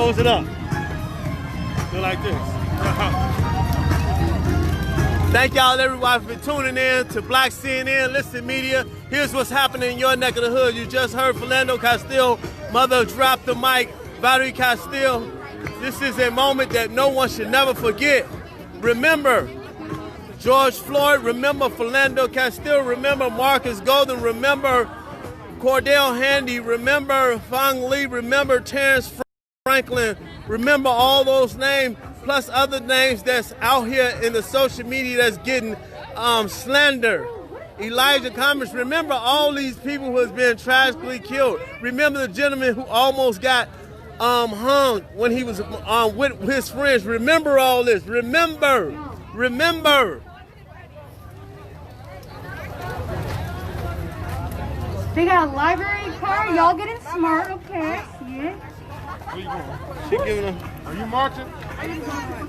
Close it up. Go like this. Thank y'all everybody for tuning in to Black CNN Listen Media. Here's what's happening in your neck of the hood. You just heard Philando Castile, mother drop the mic, Valerie Castile. This is a moment that no one should never forget. Remember George Floyd, remember Philando Castile, remember Marcus Golden, remember Cordell Handy, remember Fong Lee, remember Terrence Franklin, remember all those names, plus other names that's out here in the social media that's getting slander. Elijah Cummings, remember all these people who has been tragically killed. Remember the gentleman who almost got hung when he was with his friends. Remember all this. Remember. They got a library card. Y'all getting smart, okay? Yeah. Where you going? She giving them. Are you marching?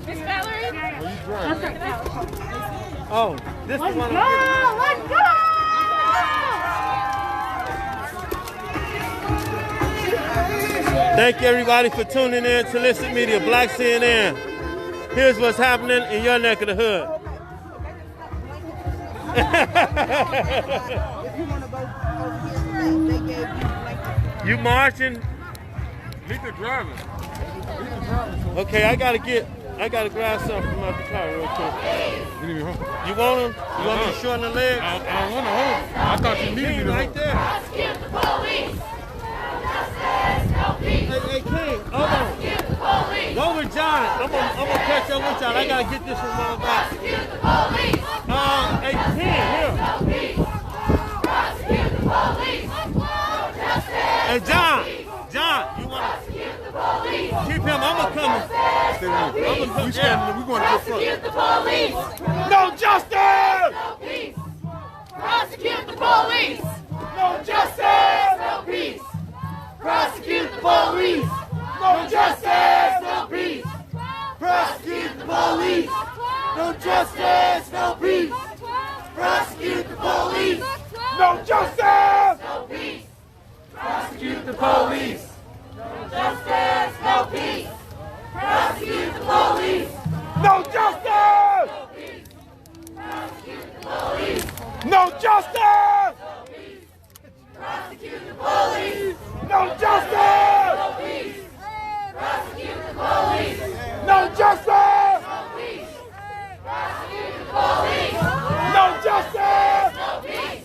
Miss Valerie? Are you driving? Oh, this Let's is one. go! Let's go! Thank you everybody for tuning in to Listen Media, Black CNN. Here's what's happening in your neck of the hood. You marching? Leave the driver. Okay, I gotta grab something from out the car real quick. You want them? You want me to shorten the legs? I don't want to hold them. I thought you needed me to right there. Prosecute the police. Hey, King, hold on. Go with John. I'm gonna catch up with y'all. I gotta get this from my back. Prosecute the police. Hey, King, here. Prosecute the police. Hey, John, you wanna keep him? I'm gonna come. stay with me. We standing, we going to the front. Prosecute the police. No justice! No peace. Prosecute the police. No justice! No peace. Prosecute the police. No justice! No peace. Prosecute the police! No justice! No peace! Prosecute the police! No justice! No peace. Prosecute the police! Justice. No peace. Prosecute the police. No justice! No justice! Prosecute the police. No justice! No peace. Prosecute the police. No justice! No peace. Prosecute the police. No justice! No peace.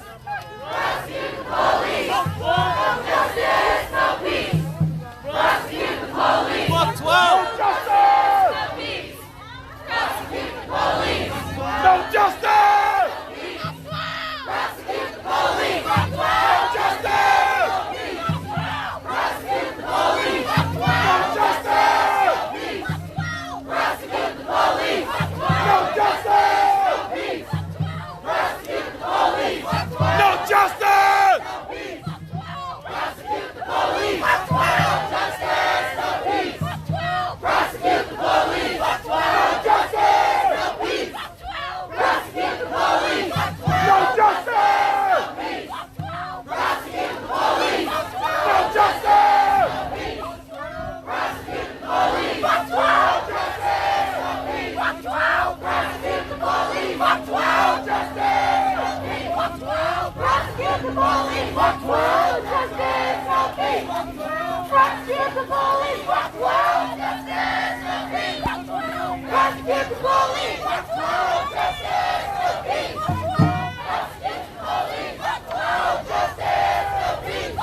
Prosecute the police. No justice. No peace. Prosecute the police. Fuck 12. No justice! No peace. Prosecute the police. No justice! Prosecute the police. No justice! Prosecute the police. No justice! Prosecute the police. No justice! Prosecute the police. No justice! Prosecute the police. Justice. No peace. Prosecute the police. Justice! No peace. Prosecute the police. No justice! Prosecute the police. No justice! Prosecute the police. Prosecute the police. Prosecute the police. Justice. No peace. Prosecute the police. Justice. No peace. Prosecute the police. Justice. No peace. Prosecute the police. Justice. No peace.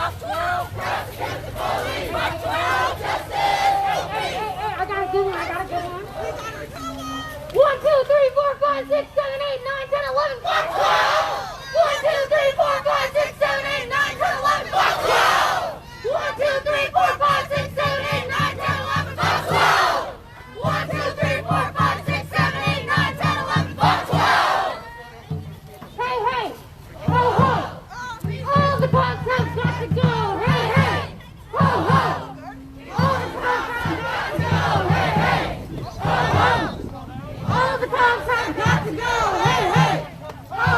Prosecute the police. Justice. No peace. I got a good one. 1, 2, 3, 4, 5, 6, 7, 8, 9, 10, 11, 12. 1, 2, 3, 4, 5, 6, 7, 8, 9, 10, 11, 12. 1, 2, 3, 4, 5, 6, 7, 8, 9, 10, 11, 12. 1, 2, 3, 4, 5, 6, 7, 8, 9, 10, 11, 12. Hey, hey. Ho, ho. All the cops have got to go. Hey, hey. Ho, ho. All the cops have got to go. Hey, hey. Ho, ho. All the cops have got to go. Hey, hey. Ho,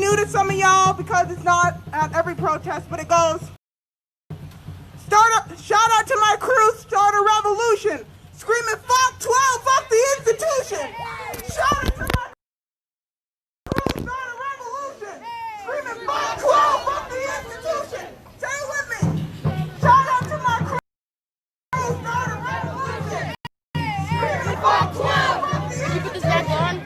new to some of y'all because it's not at every protest, but it goes, shout out to my crew, start a revolution, screaming fuck 12, fuck the institution. Shout out to my crew, start a revolution, screaming fuck 12, fuck the institution. Say it with me. Shout out to my crew, start a revolution, screaming fuck 12, fuck the institution. Can you put this back on?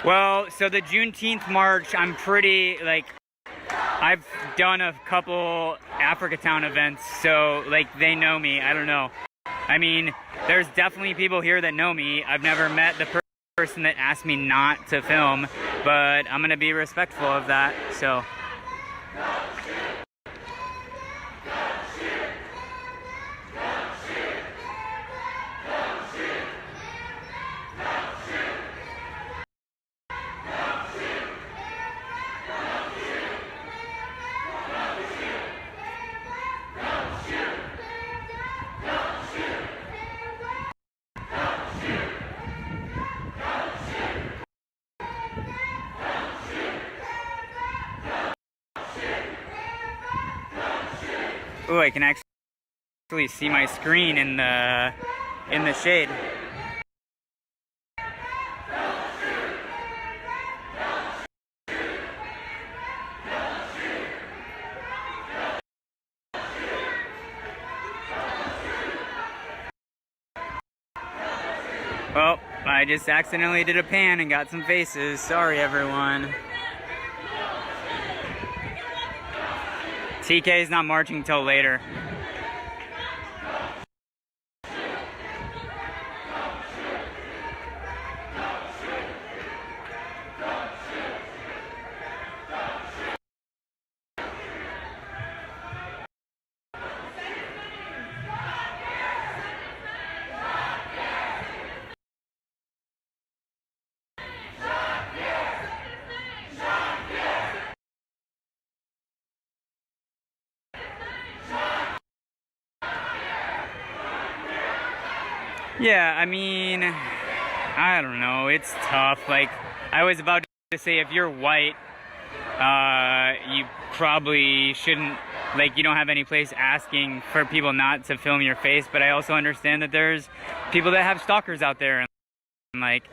Well, so the Juneteenth march, I'm pretty, like, I've done a couple Africatown events, so, like, they know me. I don't know. I mean, there's definitely people here that know me. I've never met the person that asked me not to film, but I'm gonna be respectful of that, so. Ooh, I can actually see my screen in the shade. Well, I just accidentally did a pan and got some faces. Sorry, everyone. TK is not marching till later. Yeah, I mean, I don't know, it's tough. Like, I was about to say, if you're white, you probably shouldn't, like, you don't have any place asking for people not to film your face, but I also understand that there's people that have stalkers out there, and, like,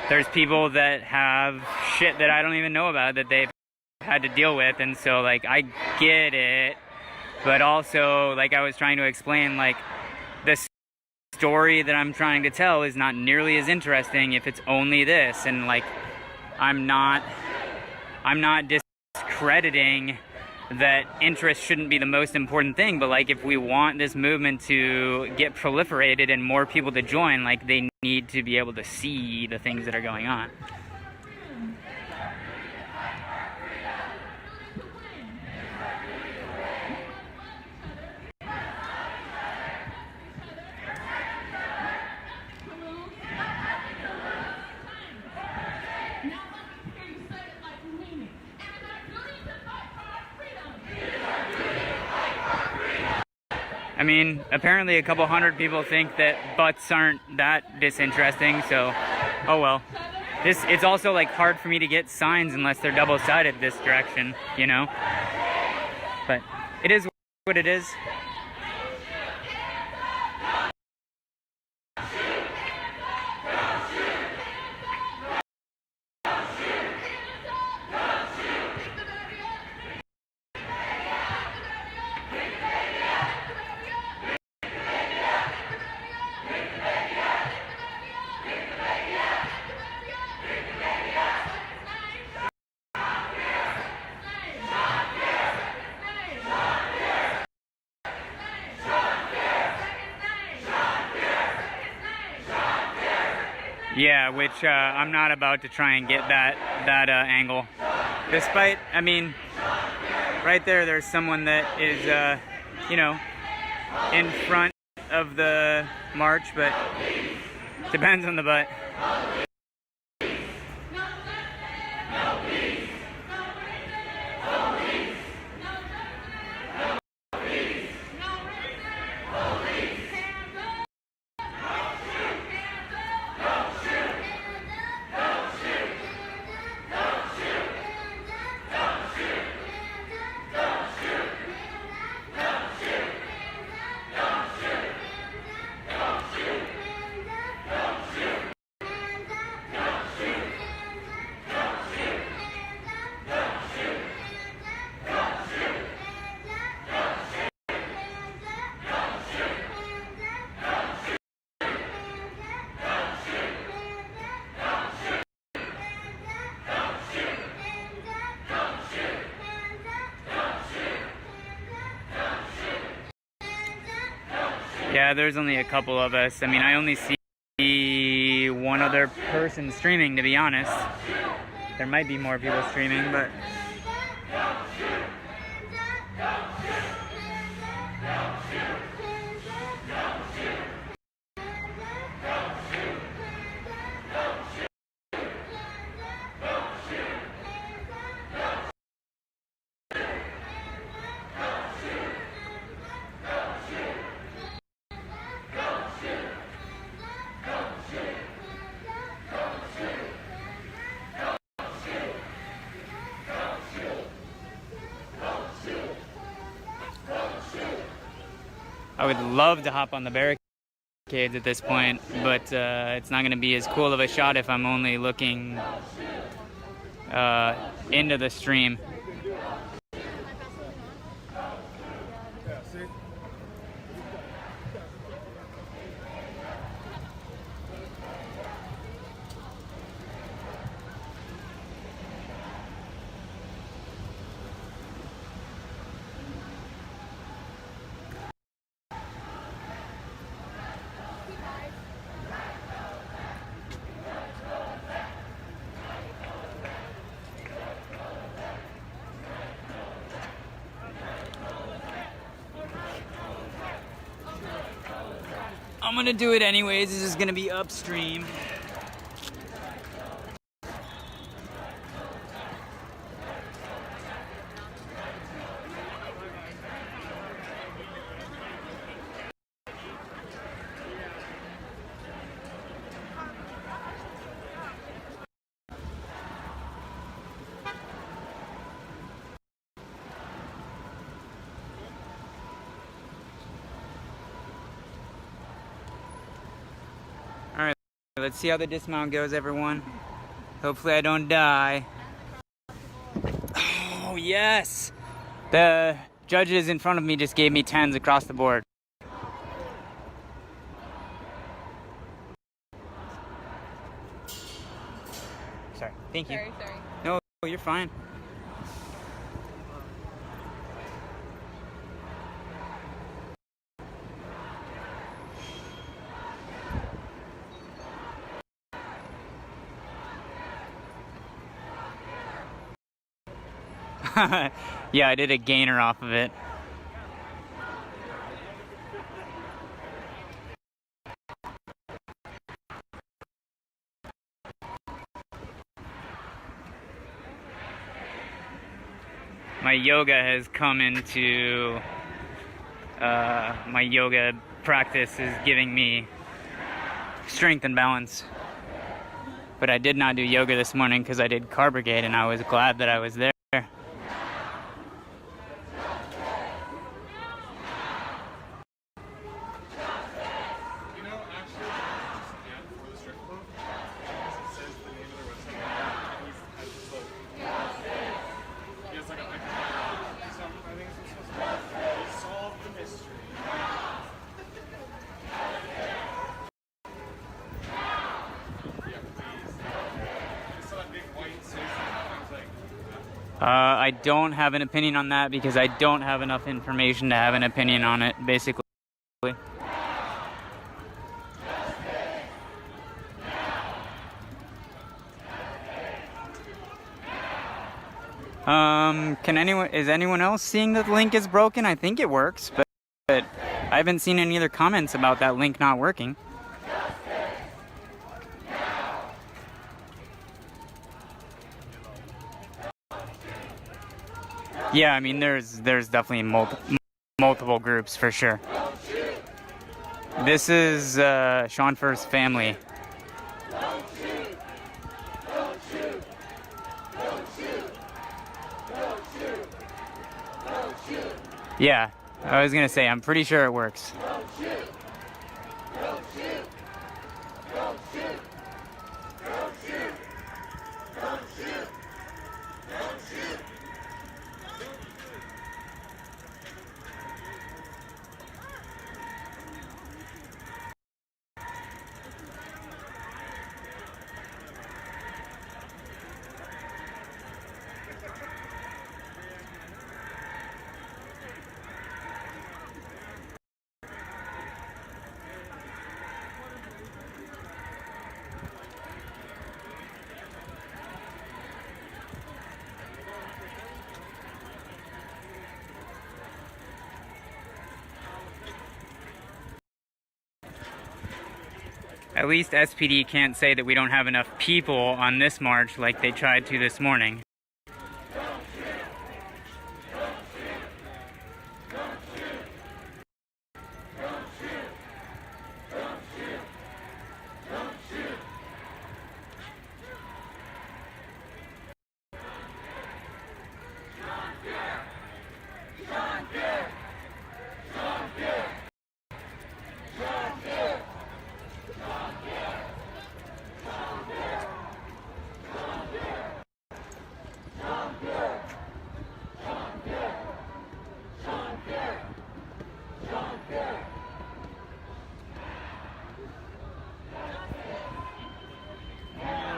there's people that have shit that I don't even know about that they've had to deal with, and so, like, I get it, but also, like I was trying to explain, like, this story that I'm trying to tell is not nearly as interesting if it's only this, and like I'm not discrediting that interest shouldn't be the most important thing, but like if we want this movement to get proliferated and more people to join, like they need to be able to see the things that are going on. I mean, apparently a couple hundred people think that butts aren't that disinteresting, so, oh well. It's also like hard for me to get signs unless they're double-sided this direction, you know? But it is what it is. Yeah, which I'm not about to try and get that angle. Despite, I mean, right there's someone that is, you know, in front of the march, but depends on the butt. Yeah, there's only a couple of us. I mean, I only see one other person streaming, to be honest. There might be more people streaming, but... I would love to hop on the barricades at this point, but it's not going to be as cool of a shot if I'm only looking into the stream. I'm gonna do it anyways. This is gonna be upstream. Let's see how the dismount goes, everyone. Hopefully I don't die. Oh, yes! The judges in front of me just gave me 10s across the board. Sorry. Thank you. Sorry. No, you're fine. Yeah, I did a gainer off of it. My yoga has come into my yoga practice is giving me strength and balance. But I did not do yoga this morning because I did Carb Brigade, and I was glad that I was there. I don't have an opinion on that because I don't have enough information to have an opinion on it, basically. Is anyone else seeing that the link is broken? I think it works, but I haven't seen any other comments about that link not working. Yeah, I mean, there's definitely multiple groups for sure. This is Sean Furr's family. Yeah, I was gonna say, I'm pretty sure it works. At least SPD can't say that we don't have enough people on this march like they tried to this morning.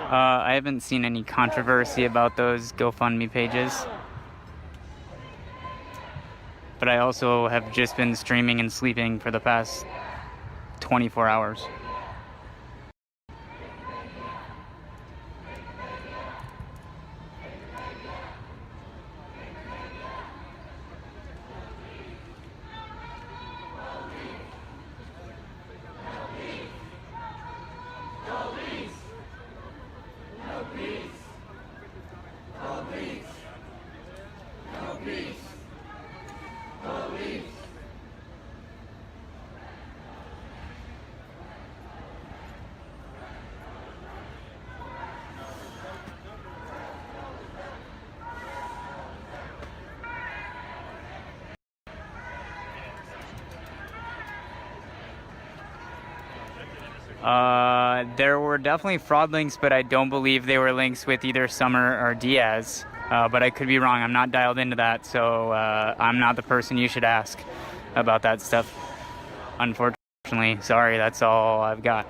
I haven't seen any controversy about those GoFundMe pages. But I also have just been streaming and sleeping for the past 24 hours. There were definitely fraud links, but I don't believe they were links with either Summer or Diaz. But I could be wrong. I'm not dialed into that, so I'm not the person you should ask about that stuff. Unfortunately, sorry, that's all I've got.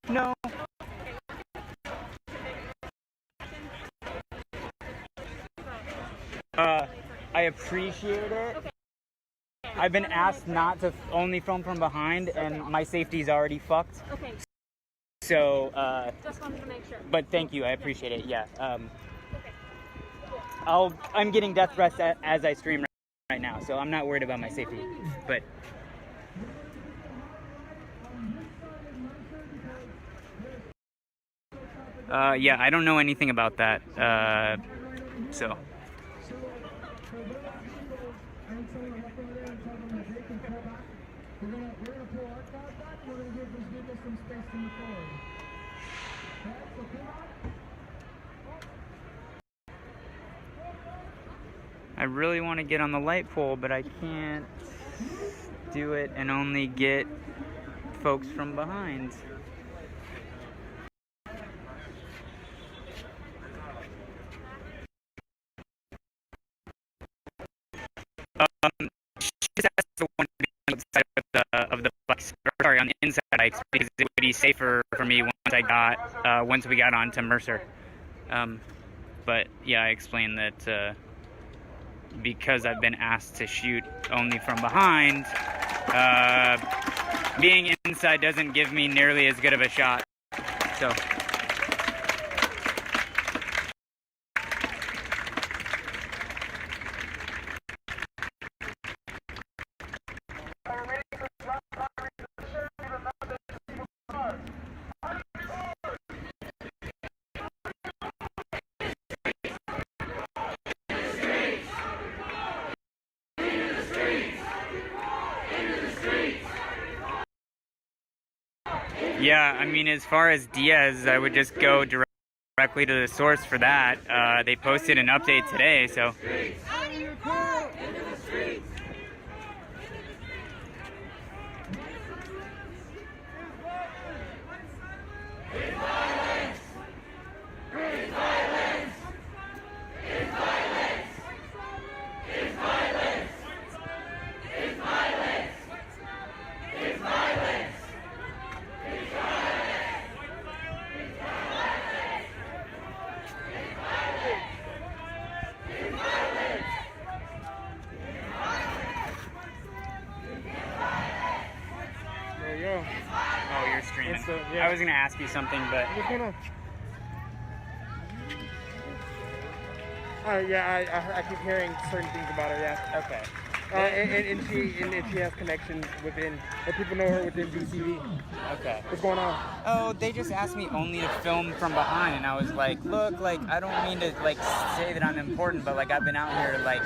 No. I appreciate it. Okay. I've been asked not to only film from behind, and my safety's already fucked. Okay. So, Just wanted to make sure. but thank you, I appreciate it. Yeah. Okay. Cool. I'm getting death threats as I stream right now, so I'm not worried about my safety. But yeah, I don't know anything about that. So. I really want to get on the light pole, but I can't do it and only get folks from behind. Just ask the one to be on the side of the bus, or sorry, on the inside bikes, because it would be safer for me once we got onto Mercer. But yeah, I explained that because I've been asked to shoot only from behind, being inside doesn't give me nearly as good of a shot. So. Yeah, I mean, as far as Diaz, I would just go directly to the source for that. They posted an update today, so. Oh, you're streaming. Yeah. I was gonna ask you something, but What's going on? Yeah, I keep hearing certain things about her. Yeah. okay. And she has connections within, and people know her within BCV. Okay. What's going on? Oh, they just asked me only to film from behind, and I was like, look, like, I don't mean to, like, say that I'm important, but, like, I've been out here, like,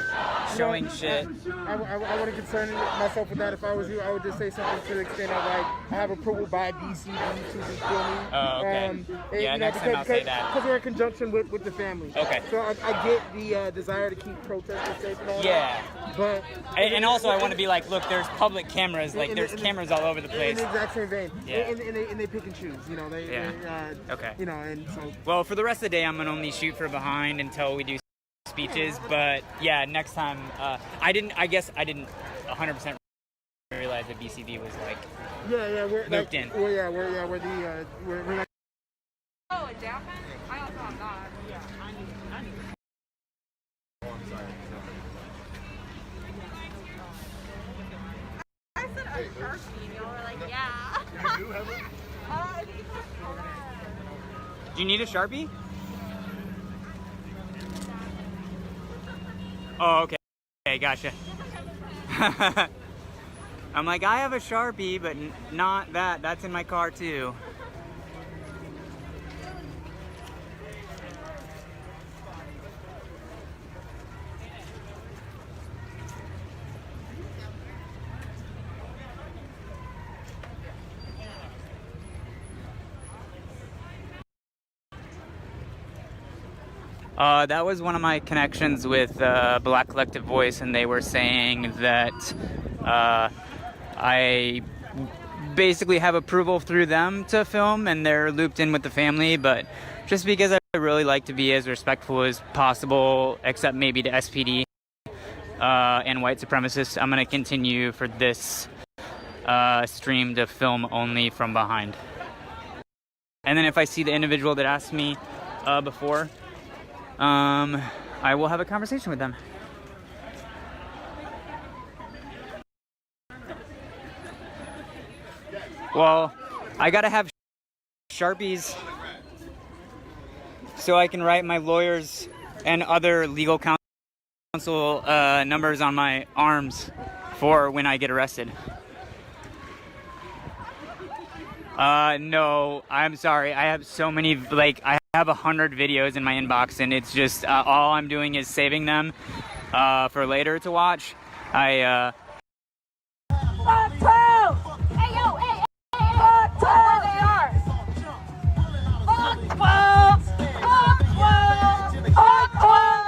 showing shit. I wouldn't concern myself with that. If I was you, I would just say something to the extent of, like, I have approval by BCV to be filming. Oh, okay. Yeah, next time I'll say that. Because we're in conjunction with the family. Okay. So I get the desire to keep protesters safe and all that. Yeah. But... And also, I want to be like, look, there's public cameras, like, there's cameras all over the place. In the exact same vein. Yeah. And they pick and choose, you know. Okay. You know, and so... Well, for the rest of the day, I'm going to only shoot for behind until we do speeches, but, yeah, next time, I guess I didn't 100% realize that BCV was, like, we're looped in. We're like... Oh, a down man? I also have that. Yeah. I said a Sharpie, and y'all were like, yeah. You do have it? I think Do you need a Sharpie? Oh, okay. Okay, gotcha. I'm like, I have a Sharpie, but not that. That's in my car, too. That was one of my connections with Black Collective Voice, and they were saying that I basically have approval through them to film, and they're looped in with the family, but just because I really like to be as respectful as possible, except maybe to SPD and white supremacists, I'm going to continue for this stream to film only from behind. And then if I see the individual that asked me before, I will have a conversation with them. Well, I gotta have Sharpies so I can write my lawyers and other legal counsel numbers on my arms for when I get arrested. No, I'm sorry. I have so many, like, I have 100 videos in my inbox, and it's just, all I'm doing is saving them for later to watch. Fuck 12! Hey, yo, hey, fuck 12! They are! Fuck 12! Fuck 12! Fuck 12!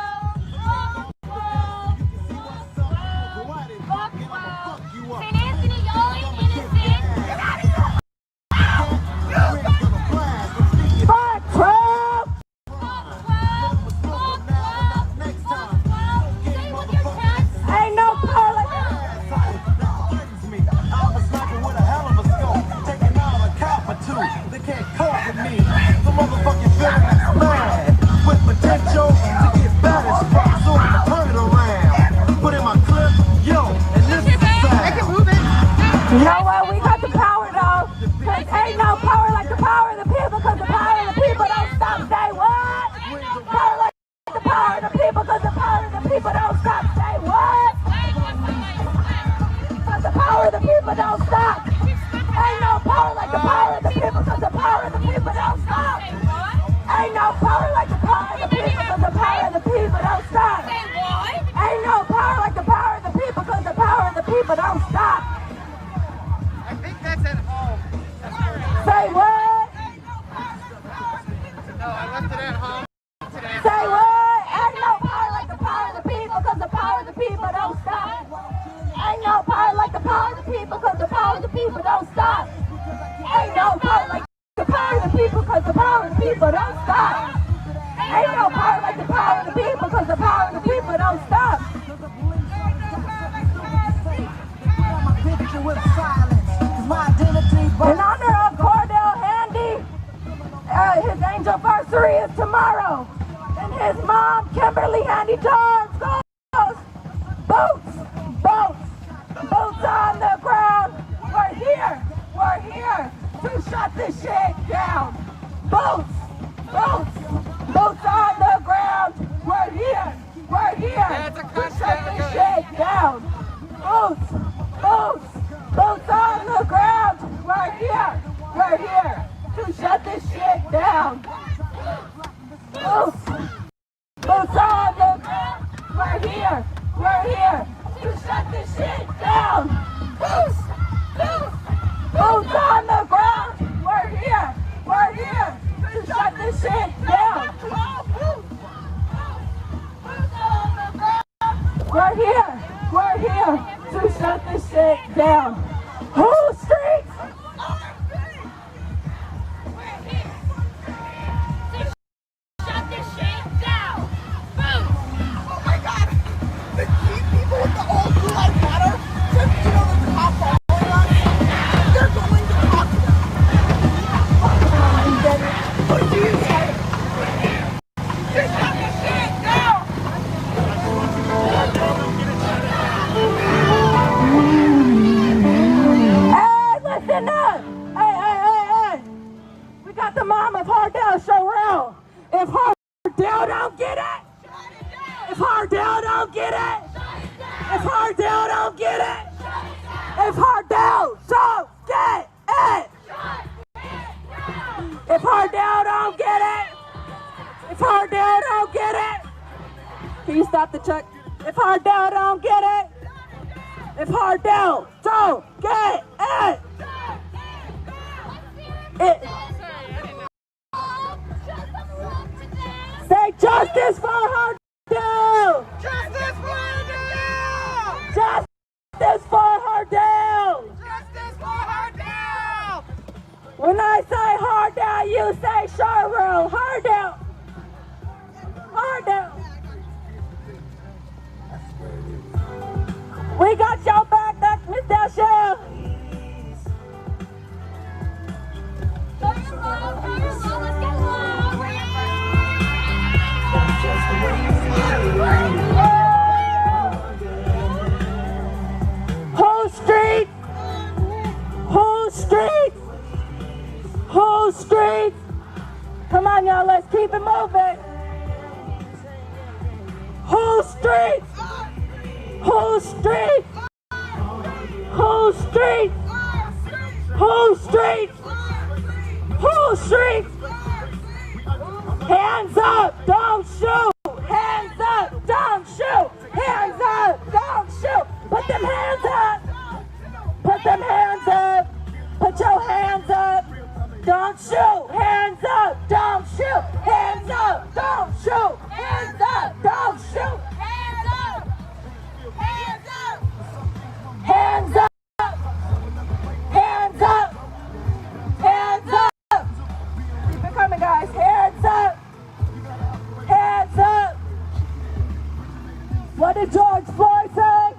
Fuck 12! St. Anthony, y'all ain't innocent! Fuck 12! Fuck 12! Fuck 12! Fuck 12! Say with your chest! Ain't no power like that! They can't cope with me. The motherfucking feeling that's mad with potential to get better. So I'ma turn it around. Put in my clip, yo, and this is the sound. You know what? We got the power though. Cause ain't no power like the power of the people. Cause the power of the people don't stop. Say what? Power like the power of the people. Cause the power of the people don't stop. Say what? Cause the power of the people don't stop. Ain't no power like the power of the people. Cause the power of the people don't stop. Ain't no power like the power of the people. Cause the power of the people don't stop. Ain't no power like the power of the people. Cause the power of the people don't stop. I think that's at home. Say what? No, I left it at home today. Say what? Ain't no power like the power of the people. Cause the power of the people don't stop. Ain't no power like the power of the people. Cause the power of the people don't stop. Ain't no power like the power of the people. Cause the power of the people don't stop. Ain't no power like the power of the people. Cause the power of the people don't stop. In honor of Cordell Handy, his anniversary is tomorrow. And his mom, Kimberly Handy Jones, goes, boots, boots on the ground. We're here to shut this shit down. Boots on the ground. We're here to shut this shit down. Boots on the ground. We're here to shut this shit down. Boots on the ground. We're here to shut this shit down. Boots on the ground. We're here to shut this shit down. We're here to shut this shit down. Whose streets? Shut this shit down. Boom. Oh my God! The key people with the old blue light matter, just you know the cops are following us. They're going to talk to them. What do you say? Just shut this shit down. Hey, listen up! Hey! We got the mom of Hardell Sherrill. If Hardell don't get it, if Hardell don't get it, if Hardell don't get it, if Hardell don't get it, if Hardell don't get it, if Hardell don't get it, can you stop the check? If Hardell don't get it, if Hardell don't get it, say justice for Hardell! Justice for Hardell! Justice for Hardell! Justice for Hardell! When I say Hardell, you say Sherrill. Hardell! We got your back, that's Miss Dashell. Whole street. Whole street. Whole street. Come on, y'all, let's keep it moving. Whole street. Whole street. Whole street. Whole street. Whole street. Hands up, don't shoot. Hands up, don't shoot. Hands up, don't shoot. Put them hands up. Put them hands up. Put your hands up. Don't shoot. Hands up, don't shoot. Hands up, don't shoot. Hands up, don't shoot. Hands up. Hands up. Hands up. Hands up. Hands up. Keep it coming, guys. Hands up. Hands up. What did George Floyd say?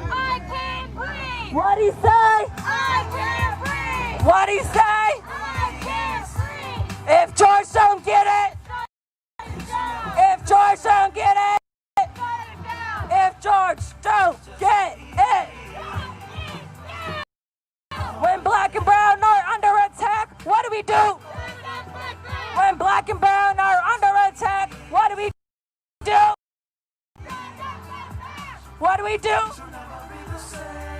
I can't breathe. What'd he say? I can't breathe. What'd he say? I can't breathe. If George don't get it. If George don't get it. If George don't get it. When black and brown are under attack, what do we do? When black and brown are under attack, what do we do? What do we do?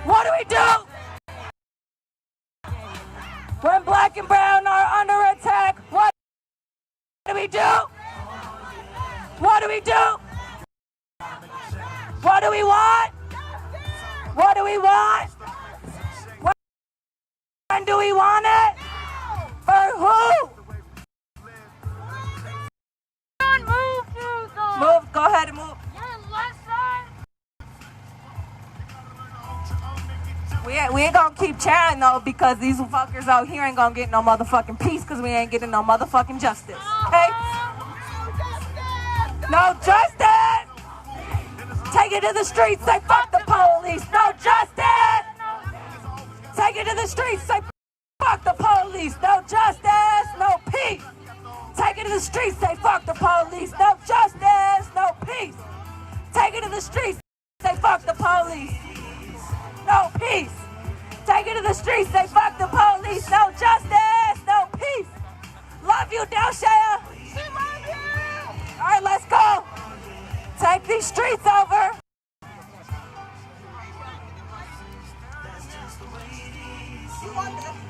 What do we do? When black and brown are under attack, what do we do? What do we do? What do we want? What do we want? When do we want it? For who? Move, go ahead and move. We ain't gonna keep chatting though, because these fuckers out here ain't gonna get no motherfucking peace, because we ain't getting no motherfucking justice. Okay? No justice! Take it to the streets, say fuck the police. No justice! Take it to the streets, say fuck the police. No justice, no peace. Take it to the streets, say fuck the police. No justice, no peace. Take it to the streets, say fuck the police. No peace. Take it to the streets, say fuck the police. No justice, no peace. Love you, Delshire. We love you. All right, let's go. Take these streets over.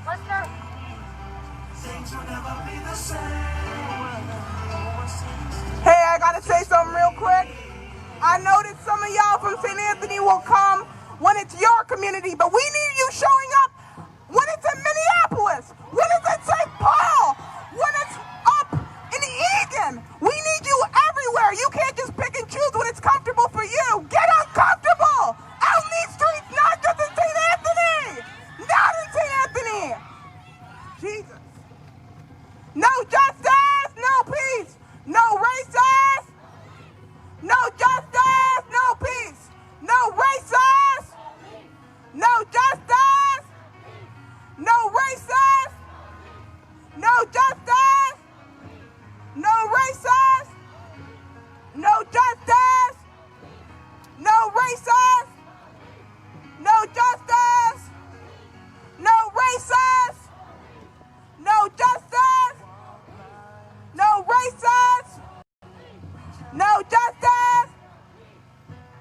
Let's go. Hey, I gotta say something real quick. I know that some of y'all from St. Anthony will come when it's your community, but we need you showing up when it's in Minneapolis, when it's in St. Paul, when it's up in Eagan. We need you everywhere. You can't just pick and choose when it's comfortable for you. Get uncomfortable out in these streets, not just in St. Anthony. Not in St. Anthony. Jesus. No justice, no peace. No racist. No justice, no peace. No racist. No justice. No racist. No justice. No racist. No justice. No racist. No justice. No racist. No justice. No racist. No justice.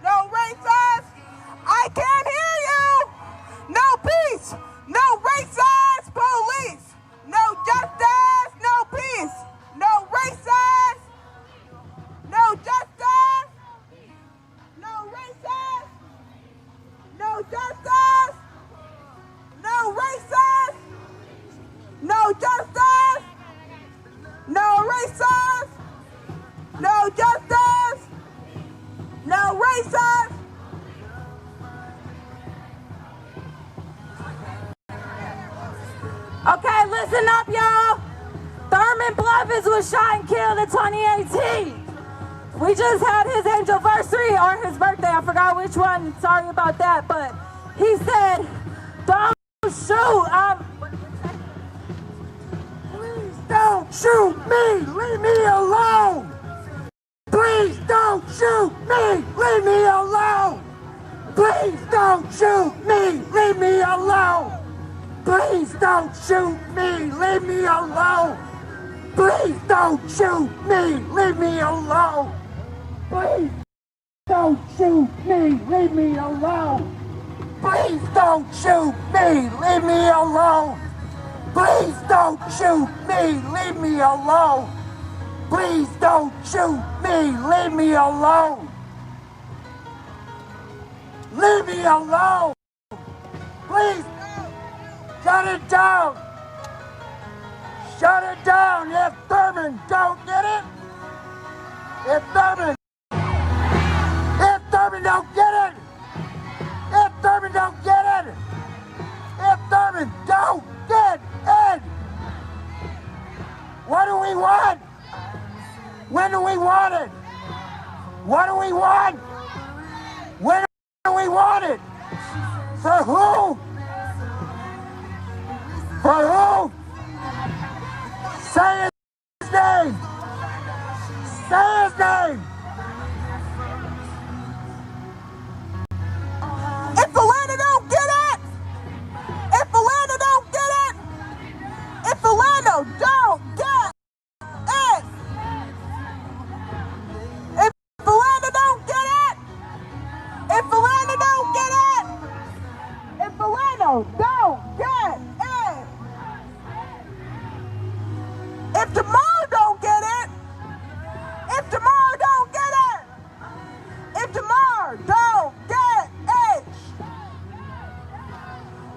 No racist. I can't hear you. No peace. No racist police. No justice. No peace. No racist. No justice. No racist. No justice. No racist. No justice. No racist. No justice. No racist. Okay, listen up, y'all. Thurman Blevins was shot and killed in 2018. We just had his anniversary or his birthday. I forgot which one. Sorry about that. But he said, don't shoot. Please don't shoot me. Leave me alone. Please don't shoot me! Leave me alone! Please don't shoot me! Leave me alone! Please don't shoot me! Leave me alone! Please don't shoot me! Leave me alone! Please don't shoot me! Leave me alone! Please don't shoot me! Leave me alone! Please don't shoot me! Leave me alone! Please don't shoot me! Leave me alone! Leave me alone! Please! Shut it down! Shut it down! If Thurman don't get it! If Thurman don't get it! If Thurman don't get it! If Thurman don't get it! What do we want? When do we want it? What do we want? When do we want it? For who? For who? Say his name! Say his name! If Atlanta don't get it, if Atlanta don't get it, if Atlanta don't get it, if Atlanta don't get it, if Atlanta don't get it, if Atlanta don't get it, if tomorrow don't get it, if tomorrow don't get it, if tomorrow don't get it,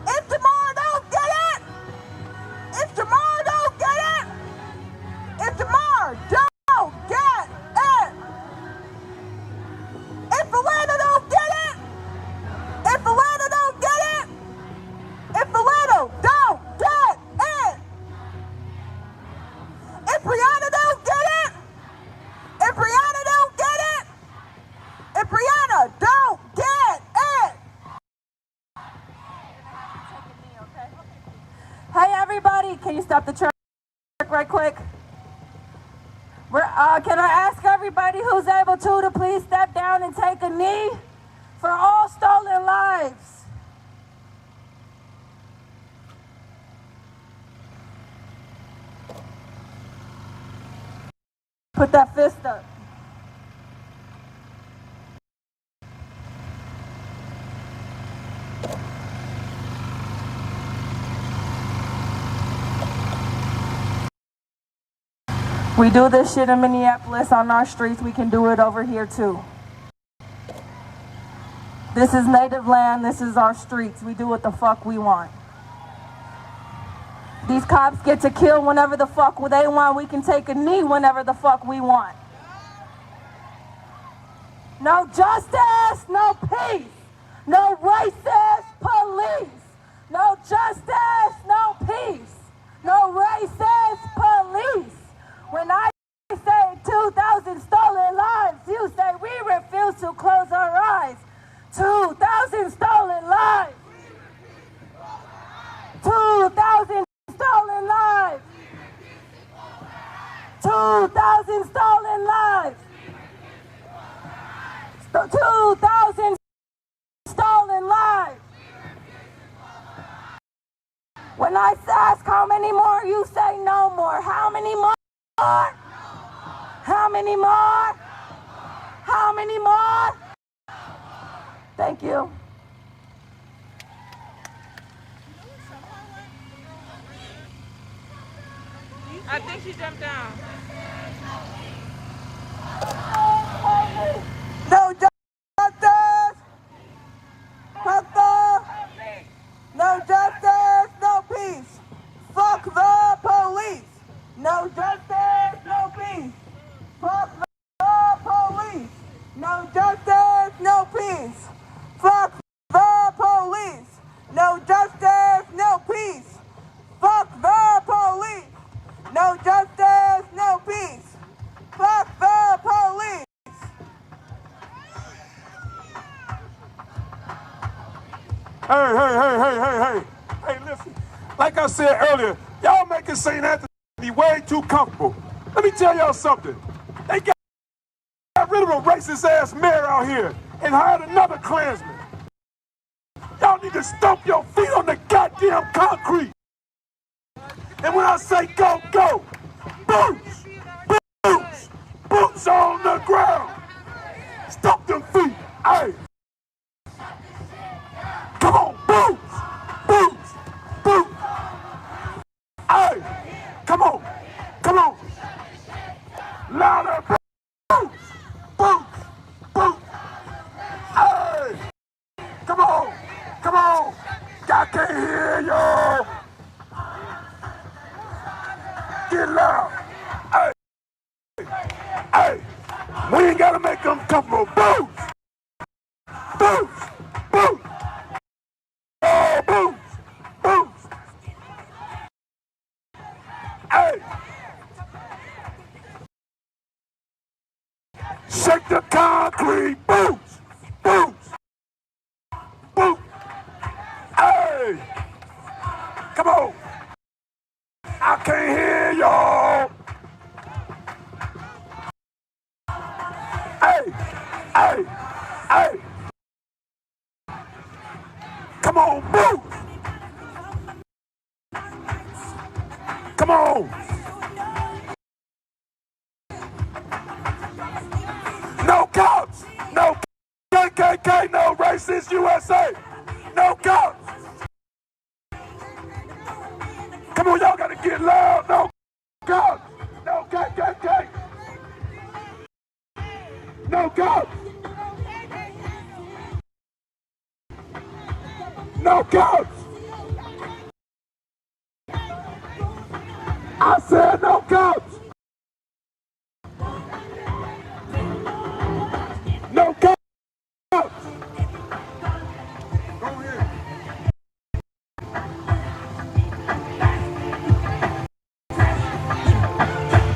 if tomorrow don't get it, if tomorrow don't get it, if tomorrow don't get it, if Atlanta don't get it, if Atlanta don't get it, if Atlanta don't get it, if Brianna don't get it, if Brianna don't get it, if Brianna don't get it. Hey everybody, can you stop the truck right quick? Can I ask everybody who's able to please step down and take a knee for all stolen lives? Put that fist up. We do this shit in Minneapolis on our streets, we can do it over here too. This is native land, this is our streets, we do what the fuck we want. These cops get to kill whenever the fuck they want, we can take a knee whenever the fuck we want. No justice, no peace. No racist police. No justice, no peace. No racist police. When I say 2,000 stolen lives, you say we refuse to close our eyes. 2,000 stolen lives. 2,000 stolen lives. 2,000 stolen lives. 2,000 stolen lives. When I ask how many more, you say no more. How many more? How many more? How many more? Thank you. I think she jumped down. No justice. Fuck the. No justice, no peace. Fuck the police. No justice, no peace. Fuck the police. No justice, no peace. Fuck the police. No justice, no peace. Fuck the police. No justice, no peace. Fuck the police. Hey, listen. Like I said earlier, y'all making St. Anthony way too comfortable. Let me tell y'all something. They got rid of put a racist ass mayor out here and hired another Klansman. Y'all need to stomp your feet on the goddamn concrete. And when I say go, go. Boots! Boots! Boots on the ground. Stomp them feet. Hey. Come on, boots! Boots! Boots! Hey! Come on! Come on! Louder! Boots! Boots! Boots! Hey! Come on! Come on! I can't hear you! Get loud! Hey! Hey! We ain't gotta make them comfortable. Boots! Boots! Boots! Oh, boots! Boots! Hey! Shake the concrete! Boots! Boots! Boots! Hey! Come on! I can't hear y'all! Hey! Hey! Hey! Come on, boots! Come on! No cops! No KKK! No racist USA! No cops! Come on, y'all gotta get loud! No cops! No KKK! No cops! No cops! I said no cops! No cops! Go ahead.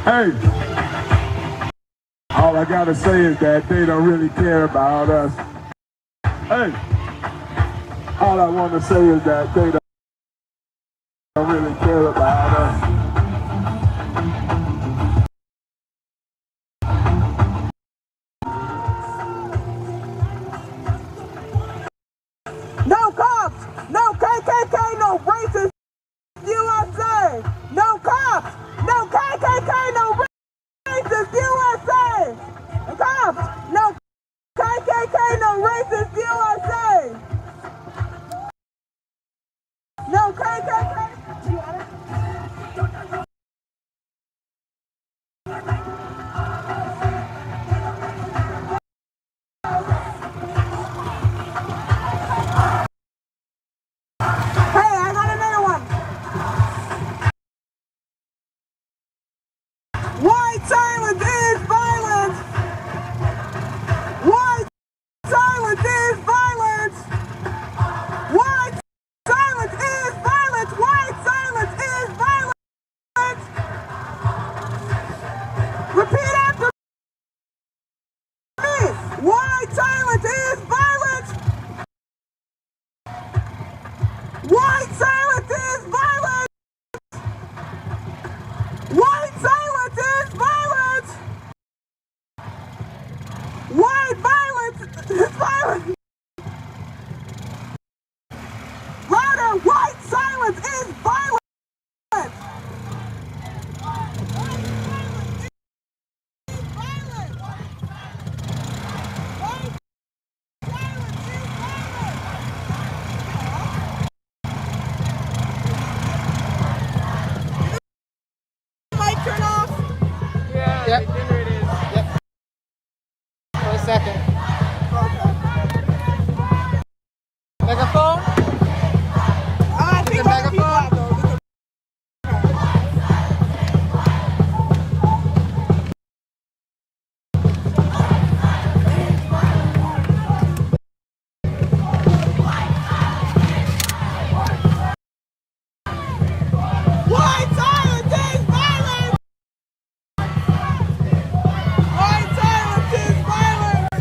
Hey, all I gotta say is that they don't really care about us. Hey, all I wanna say is that they don't really care about us. No cops! No KKK! No racist USA! No cops! No KKK! No racist USA! No cops! No KKK! No racist USA! No KKK! Hey, I got another one! White silence is violence! White silence is violence! White silence is violence! White silence is violence! Repeat after me! White silence is violence! White silence is violence! White silence is violence! White violence is violence! Louder! White silence is violence! Mic turn off? Yeah, yep. There it is. Yep. For a second. Megaphone? I think other people have those. White silence is violence! White silence is violence!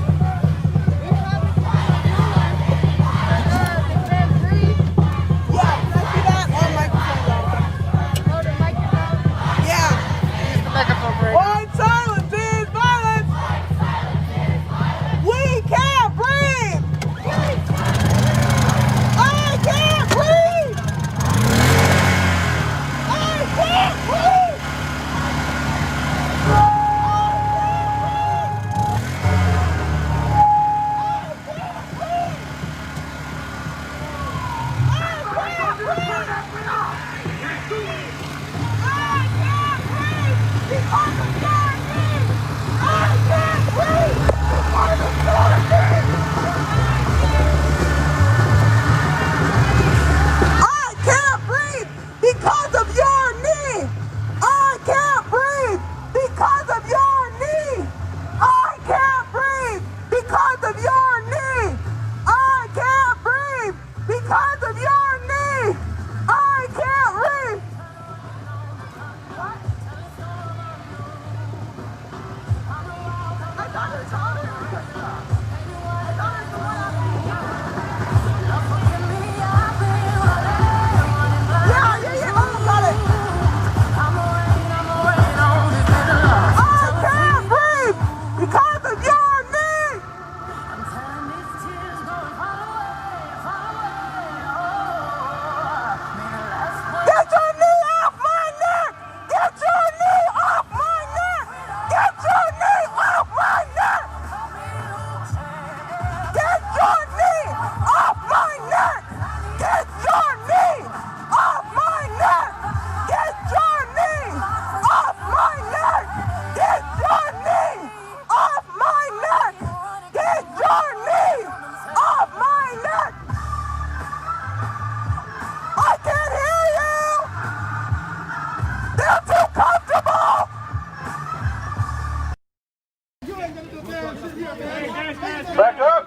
Back up.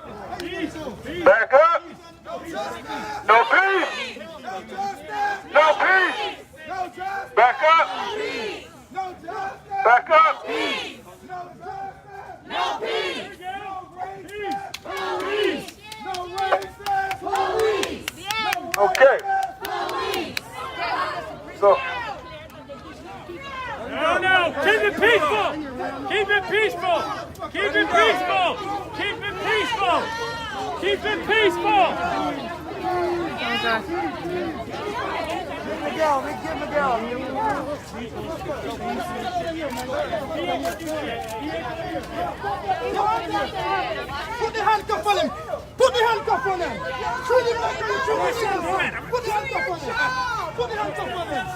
Back up. No peace. No peace. Back up. Back up. No peace. Police. Police. Okay. So. No, keep it peaceful. Keep it peaceful. Keep it peaceful. Keep it peaceful. Keep it peaceful. Miguel, get Miguel. Put the handcuff on him! Put the handcuff on him! Treat him like you treat yourself! Put the handcuff on him! Put the handcuff on him!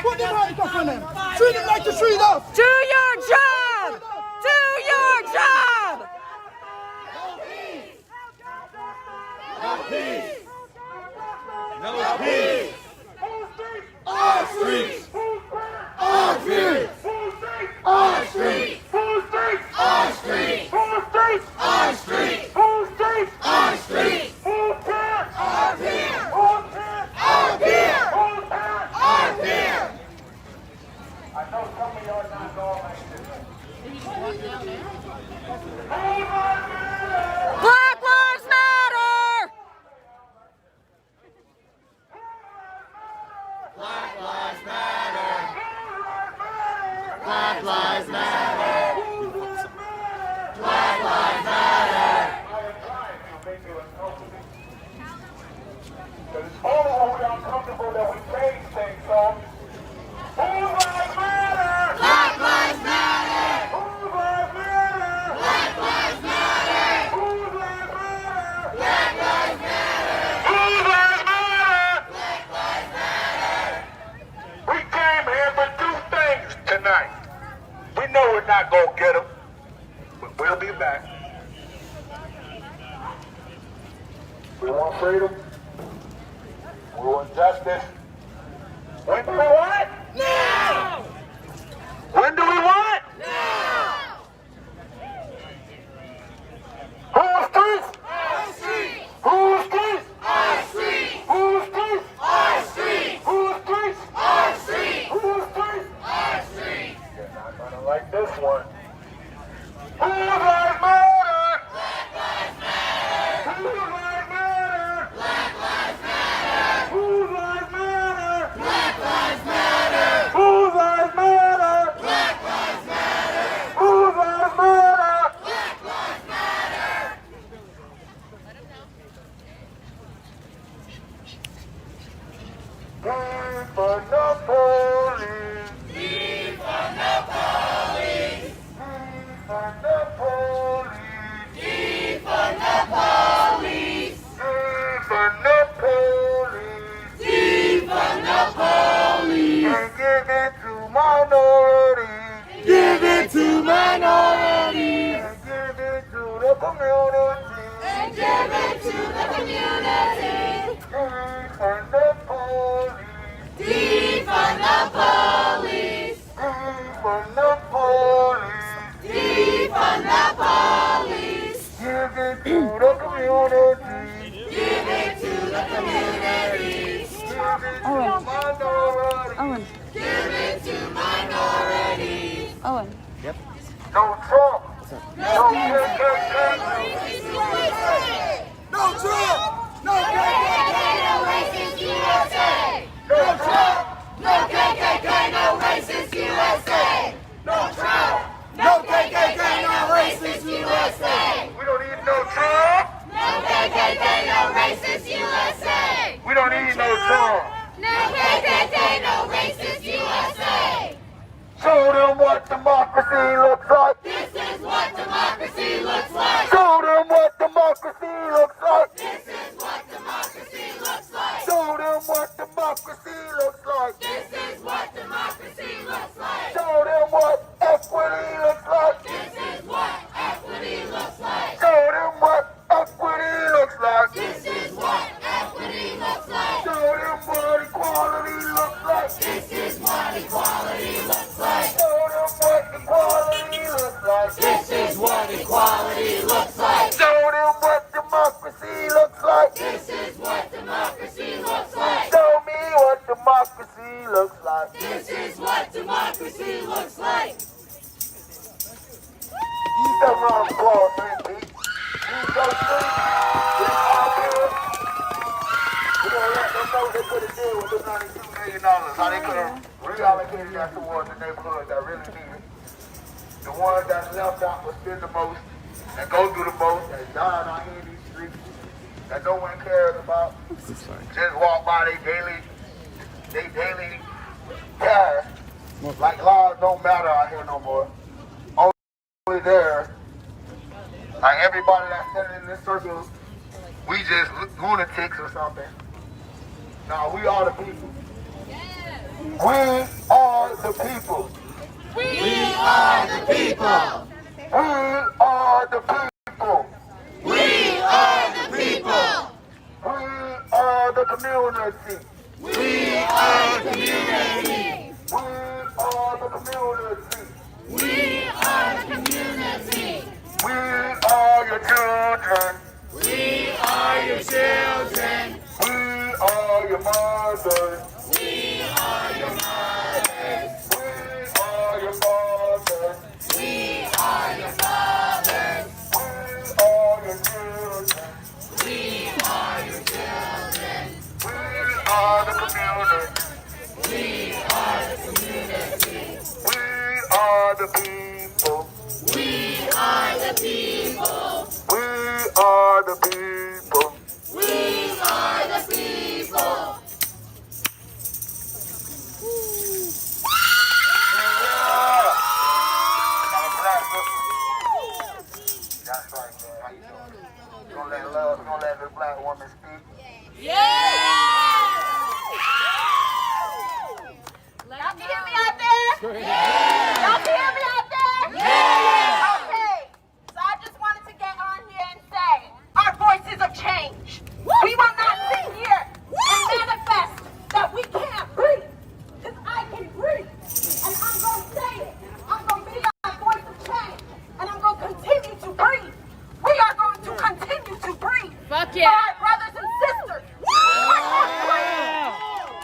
Put the handcuff on him! Treat him like you treat us! Do your job! Do your job! No peace. No peace. Our streets. Our streets. Our streets. Our streets. Our streets. Our streets. Our beer. Our beer. Our beer. I know some of y'all not going like this. Black Lives Matter! Black Lives Matter. Black Lives Matter. Black Lives Matter. Because it's only when we're uncomfortable that we change things, so. Whose lives matter? Black Lives Matter. Whose lives matter? Black Lives Matter. Whose lives matter? Black Lives Matter. Whose lives matter? Black Lives Matter. We came here for two things tonight. We know we're not going to get them, but we'll be back. We want freedom. We want justice. When do we want it? Now. When do we want it? Now. Whose streets? Our streets. Whose streets? Our streets. Whose streets? Our streets. Whose streets? Our streets. Whose streets? Our streets. You're not gonna like this one. Whose lives matter? Black Lives Matter. Whose lives matter? Black Lives Matter. Whose lives matter? Black Lives Matter. Whose lives matter? Black Lives Matter. Whose lives matter? Black Lives Matter. Defund the police. Defund the police. Defund the police. Defund the police. Defund the police. Defund the police. And give it to minorities. Give it to minorities. And give it to the community. And give it to the community. Defund the police. Defund the police. Defund the police. Defund the police. Give it to the community. Give it to the community. Owen. Give it to minorities. Owen. No Trump. No KKK. No Trump. No KKK. No racist USA! No Trump. No KKK, no racist USA! No Trump. No KKK, no racist USA! We don't need no Trump. No KKK, no racist USA! We don't need no Trump. No KKK, no racist USA! Show them what democracy looks like. This is what democracy looks like! Show them what democracy looks like. This is what democracy looks like! Show them what democracy looks like. This is what democracy looks like! Show them what equity looks like. This is what equity looks like! Show them what equity looks like. This is what equity looks like! Show them what equality looks like. This is what equality looks like! Show them what equality looks like. This is what equality looks like! Show them what democracy looks like. This is what democracy looks like! Show me what democracy looks like. This is what democracy looks like! You come on, Claw 3 feet. You go street. It's all good. We're gonna let them know they could have did with the $92 million. How they could have reallocated that towards the neighborhood that really need it. The ones that left out will spend the most and go through the most and die out here in these streets that no one cares about. Just walk by they daily task. Like laws don't matter out here no more. Only there. Like everybody that's sitting in this circle, we just lunatics or something. No, we are the people. We are the people. We are the people! We are the people. We are the people! We are the community. We are the community! We are the community. We are the community! We are your children. We are your children! We are your mothers. We are your mothers! We are your fathers. We are your fathers! We are your children. We are your children! We are the community. We are the community! We are the people. We are the people! We are the people. We are the people! That's right, man. How you doing? You gonna let the black woman speak? Y'all can hear me out there? Y'all can hear me out there? Okay. So I just wanted to get on here and say, our voices have changed. We will not sit here and manifest that we can't breathe. Because I can breathe. And I'm going to say it. I'm going to be our voice of change. And I'm going to continue to breathe. We are going to continue to breathe. Fuck For our brothers and sisters.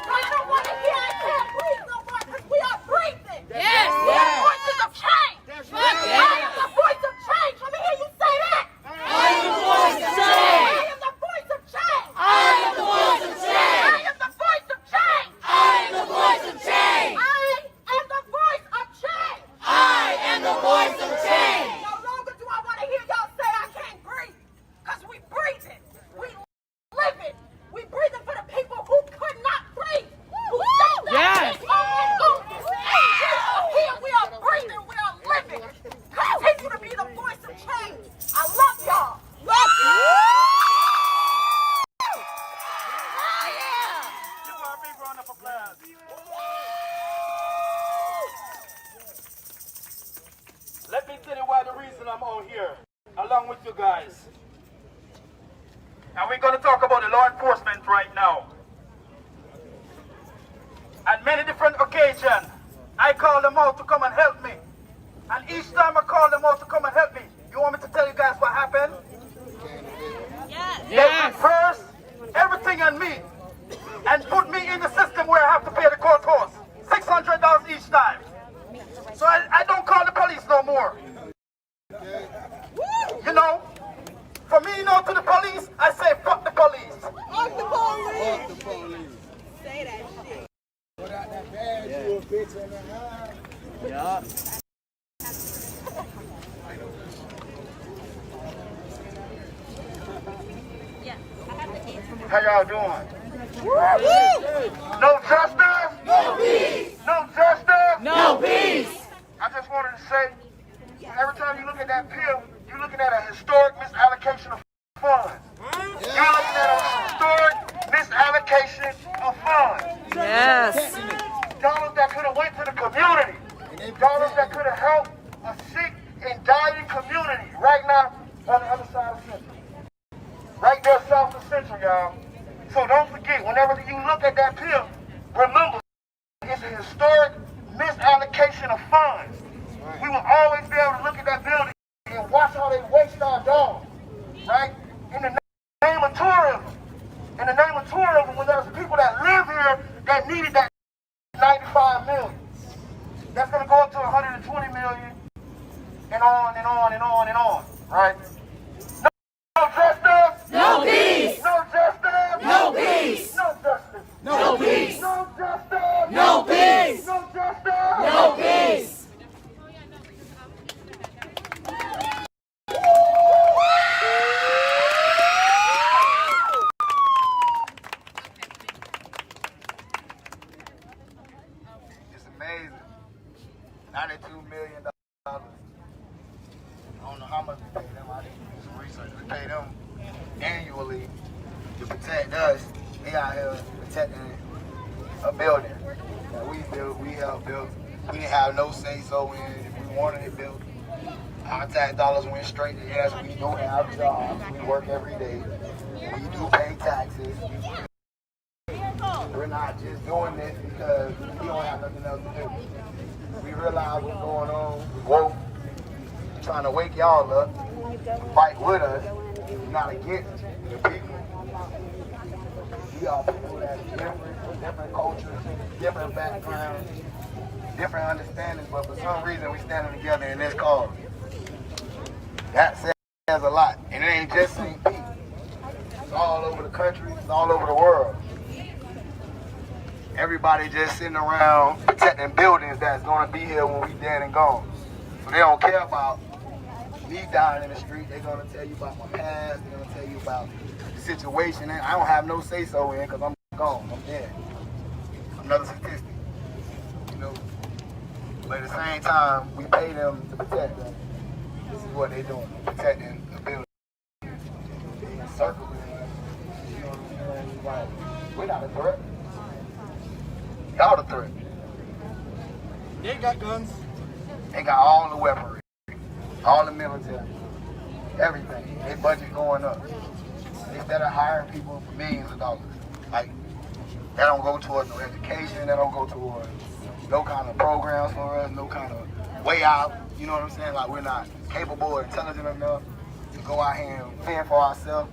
I don't want to hear I can't breathe no more because we are breathing. Yes. We are voices of change. Fuck I am the voice of change. Let me hear you say that. I am the voice of change. I am the voice of change. I am the voice of change. I am the voice of change. I am the voice of change. I am the voice of change. I am the voice of change. No longer do I want to hear y'all say I can't breathe because we breathe it. We live it. We breathe it for the people who could not breathe. Who said that? Yes. Here we are breathing. We are living. Continue to be the voice of change. I love y'all. Love you. Give her a big round of applause. Let me tell you why the reason I'm on here, along with you guys. And we're going to talk about the law enforcement right now. At many different occasions, I call them out to come and help me. And each time I call them out to come and help me, you want me to tell you guys what happened? They reverse everything on me and put me in the system where I have to pay the court costs. $600 each time. So I don't call the police no more. You know, for me, you know, to the police, I say fuck the police. Fuck the police. Fuck the police. Say that shit. Without that badge, you a bitch in the eye. Yeah. How y'all doing? No justice? No peace! No justice? No peace! I just wanted to say, every time you look at that pill, you're looking at a historic misallocation of funds. You're looking at a historic misallocation of funds. Yes. Dollars that could have went to the community. Dollars that could have helped a sick and dying community right now on the other side of Central. Right there south of Central, y'all. So don't forget, whenever you look at that pill, remember, it's a historic misallocation of funds. We will always be able to look at that building and watch how they waste our dogs, right? In the name of tourism. In the name of tourism, when there's people that live here that needed that 95 million. That's going to go up to 120 million and on and on and on and on, right? No justice. No peace. No justice. No peace. No justice. No peace. No justice. No peace. No justice. No peace. It's amazing. $92 million. I don't know how much we pay them. I didn't do some research. We pay them annually to protect us. They out here protecting a building that we built, we helped build. We didn't have no say so in if we wanted it built. Our tax dollars went straight to yes. We do have jobs. We work every day. We do pay taxes. We're not just doing this because we don't have nothing else to do. We realize what's going on. We woke. We're trying to wake y'all up. Fight with us. Not against the people. We are people that are different cultures, different backgrounds, different understandings, but for some reason we standing together in this cause. That says a lot. And it ain't just St. Pete. It's all over the country, it's all over the world. Everybody just sitting around protecting buildings that's gonna be here when we dead and gone. So they don't care about me dying in the street. They're gonna tell you about my past, they're gonna tell you about the situation. And I don't have no say so in because I'm gone, I'm dead. Another statistic. You know. But at the same time, we pay them to protect them. This is what they're doing, protecting the building. Circling us. You know what I'm saying? Like, we're not a threat. Y'all the threat. They got guns. They got all the weaponry, all the military, everything. Their budget going up. Instead of hiring people for millions of dollars, like that don't go towards no education, that don't go towards no kind of programs for us, no kind of way out. You know what I'm saying? Like we're not capable or intelligent enough to go out here and fend for ourselves.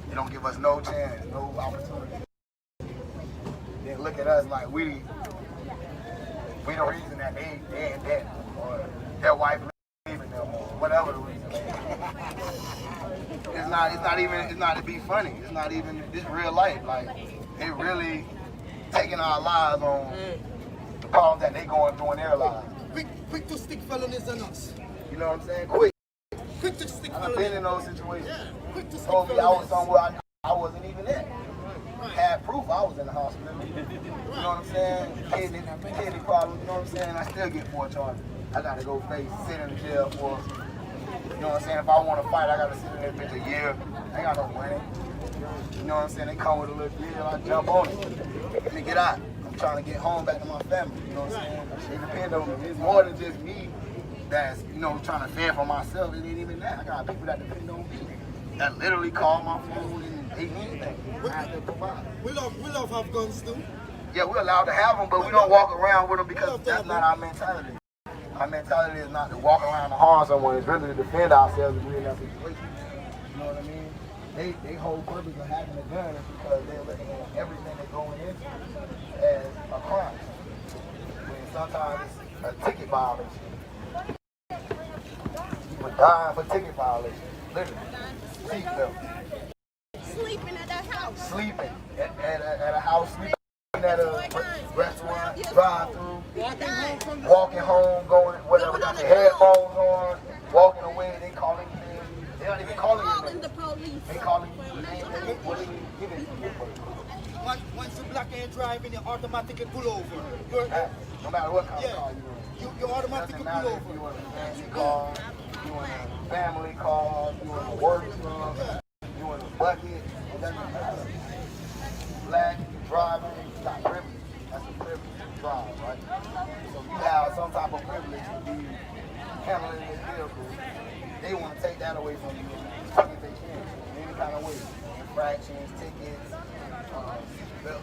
They don't give us no chance, no opportunity. They look at us like we the reason that they ain't dead, or their wife leaving them, or whatever the reason. It's not to be funny. It's not even, it's real life. Like, they really taking our lives on the problems that they going through in their lives. Quick to stick felonies on us. You know what I'm saying? Quick. Quick to stick I've felonies. been in those situations. Yeah, quick to stick Told me I was felonies. somewhere I wasn't even at. Had proof I was in the hospital. You know what I'm saying? Kidney problems, you know what I'm saying? I still get 4 charges. I gotta go sit in jail for, you know what I'm saying? If I want to fight, I gotta sit in that bitch a year. I ain't got no money. You know what I'm saying? They come with a little deal, I jump on it. Let me get out. I'm trying to get home back to my family. You know what I'm saying? They depend on me. It's more than just me that's, you know, trying to fend for myself. It ain't even that. I got people that depend on me. That literally call my phone and they need things. I have to provide. We love have guns too. Yeah, we're allowed to have them, but we don't walk around with them because that's not our mentality. Our mentality is not to walk around and harm someone. It's really to defend ourselves if we're in that situation. You know what I mean? They whole purpose of having a gun is because they're looking at everything they're going into as a crime. When sometimes it's a ticket violation. people dying for ticket violations. Literally. Sleeping at that house. Sleeping at a house, sleeping at a restaurant, drive-through, walking home, going, whatever, got your headphones on, walking away, they calling you. They don't even calling you. The police. They calling you. What do you give it? Once you black and drive in, you automatically pull over. No matter what kind of car you automatically pull over. You want a fancy car, you want a family car, you want a work truck, you want a bucket, it doesn't matter. Black, driving, it's not privilege. That's a privilege to drive, right? So if you have some type of privilege to be handling this vehicle, they want to take that away from you as quick as they can, in any kind of way. Infractions, tickets,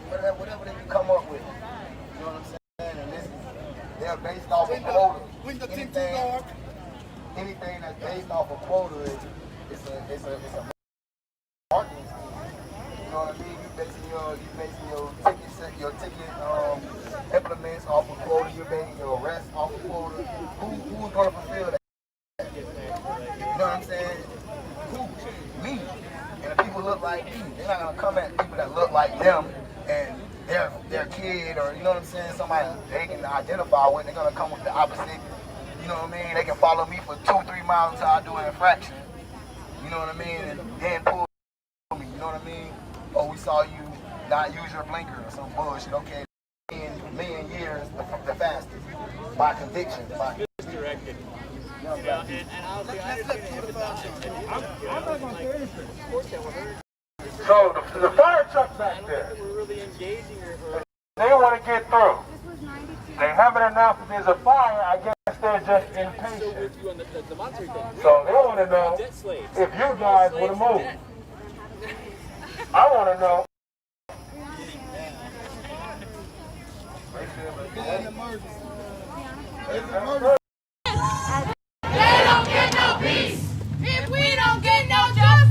whatever they can come up with. You know what I'm saying? And this is, they're based off of quota. Anything that's based off of quota it's a marketing scheme. You know what I mean? You basing your ticket implements off of quota. You're basing your arrests off of quota. Who's gonna fulfill that? You know what I'm saying? Who? Me. And if people look like me, they're not gonna come at people that look like them and their kid, or you know what I'm saying, somebody they can identify with. They're gonna come with the opposite. You know what I mean? They can follow me for 2-3 miles until I do an infraction. You know what I mean? And then pull me. You know what I mean? Oh, we saw you not use your blinker or some bullshit. Okay, million years the fastest by conviction. Misdirected. Yeah, and honestly, I understand. I'm not going to say anything. Of course, that would hurt. So the fire truck back there, We're really engaging or they want to get through. They haven't announced that there's a fire. I guess they're just impatient. So they want to know if you guys want to move. I want to know. They don't get no peace. If we don't get no justice,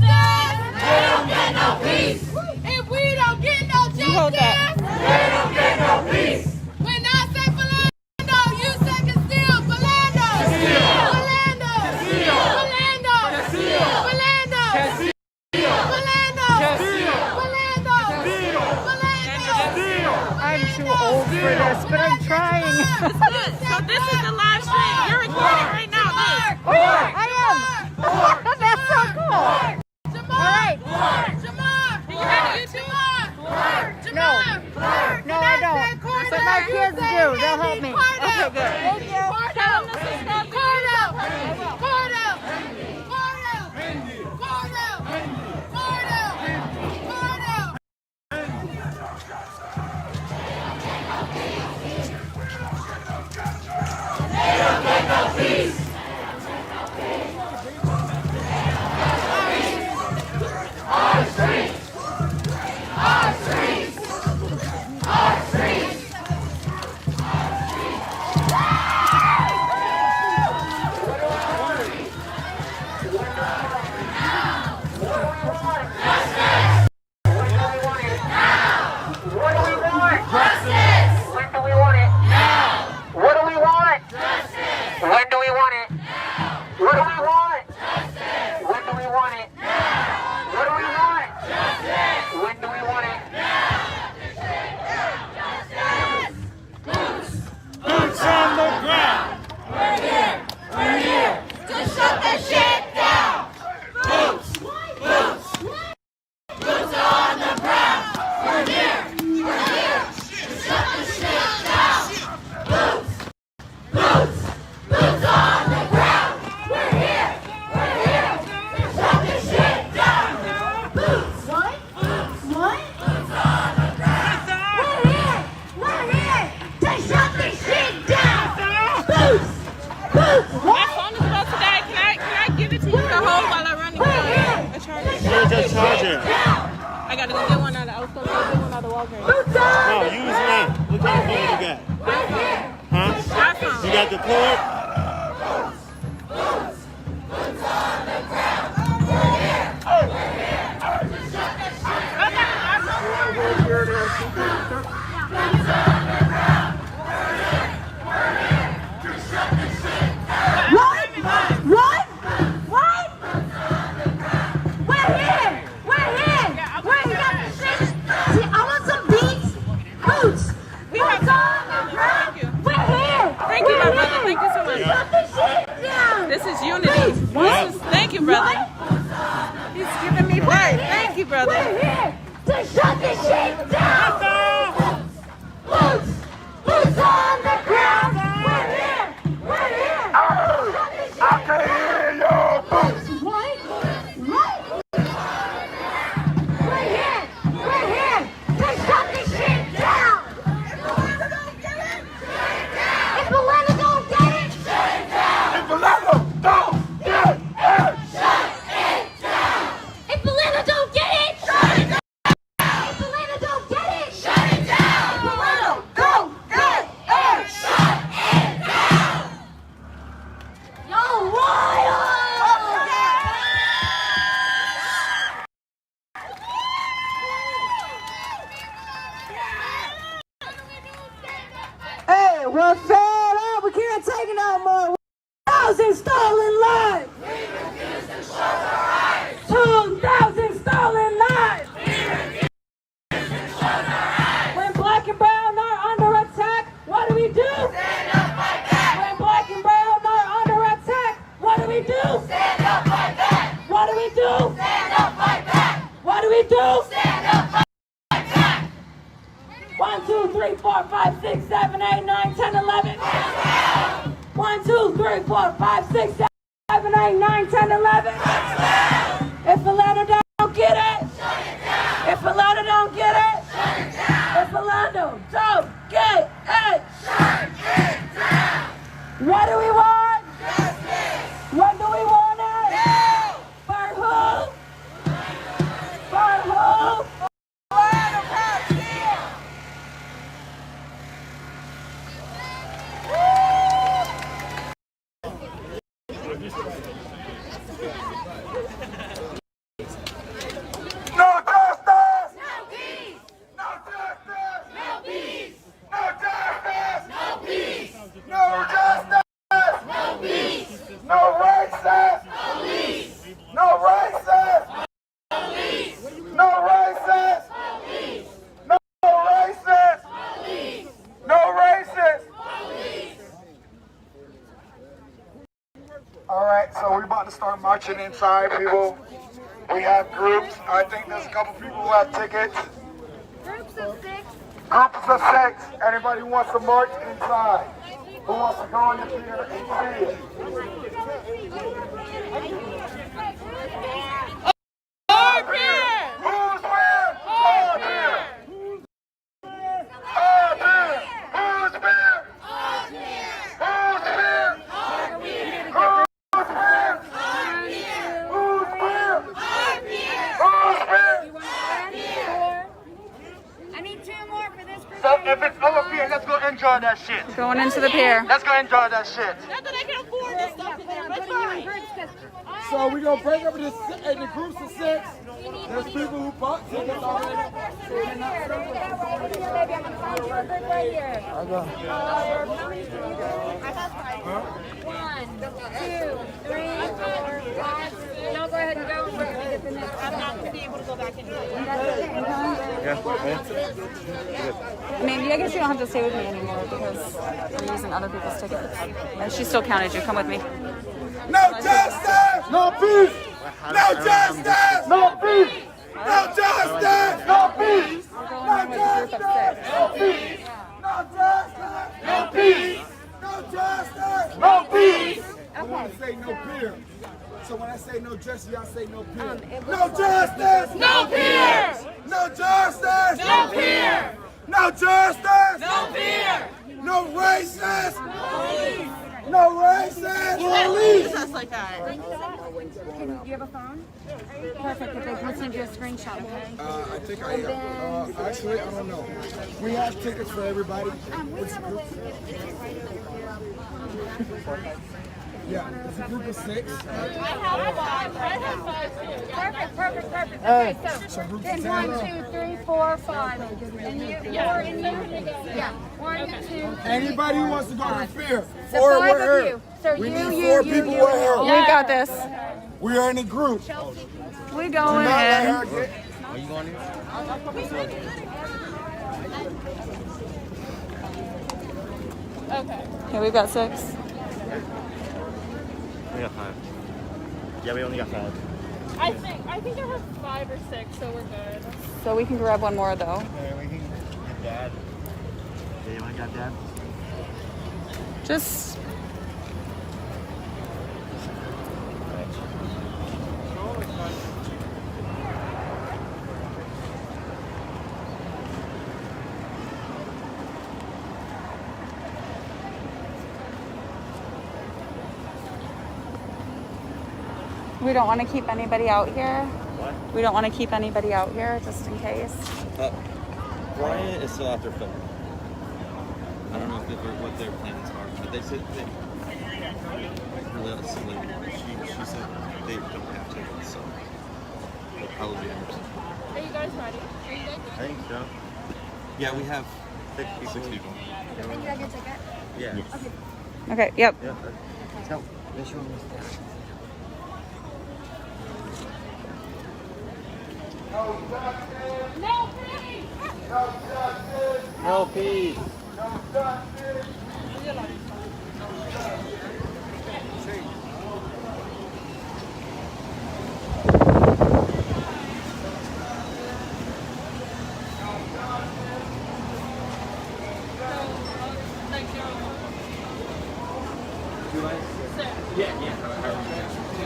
they don't get no peace. If we don't get no justice, they don't get no peace. When I say Philando, you say Castillo. Philando. Philando. Philando. Philando. Philando. I'm too old for this, but I'm trying. So this is the live stream. You're recording right now. I am. That's so cool. All right. Do you have a YouTube? No, I don't. But my kids do. They'll help me. Okay, good. Thank you. Tell them to subscribe to I gotta go get one out of, I was supposed to go get one out of Walgreens. No, use mine. What kind of phone you got? Huh? iPhone. You got the cord? What? He's giving me life. Thank you, brother. We're here to shut this shit down. Boots on the ground. We're here. We're here. I can hear your boots. What? We're here. We're here to shut this shit down. If Belinda don't get it, shut it down. If Belinda don't get it, Shut it down. If Belinda don't get it, shut it down. If Belinda don't get it, shut it down. If Belinda don't get it, shut it down. Yo, wild. Hey, we're fed up. We can't take it no more. 2,000 stolen lives. 2,000 stolen lives. When black and brown are under attack, what do we do? Stand up like that. When black and brown are under attack, what do we do? Stand up like that. What do we do? Stand up like that. What do we do? Stand up like that. 1, 2, 3, 4, 5, 6, 7, 8, 9, 10, 11. 1, 2, 3, 4, 5, 6, 7, 8, 9, 10, 11. If the letter don't get it, if the letter don't get it, if the letter don't get it, what do we want? What do we want it? For who? For who? no justice. No peace. No justice. No peace. No justice. No peace. No justice. No peace. No racist. Police. No racist. Police. No racist. Police. No racist. Police. No racist. Police. All right, so we're about to start marching inside, people. We have groups. I think there's a couple people who have tickets. Groups of 6. Groups of 6. Anybody who wants to march inside? Who wants to go in the theater and see it? Up here! Who's where? Up here. Up here. Who's where? Up here. Who's where? Up here. Who's where? Up here. Who's where? Up here. Who's where? I need 2 more for this group. So if it's over here, let's go enjoy that shit. Going into the pier. Let's go enjoy that shit. Not that I can afford this stuff in there, but fine. So we're going to break up into groups of 6. There's people who bought tickets already. No, go ahead and go. I'm not going to be able to go back in here. I mean, I guess you don't have to stay with me anymore because we're using other people's tickets. And she still counted you. Come with me. No justice! No peace! No justice! No peace! No justice! No peace! We're going in with a group of 6. No peace! No justice! No peace! No justice! No peace! I want to say no peer. So when I say no justice, y'all say no peer. No justice! No peer! No justice! No peer! No justice! No peer! No racist! No racist! Police! Just like that. Do you have a phone? Perfect. If they can send you a screenshot, okay? I think I am. Actually, I don't know. We have tickets for everybody. Yeah, it's a group of 6. I have 5. I have 5 too. Perfect. Okay, so groups then of 1, 10. 2, 3, 4, 5. And you, Yeah. yeah. 1, 2. Anybody who wants to go to the fair, So 4 5 we're of here. you. So We you, need you, 4 you, people you. we're here. We got this. We are in a group. We Do going not let in. her get. Okay. Okay, we've got 6. We got 5. Yeah, we only got 5. I think I have 5 or 6, so we're good. So we can grab one more though. Yeah, we can get Dad. Yeah, you want to grab Dad? Just we don't want to keep anybody out here. What? We don't want to keep anybody out here just in case. Brian is still out there filming. I don't know what their plans are, but they said they really honestly, she said they don't have tickets, so they'll probably be understood. Are you guys ready? Are you guys I think so. Yeah, we have 6 people. I think you have your ticket. Yeah. Okay. Okay, yep. Yeah. Let's go. This room is No, please! no peace.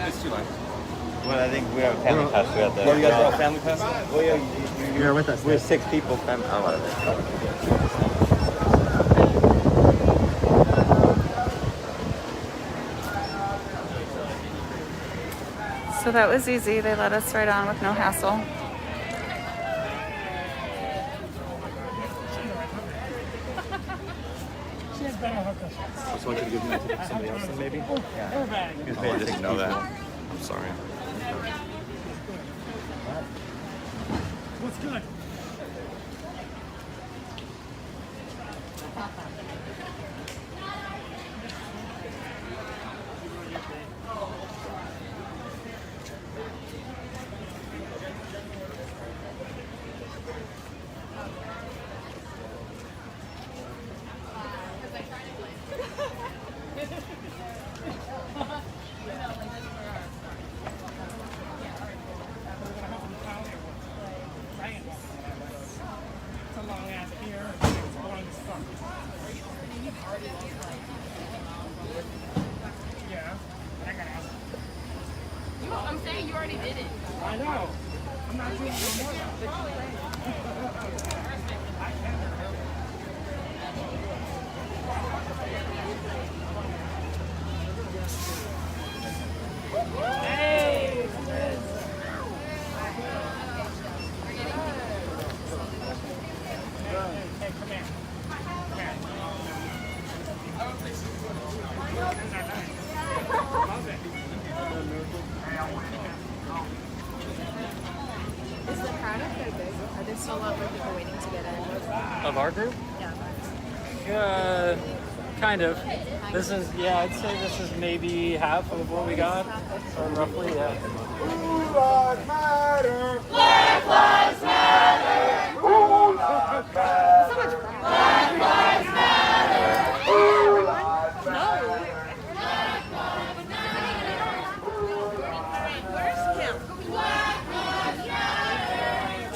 It's 2 lights. Well, I think we have a family pass. We got the. Well, you guys all family pass? Well, yeah, you're with us. We're 6 people. Oh, whatever. So that was easy. They let us right on with no hassle. I just want you to give me a ticket to somebody else then maybe? Yeah. I didn't know that. I'm sorry. What's good? I'm saying you already did it. I know. I'm not doing it no Is the crowd up there big? Are there still a lot more people waiting to get in? Of our group? Yeah. Kind of. This is, yeah, I'd say this is maybe half of what we got. Or roughly, yeah. Blue lives matter. Black lives matter. Blue lives matter. Black lives matter. Blue lives matter. Where's him? Black lives matter.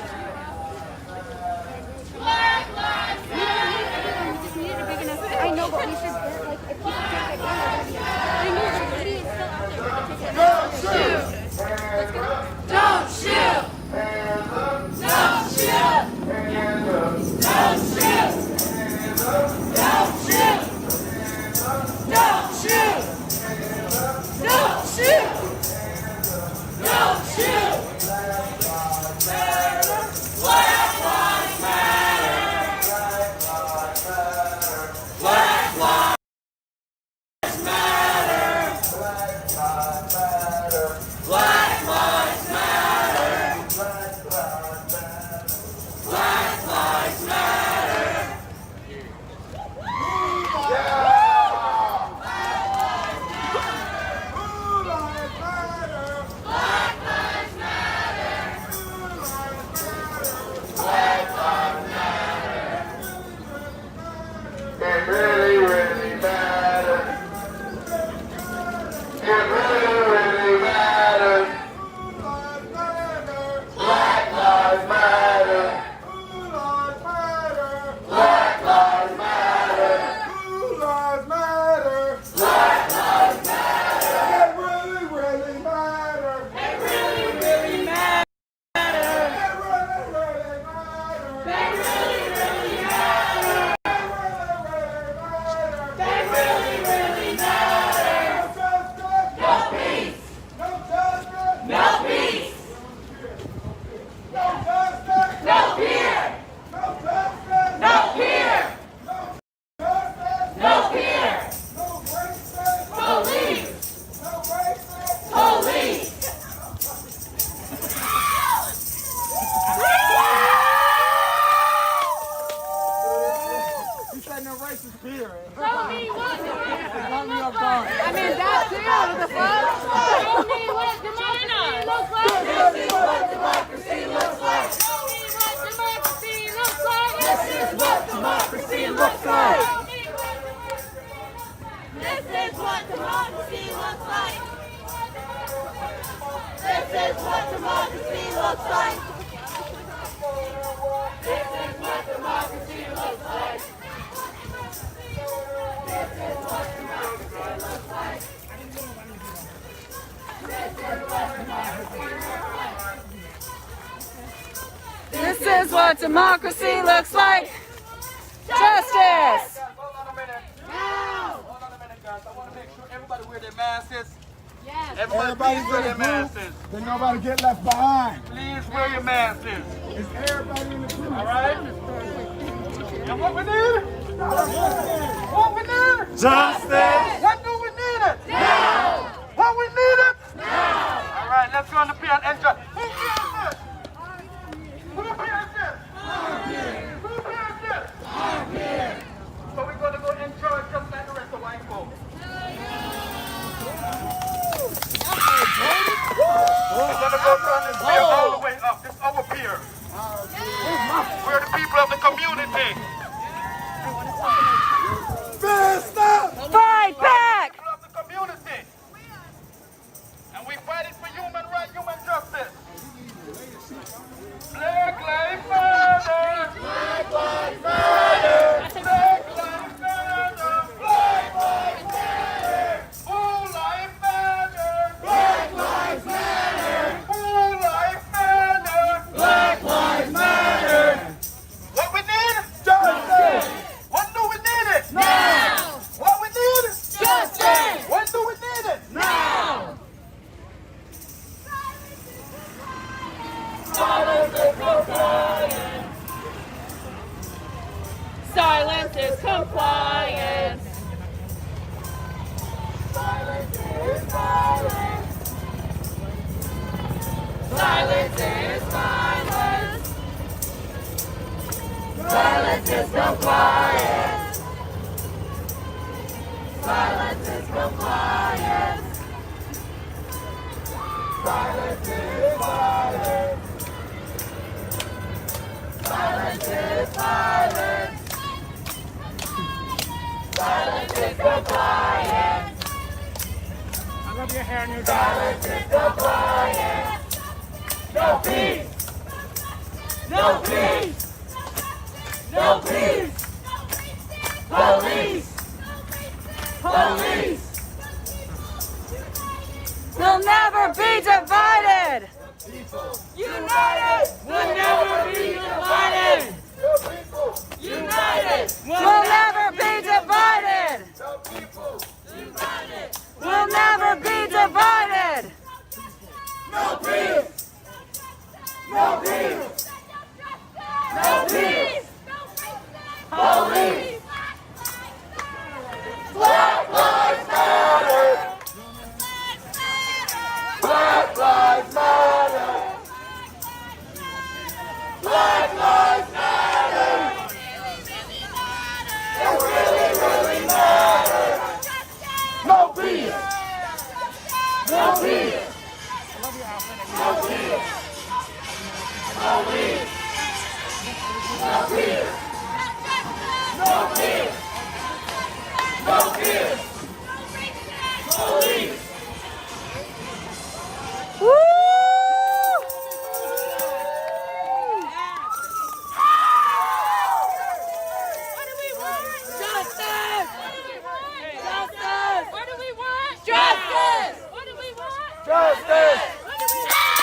Black lives matter. We just needed a big enough. I know, but we should get, like, if people take it in, I know the lady is still out there. Go, shoot. Let's go. looks like. This is what democracy looks like. This is what democracy looks like. This is what democracy looks like. Justice! Hold on a minute, guys. I want to make sure everybody wear their masks. Yes. Everybody please wear their masks. Then nobody get left behind. Please wear your masks. It's everybody in the group. All right? And what we need? What we need? Justice. What do we need it? Now. What we need it? Now. All right, let's go on the piano and enjoy. Who hears this? Who hears this? Who hears this? So we're going to go enjoy just like the rest of white folks. We're going to go down this pier all the way up. This is our pier. We're the people of the community. Fight back! People of the community. And we fighting for human rights, human justice. Black Lives Matter! Black Lives Matter! Black Lives Matter! Black Lives Matter! Full Lives Matter! Black Lives Matter! Full Lives Matter! Black Lives Matter! What we need? Justice! When do we need it? Now. What we need? Justice. When do we need it? Now. Silence is compliance. Silence is violence. Silence is violence. Silence is compliance. Silence is compliance. Silence is violence. Silence is violence. Silence is compliance. I love your hair and your Silence is compliance. No peace. No peace. No peace. Police. Police. We'll never be divided. United. We'll never be divided. United. We'll never be divided. United. We'll never be divided. No peace. No peace. No peace. Police. Black Lives Matter. Black Lives Matter. Black Lives Matter. It really, really matters. No peace. No peace. No peace. No peace. No peace. No peace. No peace. Police. Woo! What do we want? Justice. What do we want? Justice. What do we want? Justice. What do we want? Justice. What do we want?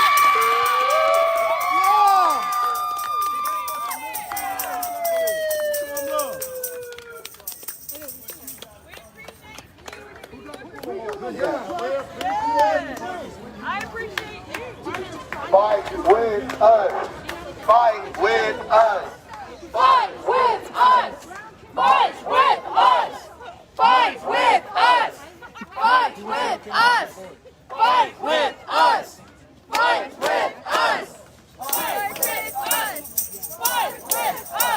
I appreciate you. Fight with us. Fight with us. Fight with us! Fight with us! Fight with us! Fight with us! Fight with us! Fight with us! Fight with us! Fight with us!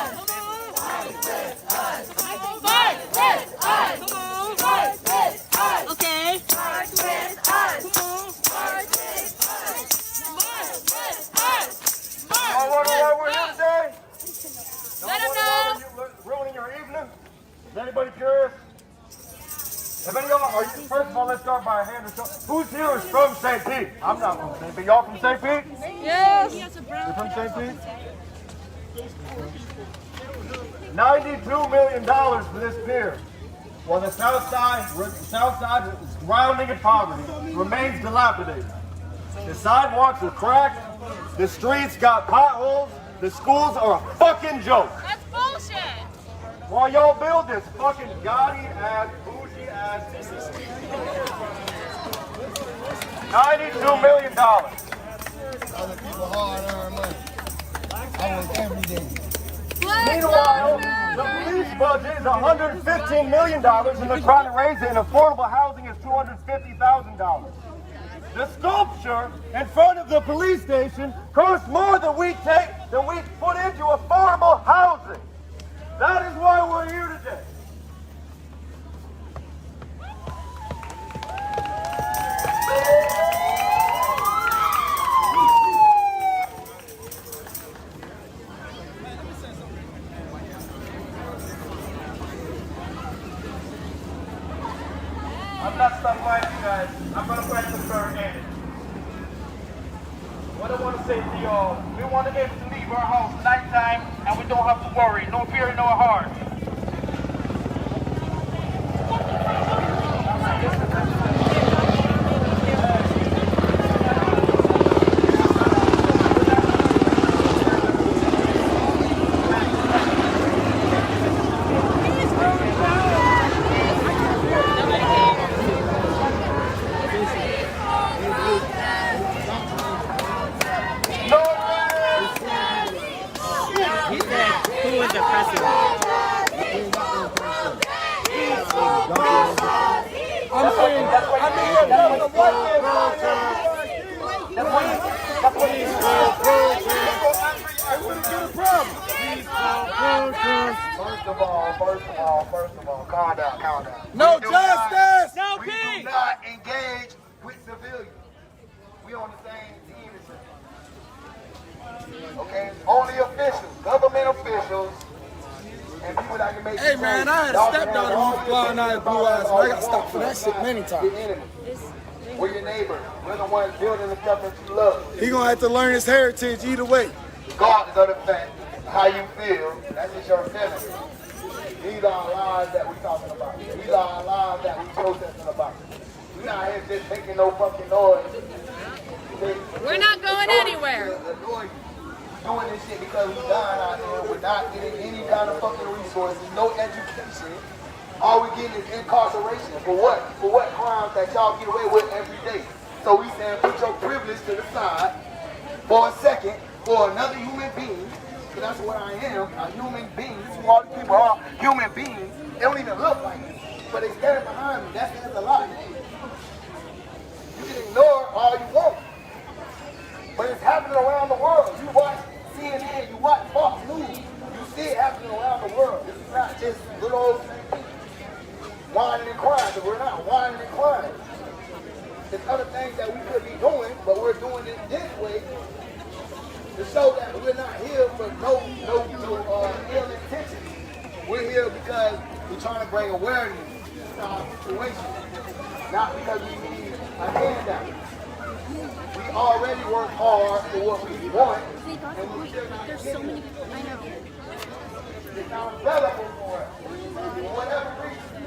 Fight with us! Fight with us! Fight with us! Okay. Fight with us! Fight with us! Fight with us! I wonder what we're here today. Let them know! Ruining your evening? Is anybody curious? Have any of y'all First of all, let's start by a hand or something. Who's here is from St. Pete? I'm not from St. Pete. Y'all from St. Pete? Yes. You're from St. Pete? $92 million for this pier. While the south side is drowning in poverty, remains dilapidated. The sidewalks are cracked, the streets got potholes, the schools are a fucking joke. That's bullshit. While y'all build this fucking gaudy ass, bougie ass, $92 million. Other people hard-earned money. I work every day. Meanwhile, the police budget is $115 million and they're trying to raise it, and affordable housing is $250,000. The sculpture in front of the police station costs more than we put into affordable housing. That is why we're here today. I'm not stuck like you guys. I'm going to press the third end. What I want to say to y'all, we want to be able to leave our house nighttime and we don't have to worry. No fear, no heart. First of all, calm down. No justice! No peace! We do not engage with civilians. We on the same team as them. Okay? Only officials, government officials, and people that can make Hey man, I had a stepdaughter who's blind eyed, blue eyes, so I got stopped for that shit many times. We're your neighbors. We're the ones building the stuff that you love. He gonna have to learn his heritage either way. Regardless of the fact how you feel, that's just your feelings. These are our lives that we're talking about. These are our lives that we're protesting about. We're not here just making no fucking noise. We're not going anywhere. Doing this shit because we dying out here. We're not getting any kind of fucking resources, no education. All we getting is incarceration. For what? For what crimes that y'all get away with every day? So we saying put your privilege to the side for a second for another human being. Because that's what I am, a human being. This is what all these people are, human beings. They don't even look like me, but they standing behind me. That's a lot. You can ignore all you want, but it's happening around the world. You watch CNN, you watch Fox News, you see it happening around the world. This is not just little old whining and crying, because we're not whining and crying. There's other things that we could be doing, but we're doing it this way to show that we're not here for no ill intention. We're here because we're trying to bring awareness to our situation, not because we need a handout. We already work hard for what we want, and we should not get it. It's not available for us, for whatever reason.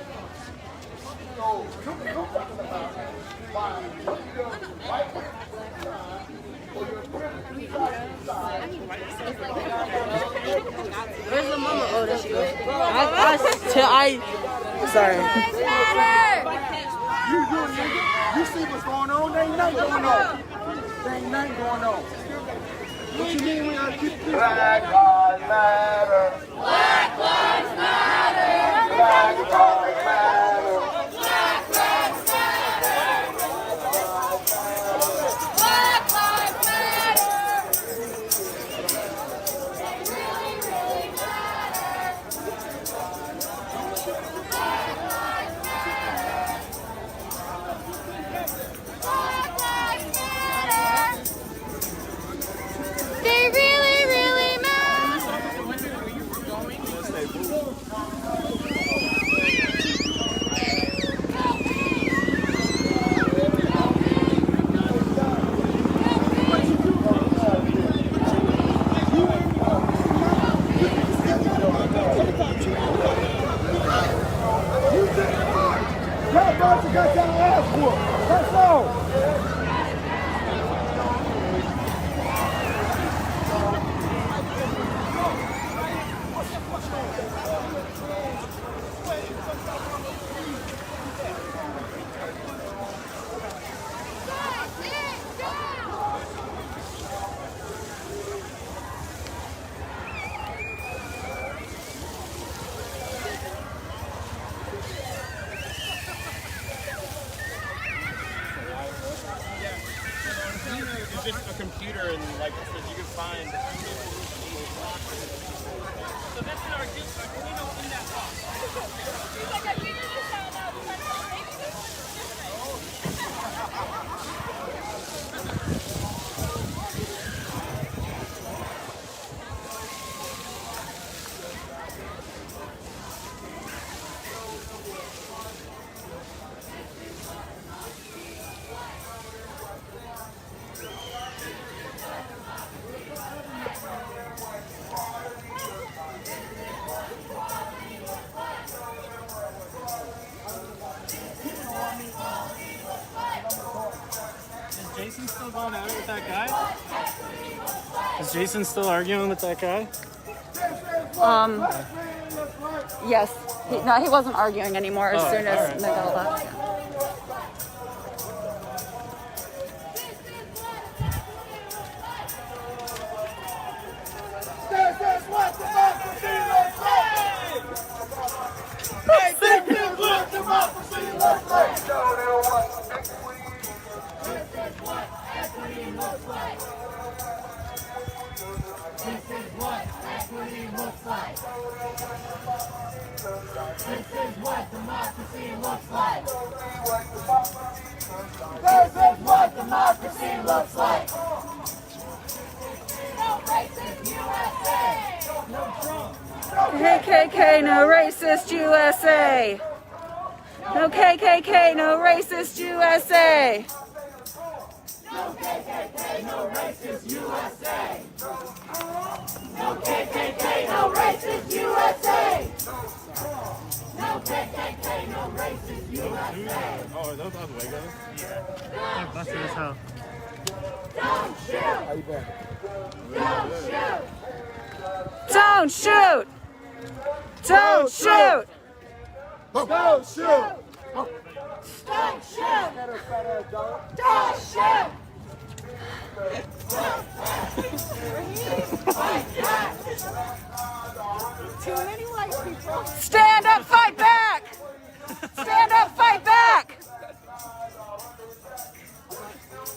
So you can do something about it by putting your white side or your privilege side. Where's the mama? Oh, there she goes. Sorry. You see what's going on? There ain't nothing going on. There ain't nothing going on. What you mean we gotta keep this? Black lives matter. Black lives matter. Black lives matter. Black lives matter. Black lives matter. They really, really matter. computer and like you can find. So that's an Arduino in that box. He's like, I figured this out now. Maybe this one is Is Jason still going at it with that guy? Is Jason still arguing with that guy? Yes. No, he wasn't arguing anymore as soon as all right. Miguel left. Yeah. This is what democracy looks like! Hey, this is what democracy looks like! This is what equity looks like! This is what equity looks like! This is what democracy looks like! This is what democracy looks like! No racist USA! No Trump! KKK, no racist USA. No KKK, no racist USA. No KKK, no racist USA! No KKK, no racist USA! No KKK, no racist USA! Oh, are those other way guys? They're busted as hell. Don't shoot! How you been? Don't shoot! Don't shoot! Don't shoot! Don't shoot! Don't shoot! Don't shoot! Too many white people. Stand up, fight back! Stand up, fight back!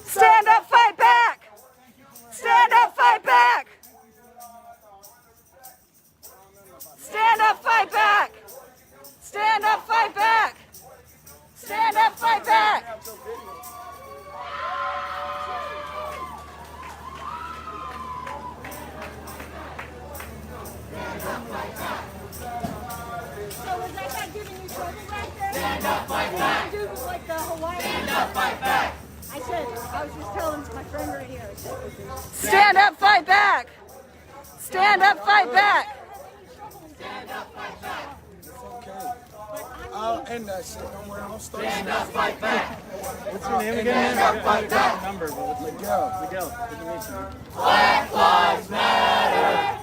Stand up, fight back! Stand up, fight back! Stand up, fight back! Stand up, fight back! Stand up, fight back! So was that guy giving you trouble back there? Stand up, fight back! Dude was like the Hawaiian. Stand up, fight back! I said, I was just telling my friend right here. I said, Stand up, fight back! Stand up, fight back! Stand up, fight back! I'll end that shit. Don't worry, I'll start. Stand up, fight back! What's your name again? Stand up, fight back! Number, but what's Miguel. Miguel? Good to meet you. Black Lives Matter!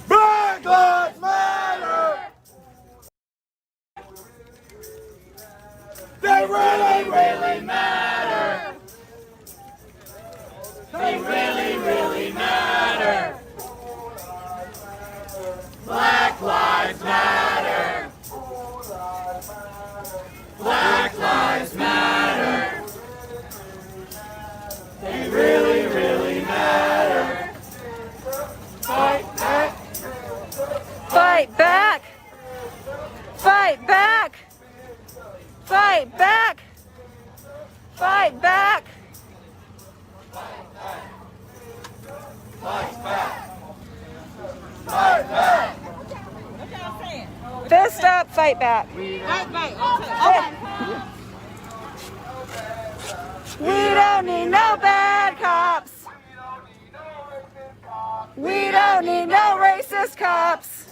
Black Lives Matter! They really, really matter! They really, really matter! Black Lives Matter! Black Lives Matter! They really, really matter! Fight back! Fight back! Fight back! Fight back! Fight back! Fight back! Fight back! Fist up, fight back! We don't need no bad cops! We don't need no racist cops!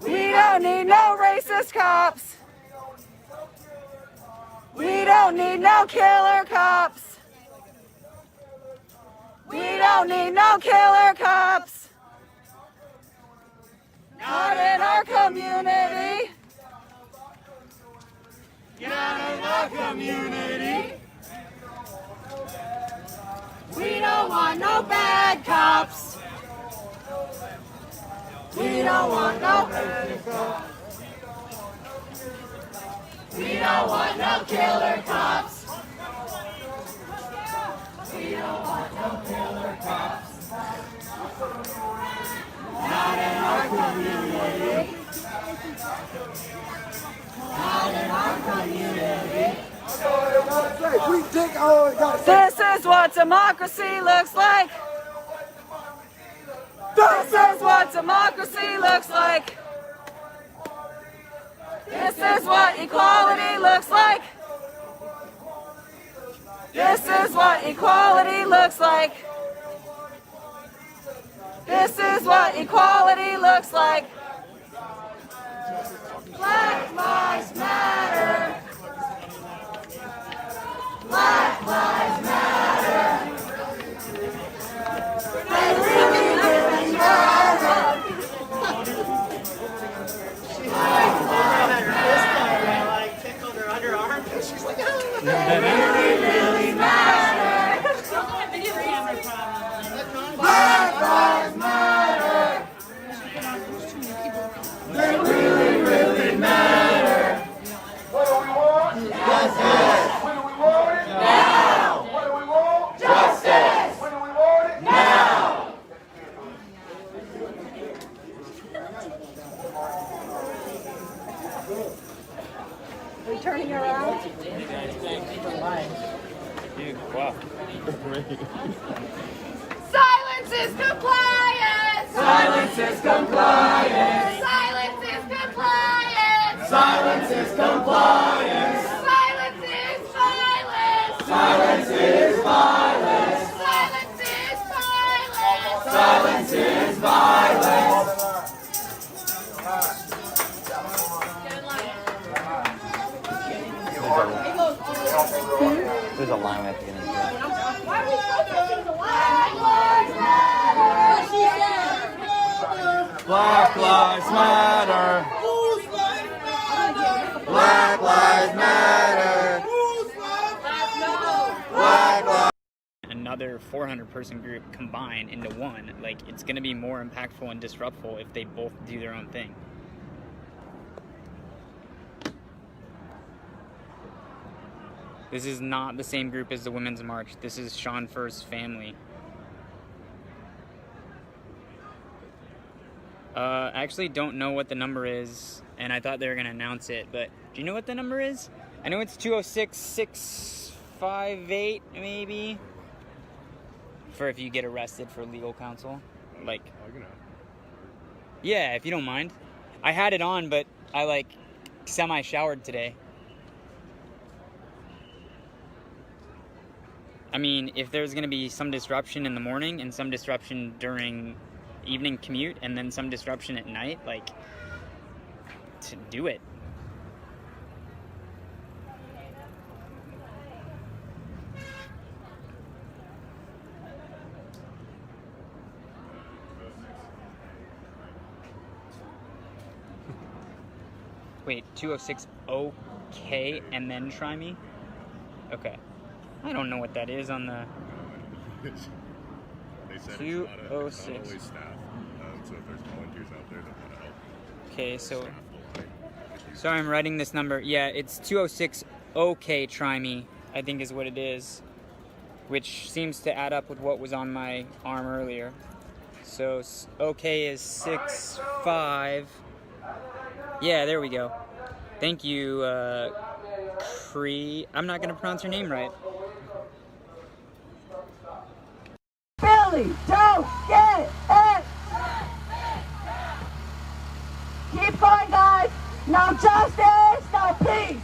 We don't need no racist cops! We don't need no killer cops! We don't need no killer cops! Not in our community! Not in our community! We don't want no bad cops! We don't want no bad cops! We don't want no killer cops! This is what democracy looks like. This is what democracy looks like. This is what equality looks like. This is what equality looks like. This is what equality looks like. Black lives matter. Black lives matter. They really, really matter. She had her fist on her and like tickled her underarm. And she's like, oh. They really, really matter. Black lives matter. They really, really matter. What do we want? Justice. When do we want it? Now. What do we want? Justice. When do we want it? Now. Are we turning around? Dude, wow. Silence is compliance! Silence is compliance. Silence is compliance! Silence is compliance. Silence is violence! Silence is violence. Silence is violence! Silence is violence. There's a line at the beginning. Why are we protesting the Black Lives Matter? Black Lives Matter. Black Lives Matter. Black Lives. Another 400-person group combined into one. Like, it's going to be more impactful and disruptful if they both do their own thing. This is not the same group as the Women's March. This is Sean Furr's family. I actually don't know what the number is, and I thought they were going to announce it, but do you know what the number is? I know it's 206-658, maybe, for if you get arrested for legal counsel. Like, yeah, if you don't mind. I had it on, but I, like, semi-showered today. I mean, if there's going to be some disruption in the morning and some disruption during evening commute and then some disruption at night, like, to do it. Wait, 206 OK and then try me? Okay. I don't know what that is on the They said 206. it's not always staff. So if there's volunteers out there that want to help. Okay, so I'm writing this number. Yeah, it's 206 OK try me, I think is what it is, which seems to add up with what was on my arm earlier. So OK is 65. Yeah, there we go. Thank you, Cree. I'm not going to pronounce your name right. Billy, don't get it! Keep going, guys! No justice, no peace!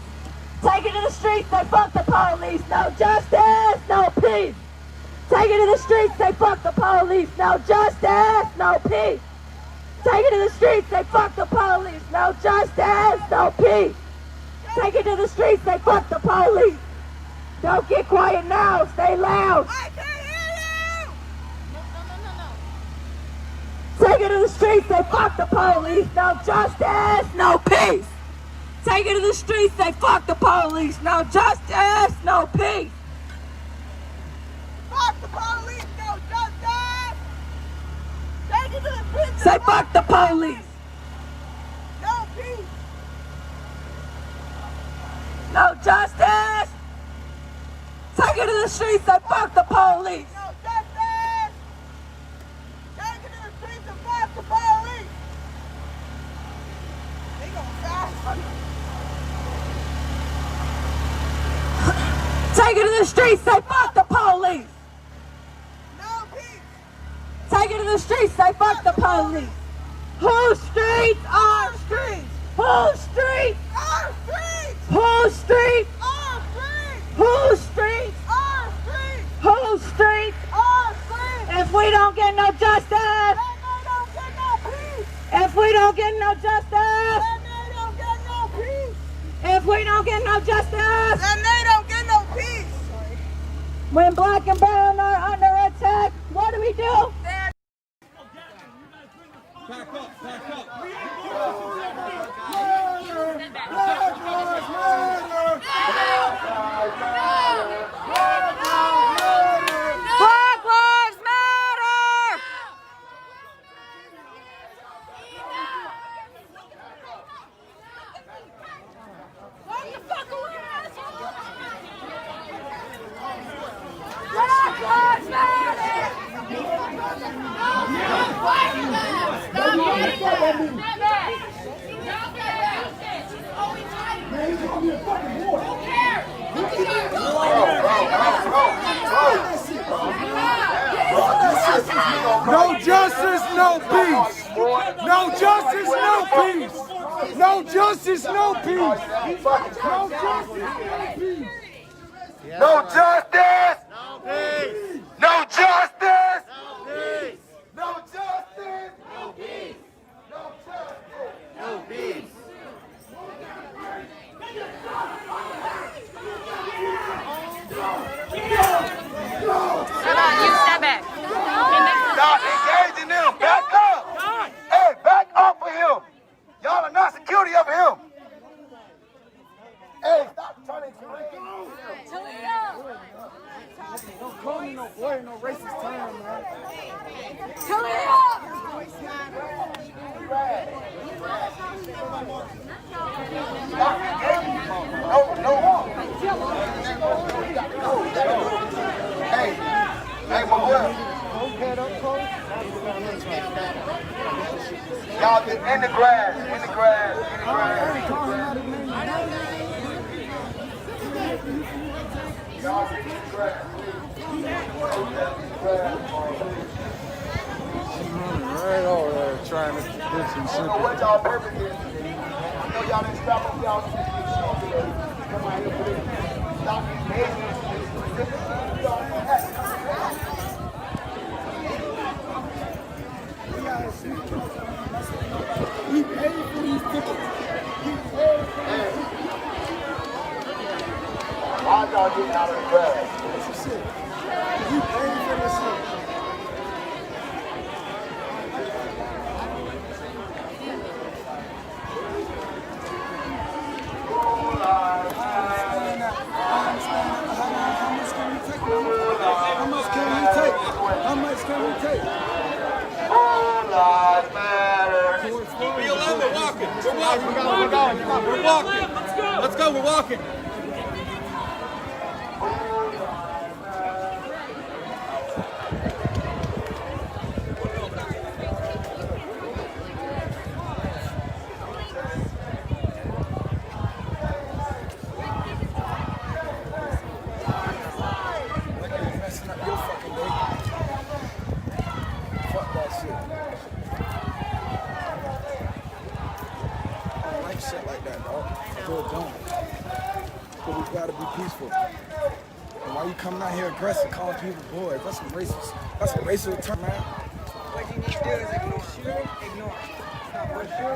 Take it to the streets, they fuck the police! No justice, no peace! Take it to the streets, they fuck the police! No justice, no peace! Take it to the streets, they fuck the police! No justice, no peace! Take it to the streets, they fuck the police! Don't get quiet now, stay loud! Take it to the streets, they fuck the police, no justice, no peace. Take it to the streets, they fuck the police, no justice, no peace. Fuck the police, no justice. Take it to the streets, say fuck the police. No peace. No justice. Take it to the streets, they fuck the police. The police! They gonna fast. Take it to the streets, say fuck the police. No peace. Take it to the streets, say fuck the police. Whose streets? Our streets. Whose streets? Our streets. Whose streets? Our streets. Whose streets? Our streets. Whose streets? Our streets. If we don't get no justice, Then they don't get no peace. if we don't get no justice, Then they don't get no peace. if we don't get no justice, Then they don't get no peace. when black and brown are under attack, what do we do? Back up, back up. Black Lives Matter! Walk the fuck away, asshole! Black Lives Matter! No justice, no peace. No justice, no peace. No justice, no peace. No justice, no peace. No justice. No peace. No justice. No peace. No justice. No peace. No justice. No peace. Come on, you step back. Stop engaging them. Back up. Hey, back up for him. Y'all are not security over him. Hey, stop trying to Don't call me no boy, no racist term, man. Hey, my boy. Y'all get in the grass, in the grass, in the grass. Y'all get in the grass. Right over there trying to do some I don't know simple. what y'all purpose is. I know y'all didn't strap up y'all come out here for this. Stop engaging. We paid for these tickets. Why y'all getting out of the grass? We paid for this shit. How much can we take? How much can we take? All lives matter. BLM, we're walking. We're walking. We're walking. Let's go. Let's go. We're walking. Messing up your fucking day. Fuck that shit. I don't like shit like that, dog. I really don't. But we gotta be peaceful. And why you coming out here aggressive, calling people boys? That's some racist. That's a racist term, man. What you need to do is ignore.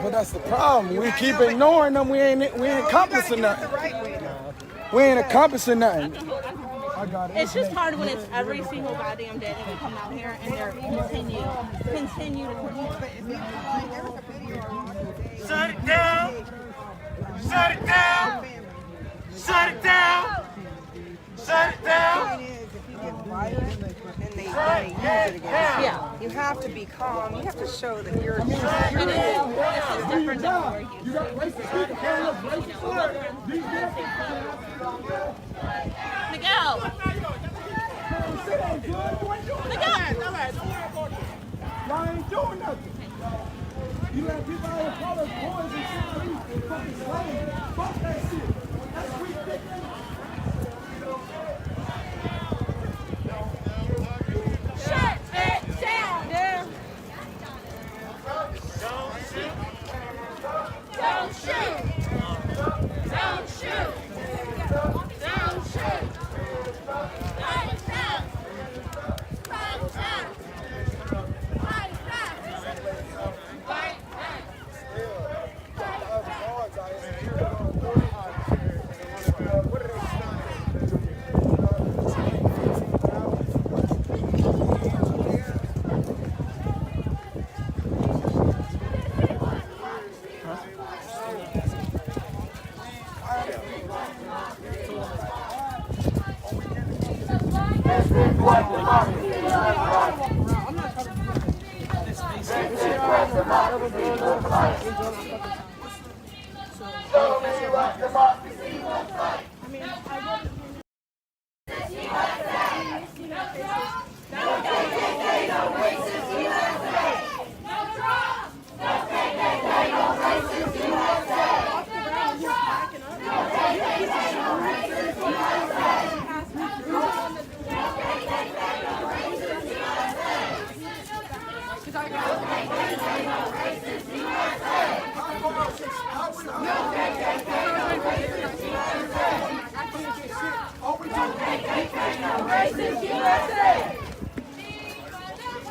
But that's the problem. We keep ignoring them. We ain't accomplishing nothing. We ain't accomplishing nothing. I got it. It's just hard when it's every single goddamn day that we come out here and they're continue to. Shut it down. Shut it down. Shut it down. Shut it down. Yeah, you have to be calm. You have to show that you're. This is different than what we're used You got racist people calling us racist. Miguel! Y'all ain't doing nothing. You let people out here call us boys and shit. Fucking slaves. Fuck that shit. That's ridiculous.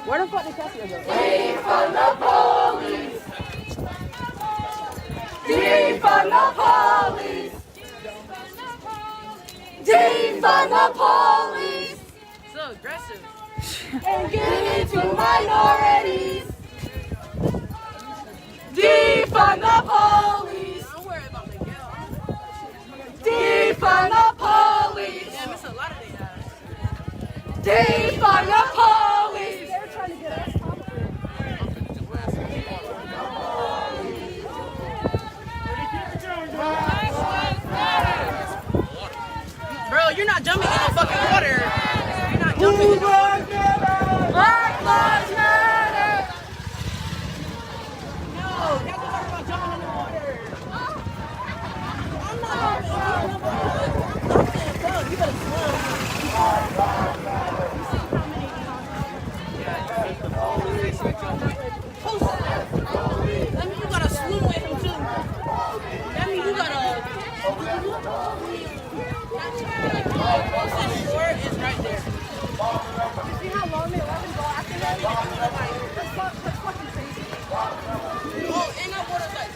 Where the fuck did Cassie go? Defund the police! Defund the police! Defund the police! So aggressive. And give it to minorities! Defund the police! Don't worry about the girl. Defund the police! Damn, it's a lot of their ass. Defund the police! They're trying to get us Bro, you're not jumping in no fucking water. You're not jumping in no water. Black Lives Matter! No, that's what talking about jumping in the water. I'm not bro, you better swim. That means you gotta swim with him too. That means you gotta. This short is right there. You see how long they let him go after that? That's fucking crazy. Oh, and that water's like.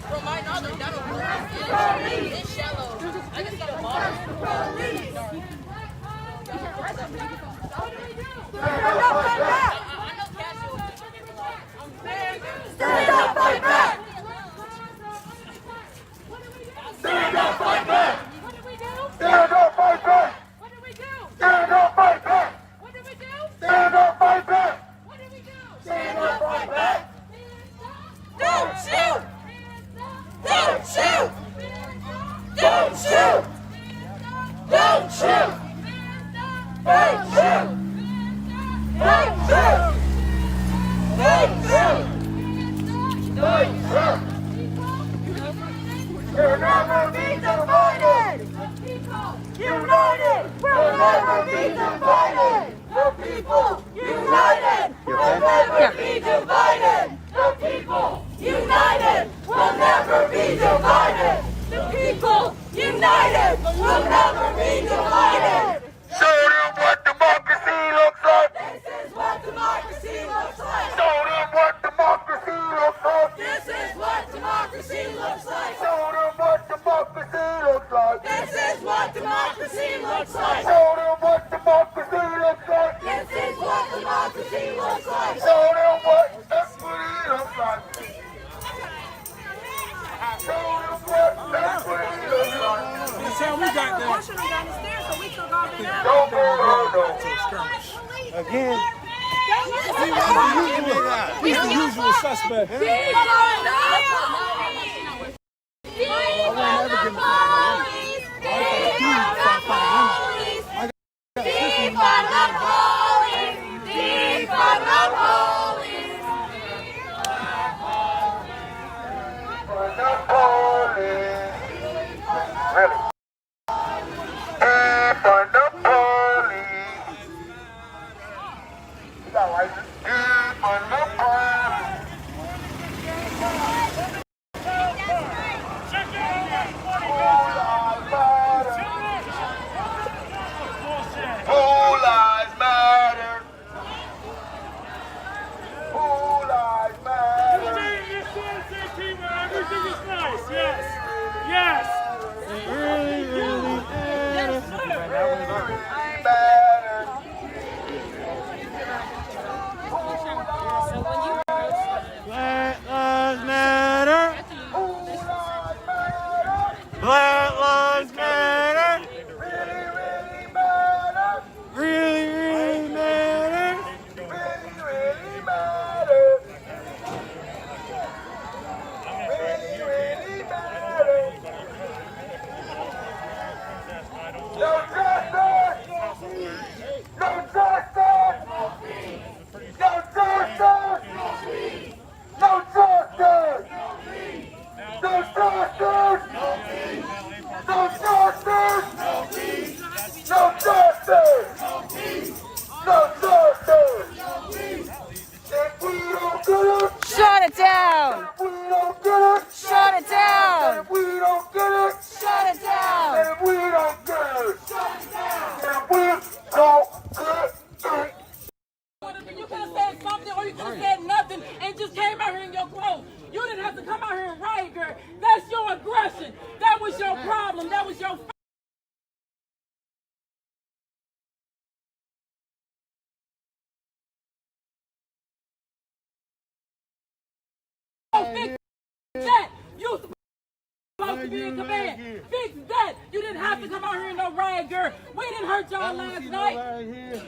From my knowledge, that'll work. It's shallow. I just got a bottle. Stand up, fight back! Stand up, fight back! Stand up, fight back! Stand up, fight back! Stand up, fight back! Stand up, fight back! Don't shoot! Don't shoot! Don't shoot! Don't shoot! Don't shoot! Don't shoot! Don't shoot! Don't shoot! You'll never be divided! United! We'll never be divided! The people united! We'll never be divided! The people united! We'll never be divided! The people united! We'll never be divided! Show them what democracy looks like! This is what democracy looks like! Show them what democracy looks like! This is what democracy looks like! Show them what democracy looks like! This is what democracy looks like! Show them what democracy looks like! This is what democracy looks like! Show them what equity looks like! Show them what equity looks like! That's how we got there. Pushing them down the stairs so we could go up and out. Don't go no. Again, he's the usual suspect. Defund the Really? Defund the police. You got license? Defund the police. to be in command. Fix that. You didn't have to come out here in no riot gear. We didn't hurt y'all last night.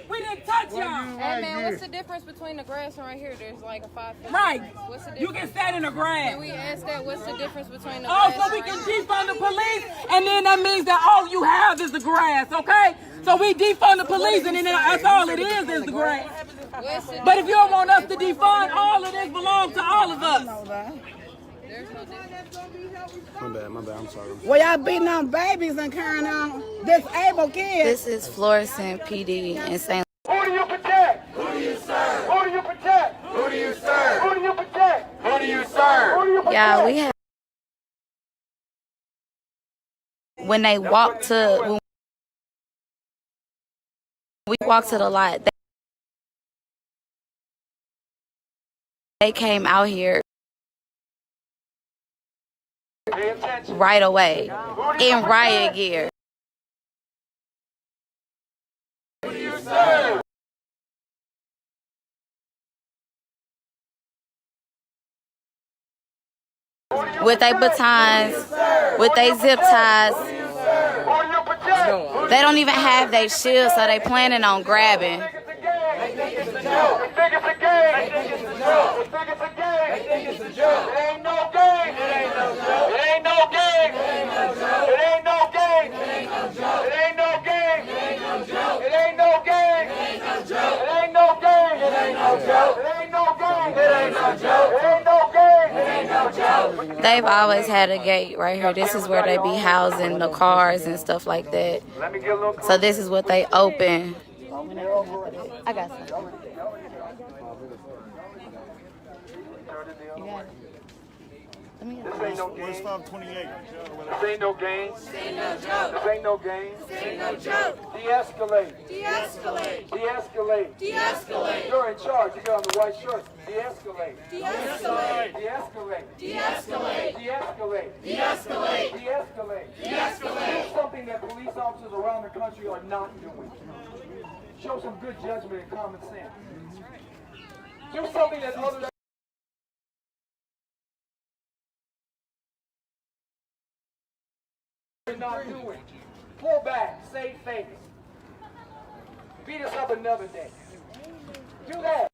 We didn't touch y'all. Hey man, what's the difference between the grass and right here? There's like a 5 foot. Right. What's the difference? You can stand in the grass. Can we ask that? What's the difference between the Oh, grass so we and can right here? defund the police, and then that means that all you have is the grass, okay? So we defund the police, and then that's all it is the grass. But if you don't want us to defund, all of this belongs to all of us. My bad, I'm sorry. Well, y'all beating on babies and carrying on disabled kids. This is Florissant PD in St. Who do you protect? Who do you serve? Who do you protect? Who do you serve? Who do you protect? Who do you serve? Who do you protect? Yeah, we have. When they walk to, when we walk to the lot, they came out here right away in riot gear. Who do you serve? With their batons, with their zip ties. They don't even have their shields, so they planning on grabbing. They think it's a joke. They think it's a game. They think it's a joke. They think it's a game. They think it's a joke. It ain't no game. It ain't no joke. It ain't no game. It ain't no joke. It ain't no game. It ain't no joke. It ain't no game. It ain't no joke. It ain't no game. It ain't no joke. It ain't no game. It ain't no joke. It ain't no game. It ain't no joke. It ain't no game. It ain't no joke. They've always had a gate right here. This is where they be housing the cars and stuff like that. So this is what they open. I got some. You got it. This ain't no game. This ain't no game. This ain't no joke. This ain't no game. This ain't no joke. De-escalate. De-escalate. De-escalate. De-escalate. You're in charge. You got on the white shirt. De-escalate. De-escalate. De-escalate. De-escalate. De-escalate. De-escalate. De-escalate. De-escalate. Do something that police officers around the country are not doing. Show some good judgment and common sense. Do something that others are not doing. Pull back, save face. Beat us up another day. Do that.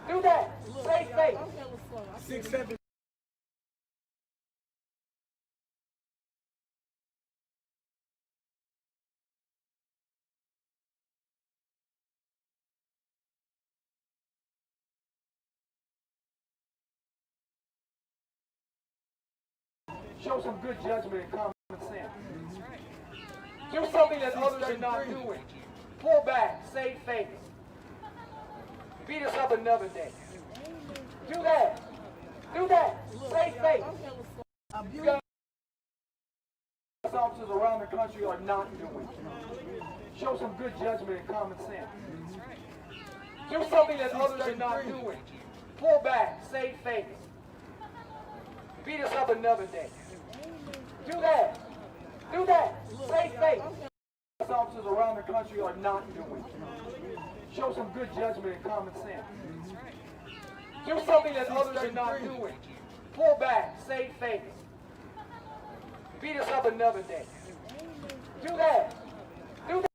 Do that. Save face. 6, 7. Show some good judgment and common sense. Do something that others are not doing. Pull back, save face. Beat us up another day. Do that. Do that. Save face. Police officers around the country are not doing. Show some good judgment and common sense. Do something that others are not doing. Pull back, save face. Beat us up another day. Do that. Do that. Save face. Police officers around the country are not doing. Show some good judgment and common sense. Do something that others are not doing. Pull back, save face. Beat us up another day. Do that. Do that.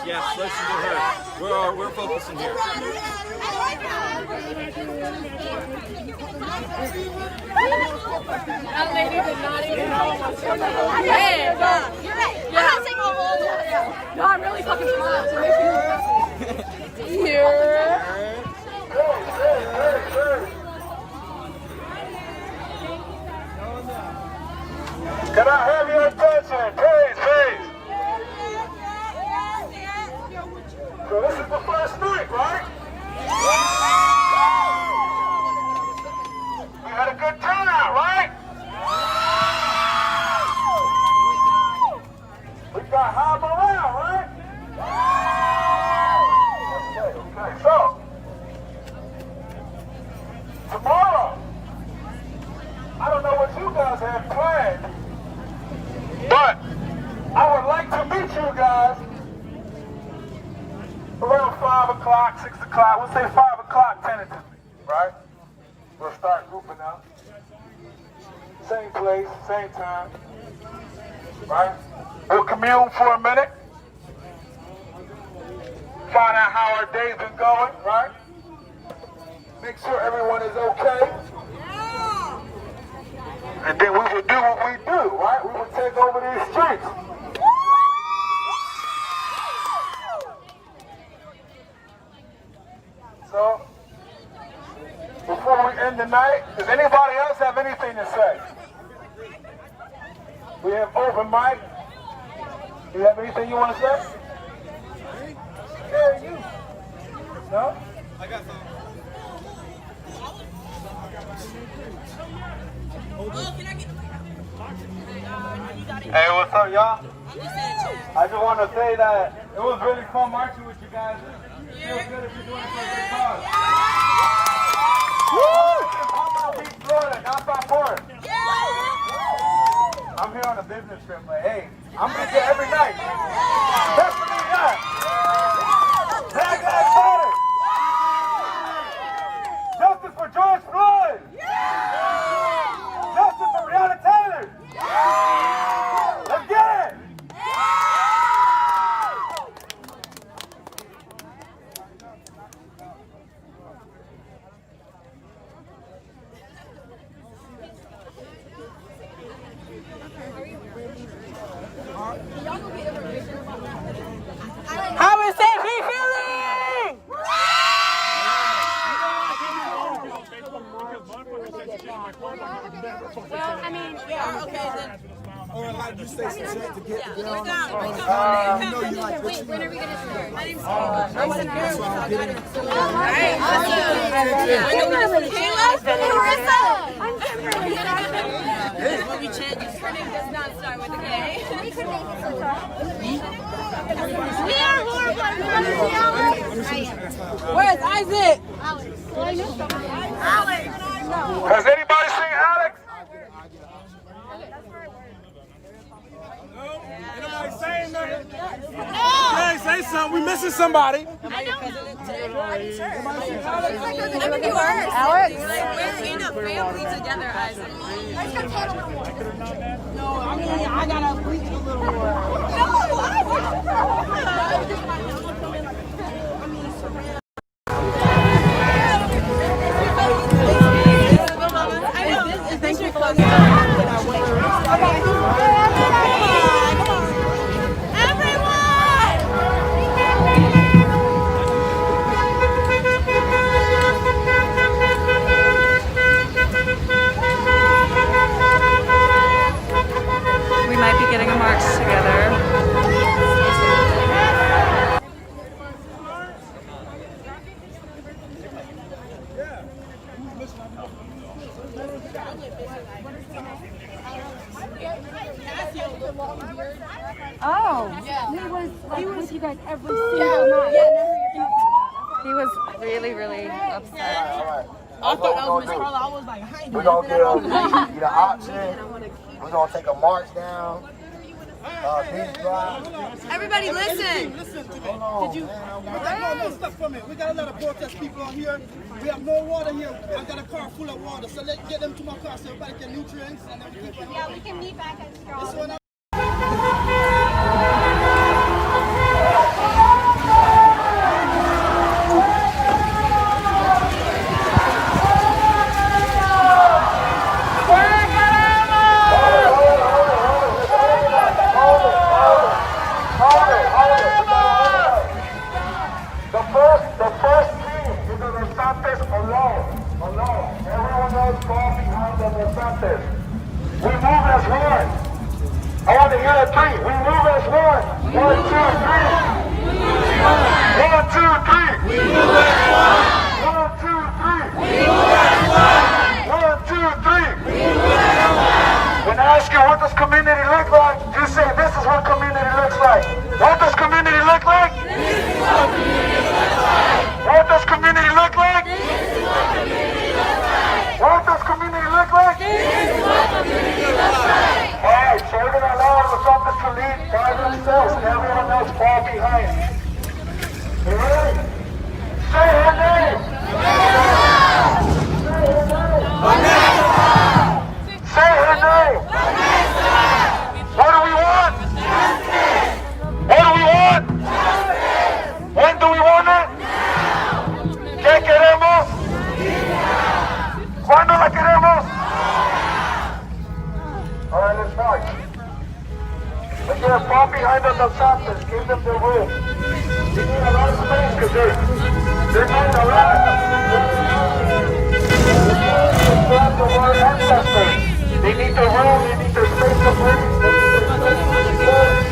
Yes, listen to her. We're focusing here. That lady did not even know what's going on. You're right. I'm not saying all of it. No, I'm really fucking smart. So make sure Can I have your attention? Please, please. So this is the first night, right? We had a good turnout, right? We got high morale, right? Okay, so tomorrow, I don't know what you guys have planned, but I would like to meet you guys around 5 o'clock, 6 o'clock. We'll say 5 o'clock tentatively, right? We'll start grouping up. Same place, same time, right? We'll commune for a minute. Find out how our day's been going, right? Make sure everyone is okay. And then we will do what we do, right? We will take over these streets. So, before we end the night, does anybody else have anything to say? We have open mic. Do you have anything you want to say? Yeah, you. No? I got some. Hey, what's up, y'all? I just want to say that it was really fun marching with you guys. It feels good if you're doing it for a good cause. I'm out Beach, Florida, not South Florida. I'm here on a business trip, but hey, I'm gonna get every night. Definitely not. Black Lives Matter. Justice for George Floyd. Justice for Breonna Taylor. Let's get it. How is that be feeling? Well, I mean, yeah, okay, then. Or like you say, to get We're on. down. You know you like Wait, when are we going to start? My name's That's why I'm getting. Alright, Carissa! I'm Kimberly. When we chant, your name does not start with a K. We are horrible. Where's Isaac? Alex. Has anybody seen Alex? Anybody saying nothing? Hey, say something. We missing somebody. I know. Alex. We're in a family together, Isaac. No, I mean, I gotta preach a little more. Thanks for closing. We might be getting a march together. Oh, he was with you guys every single night. He was really upset. I thought that was Miss Carla. I was like, hi. We're going to get an option. We're going to take a march down. Beach Drive. Everybody listen. Hold on, Did you? man. No, stop for a minute. We got a lot of protest people on here. We have no water here. I got a car full of water. So let's get them to my car so everybody can nutrients and everything. Yeah, we can meet back at Straw. the count of three. We move as one. 1, 2, 3. 1, 2, 3. We move as one. 1, 2, 3. We move as one. 1, 2, 3. We move as one. When I ask you what does community look like, you say this is what community looks like. What does community look like? This is what community looks like. What does community look like? This is what community looks like. What does community look like? This is what community looks like. Alright, so we're going to allow the officers to lead by themselves and everyone else fall behind. You ready? Say her name. Say her name. What do we want? What do we want? When do we want it? ¿Qué queremos? ¿Cuándo la queremos? All right, let's march. Again, fall behind the Santas. Give them the room. They need a lot of space because they're not a lot. Of our ancestors. They need the room. They need their space to breathe. They need their space to live.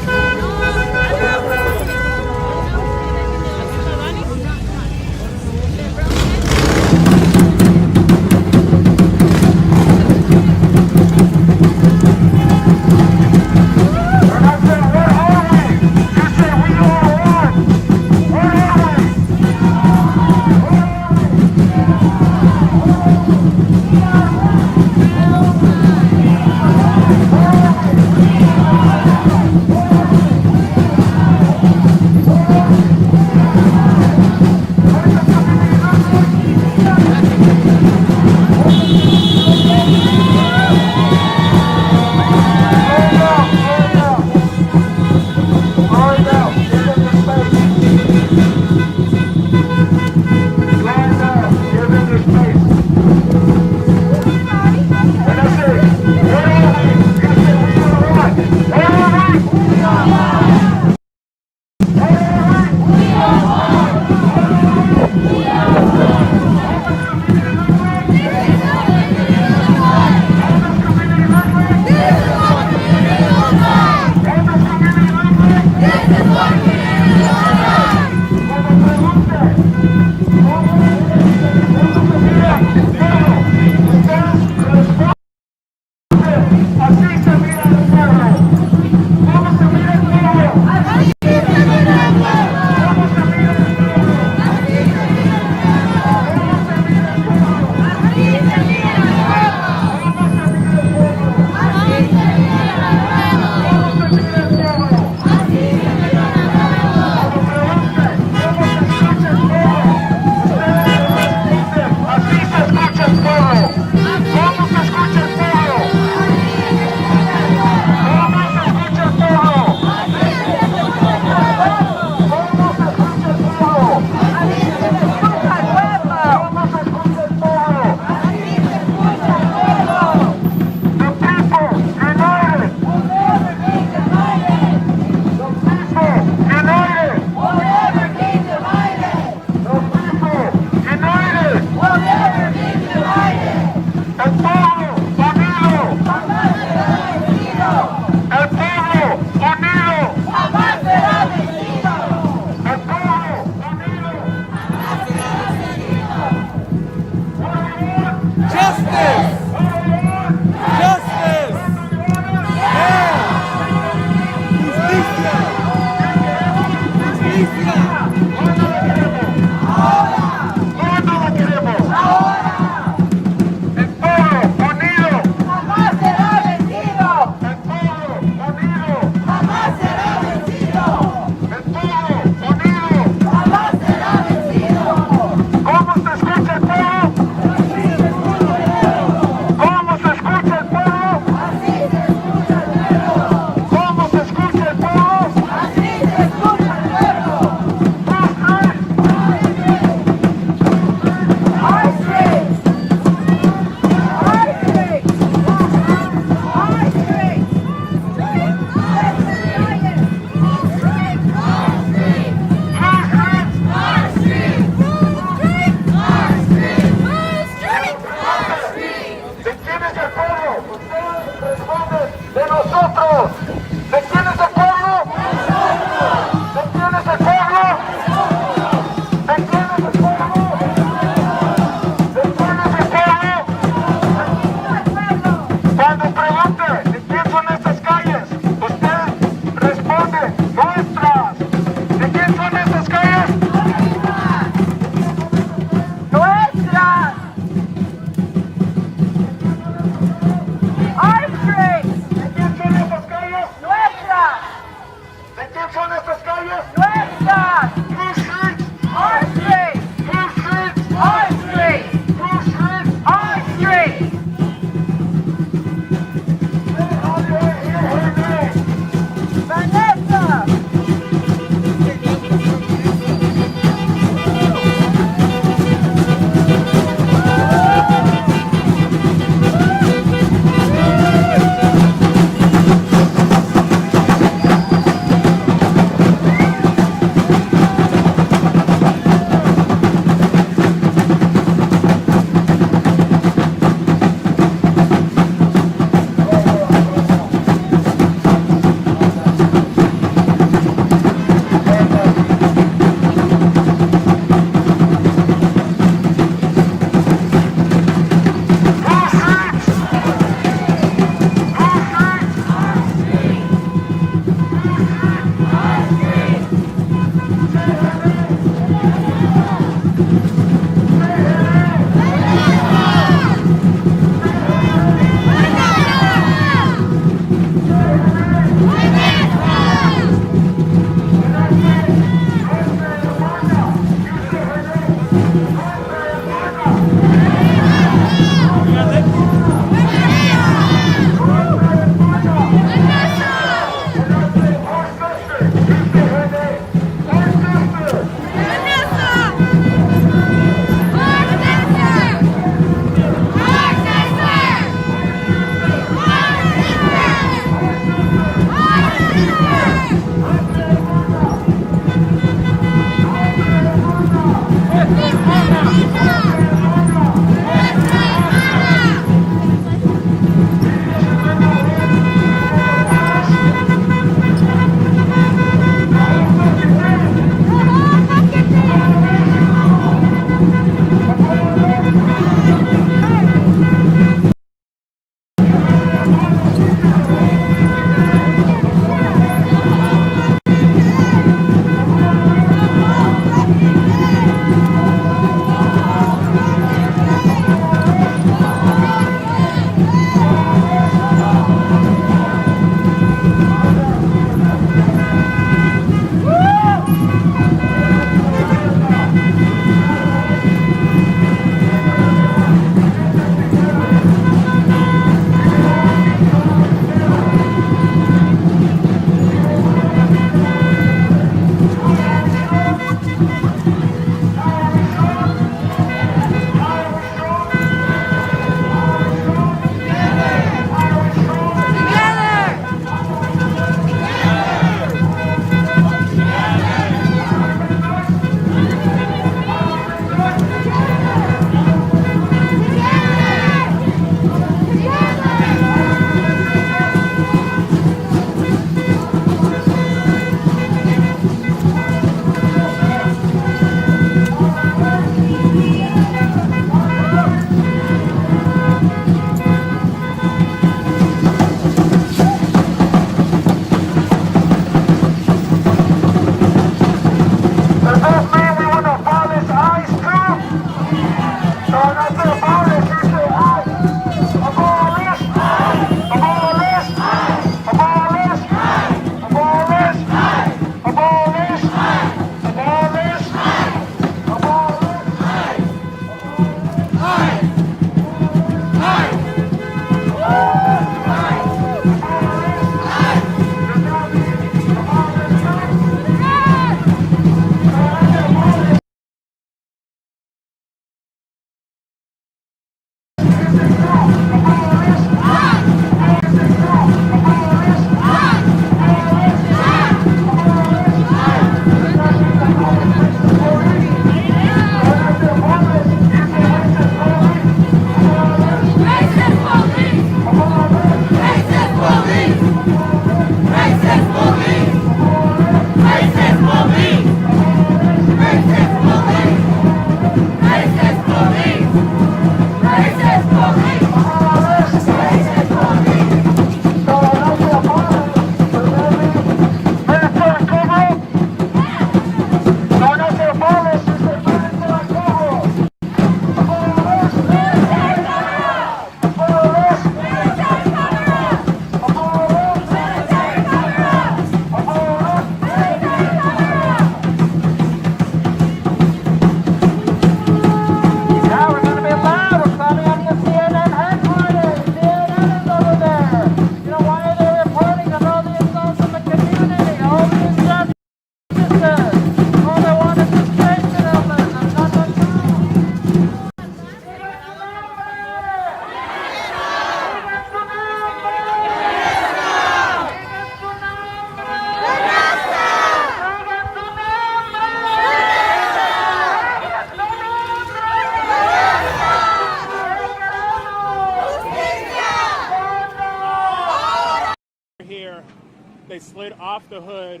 off the hood.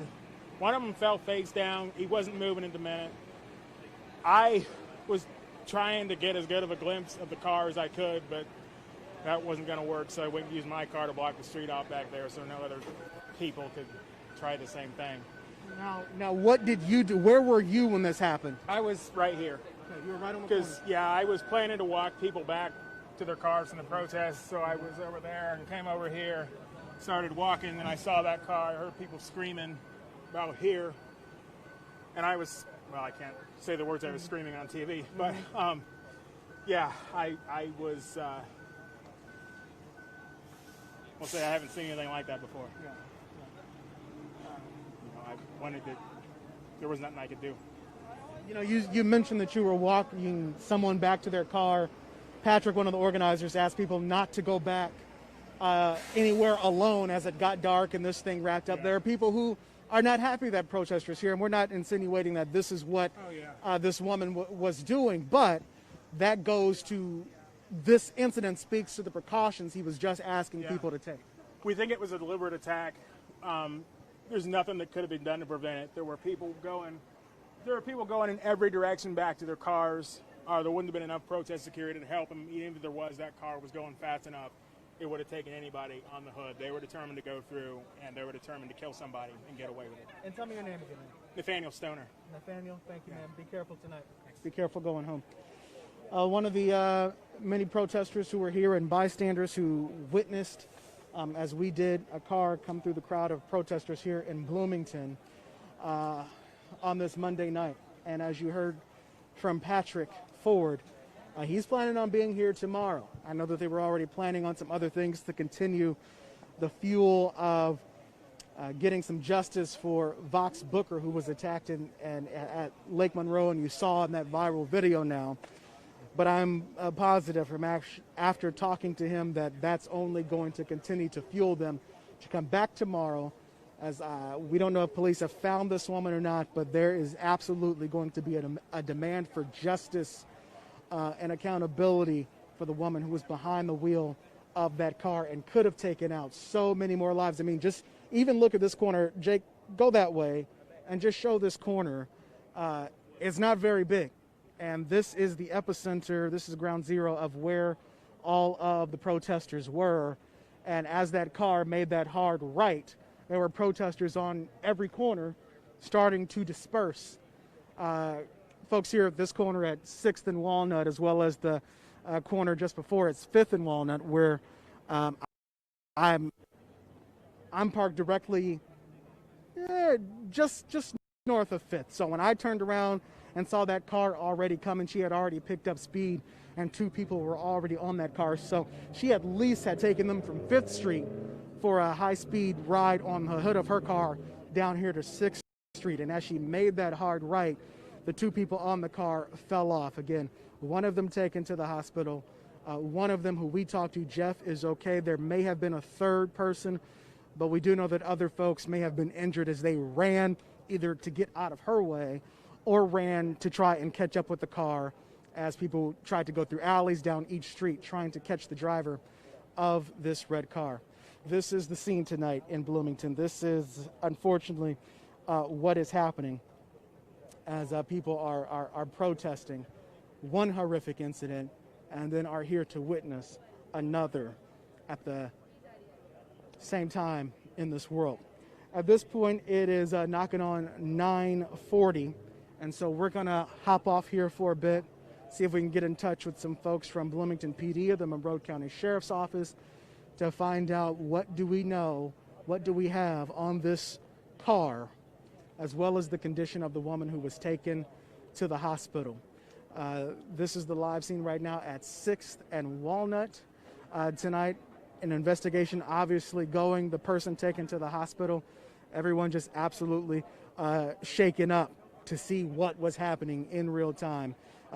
One of them fell face down. He wasn't moving at the minute. I was trying to get as good of a glimpse of the car as I could, but that wasn't going to work, so I went and used my car to block the street off back there so no other people could try the same thing. Now, what did you do? Where were you when this happened? I was right here. Okay, you were right on the corner. Because, yeah, I was planning to walk people back to their cars from the protest, so I was over there and came over here, started walking, and I saw that car. I heard people screaming about here, and I was, well, I can't say the words I was screaming on TV, but, yeah, I was, we'll say I haven't seen anything like that before. Yeah. I wanted to, there was nothing I could do. You know, you mentioned that you were walking someone back to their car. Patrick, one of the organizers, asked people not to go back anywhere alone as it got dark and this thing wrapped up. Yeah. There are people who are not happy that protesters here, and we're not insinuating that this is what this woman was doing, but that goes to this incident speaks to the precautions he was just asking people to take. We think it was a deliberate attack. There's nothing that could have been done to prevent it. There were people going in every direction back to their cars. There wouldn't have been enough protest security to help them. Even if there was, that car was going fast enough. It would have taken anybody on the hood. They were determined to go through, and they were determined to kill somebody and get away with it. And tell me your name again. Nathaniel Stoner. Nathaniel, thank you, man. Be careful tonight. Thanks. Be careful going home. One of the many protesters who were here and bystanders who witnessed, as we did, a car come through the crowd of protesters here in Bloomington on this Monday night. And as you heard from Patrick Ford, he's planning on being here tomorrow. I know that they were already planning on some other things to continue the fuel of getting some justice for Vox Booker, who was attacked at Lake Monroe, and you saw in that viral video now. But I'm positive from after talking to him that that's only going to continue to fuel them to come back tomorrow, as we don't know if police have found this woman or not, but there is absolutely going to be a demand for justice and accountability for the woman who was behind the wheel of that car and could have taken out so many more lives. I mean, just even look at this corner. Jake, go that way and just show this corner. It's not very big. And this is the epicenter, this is ground zero of where all of the protesters were. And as that car made that hard right, there were protesters on every corner starting to disperse. Folks here at this corner at 6th and Walnut, as well as the corner just before it's 5th and Walnut, where I'm parked directly just north of 5th. So when I turned around and saw that car already coming, she had already picked up speed, and two people were already on that car. So she at least had taken them from 5th Street for a high-speed ride on the hood of her car down here to 6th Street. And as she made that hard right, the two people on the car fell off. Again, one of them taken to the hospital. One of them, who we talked to, Jeff, is okay. There may have been a third person, but we do know that other folks may have been injured as they ran either to get out of her way or ran to try and catch up with the car as people tried to go through alleys down each street trying to catch the driver of this red car. This is the scene tonight in Bloomington. This is, unfortunately, what is happening as people are protesting one horrific incident and then are here to witness another at the same time in this world. At this point, it is knocking on 9:40. And so we're going to hop off here for a bit, see if we can get in touch with some folks from Bloomington PD or the Monroe County Sheriff's Office to find out what do we know, what do we have on this car, as well as the condition of the woman who was taken to the hospital. This is the live scene right now at 6th and Walnut. Tonight, an investigation obviously going, the person taken to the hospital, everyone just absolutely shaken up to see what was happening in real time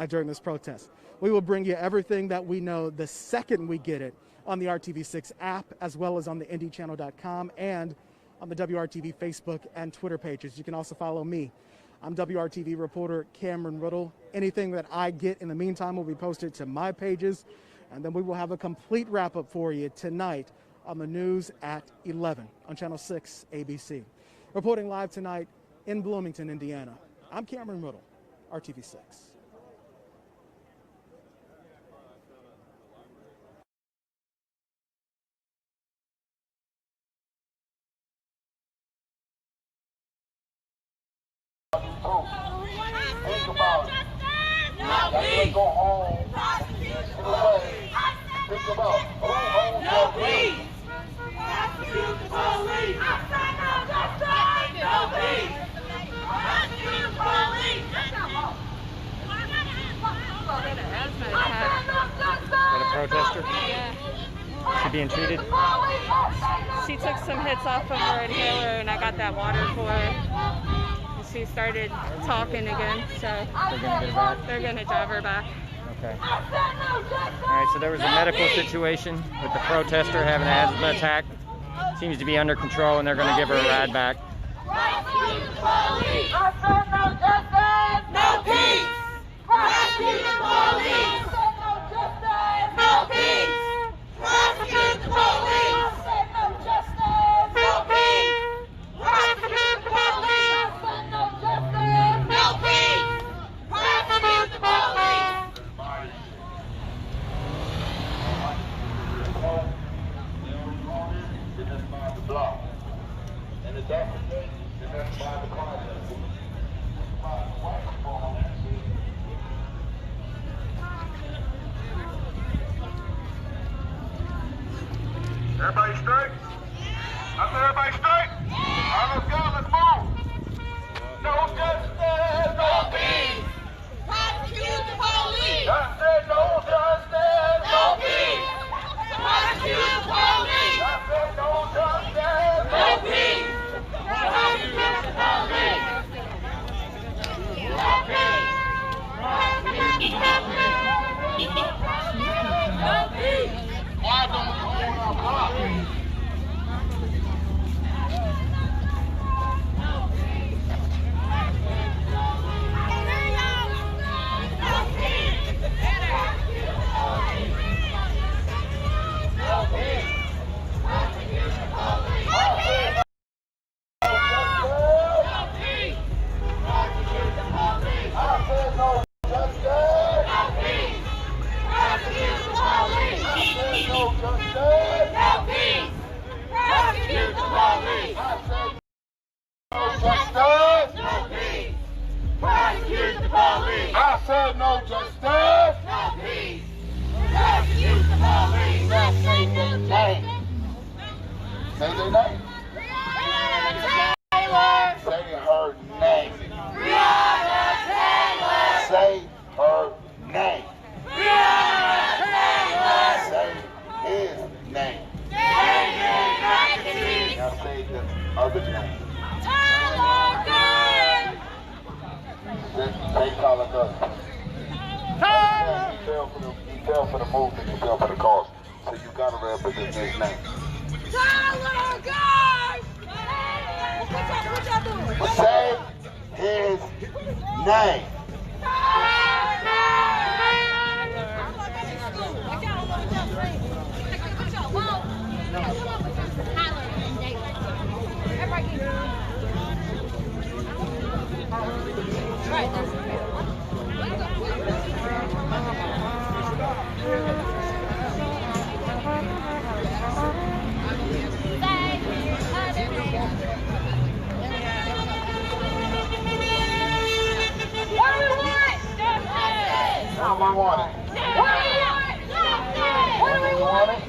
during this protest. We will bring you everything that we know the second we get it on the RTV6 app, as well as on the IndyChannel.com and on the WRTV Facebook and Twitter pages. You can also follow me. I'm WRTV reporter Cameron Riddle. Anything that I get in the meantime will be posted to my pages, and then we will have a complete wrap-up for you tonight on the news at 11 on Channel 6 ABC. Reporting live tonight in Bloomington, Indiana, I'm Cameron Riddle, RTV6. Think about it. No peace. Go home. Think about who owns your peace. Prosecute the police. I said no justice. No peace. Prosecute the police. What a protester? Yeah. She being treated? She took some hits off of her inhaler and I got that water for her. She started talking again, so they're gonna get her back? They're gonna drive her back. Okay. Alright, so there was a medical situation with the protester having an asthma attack. Seems to be under control and they're gonna give her a ride back. No peace! Prosecute the police! No peace! Prosecute the police! No justice! No peace! Prosecute the police! No justice! No peace! Prosecute the police! And it's African, and that's by the closet. Everybody straight? I said everybody straight? All right, let's go, let's move. No justice, no peace. Prosecute the police! I said no justice, No peace! Prosecute the police! I said no justice, No peace! Prosecute the police! No peace! Prosecute the police! No peace! Why don't we hold our block? I said no justice. No peace! Prosecute the police! Say their name. Say their name. Taylor! Say her name. Breonna Taylor! Say her name. Breonna Taylor! Say his name. David McAtee! Now say the other name. Tyler Durden! Say Tyler Durden. Tyler! He fell for the movement, he fell for the cause. So you gotta represent his name. Tyler, guys! What y'all doing? Say his name. Now we want it. What do we want? What do we want?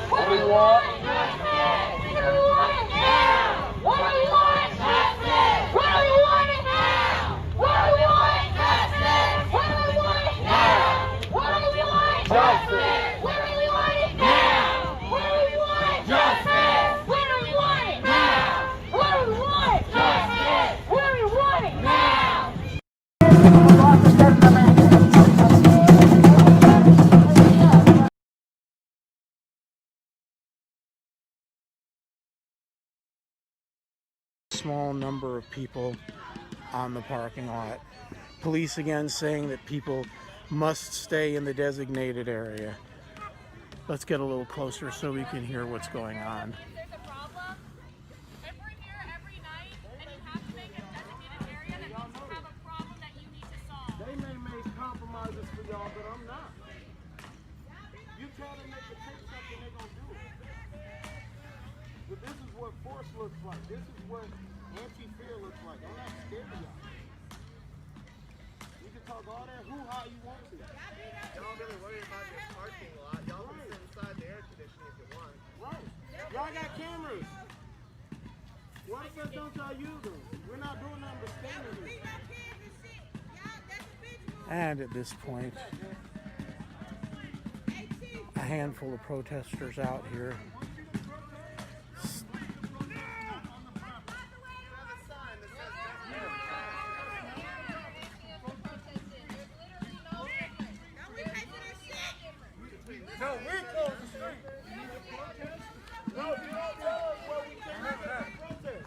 What do we want? What do we want now? What do we want? Justice! What do we want now? What do we want? Justice! What do we want now? What do we want? Justice! What do we want it now? What do we want? Justice! What do we want it now? What do we want? Justice! What do we want it now? Small number of people on the parking lot. Police again saying that people must stay in the designated area. Let's get a little closer so we can hear what's going on. There's a problem. If we're here every night This is what anti-fear looks like. I'm not scared of y'all. You can talk all that hoo-ha you want to. Y'all really worried about your parking lot. Y'all can sit inside the air conditioning if you want. Right. Y'all got cameras. Why the fuck don't y'all use them? We're not doing nothing but standing here. And at this point, a handful of protesters out here. No, we close the street. No, you don't tell us where we can protest.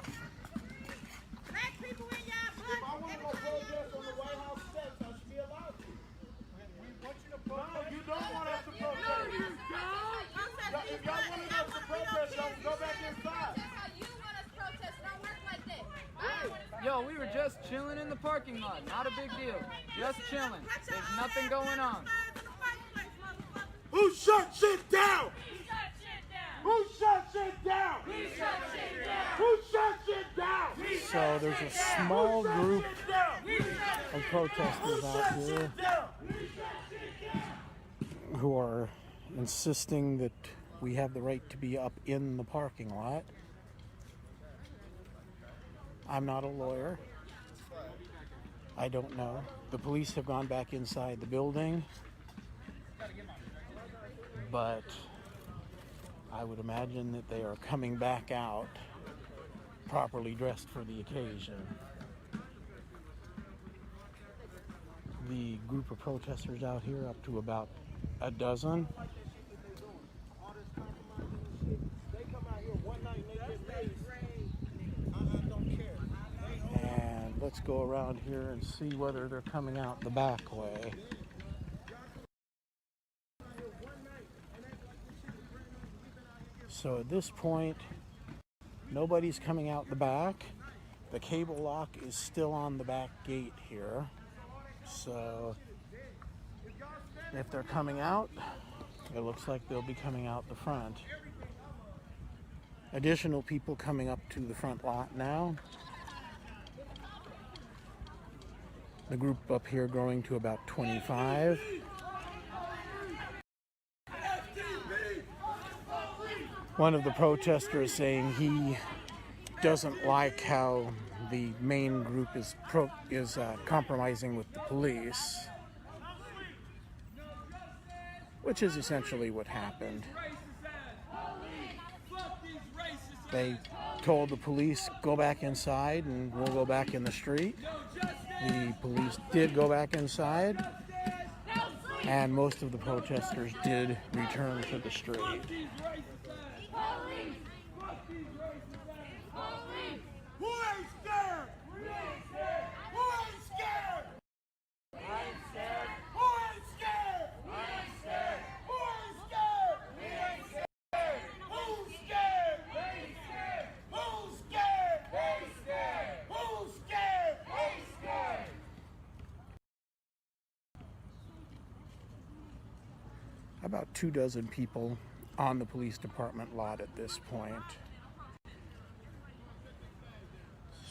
Black people in y'all blood. If I want to go protest on the White House steps, I should be allowed to. We want you to protest. No, you don't want us to protest. No, you don't. If y'all want us to protest, y'all go back inside. How you want us to protest? Don't work like that. Yo, we were just chilling in the parking lot. Not a big deal. Just chilling. There's nothing going on. Who shut shit down? Who shut shit down? Who shut shit down? So there's a small group of protesters out here who are insisting that we have the right to be up in the parking lot. I'm not a lawyer. I don't know. The police have gone back inside the building, but I would imagine that they are coming back out properly dressed for the occasion. The group of protesters out here, up to about a dozen. And let's go around here and see whether they're coming out the back way. So at this point, nobody's coming out the back. The cable lock is still on the back gate here. So if they're coming out, it looks like they'll be coming out the front. Additional people coming up to the front lot now. The group up here growing to about 25. One of the protesters saying he doesn't like how the main group is compromising with the police, which is essentially what happened. They told the police, go back inside and we'll go back in the street. The police did go back inside, and most of the protesters did return to the street. Who ain't scared? Who ain't scared? Who ain't scared? Who ain't scared? Who ain't scared? Who ain't scared? Who ain't scared? We ain't scared. Who's scared? They scared. Who's scared? They scared. Who's scared? They scared. About 24 people on the police department lot at this point.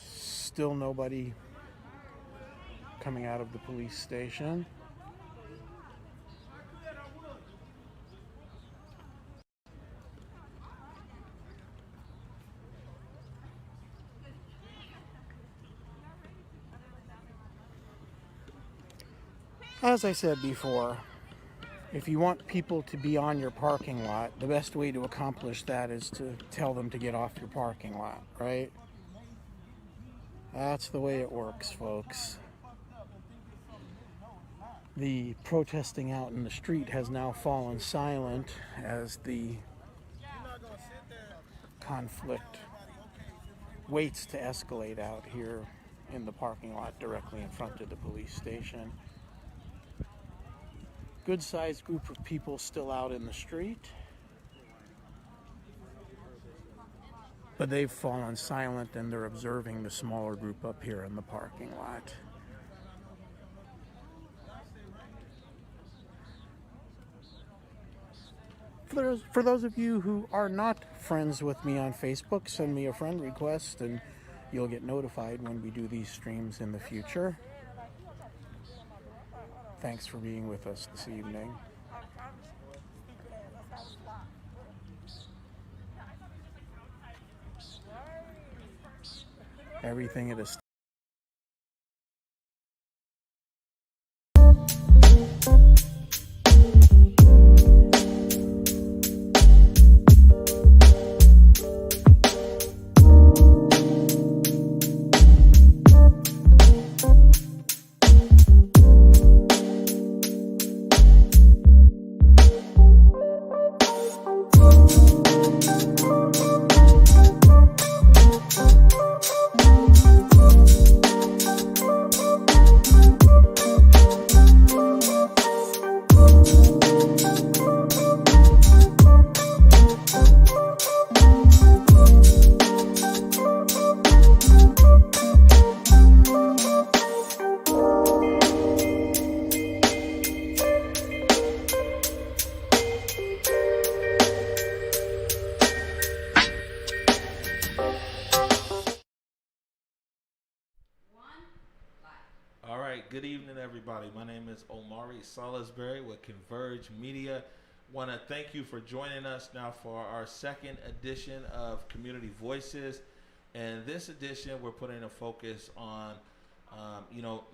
Still nobody coming out of the police station. As I said before, if you want people to be on your parking lot, the best way to accomplish that is to tell them to get off your parking lot, right? That's the way it works, folks. The protesting out in the street has now fallen silent as the conflict waits to escalate out here in the parking lot directly in front of the police station. Good-sized group of people still out in the street, but they've fallen silent and they're observing the smaller group up here in the parking lot. for those of you who are not friends with me on Facebook, send me a friend request and you'll get notified when we do these streams in the future. Thanks for being with us this evening. Everything at a Good evening, everybody. My name is Omari Salisbury with Converge Media. Want to thank you for joining us now for our second edition of Community Voices. And this edition, we're putting a focus on,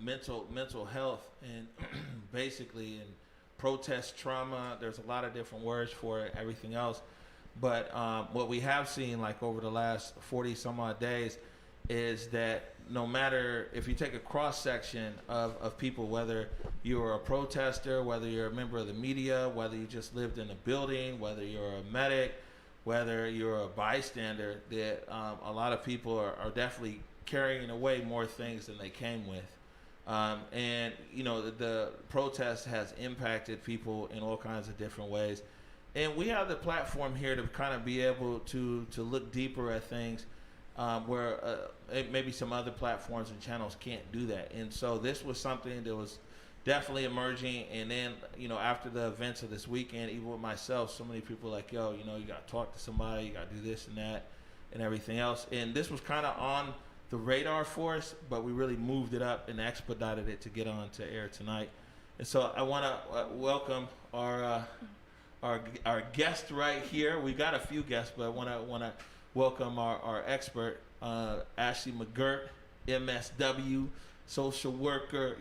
mental health and basically in protest trauma. There's a lot of different words for it, everything else. But what we have seen, like over the last 40 some odd days, is that no matter if you take a cross section of people, whether you're a protester, whether you're a member of the media, whether you just lived in a building, whether you're a medic, whether you're a bystander, that a lot of people are definitely carrying away more things than they came with. And the protest has impacted people in all kinds of different ways. And we have the platform here to kind of be able to look deeper at things where maybe some other platforms and channels can't do that. And so this was something that was definitely emerging. And then, after the events of this weekend, even with myself, so many people were like, yo, you got to talk to somebody, you got to do this and that and everything else. And this was kind of on the radar for us, but we really moved it up and expedited it to get on to air tonight. And so I want to welcome our guest right here. We got a few guests, but I want to welcome our expert, Ashley McGirt, MSW, social worker.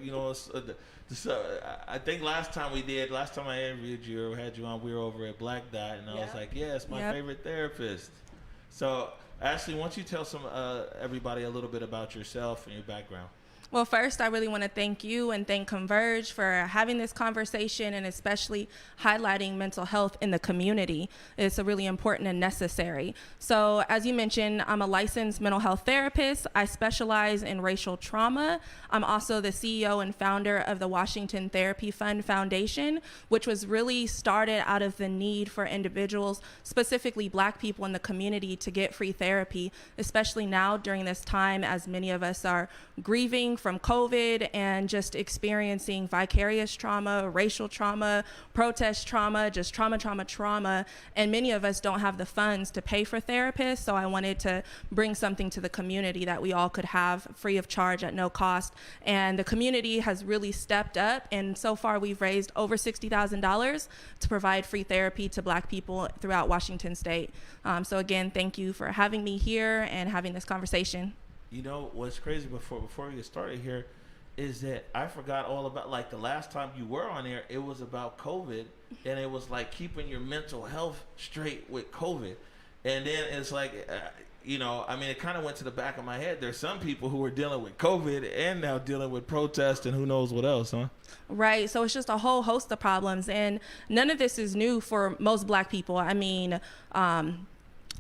I think last time I interviewed you or had you on, we were over at Black Dot, and I was like, yeah, it's my favorite therapist. So, Ashley, why don't you tell everybody a little bit about yourself and your background? Well, first, I really want to thank you and thank Converge for having this conversation and especially highlighting mental health in the community. It's a really important and necessary. So, as you mentioned, I'm a licensed mental health therapist. I specialize in racial trauma. I'm also the CEO and founder of the Washington Therapy Fund Foundation, which was really started out of the need for individuals, specifically Black people in the community, to get free therapy, especially now during this time as many of us are grieving from COVID and just experiencing vicarious trauma, racial trauma, protest trauma, just trauma. And many of us don't have the funds to pay for therapists. So I wanted to bring something to the community that we all could have free of charge at no cost. And the community has really stepped up. And so far we've raised over $60,000 to provide free therapy to Black people throughout Washington State. So again, thank you for having me here and having this conversation. What's crazy before we get started here is that I forgot all about, like, the last time you were on air, it was about COVID, and it was like keeping your mental health straight with COVID. And then it's like, it kind of went to the back of my head. There's some people who are dealing with COVID and now dealing with protest and who knows what else, huh? Right. So it's just a whole host of problems. And none of this is new for most Black people.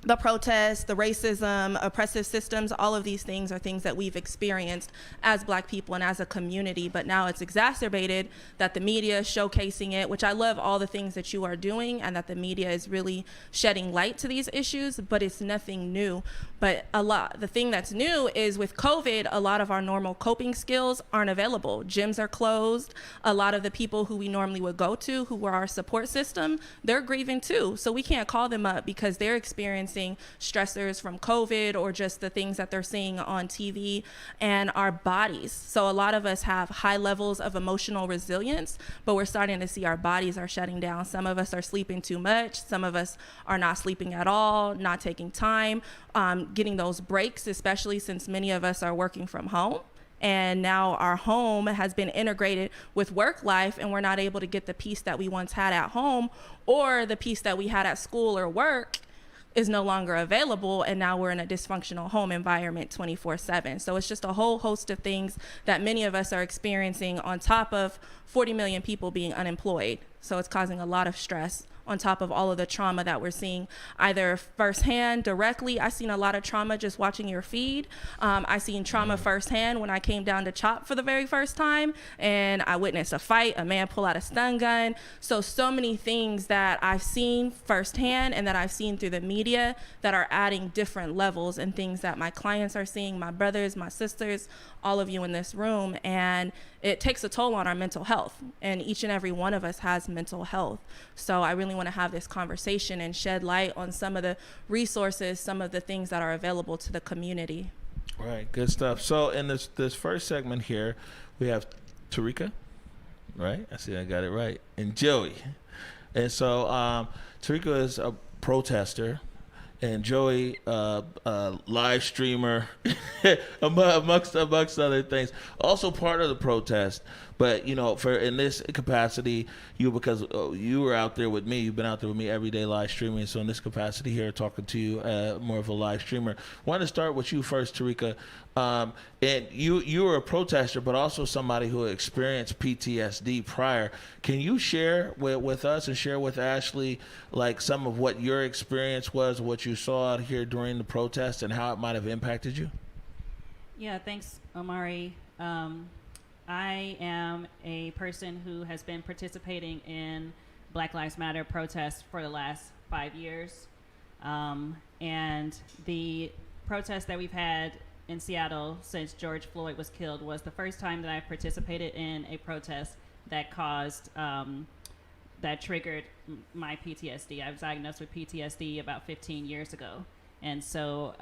the protests, the racism, oppressive systems, all of these things are things that we've experienced as Black people and as a community, but now it's exacerbated that the media is showcasing it, which I love all the things that you are doing and that the media is really shedding light to these issues, but it's nothing new. But the thing that's new is with COVID, a lot of our normal coping skills aren't available. Gyms are closed. A lot of the people who we normally would go to, who were our support system, they're grieving too. So we can't call them up because they're experiencing stressors from COVID or just the things that they're seeing on TV and our bodies. So a lot of us have high levels of emotional resilience, but we're starting to see our bodies are shutting down. Some of us are sleeping too much. Some of us are not sleeping at all, not taking time, getting those breaks, especially since many of us are working from home. And now our home has been integrated with work life, and we're not able to get the peace that we once had at home, or the peace that we had at school or work is no longer available, and now we're in a dysfunctional home environment 24/7. So it's just a whole host of things that many of us are experiencing on top of 40 million people being unemployed. So it's causing a lot of stress on top of all of the trauma that we're seeing either firsthand, directly. I've seen a lot of trauma just watching your feed. I've seen trauma firsthand when I came down to CHOP for the very first time and I witnessed a fight, a man pull out a stun gun. So many things that I've seen firsthand and that I've seen through the media that are adding different levels and things that my clients are seeing, my brothers, my sisters, all of you in this room. And it takes a toll on our mental health, and each and every one of us has mental health. So I really want to have this conversation and shed light on some of the resources, some of the things that are available to the community. All right, good stuff. So in this first segment here, we have Tarika, right? I see I got it right, and Joey. And so Tarika is a protester, and Joey, live streamer, amongst other things, also part of the protest. But in this capacity, because you were out there with me, you've been out there with me every day live streaming. So in this capacity here, talking to you, more of a live streamer. Want to start with you first, Tarika. And you were a protester, but also somebody who experienced PTSD prior. Can you share with us and share with Ashley, like some of what your experience was, what you saw out here during the protest, and how it might have impacted you? Yeah, thanks, Omari. I am a person who has been participating in Black Lives Matter protests for the last 5 years. And the protests that we've had in Seattle since George Floyd was killed was the first time that I participated in a protest that caused, that triggered my PTSD. I was diagnosed with PTSD about 15 years ago. And so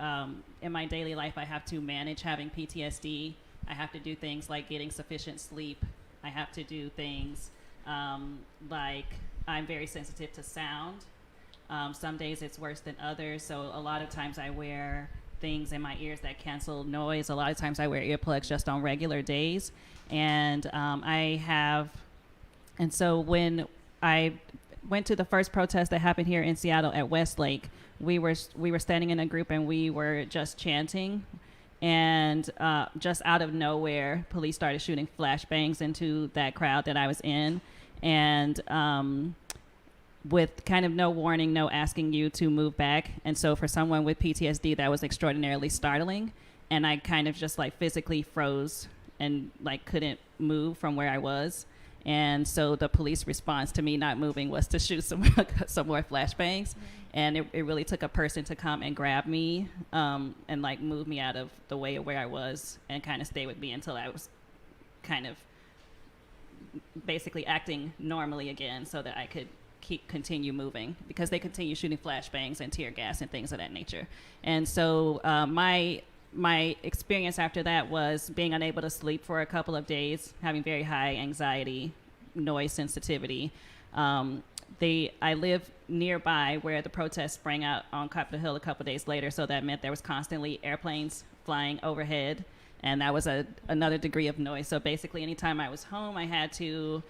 in my daily life, I have to manage having PTSD. I have to do things like getting sufficient sleep. I have to do things like I'm very sensitive to sound. Some days it's worse than others. So a lot of times I wear things in my ears that cancel noise. A lot of times I wear earplugs just on regular days. And so when I went to the first protest that happened here in Seattle at Westlake, we were standing in a group and we were just chanting. And just out of nowhere, police started shooting flashbangs into that crowd that I was in. And with kind of no warning, no asking you to move back. And so for someone with PTSD, that was extraordinarily startling. And I kind of just like physically froze and like couldn't move from where I was. And so the police response to me not moving was to shoot some more flashbangs. And it really took a person to come and grab me and like move me out of the way of where I was and kind of stay with me until I was kind of basically acting normally again so that I could continue moving, because they continue shooting flashbangs and tear gas and things of that nature. And so my experience after that was being unable to sleep for a couple of days, having very high anxiety, noise sensitivity. I live nearby where the protest sprang out on Capitol Hill a couple of days later, so that meant there was constantly airplanes flying overhead, and that was another degree of noise. So basically anytime I was home, I had to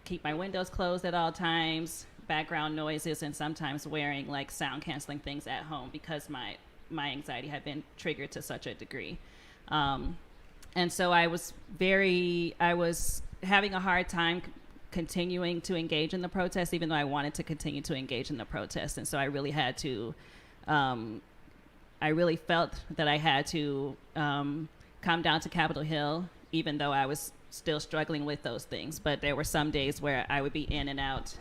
keep my windows closed at all times, background noises, and sometimes wearing like sound canceling things at home because my anxiety had been triggered to such a degree. And so I was having a hard time continuing to engage in the protest, even though I wanted to continue to engage in the protest. And so I really had to I really felt that I had to come down to Capitol Hill, even though I was still struggling with those things. But there were some days where I would be in and out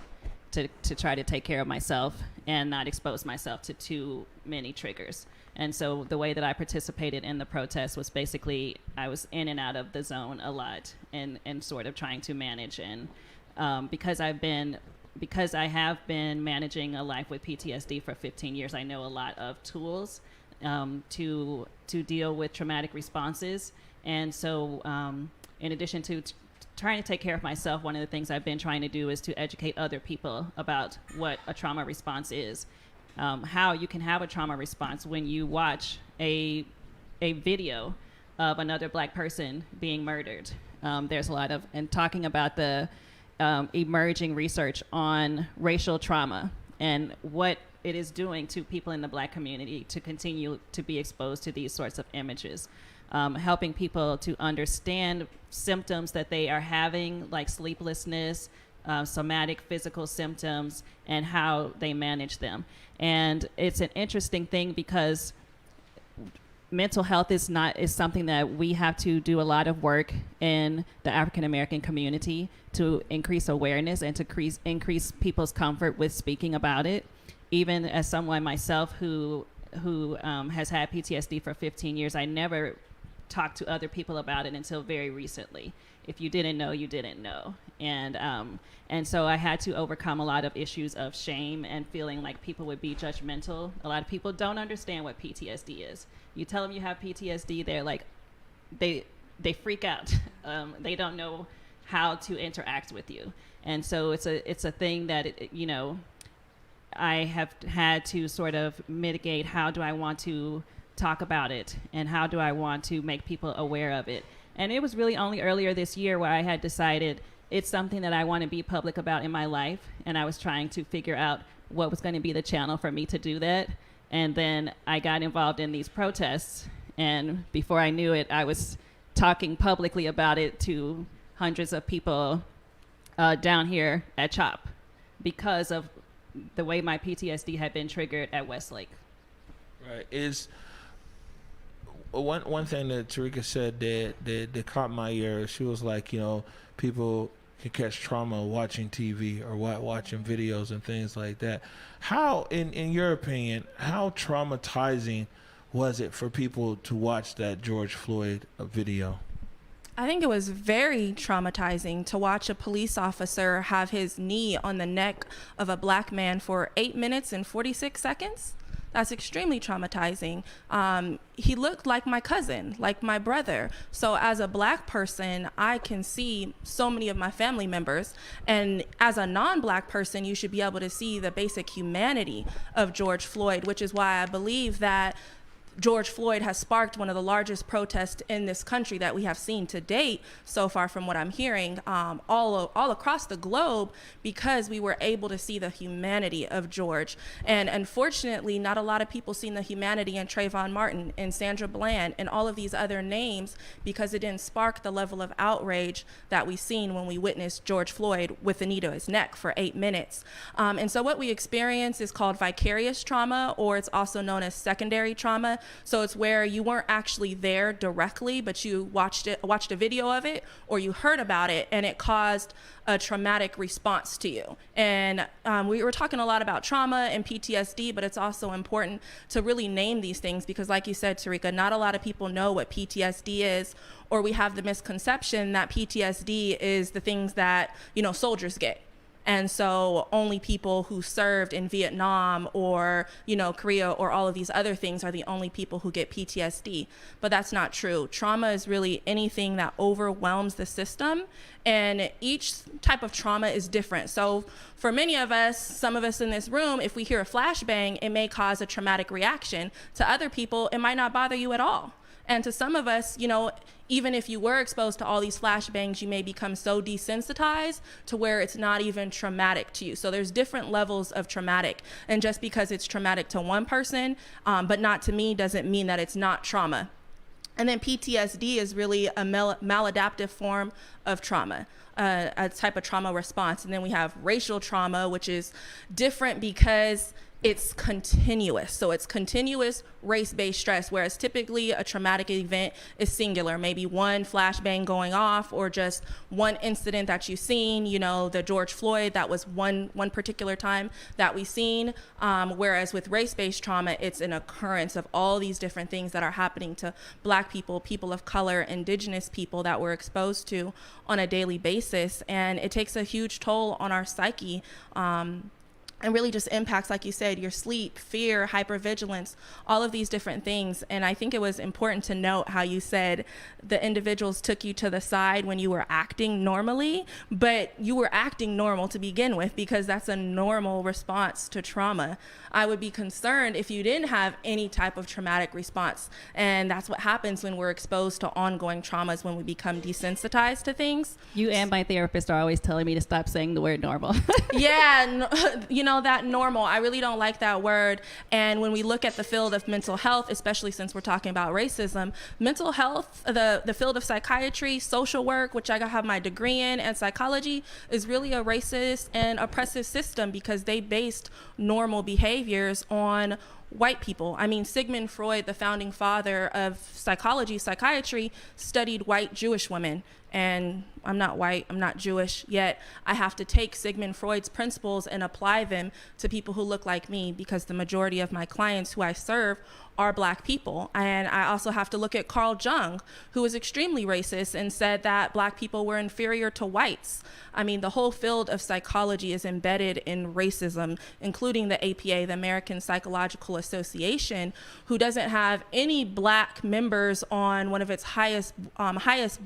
to try to take care of myself and not expose myself to too many triggers. And so the way that I participated in the protest was basically I was in and out of the zone a lot and sort of trying to manage. And because I have been managing a life with PTSD for 15 years, I know a lot of tools to deal with traumatic responses. And so in addition to trying to take care of myself, one of the things I've been trying to do is to educate other people about what a trauma response is, how you can have a trauma response when you watch a video of another Black person being murdered. There's a lot of, and talking about the emerging research on racial trauma and what it is doing to people in the Black community to continue to be exposed to these sorts of images. Helping people to understand symptoms that they are having, like sleeplessness, somatic physical symptoms, and how they manage them. And it's an interesting thing because mental health is something that we have to do a lot of work in the African American community to increase awareness and to increase people's comfort with speaking about it. Even as someone myself who has had PTSD for 15 years, I never talked to other people about it until very recently. If you didn't know, you didn't know. And so I had to overcome a lot of issues of shame and feeling like people would be judgmental. A lot of people don't understand what PTSD is. You tell them you have PTSD, they're like, they freak out. They don't know how to interact with you. And so it's a thing that, I have had to sort of mitigate. How do I want to talk about it, and how do I want to make people aware of it? And it was really only earlier this year where I had decided it's something that I want to be public about in my life, and I was trying to figure out what was going to be the channel for me to do that. And then I got involved in these protests, and before I knew it, I was talking publicly about it to hundreds of people down here at CHOP because of the way my PTSD had been triggered at Westlake. Right. Is one thing that Tarika said that caught my ear. She was like, people can catch trauma watching TV or watching videos and things like that. How, in your opinion, how traumatizing was it for people to watch that George Floyd video? I think it was very traumatizing to watch a police officer have his knee on the neck of a Black man for 8 minutes and 46 seconds. That's extremely traumatizing. He looked like my cousin, like my brother. So as a Black person, I can see so many of my family members. And as a non-Black person, you should be able to see the basic humanity of George Floyd, which is why I believe that George Floyd has sparked one of the largest protests in this country that we have seen to date so far, from what I'm hearing, all across the globe, because we were able to see the humanity of George. And unfortunately, not a lot of people seen the humanity in Trayvon Martin and Sandra Bland and all of these other names, because it didn't spark the level of outrage that we seen when we witnessed George Floyd with the knee to his neck for 8 minutes. And so what we experience is called vicarious trauma, or it's also known as secondary trauma. So it's where you weren't actually there directly, but you watched a video of it, or you heard about it, and it caused a traumatic response to you. And we were talking a lot about trauma and PTSD, but it's also important to really name these things, because like you said, Tarika, not a lot of people know what PTSD is, or we have the misconception that PTSD is the things that, soldiers get. And so only people who served in Vietnam or, Korea or all of these other things are the only people who get PTSD. But that's not true. Trauma is really anything that overwhelms the system, and each type of trauma is different. So for many of us, some of us in this room, if we hear a flashbang, it may cause a traumatic reaction. To other people, it might not bother you at all. And to some of us, even if you were exposed to all these flashbangs, you may become so desensitized to where it's not even traumatic to you. So there's different levels of traumatic. And just because it's traumatic to one person, but not to me, doesn't mean that it's not trauma. And then PTSD is really a maladaptive form of trauma, a type of trauma response. And then we have racial trauma, which is different because it's continuous. So it's continuous race-based stress, whereas typically a traumatic event is singular, maybe one flashbang going off or just one incident that you've seen, you know, the George Floyd, that was one particular time that we've seen. Whereas with race-based trauma, it's an occurrence of all these different things that are happening to Black people, people of color, indigenous people that we're exposed to on a daily basis. And it takes a huge toll on our psyche. And really just impacts, like you said, your sleep, fear, hypervigilance, all of these different things. And I think it was important to note how you said the individuals took you to the side when you were acting normally, but you were acting normal to begin with because that's a normal response to trauma. I would be concerned if you didn't have any type of traumatic response. And that's what happens when we're exposed to ongoing traumas, when we become desensitized to things. You and my therapist are always telling me to stop saying the word normal. Yeah, you know, that normal, I really don't like that word. And when we look at the field of mental health, especially since we're talking about racism, mental health, the field of psychiatry, social work, which I have my degree in, and psychology, is really a racist and oppressive system because they based normal behaviors on white people. I mean, Sigmund Freud, the founding father of psychology, psychiatry, studied white Jewish women. And I'm not white, I'm not Jewish, yet I have to take Sigmund Freud's principles and apply them to people who look like me because the majority of my clients who I serve are Black people. And I also have to look at Carl Jung, who was extremely racist and said that Black people were inferior to whites. I mean, the whole field of psychology is embedded in racism, including the APA, the American Psychological Association, who doesn't have any Black members on one of its highest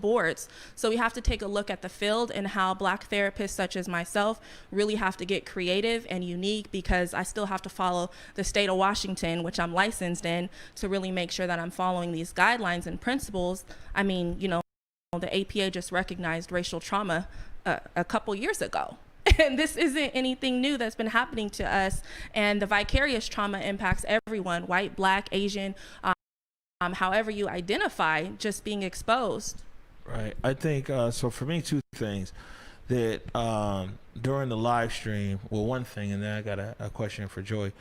boards. So we have to take a look at the field and how Black therapists such as myself really have to get creative and unique, because I still have to follow the state of Washington, which I'm licensed in, to really make sure that I'm following these guidelines and principles. I mean, you know, the APA just recognized racial trauma a couple years ago. And this isn't anything new that's been happening to us. And the vicarious trauma impacts everyone, white, Black, Asian, however you identify, just being exposed. Right. I think, so for me, two things. That during the live stream, well, one thing, and then I got a question for Joy.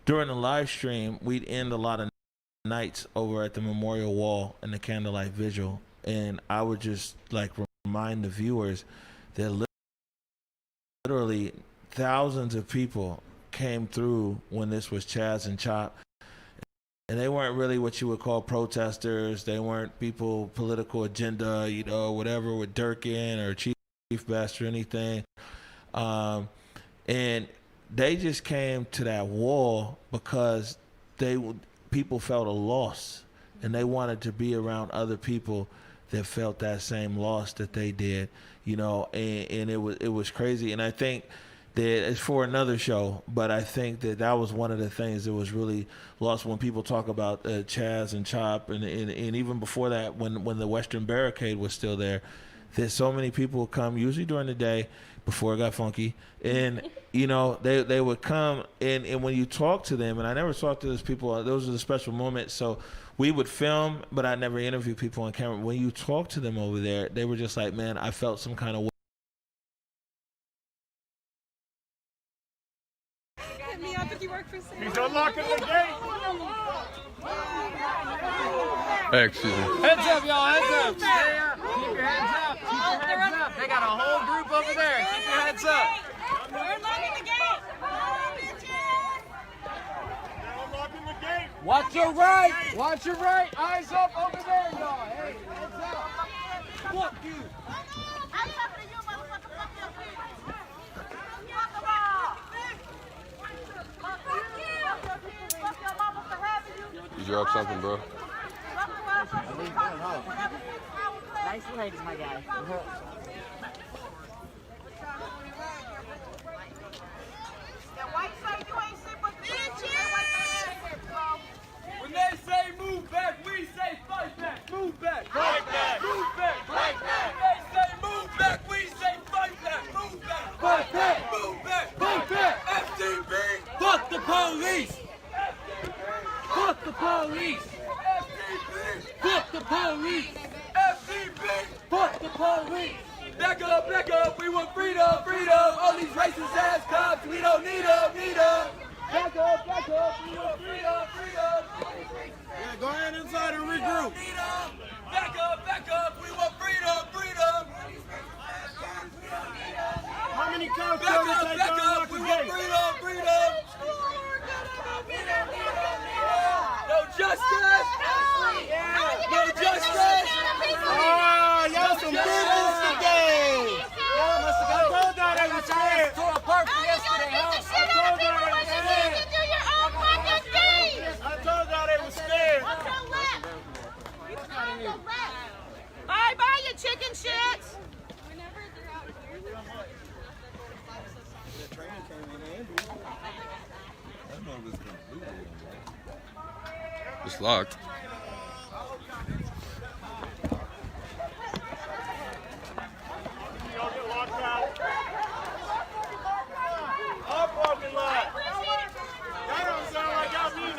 During the live stream, we'd end a lot of nights over at the memorial wall and the candlelight vigil. And I would just like remind the viewers that literally thousands of people came through when this was Chaz and Chop. And they weren't really what you would call protesters. They weren't people, political agenda, you know, whatever, with Durkin or Chief Best or anything. And they just came to that wall because people felt a loss, and they wanted to be around other people that felt that same loss that they did, you know, and it was crazy. And I think that it's for another show, but I think that was one of the things that was really lost when people talk about Chaz and Chop, and even before that, when the Western Barricade was still there, that so many people would come, usually during the day, before it got funky, and you know, they would come, and when you talk to them, and I never talked to those people, those are the special moments, so we would film, but I never interview people on camera. When you talk to them over there, they were just like, man, I felt some kind of way. He's unlocking the gate. Excuse me. Heads up, y'all, heads up. Stay up. Keep your heads up. Keep your heads up. They got a whole group over there. Keep your heads up. They're unlocking the gate. They're unlocking the gate. Watch your right. Watch your right. Eyes up over there, y'all. Hey, heads up. Fuck you. You dropped something, bro. Nice legs, my guy. When they say move back, we say fight back. Move back. Fight back. Move back. Fight back. When they say move back, we say fight back. Move back. Fight back. Move back. Fight back. FDB. Fuck the police. Fuck the police. FDB. Fuck the police. FDB. Fuck the police. Back up, back up. We want freedom, freedom. All these racist ass cops, we don't need them, need them. Back up, back up. Freedom, freedom. Yeah, go ahead inside and regroup. Back up. We want freedom, freedom. How many cops back up. We want freedom, freedom. No justice. No justice. Oh, y'all some business today. Y'all must have told y'all they were scared. Tore apart yesterday, huh? I told y'all they were scared. I told y'all they were scared. Bye, you chicken shits. The train came in handy. I know it was completely. It's locked. Y'all get locked out. Our parking lot. That don't sound like y'all mean it.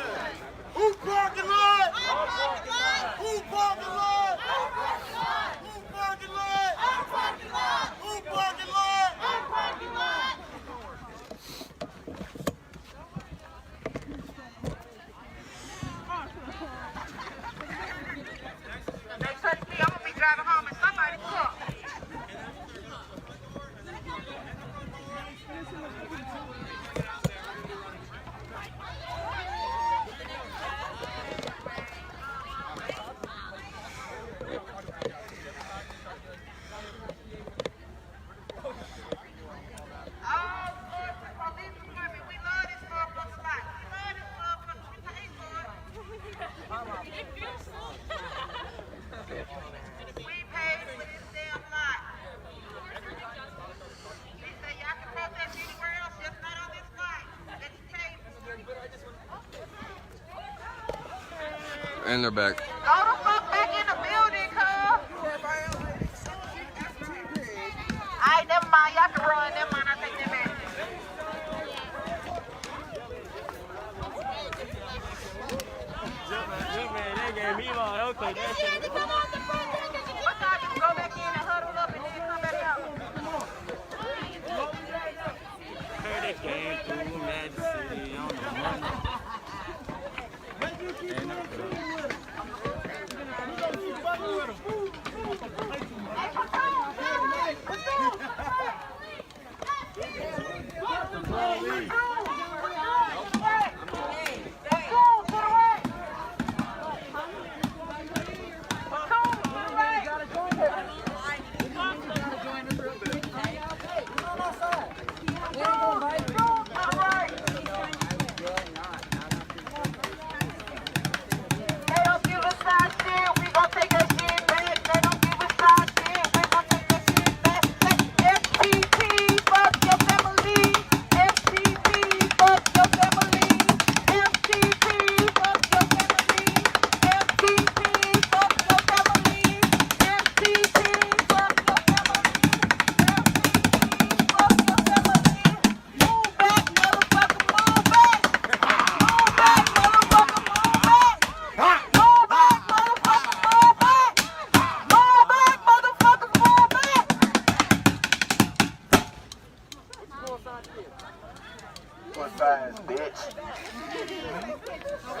Who parking lot? Our parking lot. Who parking lot? Our parking lot. Who parking lot? Our parking lot. Who parking lot? Our parking lot. Next time I'm gonna be driving home in somebody's car. And they're back. Go the fuck back in the building, cuz. Alright, never mind. Y'all can run. Never mind. I take that back. Man, they gave me my okay. That's it. What time you go back in and huddle up and then come back out? Heard they came through Magic City on the Monday.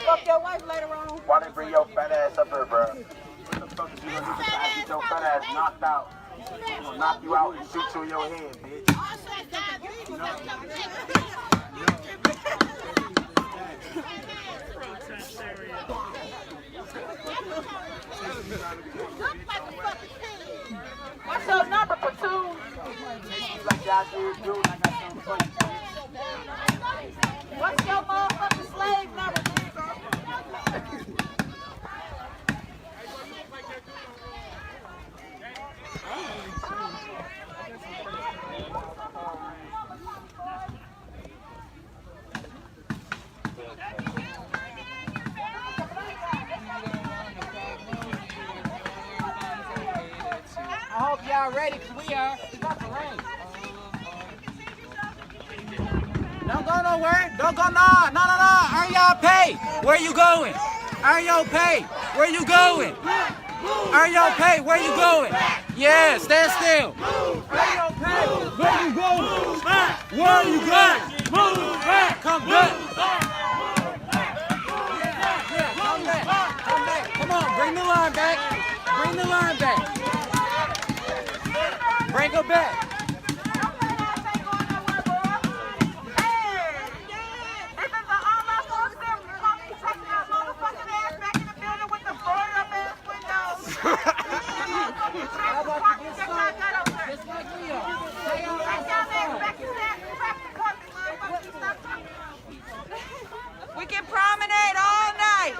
Fuck your wife later on. Why they bring your fat ass up here, bro? What the fuck is you gonna do besides get your fat ass knocked out? I'm gonna knock you out and shoot you in your head, bitch. What's your number, platoon? Like y'all did, dude. I got something funny. What's your motherfucking slave number? I hope y'all ready, because we are. It's about to rain. Don't go nowhere. Don't go, no. Earn y'all pay. Where you going? Earn your pay. Where you going? Earn your pay. Where you going? Yeah, stand still. Earn your pay. Where you going? Where you going? Move back. Come back. Bring the line back. Bring the line back. Bring her back. We can promenade all night.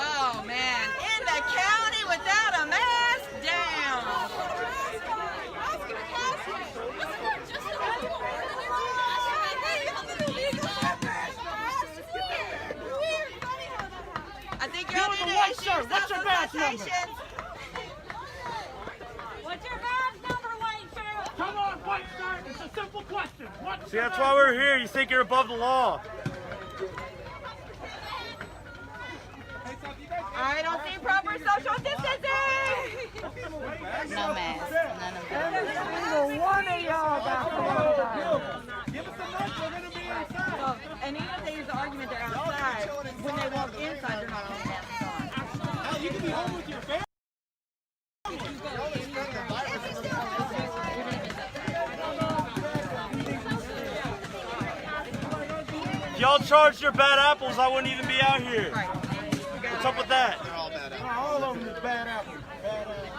Oh man, in the county without a mask, down. I think you're on the white shirt. What's your badge number? What's your badge number, white shirt? Come on, white shirt. It's a simple question. What's See, that's why we're here. You think you're above the law. I don't see proper social distancing. No mask. None of them. Every single one of y'all got coronavirus. Give us a mic. We're going to be inside. So, and even if they use the argument they're outside, when they walk inside, they're not putting masks on. Hell, you can be home with your family. If y'all charged your bad apples, I wouldn't even be out here. What's up with that? They're all bad apples. All of them is bad apples. Bad apples.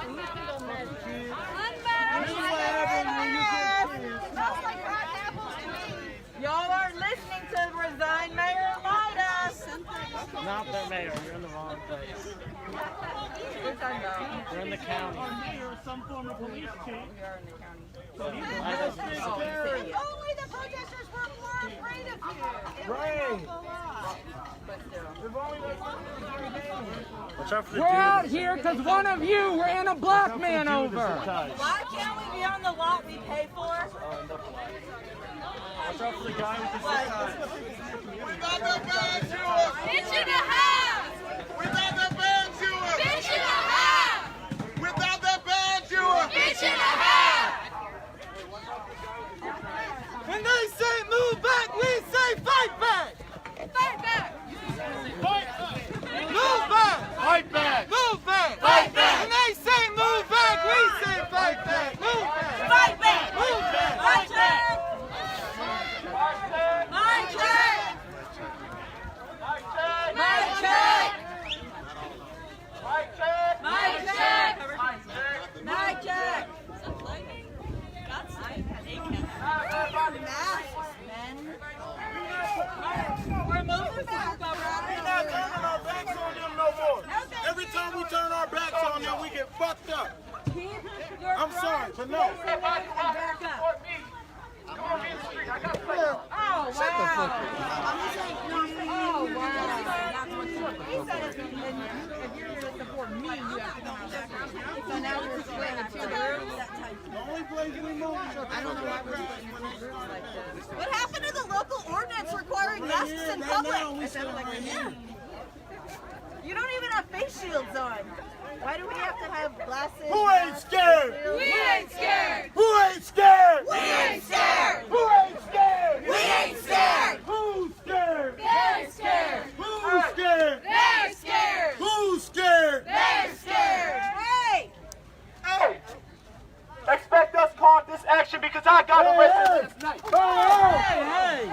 Y'all aren't listening to resign Mayor Lida. Not their mayor. You're in the wrong place. You're in the county. You're some form of police chief. Only the protesters were more afraid of you. Right. We're out here because one of you ran a black man over. Why can't we be on the lot we pay for? Watch out for the guy with the zip tie. Without the band, you Bitch in the house! Without the band, you Bitch in the house! Without the band, you Bitch in the house! When they say move back, we say fight back. Fight back! Move back. Fight back. Move back. Fight back! When they say move back, we say fight back. Move back. Fight back! Move back. Fight back! My check! My check! My check! My check! We're moving back. We're not turning our backs on them no more. Every time we turn our backs on them, we get fucked up. I'm sorry, but no. Back up. Come on, be in the street. I got Oh, wow. Shut the fuck up. Oh, wow. He said if you're here to support me, you have to come out that way. So now we're splitting the two groups. The only place we move is your I don't know why we're splitting two groups like this. What happened to the local ordinance requiring masks in public? You don't even have face shields on. Why do we have to have glasses? Who ain't scared? We ain't scared. Who ain't scared? We ain't scared. Who ain't scared? We ain't scared. Who's scared? They're scared. Who's scared? They're scared. Who's scared? They're scared. Hey! Hey! Expect us caught this action because I got arrested last night. Hey!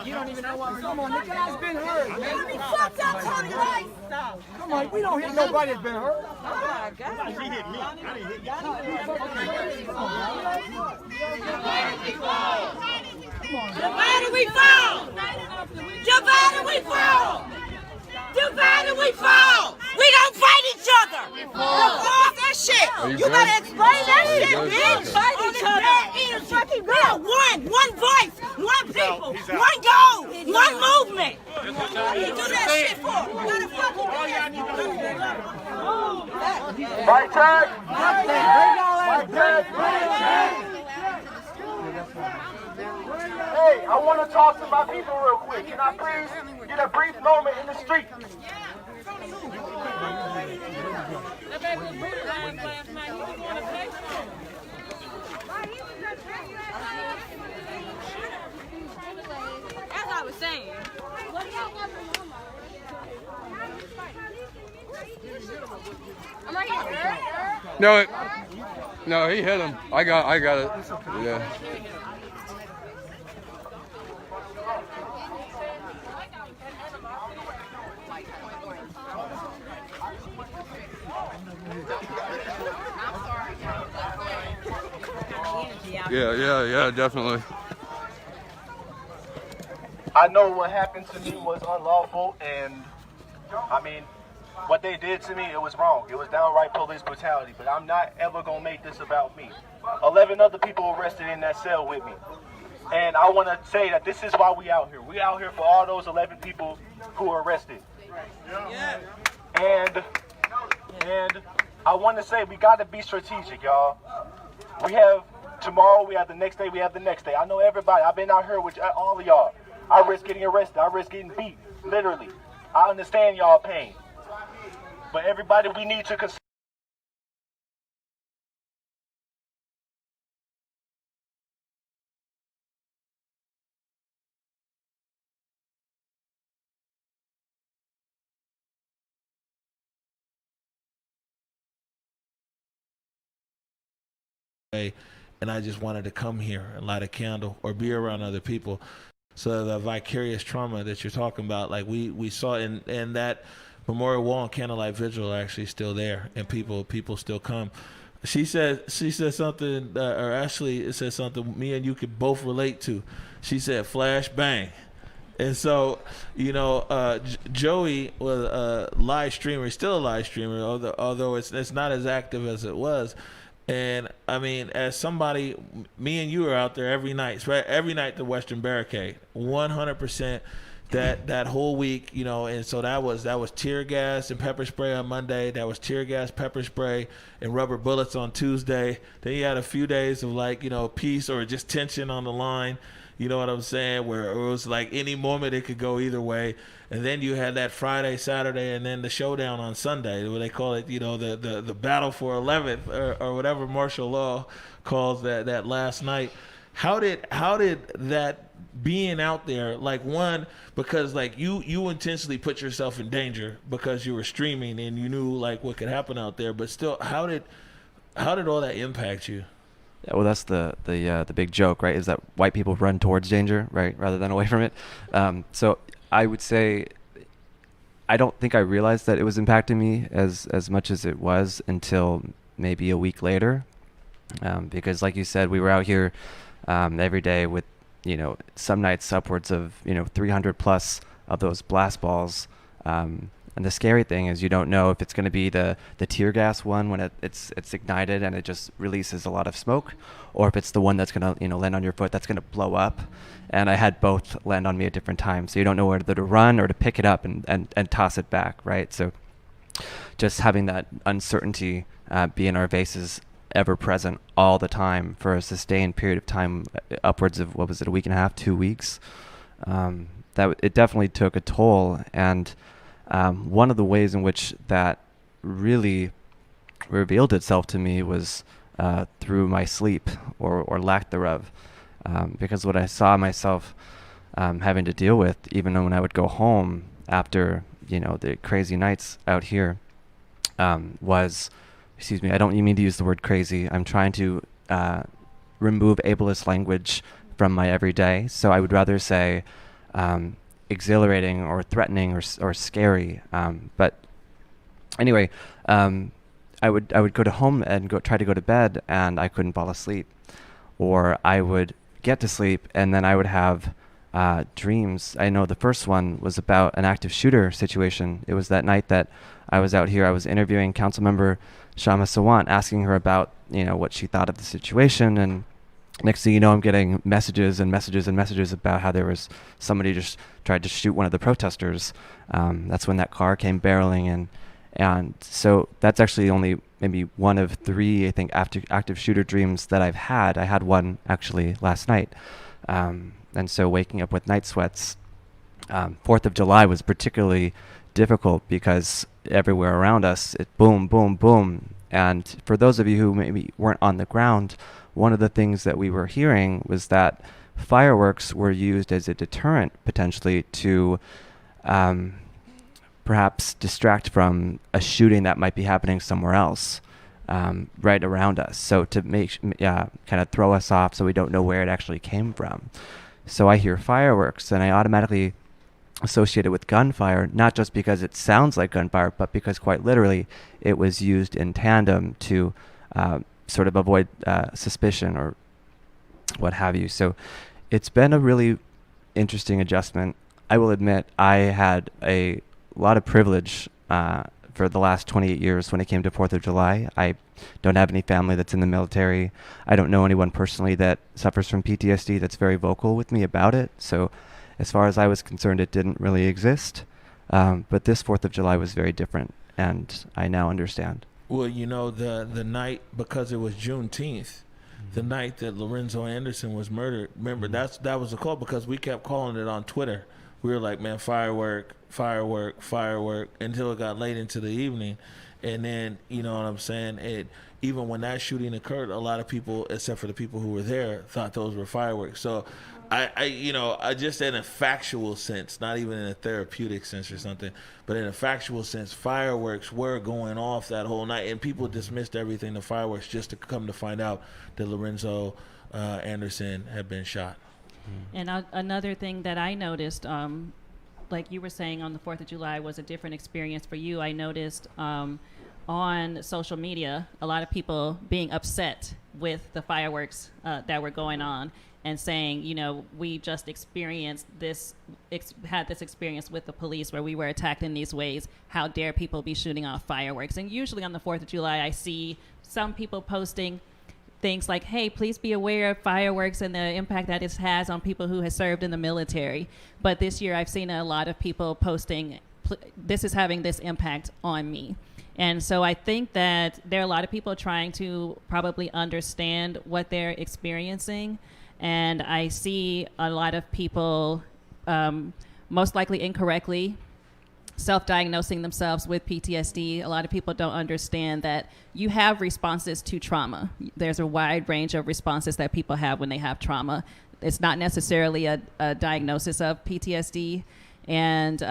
You don't even know what we're doing. The guy's been hurt. Come on, we don't hit nobody that's been hurt. Oh my God. He hit me. I didn't hit you. Divided we fall! Divided we fall! Divided we fall! We don't fight each other! Fuck that shit! You better explain that shit, bitch! Fight each other! We are one voice, one people, one goal, one movement! What do you do that shit for? You gotta fucking do that. Right, Tag? Bring y'all ass back. Hey, I want to talk to my people real quick. Can I please get a brief moment in the street? As I was saying. I'm right here. No, he hit him. I got it. Yeah. Yeah, definitely. I know what happened to me was unlawful, and I mean, what they did to me, it was wrong. It was downright police brutality, but I'm not ever going to make this about me. 11 other people arrested in that cell with me. And I want to say that this is why we out here. We out here for all those 11 people who are arrested. And I want to say we got to be strategic, y'all. We have tomorrow, we have the next day, we have the next day. I know everybody. I've been out here with all of y'all. I risk getting arrested. I risk getting beat, literally. I understand y'all pain. But everybody, we need to consider. And I just wanted to come here and light a candle or be around other people. So the vicarious trauma that you're talking about, like we saw in that Memorial Wall and Candlelight Vigil are actually still there, and people still come. She said something, or Ashley said something me and you could both relate to. She said flash bang. And so, Joey was a live streamer. He's still a live streamer, although it's not as active as it was. And I mean, as somebody, me and you are out there every night, right? Every night the Western Barricade, 100%. That whole week, and so that was tear gas and pepper spray on Monday. That was tear gas, pepper spray, and rubber bullets on Tuesday. Then you had a few days of peace or just tension on the line. You know what I'm saying? Where it was like any moment it could go either way. And then you had that Friday, Saturday, and then the showdown on Sunday, where they call it, the battle for 11th or whatever martial law calls that last night. How did that being out there, because you intentionally put yourself in danger because you were streaming and you knew what could happen out there, but still, how did all that impact you? Yeah, well, that's the big joke, right? Is that white people run towards danger, right, rather than away from it. So I would say I don't think I realized that it was impacting me as much as it was until maybe a week later, because like you said, we were out here every day with some nights upwards of 300 plus of those blast balls. And the scary thing is you don't know if it's going to be the tear gas one when it's ignited and it just releases a lot of smoke, or if it's the one that's going to land on your foot that's going to blow up. And I had both land on me at different times, so you don't know whether to run or to pick it up and toss it back, right? So just having that uncertainty be in our faces ever present all the time for a sustained period of time, upwards of, what was it, a week and a half, 2 weeks, that it definitely took a toll. And one of the ways in which that really revealed itself to me was through my sleep or lack thereof, because what I saw myself having to deal with, even when I would go home after the crazy nights out here, was, excuse me, I don't mean to use the word crazy. I'm trying to remove ableist language from my everyday, so I would rather say exhilarating or threatening or scary. But anyway, I would go to home and try to go to bed, and I couldn't fall asleep, or I would get to sleep and then I would have dreams. I know the first one was about an active shooter situation. It was that night that I was out here. I was interviewing Councilmember Shama Sawant, asking her about what she thought of the situation, and next thing you know, I'm getting messages and messages and messages about how there was somebody just tried to shoot one of the protesters. That's when that car came barreling in. And so that's actually only maybe one of 3, I think, active shooter dreams that I've had. I had one actually last night. And so waking up with night sweats, 4th of July was particularly difficult because everywhere around us, it boom, boom, boom. And for those of you who maybe weren't on the ground, one of the things that we were hearing was that fireworks were used as a deterrent potentially to perhaps distract from a shooting that might be happening somewhere else, right around us. So to make kind of throw us off so we don't know where it actually came from. So I hear fireworks and I automatically associate it with gunfire, not just because it sounds like gunfire, but because quite literally it was used in tandem to sort of avoid suspicion or what have you. So it's been a really interesting adjustment. I will admit I had a lot of privilege for the last 28 years when it came to 4th of July. I don't have any family that's in the military. I don't know anyone personally that suffers from PTSD that's very vocal with me about it. So as far as I was concerned, it didn't really exist. But this 4th of July was very different, and I now understand. Well, you know, the night, because it was Juneteenth, the night that Lorenzo Anderson was murdered, remember, that was a call because we kept calling it on Twitter. We were like, man, firework, firework, firework, until it got late into the evening. And then, you know what I'm saying, even when that shooting occurred, a lot of people, except for the people who were there, thought those were fireworks. So I just in a factual sense, not even in a therapeutic sense or something, but in a factual sense, fireworks were going off that whole night, and people dismissed everything to fireworks just to come to find out that Lorenzo Anderson had been shot. And another thing that I noticed, like you were saying on the 4th of July was a different experience for you. I noticed on social media, a lot of people being upset with the fireworks that were going on and saying, you know, we just experienced this, had this experience with the police where we were attacked in these ways. How dare people be shooting off fireworks? And usually on the 4th of July, I see some people posting things like, hey, please be aware of fireworks and the impact that it has on people who have served in the military. But this year I've seen a lot of people posting, this is having this impact on me. And so I think that there are a lot of people trying to probably understand what they're experiencing. And I see a lot of people, most likely incorrectly, self-diagnosing themselves with PTSD. A lot of people don't understand that you have responses to trauma. There's a wide range of responses that people have when they have trauma. It's not necessarily a diagnosis of PTSD. And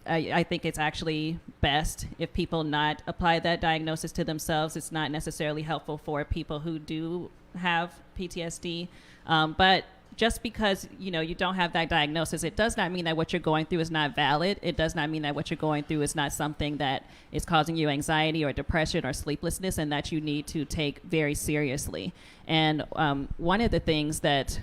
I think it's actually best if people not apply that diagnosis to themselves. It's not necessarily helpful for people who do have PTSD. But just because, you know, you don't have that diagnosis, it does not mean that what you're going through is not valid. It does not mean that what you're going through is not something that is causing you anxiety or depression or sleeplessness, and that you need to take very seriously. And one of the things that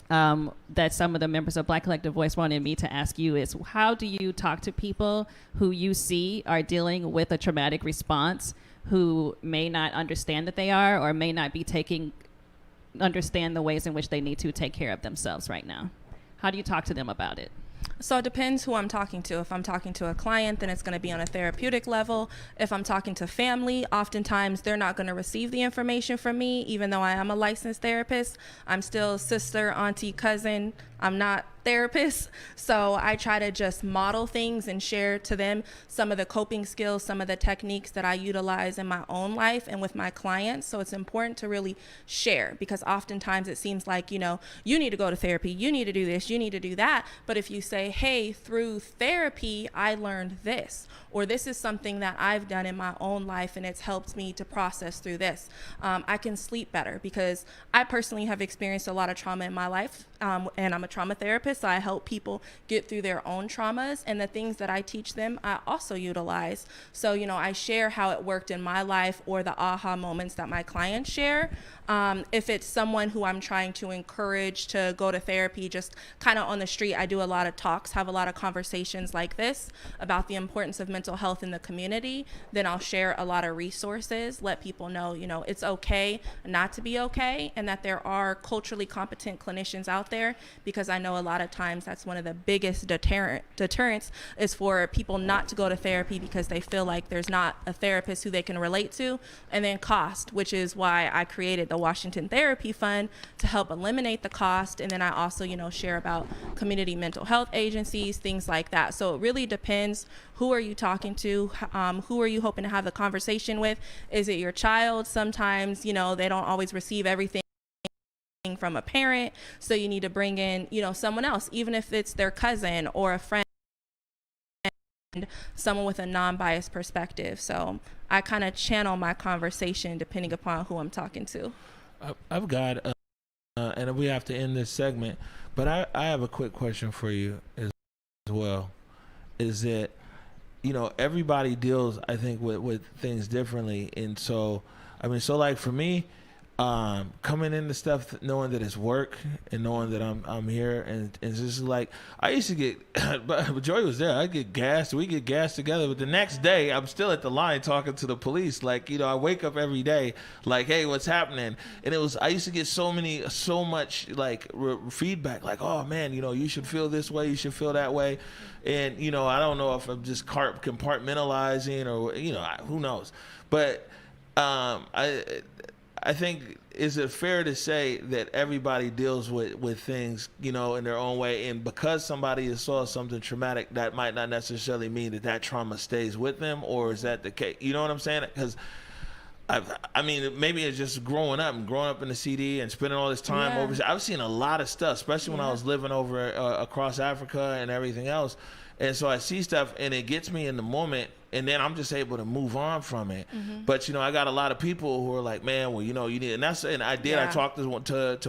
that some of the members of Black Collective Voice wanted me to ask you is, how do you talk to people who you see are dealing with a traumatic response, who may not understand that they are, or may not be understand the ways in which they need to take care of themselves right now? How do you talk to them about it? So it depends who I'm talking to. If I'm talking to a client, then it's going to be on a therapeutic level. If I'm talking to family, oftentimes they're not going to receive the information from me, even though I am a licensed therapist. I'm still sister, auntie, cousin. I'm not therapist. So I try to just model things and share to them some of the coping skills, some of the techniques that I utilize in my own life and with my clients. So it's important to really share, because oftentimes it seems like, you know, you need to go to therapy, you need to do this, you need to do that. But if you say, hey, through therapy, I learned this, or this is something that I've done in my own life and it's helped me to process through this, I can sleep better, because I personally have experienced a lot of trauma in my life, and I'm a trauma therapist, so I help people get through their own traumas, and the things that I teach them, I also utilize. So, you know, I share how it worked in my life, or the aha moments that my clients share. If it's someone who I'm trying to encourage to go to therapy, just kind of on the street, I do a lot of talks, have a lot of conversations like this about the importance of mental health in the community. Then I'll share a lot of resources, let people know, you know, it's okay not to be okay, and that there are culturally competent clinicians out there, because because I know a lot of times that's one of the biggest deterrents is for people not to go to therapy because they feel like there's not a therapist who they can relate to, and then cost, which is why I created the Washington Therapy Fund to help eliminate the cost. And then I also, share about community mental health agencies, things like that. So it really depends. Who are you talking to? Who are you hoping to have the conversation with? Is it your child? Sometimes, they don't always receive everything from a parent. So you need to bring in, someone else, even if it's their cousin or a friend, someone with a non-biased perspective. So I kind of channel my conversation depending upon who I'm talking to. I've got, and we have to end this segment, but I have a quick question for you as well. Is that, everybody deals, I think, with things differently. And so, so like for me, coming into stuff knowing that it's work and knowing that I'm here, and it's just like I used to get but Joy was there, we get gassed together, but the next day I'm still at the line talking to the police. Like, I wake up every day like, hey, what's happening? And I used to get so much like feedback, like, oh man, you should feel this way, you should feel that way. And I don't know if I'm just compartmentalizing or who knows, but I think, is it fair to say that everybody deals with things, in their own way, and because somebody has saw something traumatic, that might not necessarily mean that trauma stays with them, or is that the case? You know what I'm saying? Because maybe it's just growing up in the CD and spending all this time overseas. I've seen a lot of stuff, especially when I was living over across Africa and everything else. And so I see stuff and it gets me in the moment, and then I'm just able to move on from it. Mm-hmm. But, I got a lot of people who are like, man, well, you need, I talked to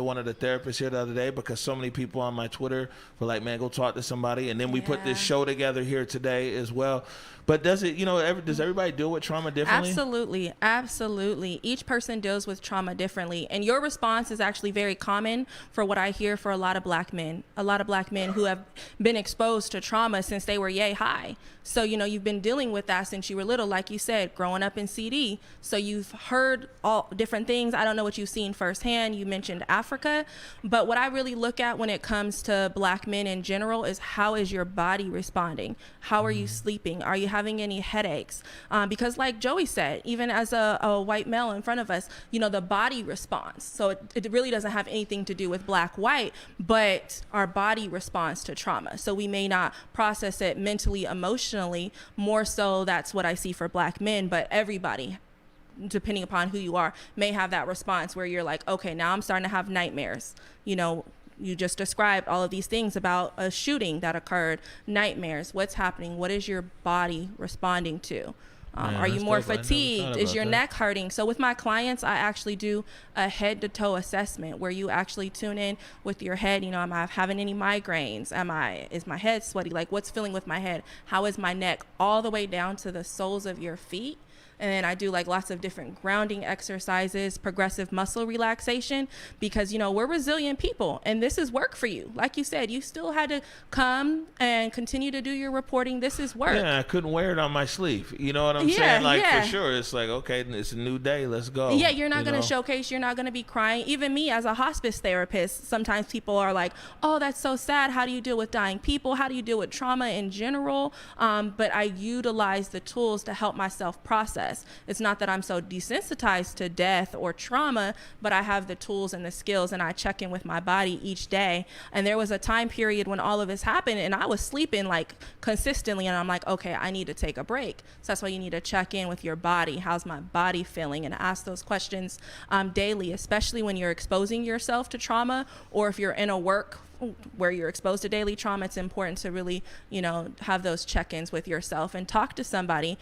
one of the therapists here the other day, because so many people on my Twitter were like, man, go talk to somebody. And then we put this show together here today as well. But does everybody deal with trauma differently? Absolutely. Each person deals with trauma differently. And your response is actually very common for what I hear for a lot of black men who have been exposed to trauma since they were yay high. So, you've been dealing with that since you were little, like you said, growing up in CD. So you've heard all different things. I don't know what you've seen firsthand. You mentioned Africa. But what I really look at when it comes to black men in general is, how is your body responding? How are you sleeping? Are you having any headaches? Because like Joey said, even as a white male in front of us, the body responds. So it really doesn't have anything to do with black, white, but our body responds to trauma. So we may not process it mentally, emotionally. More so, that's what I see for black men, but everybody, depending upon who you are, may have that response where you're like, okay, now I'm starting to have nightmares. You just described all of these things about a shooting that occurred, nightmares. What's happening? What is your body responding to? Are you more fatigued? Is your neck hurting? So with my clients, I actually do a head to toe assessment where you actually tune in with your head. Am I having any migraines? Is my head sweaty? Like, what's feeling with my head? How is my neck? All the way down to the soles of your feet. And then I do like lots of different grounding exercises, progressive muscle relaxation, because, we're resilient people and this is work for you. Like you said, you still had to come and continue to do your reporting. This is work. Yeah, I couldn't wear it on my sleeve. You know what I'm saying? Like, for sure. It's like, okay, it's a new day. Let's go. Yeah, you're not going to showcase. You're not going to be crying. Even me as a hospice therapist, sometimes people are like, oh, that's so sad. How do you deal with dying people? How do you deal with trauma in general? But I utilize the tools to help myself process. It's not that I'm so desensitized to death or trauma, but I have the tools and the skills, and I check in with my body each day. And there was a time period when all of this happened and I was sleeping like consistently, and I'm like, okay, I need to take a break. So that's why you need to check in with your body. How's my body feeling? And ask those questions daily, especially when you're exposing yourself to trauma, or if you're in a work where you're exposed to daily trauma. It's important to really, have those check-ins with yourself and talk to somebody.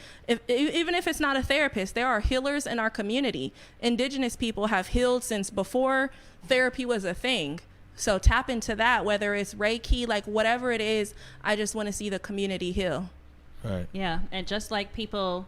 Even if it's not a therapist, there are healers in our community. Indigenous people have healed since before therapy was a thing. So tap into that, whether it's Reiki, like whatever it is. I just want to see the community heal. Right. Yeah. And just like people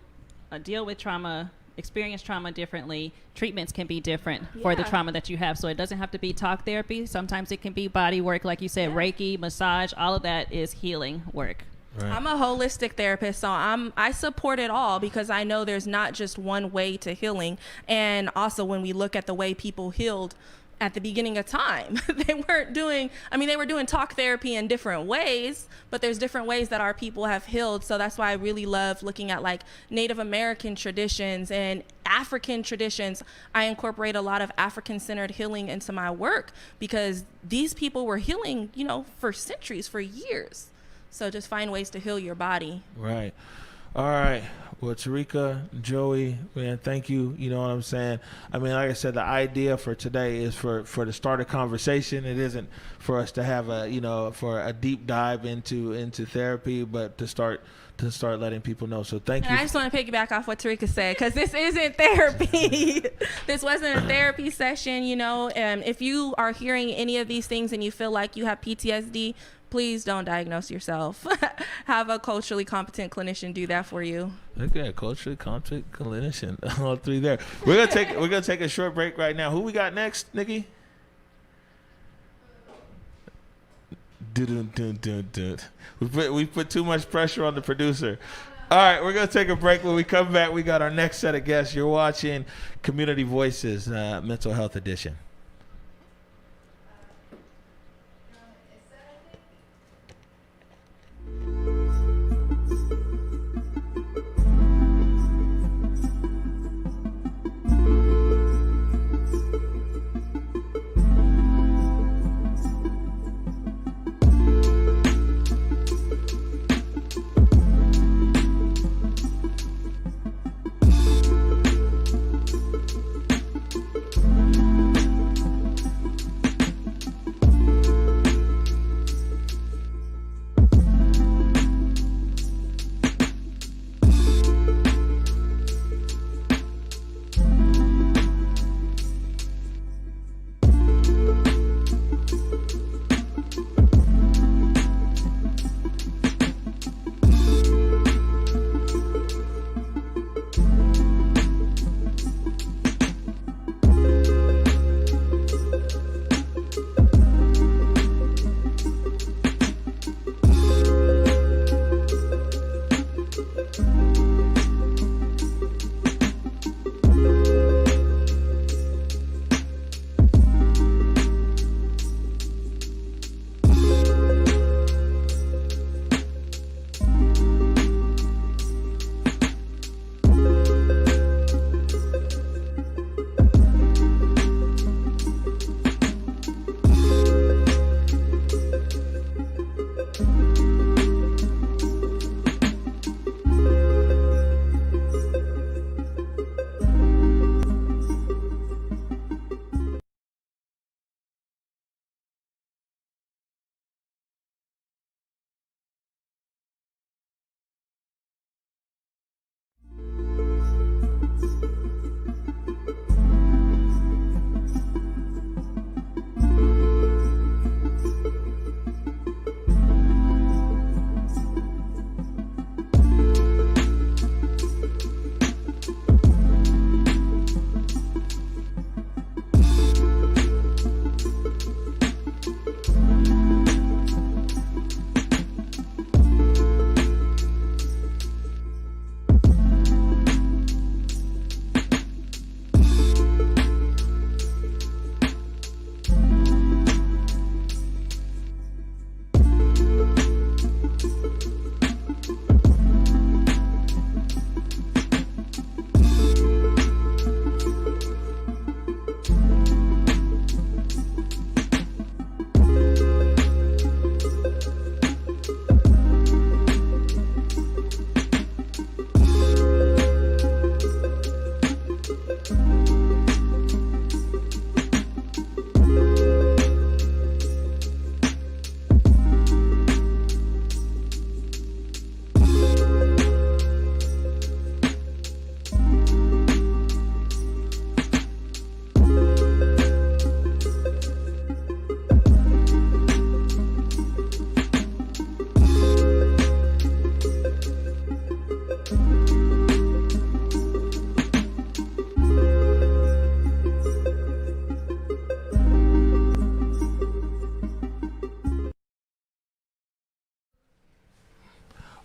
deal with trauma, experience trauma differently, treatments can be different for the trauma that you have. So it doesn't have to be talk therapy. Sometimes it can be body work, like you said, Reiki, massage, all of that is healing work. Right. I'm a holistic therapist, so I support it all, because I know there's not just one way to healing. And also when we look at the way people healed at the beginning of time. They were doing talk therapy in different ways, but there's different ways that our people have healed. So that's why I really love looking at like Native American traditions and African traditions. I incorporate a lot of African-centered healing into my work because these people were healing, for centuries, for years. So just find ways to heal your body. Right. All right. Well, Tarika, Joey, man, thank you. You know what I'm saying? I mean, like I said, the idea for today is for to start a conversation. It isn't for us to have for a deep dive into therapy, but to start letting people know. So thank you. And I just want to piggyback off what Tarika said, because this isn't therapy. This wasn't a therapy session, if you are hearing any of these things and you feel like you have PTSD, please don't diagnose yourself. Have a culturally competent clinician do that for you. Okay, culturally competent clinician. All three there. We're gonna take a short break right now. Who we got next, Nikki? We put too much pressure on the producer. All right, we're gonna take a break. When we come back, we got our next set of guests. You're watching Community Voices, Mental Health Edition.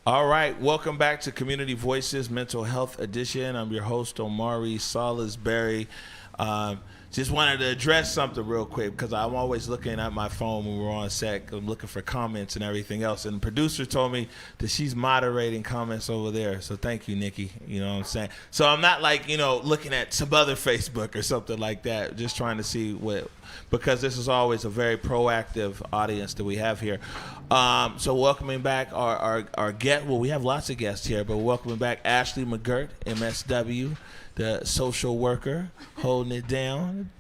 All right, welcome back to Community Voices Mental Health Edition. I'm your host, Omari Salisbury. Just wanted to address something real quick because I'm always looking at my phone when we're on set. I'm looking for comments and everything else. And the producer told me that she's moderating comments over there. So thank you, Nikki. You know what I'm saying? So I'm not like, looking at some other Facebook or something like that. Just trying to see because this is always a very proactive audience that we have here. So welcoming back our guest. Well, we have lots of guests here, but welcoming back Ashley McGirt, MSW. The social worker holding it down.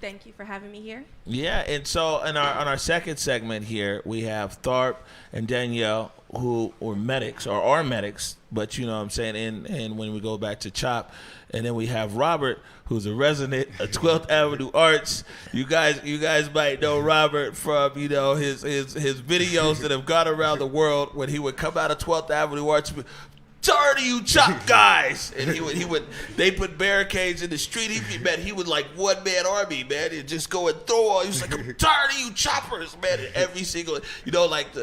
Thank you for having me here. Yeah, and so on our second segment here, we have Tharp and Danielle, who are medics, but you know what I'm saying, and when we go back to CHOP, and then we have Robert, who's a resident of 12th Avenue Arts. You guys might know Robert from, his videos that have gone around the world when he would come out of 12th Avenue Arts. Tired of you CHOP guys, and they put barricades in the street. He would like one man army, man, and just go and throw all. He was like, I'm tired of you choppers, man. And every single,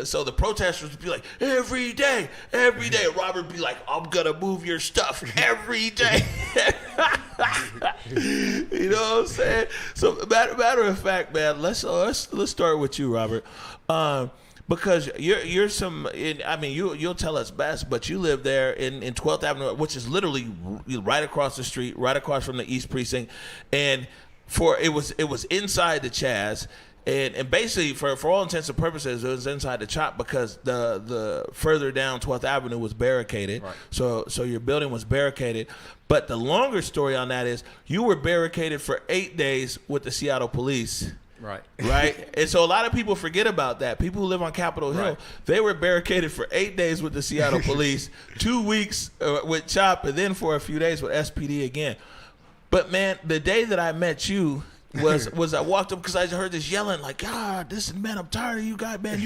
so the protesters would be like, every day. And Robert would be like, I'm gonna move your stuff every day. You know what I'm saying? So matter of fact, man, let's start with you, Robert. Because you're you'll tell us best, but you live there in 12th Avenue, which is literally right across the street, right across from the East Precinct, and it was inside the Chaz, and basically for all intents and purposes it was inside the CHOP because the further down 12th Avenue was barricaded, right. So your building was barricaded. But the longer story on that is you were barricaded for 8 days with the Seattle police. Right. And so a lot of people forget about that. People who live on Capitol Hill, they were barricaded for 8 days with the Seattle police, 2 weeks with CHOP, and then for a few days with SPD again. But man, the day that I met you was I walked up because I heard this yelling like, man, I'm tired of you guys, man.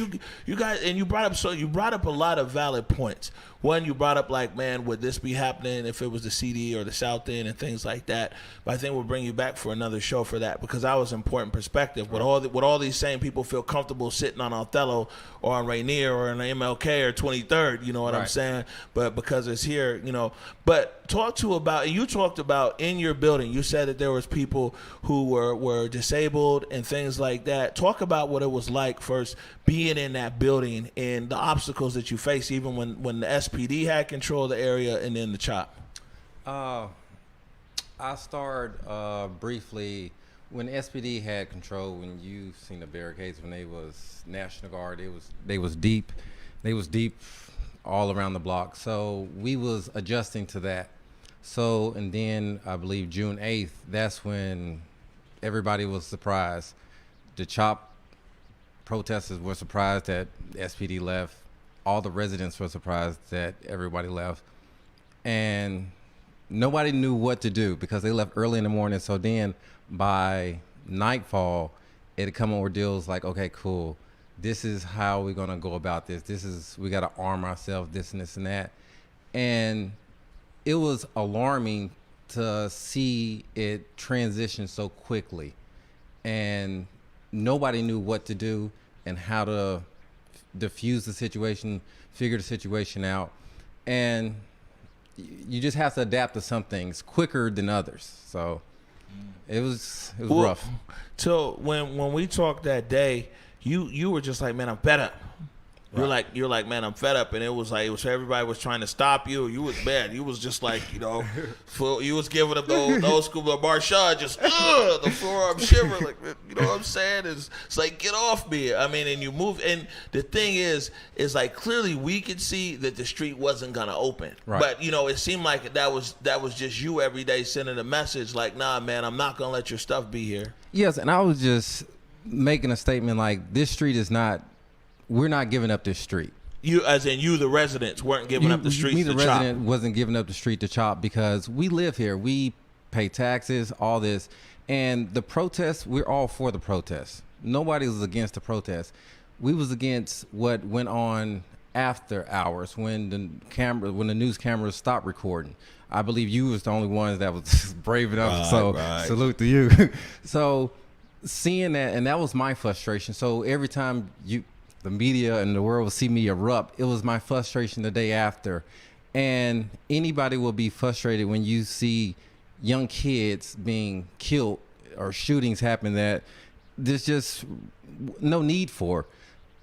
You guys, and you brought up a lot of valid points. One, you brought up like, man, would this be happening if it was the CD or the South End and things like that? But I think we'll bring you back for another show for that because that was an important perspective. Would all these same people feel comfortable sitting on Othello or on Rainier or on MLK or 23rd? You know what I'm saying? But because it's here, But you talked about in your building, you said that there was people who were disabled and things like that. Talk about what it was like first being in that building and the obstacles that you faced even when the SPD had control of the area and then the CHOP. I started briefly when SPD had control. When you seen the barricades when they was National Guard, they was deep all around the block. So we was adjusting to that. So and then I believe June 8th, that's when everybody was surprised. The CHOP protesters were surprised that SPD left. All the residents were surprised that everybody left. And nobody knew what to do because they left early in the morning. So then by nightfall, it had come ordeals like, okay, cool. This is how we're going to go about this. We got to arm ourselves, this and this and that. And it was alarming to see it transition so quickly. And nobody knew what to do and how to diffuse the situation, figure the situation out. And you just have to adapt to some things quicker than others. So it was rough. So when we talked that day, you were just like, man, I'm fed up. You're like, man, I'm fed up, and it was everybody was trying to stop you. You was bad. You was just like, you was giving them those school Marshawn just the forearm shiver, like, you know what I'm saying? It's like, get off me. I mean, and you move, and the thing is like clearly we could see that the street wasn't gonna open, but it seemed like that was just you every day sending a message like, nah, man, I'm not gonna let your stuff be here. Yes, and I was just making a statement like, this street is not. We're not giving up this street. You, as in you, the residents, weren't giving up the street to CHOP. Me, the resident, wasn't giving up the street to CHOP because we live here. We pay taxes, all this. And the protests, we're all for the protests. Nobody was against the protests. We was against what went on after hours when the news cameras stopped recording. I believe you was the only ones that was brave enough. Salute to you. So seeing that, and that was my frustration. So every time the media and the world will see me erupt, it was my frustration the day after. And anybody will be frustrated when you see young kids being killed or shootings happen that there's just no need for.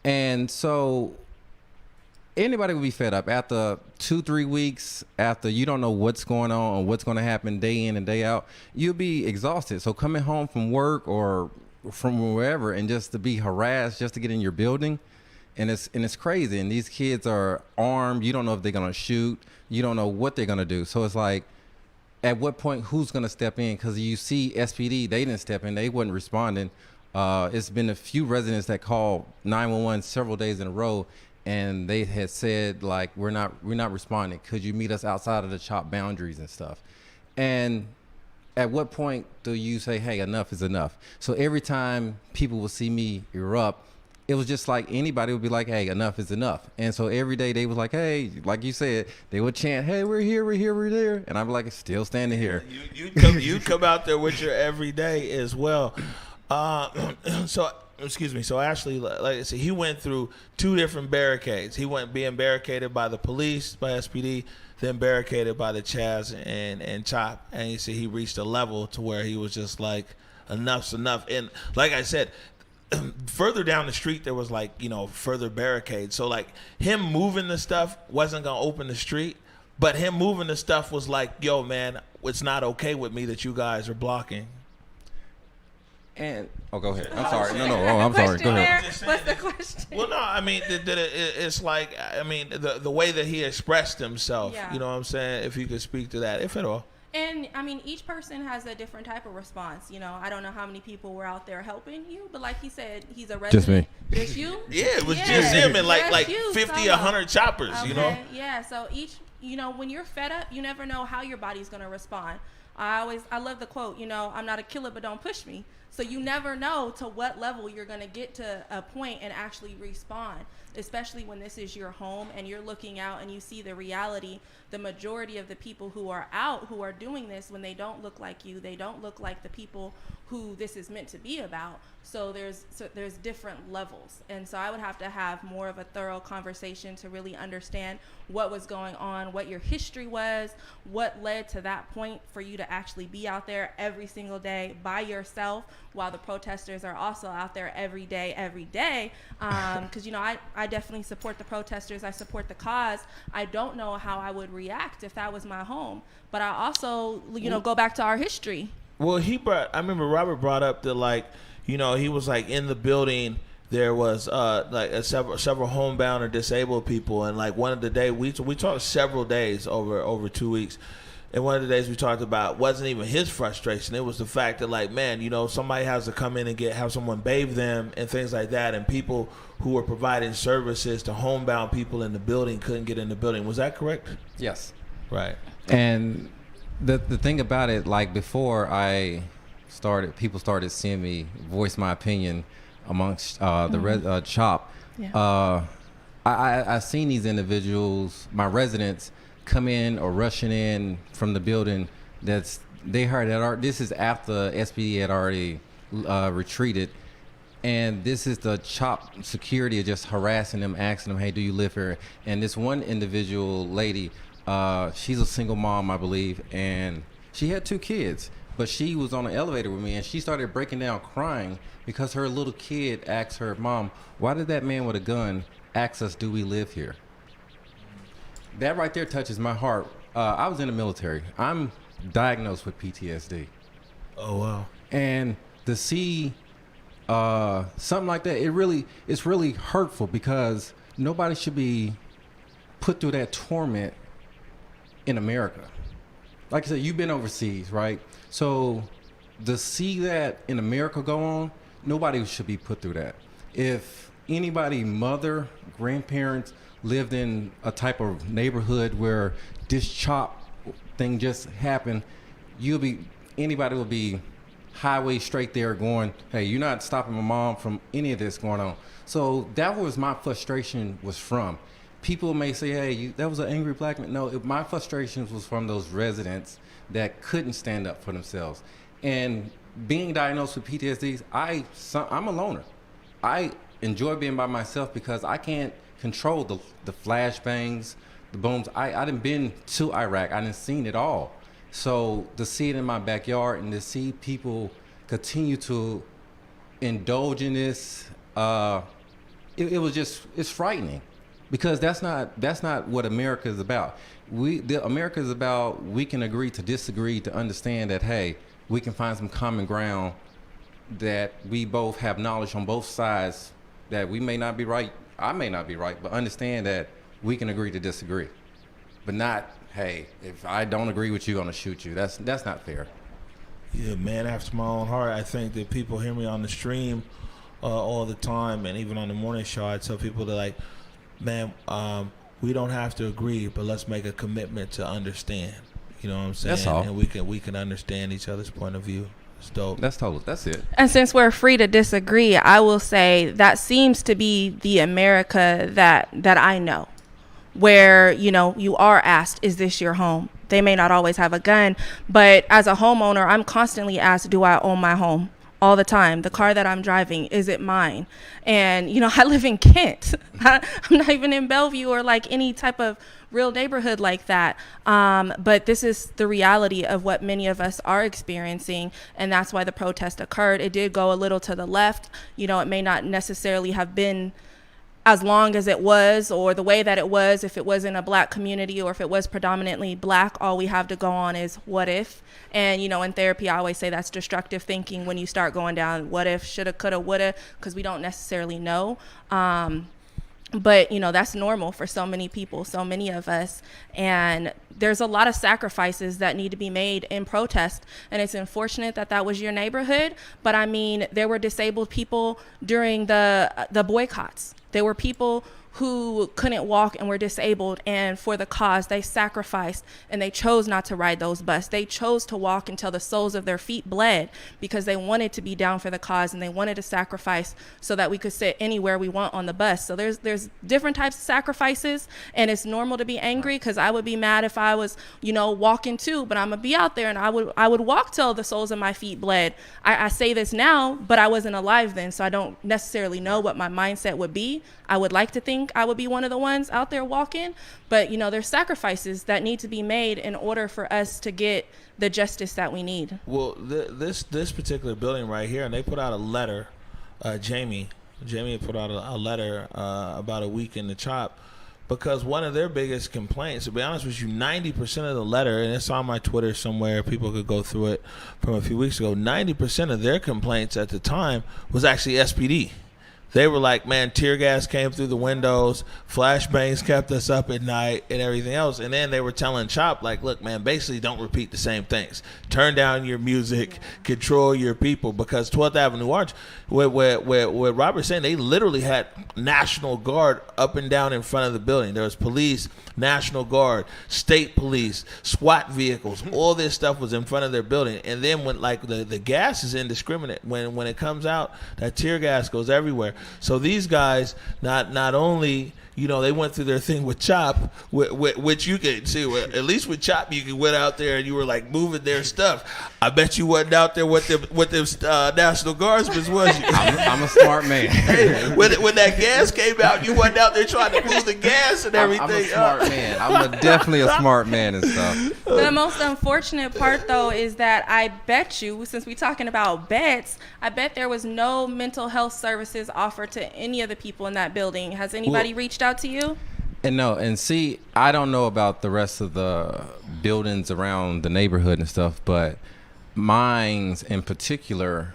And so anybody will be fed up after 2-3 weeks, after you don't know what's going on or what's going to happen day in and day out. You'll be exhausted. So coming home from work or from wherever and just to be harassed just to get in your building, and it's crazy. And these kids are armed. You don't know if they're gonna shoot. You don't know what they're gonna do. So it's like, at what point who's gonna step in? Because you see SPD, they didn't step in. They wasn't responding. It's been a few residents that called 911 several days in a row, and they had said like, we're not responding. Could you meet us outside of the CHOP boundaries and stuff? And at what point do you say, hey, enough is enough? So every time people will see me erupt, it was just like anybody would be like, hey, enough is enough. And so every day they was like, hey, like you said, they would chant, hey, we're here, we're here, we're there. And I'm like, still standing here. You come out there with your everyday as well. So Ashley, like I said, he went through 2 different barricades. He went being barricaded by the police, by SPD, then barricaded by the Chaz and CHOP. And he said he reached a level to where he was just like, enough's enough. And like I said, further down the street there was like, further barricades. So like him moving the stuff wasn't gonna open the street, but him moving the stuff was like, yo man, it's not okay with me that you guys are blocking. And go ahead. I'm sorry. No. I'm sorry. Go ahead. What's the question? Well, no, I mean, it's like, I mean, the way that he expressed himself. Yeah. You know what I'm saying? If you could speak to that, if at all. And I mean, each person has a different type of response. I don't know how many people were out there helping you, but like he said, he's a resident. Just me. Just you? Yeah, it was just him and like you, 50, solo. 100 choppers, Okay. Yeah, so each, when you're fed up, you never know how your body's going to respond. I love the quote, I'm not a killer, but don't push me. So you never know to what level you're going to get to a point and actually respond, especially when this is your home and you're looking out and you see the reality. The majority of the people who are out, who are doing this, when they don't look like you, they don't look like the people who this is meant to be about. So there's different levels. And so I would have to have more of a thorough conversation to really understand what was going on, what your history was, what led to that point for you to actually be out there every single day by yourself, while the protesters are also out there every day. Because, I definitely support the protesters. I support the cause. I don't know how I would react if that was my home. But I also, go back to our history. Well, I remember Robert brought up that, he was like in the building. There was several homebound or disabled people, and like one of the days we talked several days over 2 weeks, and one of the days we talked about wasn't even his frustration. It was the fact that like, man, somebody has to come in and have someone bathe them and things like that, and people who were providing services to homebound people in the building couldn't get in the building. Was that correct? Yes. Right. And the thing about it, like before people started seeing me voice my opinion amongst the CHOP. Yeah. I've seen these individuals, my residents, come in or rushing in from the building. This is after SPD had already retreated, and this is the CHOP security just harassing them, asking them, hey, do you live here? And this one individual lady, she's a single mom, I believe, and she had 2 kids. But she was on the elevator with me, and she started breaking down crying because her little kid asked her, Mom, why did that man with a gun ask us, do we live here? That right there touches my heart. I was in the military. I'm diagnosed with PTSD. Oh, wow. And to see something like that, it's really hurtful, because nobody should be put through that torment in America. Like I said, you've been overseas, right? So to see that in America go on, nobody should be put through that. If anybody, mother, grandparents, lived in a type of neighborhood where this CHOP thing just happened, anybody will be highway straight there going, hey, you're not stopping my mom from any of this going on. So that was my frustration was from. People may say, hey, that was an angry black man. No, my frustrations was from those residents that couldn't stand up for themselves. And being diagnosed with PTSD, I'm a loner. I enjoy being by myself because I can't control the flashbangs, the booms. I done been to Iraq. I done seen it all. So to see it in my backyard and to see people continue to indulge in this, it's frightening, because that's not what America is about. America is about, we can agree to disagree, to understand that, hey, we can find some common ground, that we both have knowledge on both sides, that we may not be right, I may not be right, but understand that we can agree to disagree. But not, hey, if I don't agree with you, I'm gonna shoot you. That's not fair. Yeah, man, after my own heart. I think that people hear me on the stream all the time, and even on the morning show, I tell people that, like, man, we don't have to agree, but let's make a commitment to understand. You know what I'm saying? That's all. And we can understand each other's point of view. It's dope. That's it. And since we're free to disagree, I will say that seems to be the America that I know, where, you know, you are asked, is this your home? They may not always have a gun, but as a homeowner, I'm constantly asked, do I own my home? All the time. The car that I'm driving, is it mine? And, you know, I live in Kent. I'm not even in Bellevue or like any type of real neighborhood like that. But this is the reality of what many of us are experiencing. And that's why the protest occurred. It did go a little to the left. You know, it may not necessarily have been as long as it was, or the way that it was, if it was in a black community or if it was predominantly black. All we have to go on is what if. And, you know, in therapy, I always say that's destructive thinking, when you start going down what if, shoulda, coulda, woulda, because we don't necessarily know. But, you know, that's normal for so many people, so many of us. And there's a lot of sacrifices that need to be made in protest. And it's unfortunate that that was your neighborhood. But I mean, there were disabled people during the boycotts. There were people who couldn't walk and were disabled, and for the cause they sacrificed, and they chose not to ride those buses. They chose to walk until the soles of their feet bled, because they wanted to be down for the cause, and they wanted to sacrifice so that we could sit anywhere we want on the bus. So there's different types of sacrifices, and it's normal to be angry, because I would be mad if I was, you know, walking too, but I'm gonna be out there and I would walk till the soles of my feet bled. I say this now, but I wasn't alive then, so I don't necessarily know what my mindset would be. I would like to think I would be one of the ones out there walking, but, you know, there's sacrifices that need to be made in order for us to get the justice that we need. Well, this particular building right here, and they put out a letter. Jamie put out a letter about a week in the chop, because one of their biggest complaints, to be honest with you, 90% of the letter, and it's on my Twitter somewhere, people could go through it from a few weeks ago, 90% of their complaints at the time was actually SPD. They were like, man, tear gas came through the windows, flashbangs kept us up at night, and everything else. And then they were telling Chop, like, look, man, basically don't repeat the same things. Turn down your music, control your people, because 12th Avenue Arch, what Robert's saying, they literally had National Guard up and down in front of the building. There was police, National Guard, state police, SWAT vehicles, all this stuff was in front of their building. And then when, like, the gas is indiscriminate. When it comes out, that tear gas goes everywhere. So these guys, not only, you know, they went through their thing with Chop, which you can see, at least with Chop, you went out there and you were like moving their stuff. I bet you wasn't out there with them National Guardsmen, was you? I'm a smart man. Hey, when that gas came out, you wasn't out there trying to move the gas and everything. I'm a smart man. I'm definitely a smart man and stuff. The most unfortunate part, though, is that I bet you, since we're talking about bets, I bet there was no mental health services offered to any of the people in that building. Has anybody reached out to you? And no, and see, I don't know about the rest of the buildings around the neighborhood and stuff, but mine's in particular,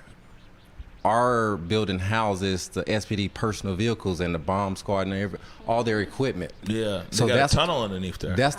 our building houses the SPD personal vehicles and the bomb squad and all their equipment. Yeah, so got that's a tunnel underneath there. That's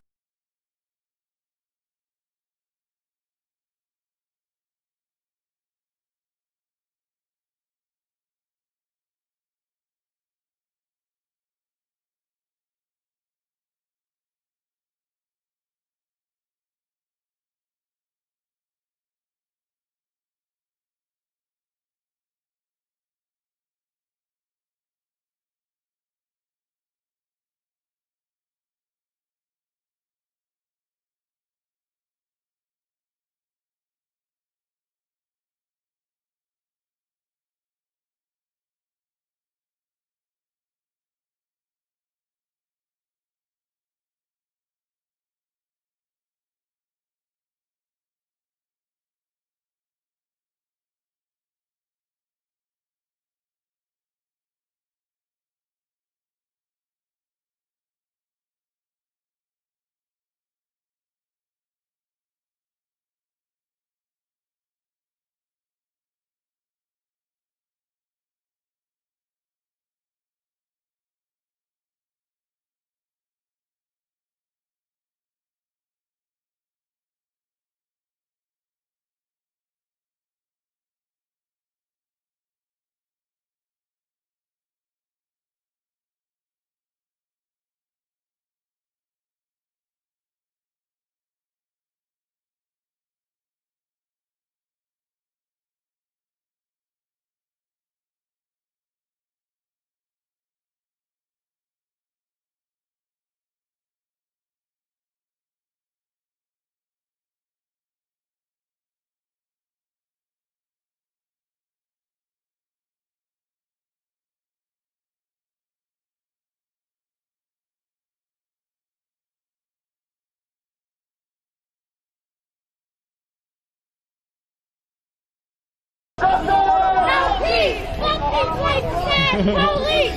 Police!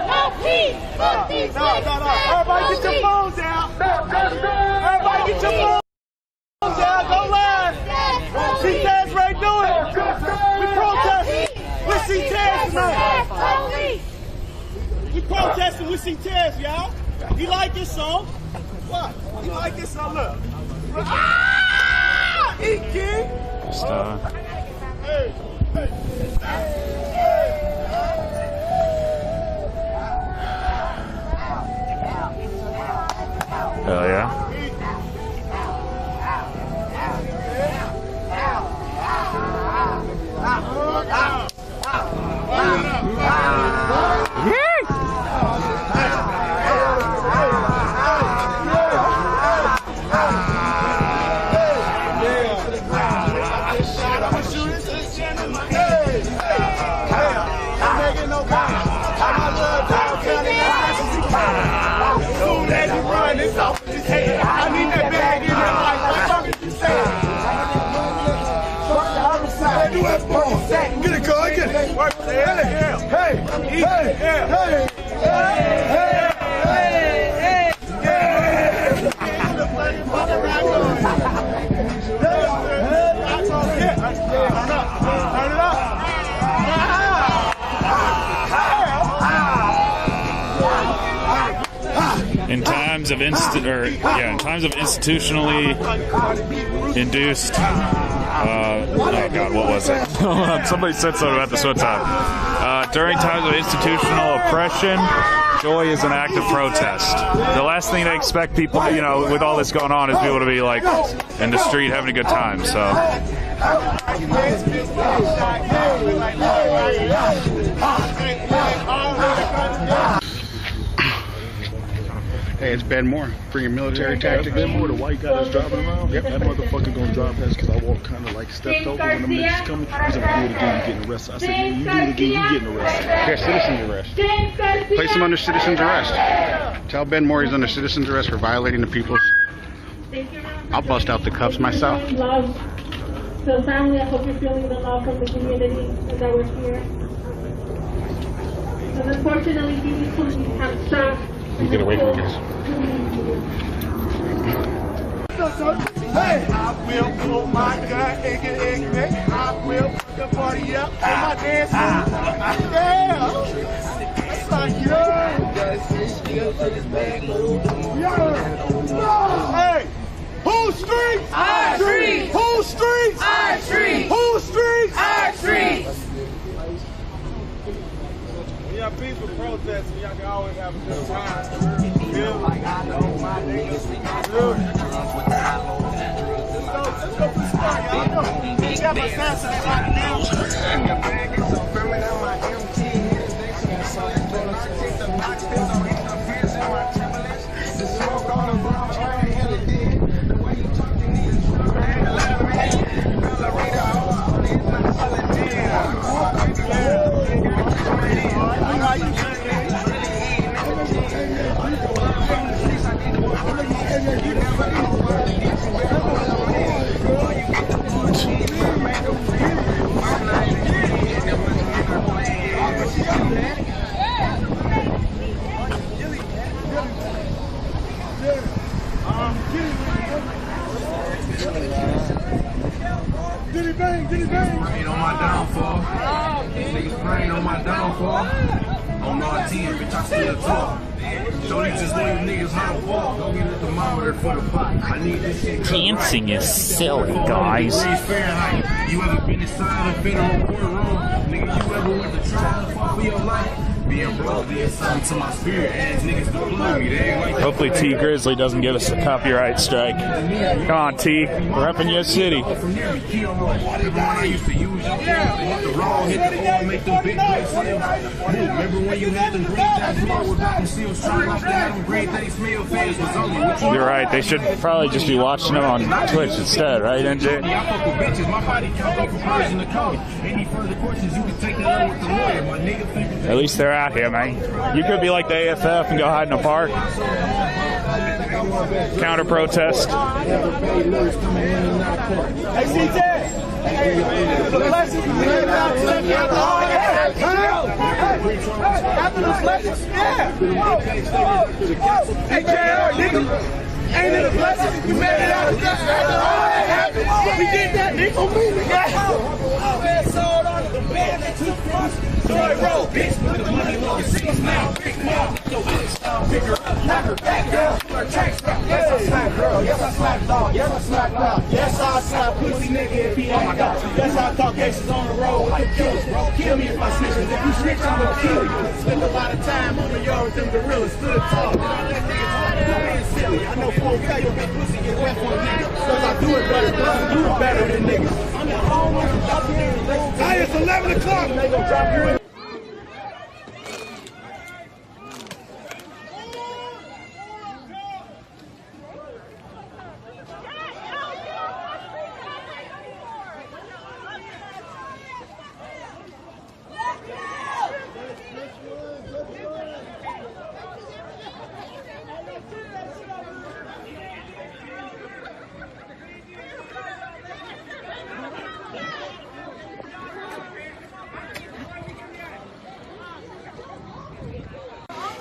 No peace! Fuck these Everybody get your phones down! Everybody get your phones down! Go live! See Taz right doing it! We protesting! We see Taz tonight! We protesting, we see Taz, y'all! He like this song? What? He like this song? Look! Ah! Eat, kid! Hey! Hell yeah. Hey, I need that bag in there like what you say? Get it, girl, get it. Hey, Turn it up. In times of institutionally induced, oh God, what was it? Somebody said something about this one time. During times of institutional oppression, joy is an act of protest. The last thing they expect people, with all this going on, is people to be like in the street having a good time. So. Hey, it's Ben Moore, bringing military tactics. Ben Moore, the white guy that's driving around? Yep. That motherfucker gonna drive past because I walked kind of like stepped over when them niggas coming. He's like, do it again, you getting arrested. I said, you do it again, you getting arrested. Yeah, citizen's arrest. Place him under citizen's arrest. Tell Ben Moore he's under citizen's arrest for violating the people's. I'll bust out the cuffs myself. So family, I hope you're feeling the love from the community that we're here. So unfortunately, these police have stopped. You get away from this. Hey, I will pull my gun, egg, man. I will put the party up in my dance room. Yeah, that's like Hey, whose streets? Our streets. Whose streets? Our streets. Whose streets? Our streets. Yeah, peaceful protesting, y'all can always have a good time. Like I know my niggas. Let's go to the spot, y'all know. You got my sense of Diddy bang, diddy bang. Praying on my downfall. Niggas praying on my downfall. On my team, bitch, I still talk. Don't you just leave niggas how to walk. Don't get the thermometer for the pot. I need this shit. Dancing is silly, guys. You ever been inside a federal courtroom? Nigga, you ever went to trial for your life? Being broke did something to my spirit. Ass niggas don't love me. They ain't like Hopefully T Grizzly doesn't give us a copyright strike. Come on, T. We're up in your city. You're right. They should probably just be watching them on Twitch instead, right, NJ? At least they're out here, man. You could be like the AFF and go hide in a park. Counter protest. Hey, CJ! After the blessings, yeah. Hey, JR, nigga. Ain't it a blessing? We made it out of that. After all that happened, we did that, nigga. Yeah. Man, sold on the band that took from Joy Road, bitch. Put the money on the 6 now. Big mom, yo, bitch. Pick her up, knock her back down. Pull her tracks back. Yes, I slap girl. Yes, I slap dog. Yes, I slap dog. Yes, I slap pussy nigga if he ain't got. Yes, I talk cases on the road with the killers, bro. Kill me if I snitch. If you snitch, I'm gonna kill you. Spend a lot of time on the yard with them gorillas. Stood a tall. Silly. I know for a fact your big pussy get wet for a nigga. Cause I do it better, cause I do it better than niggas. I'm at home. Hey, it's 11 o'clock. They gonna drop you in.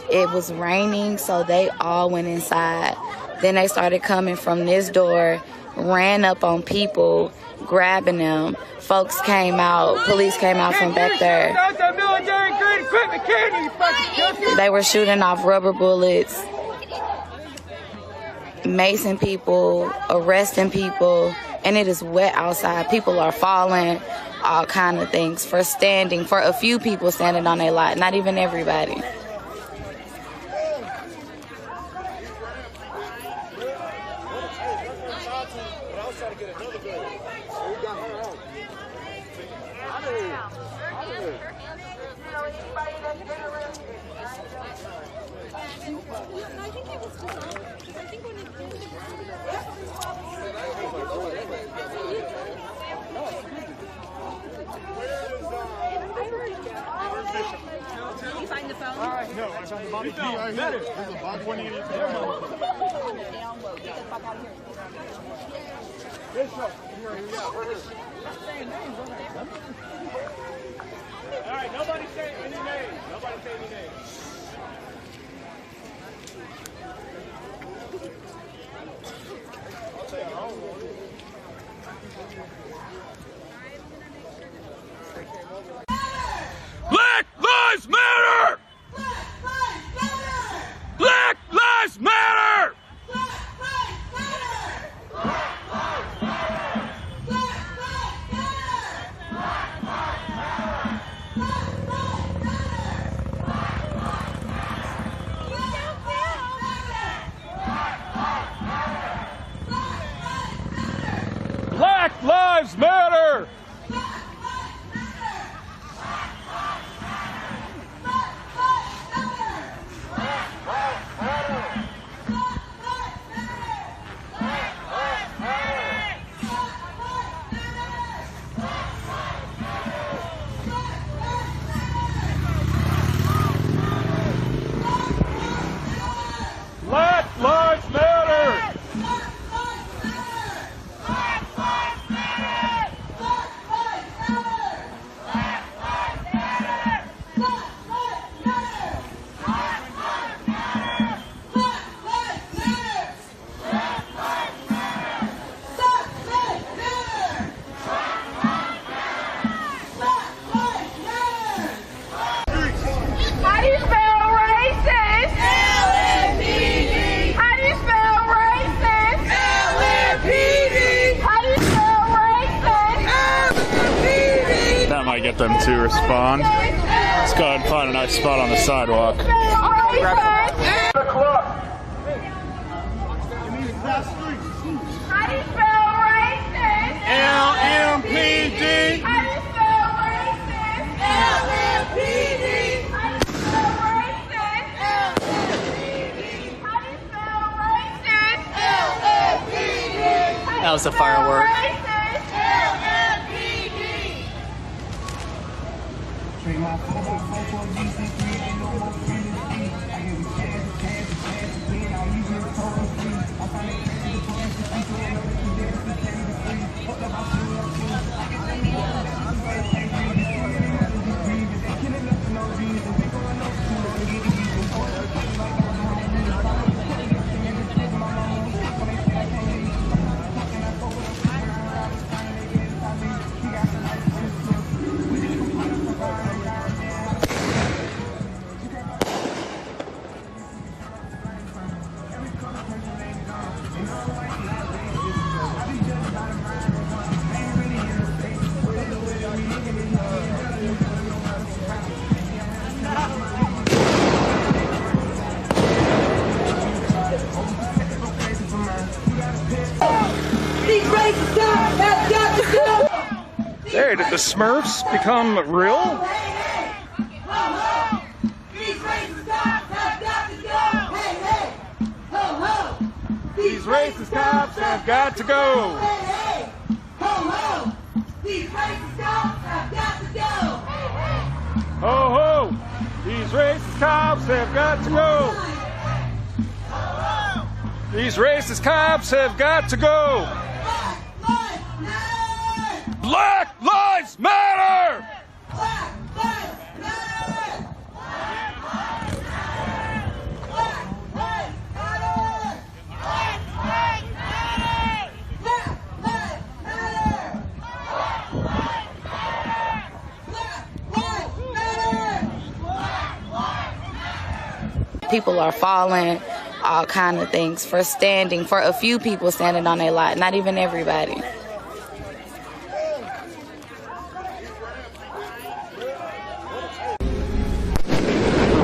It was raining, so they all went inside. Then they started coming from this door, ran up on people, grabbing them. Folks came out, police came out from back there. They were shooting off rubber bullets, macing people, arresting people, and it is wet outside. People are falling, all kind of things for a few people standing on their lot, not even everybody. Alright, nobody say any names. Nobody say any names. I'll take it home. Black Lives Matter! Black Lives Matter! Black Lives Matter! Black Lives Matter! How do you spell racist? L-M-P-D. How do you spell racist? L-M-P-D. How do you spell racist? L-M-P-D. That might get them to respond. Let's go ahead and find a nice spot on the sidewalk. How do you spell racist? L-M-P-D. How do you spell racist? L-M-P-D. How do you spell racist? L-M-P-D. How do you spell racist? L-M-P-D. That was a firework. Racist. Okay, did the Smurfs become real? These racist cops have got to go. Hey, hey, ho, ho. These racist cops have got to go. Hey, hey, ho, ho. These racist cops have got to go. Hey, hey. Ho ho! These racist cops have got to go. These racist cops have got to go. Black Lives Matter! Black lives matter. Black lives matter. Black lives matter. Black lives matter. Black lives matter. People are falling, all kind of things for standing, for a few people standing on their lot, not even everybody.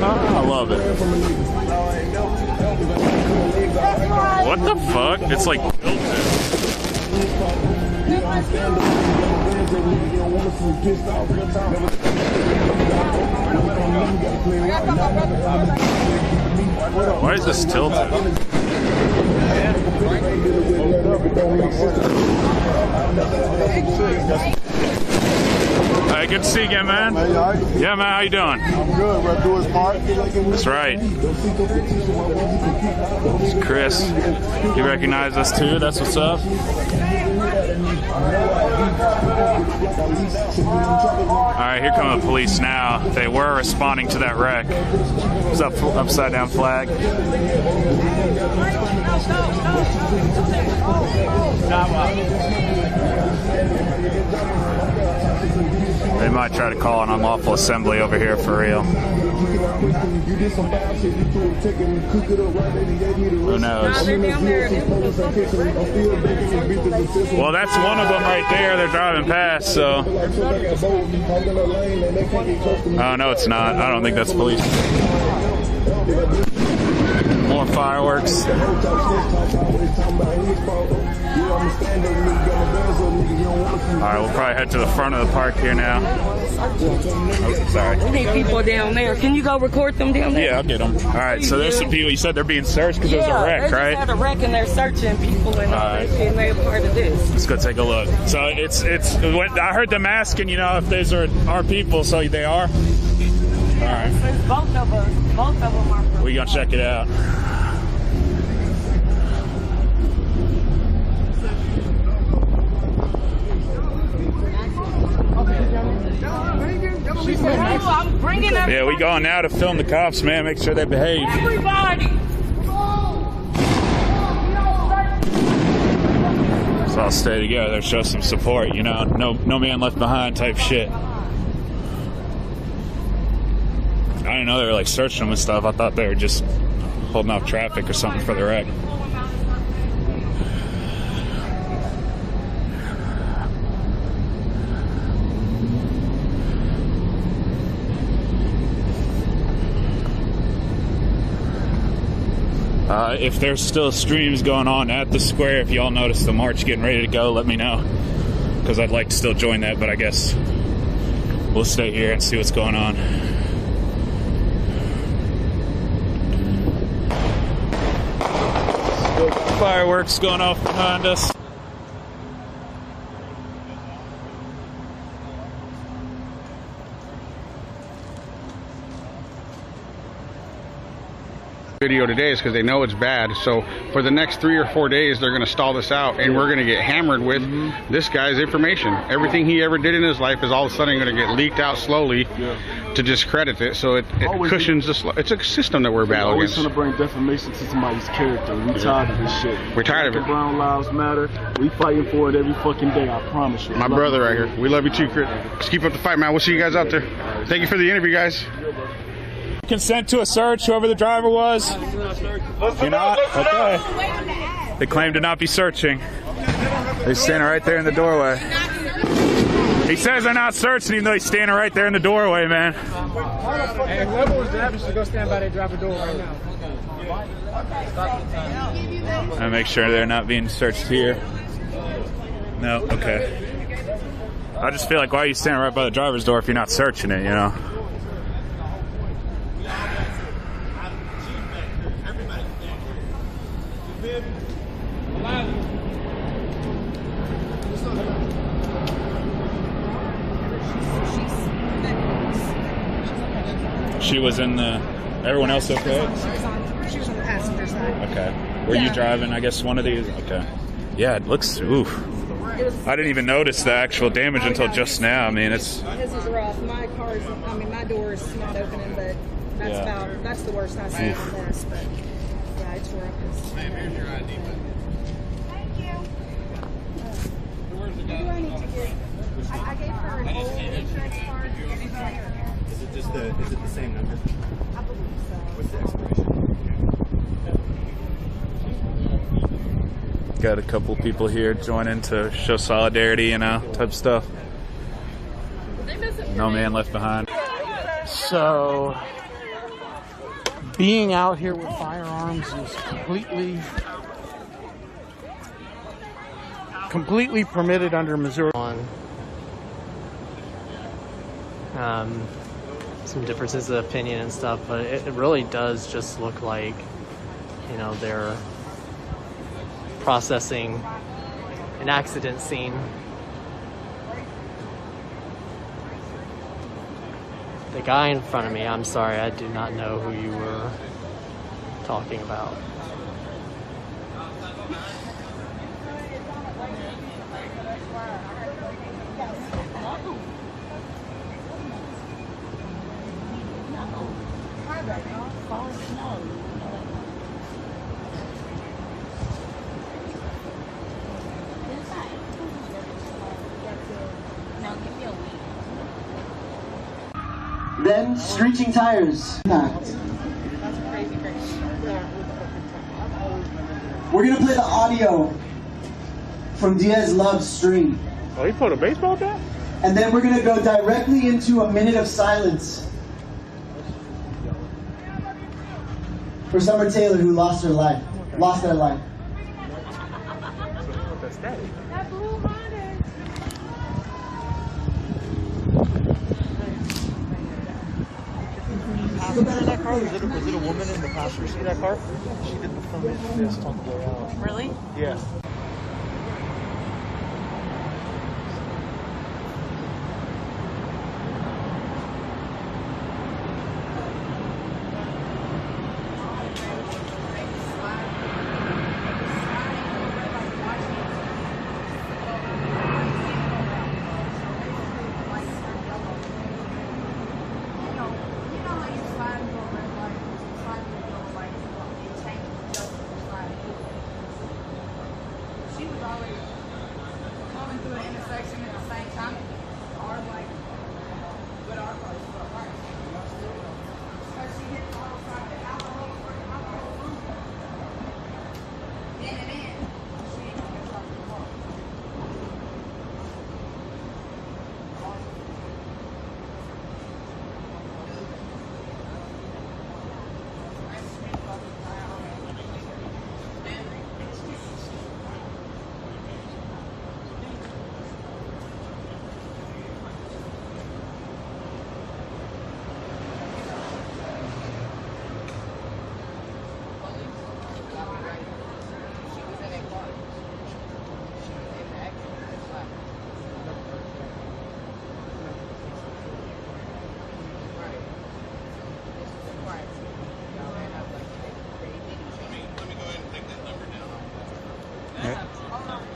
I love it. What the fuck? It's like built Why is this tilted? Hey, good to see you again, man. Yeah, man, how you doing? I'm good. We're doing smart. That's right. It's Chris. You recognize us too? That's what's up. Alright, here come the police now. They were responding to that wreck. It's up upside down flag. They might try to call an unlawful assembly over here for real. Who knows? Well, that's one of them right there. They're driving past, so. Oh, no, it's not. I don't think that's police. More fireworks. Alright, we'll probably head to the front of the park here now. Oh, sorry. We need people down there. Can you go record them down there? Yeah, I'll get them. Alright, so there's some people. You said they're being searched because there's a wreck, they right? just had a wreck and they're searching people and all that shit, and they're part of this. Let's go take a look. So I heard them asking, if these are our people, so they are? Alright. It's both of us. Both of them are from. We're going to check it out. I'm bringing everybody. Yeah, we going now to film the cops, man. Make sure they behave. Everybody. So I'll stay together, show some support, no man left behind type shit. I didn't know they were like searching them and stuff. I thought they were just holding off traffic or something for the wreck. If there's still streams going on at the square, if y'all notice the march getting ready to go, let me know. Because I'd like to still join that, but I guess we'll stay here and see what's going on. Fireworks going off behind us. Video today is because they know it's bad, so for the next 3 or 4 days they're going to stall this out, and we're going to get hammered with this guy's information. Everything he ever did in his life is all of a sudden going to get leaked out slowly to discredit it, so it cushions the it's a system that we're battling against. Always trying to bring defamation to somebody's character. We tired of this shit. We're tired of it. Brown lives matter. We fighting for it every fucking day, I promise you. My brother right here. We love you too, Chris. Just keep up the fight, man. We'll see you guys out there. Thank you for the interview, guys. Consent to a search, whoever the driver was. You're not? Okay. They claim to not be searching. They're standing right there in the doorway. He says they're not searching even though he's standing right there in the doorway, man. Hey, whoever was driving should go stand by their driver door right now. I make sure they're not being searched here. No, okay. I just feel like, why are you standing right by the driver's door if you're not searching it, you know? She was in the... Everyone else okay? She was on the passenger side. Okay. Were you driving, I guess, one of these? Okay. Yeah, it looks... Oof. I didn't even notice the actual damage until just now. I mean, it's... This is rough. My car's... I mean, my door's not opening, but that's that's the worst I've seen on this. But, yeah, it's rough. Ma'am, here's your ID. Thank you. Who do I need to get? I gave her an old insurance card. Is it the same number? I believe so. What's the expiration? Got a couple people here joining to show solidarity, you know, type stuff. No man left behind. So, being out here with firearms is completely permitted under Missouri. Some differences of opinion and stuff, but it really does just look like, you know, they're processing an accident scene. The guy in front of me, I'm sorry, I do not know who you were talking about. Then screeching tires. We're gonna play the audio from Diaz Love's stream. Oh, he put a baseball bat? And then we're gonna go directly into a minute of silence for Summer Taylor, who lost their life. That's daddy. That blue Honda. passenger in that car? Was it a woman in the passenger seat of that car? She did the front fist on the way out. Really? Yeah.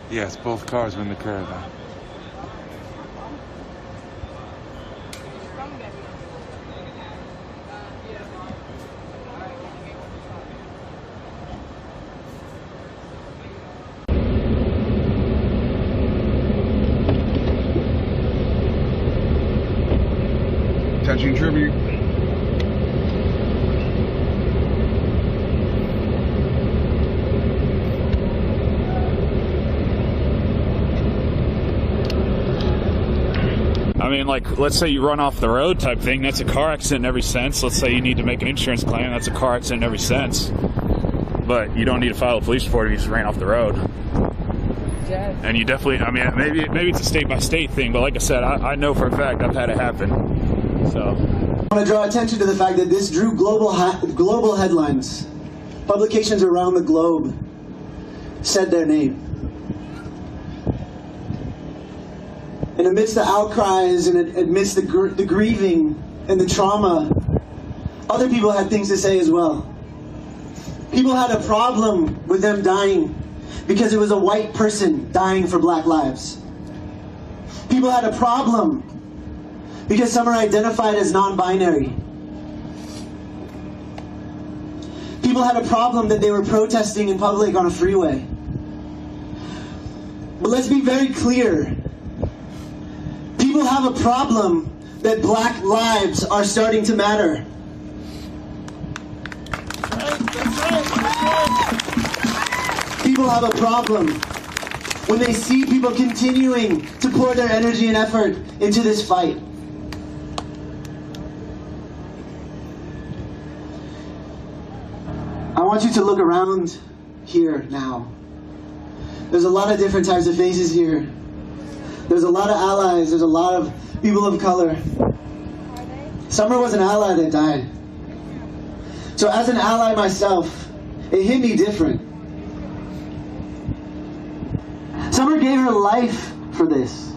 Yes, both cars were in the caravan. Touching tribute. I mean, like, let's say you run off the road type thing. That's a car accident in every sense. Let's say you need to make an insurance claim. That's a car accident in every sense. But you don't need to file a police report if you just ran off the road. And you definitely, I mean, maybe it's a state by state thing, but like I said, I know for a fact I've had it happen. So I want to draw attention to the fact that this drew global headlines. Publications around the globe said their name. And amidst the outcries and amidst the grieving and the trauma, other people had things to say as well. People had a problem with them dying because it was a white person dying for black lives. People had a problem because some are identified as non-binary. People had a problem that they were protesting in public on a freeway. But let's be very clear. People have a problem that black lives are starting to matter. People have a problem when they see people continuing to pour their energy and effort into this fight. I want you to look around here now. There's a lot of different types of faces here. There's a lot of allies. There's a lot of people of color. Summer was an ally that died. So as an ally myself, it hit me different. Summer gave her life for this.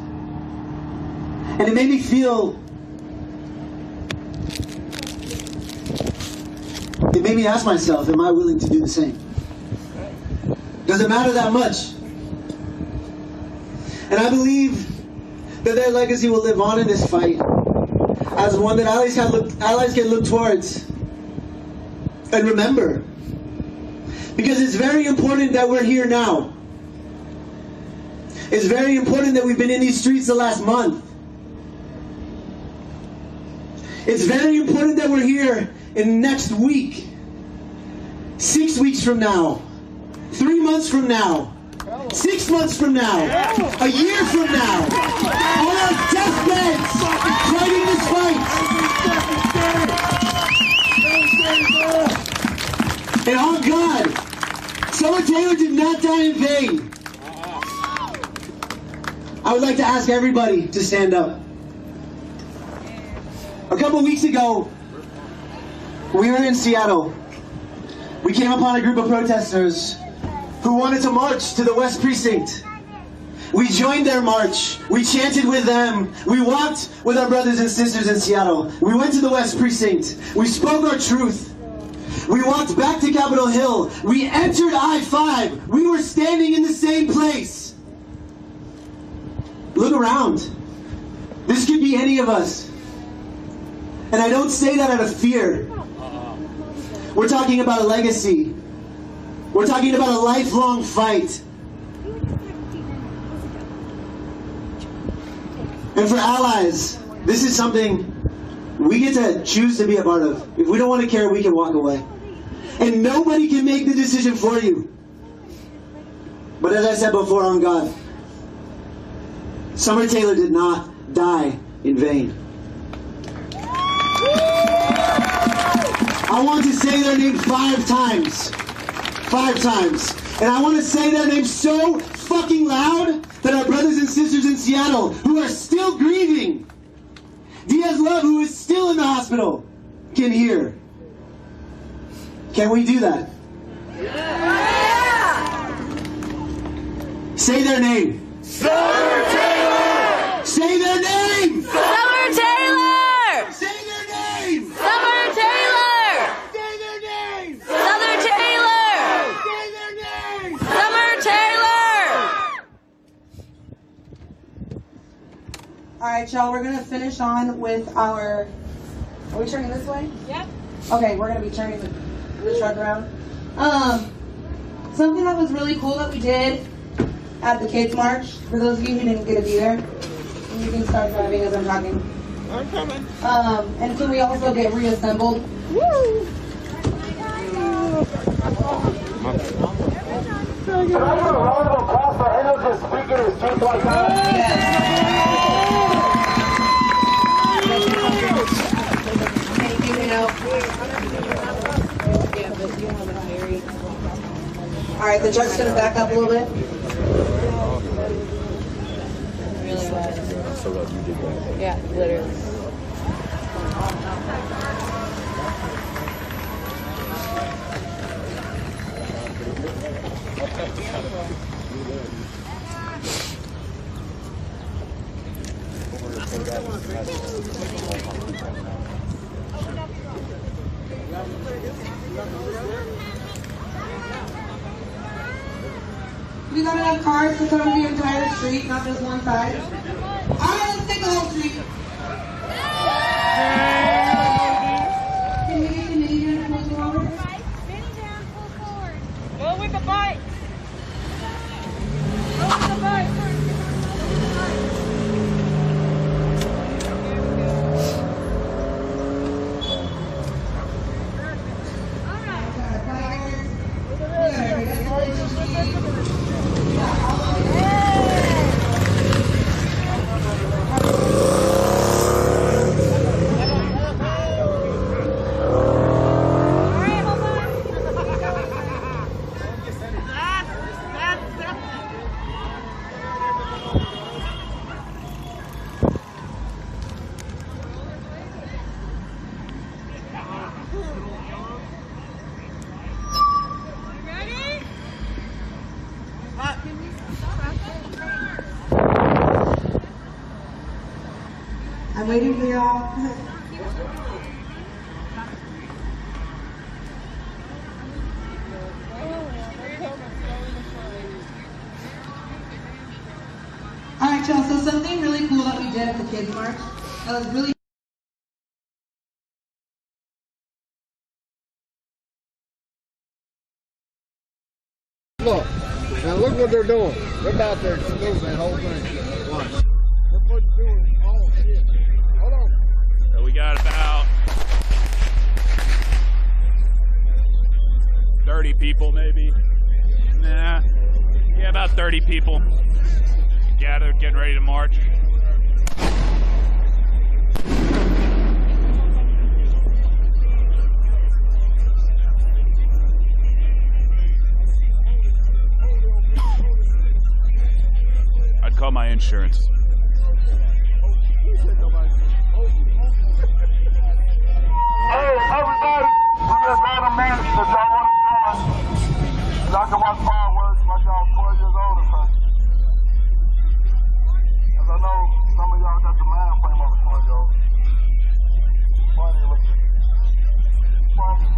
And it made me feel... It made me ask myself, am I willing to do the same? Does it matter that much? And I believe that their legacy will live on in this fight as one that allies can look towards and remember. Because it's very important that we're here now. It's very important that we've been in these streets the last month. It's very important that we're here in next week, 6 weeks from now, 3 months from now, 6 months from now, a year from now, on our deathbeds, fighting this fight. And on God, Summer Taylor did not die in vain. I would like to ask everybody to stand up. A couple weeks ago, we were in Seattle. We came upon a group of protesters who wanted to march to the West Precinct. We joined their march. We chanted with them. We walked with our brothers and sisters in Seattle. We went to the West Precinct. We spoke our truth. We walked back to Capitol Hill. We entered I-5. We were standing in the same place. Look around. This could be any of us. And I don't say that out of fear. We're talking about a legacy. We're talking about a lifelong fight. And for allies, this is something we get to choose to be a part of. If we don't want to care, we can walk away. And nobody can make the decision for you. But as I said before, on God, Summer Taylor did not die in vain. I want to say their name 5 times. 5 times. And I want to say their name so fucking loud that our brothers and sisters in Seattle, who are still grieving, Diaz Love, who is still in the hospital, can hear. Can we do that? Yeah. Say their name. Summer Taylor! Say their name! Summer Taylor! Say their name! Summer Taylor! Say their name! Summer Taylor! Say their name! Summer Taylor! All right, y'all, we're going to finish on with our... Are we turning this way? Yep. Okay, we're going to be turning the truck around. Something that was really cool that we did at the Kids March, for those of you who didn't get to be there, and you can start driving as I'm talking. I'm coming. And can we also get reassembled? Woo! All right, the truck's gonna back up a little bit. was. So that you did that. Yeah, literally. We got enough cars to cover the entire street, not just one side. Alright, let's take the whole street. Can we get the minivan to pull forward? Go with the bike. Go with the bike. I'm waiting for y'all. Alright, y'all, so something really cool that we did at the Kids March, that was really Look, now look what they're doing. They're about to explode that whole thing. Watch. They're putting doing all shit. Hold on. So we got about 30 people, maybe. Nah. Yeah, about 30 people gathered, getting ready to march. I'd call my insurance. Hey, everybody, we just had a match that y'all want to join. Y'all can watch fireworks like y'all 12 years old or something. Because I know some of y'all got the mind frame of a 12-year-old. Funny looking. Funny.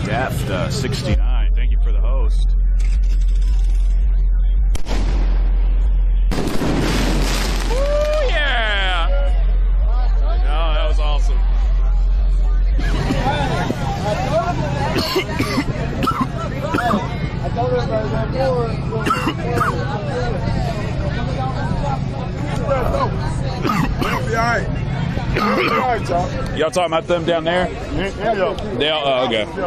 Daft 69, thank you for the host. Woo, yeah! Oh, that was awesome. I told everybody that It'll be alright. It'll be alright, y'all. Y'all talking about them down there? Yeah. They all, oh, okay. Come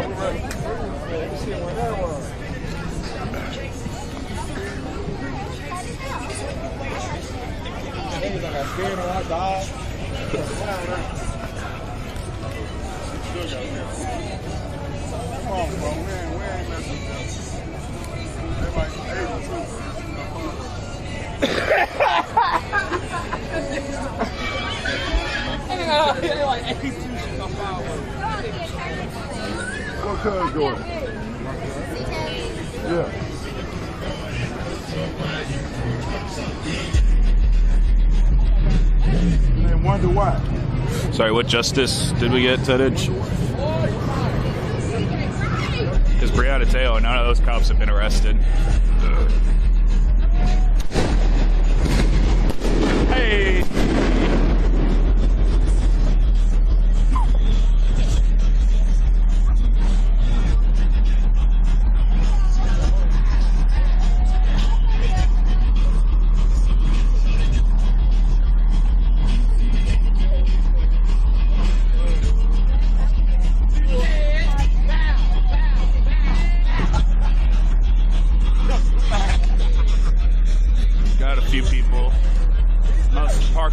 on, bro. We ain't messing with them. They're like 82. They're like 82 shooting on fireworks. What cuz doing? Yeah. And they wonder why. Sorry, what justice did we get, Tedage? Because Breonna Taylor, none of those cops have been arrested. Hey!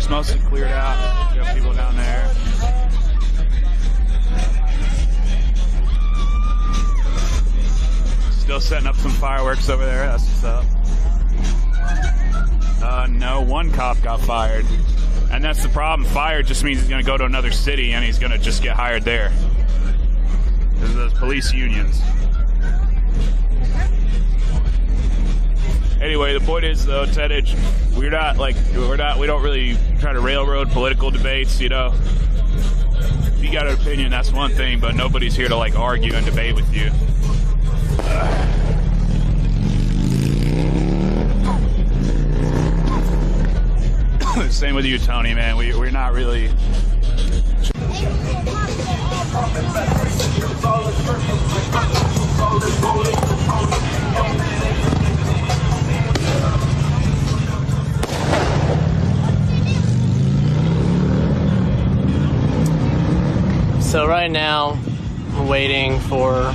It's mostly cleared out. You have people down there. Still setting up some fireworks over there. That's what's up. No, one cop got fired. And that's the problem. Fired just means he's going to go to another city and he's going to just get hired there. There's those police unions. Anyway, the point is, though, Tedich, we don't really try to railroad political debates, you know. If you got an opinion, that's one thing, but nobody's here to, like, argue and debate with you. Same with you, Tony, man. We're not really... So right now, I'm waiting for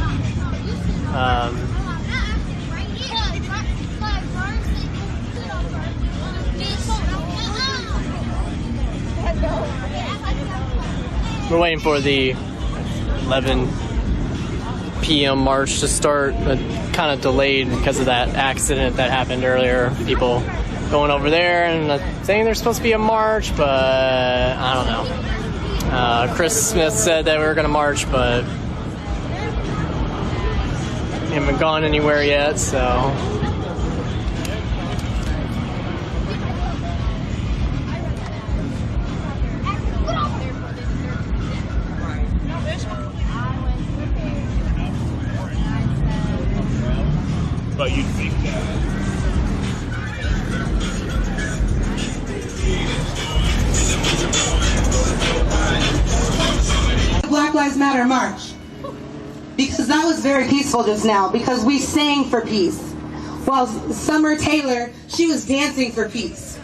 we're waiting for the 11 p.m. march to start. Kind of delayed because of that accident that happened earlier. People going over there and saying there's supposed to be a march, but I don't know. Chris Smith said that we were going to march, but we haven't gone anywhere yet, so... But you'd think that. Black Lives Matter march, because that was very peaceful just now, because we sang for peace while Summer Taylor, she was dancing for peace.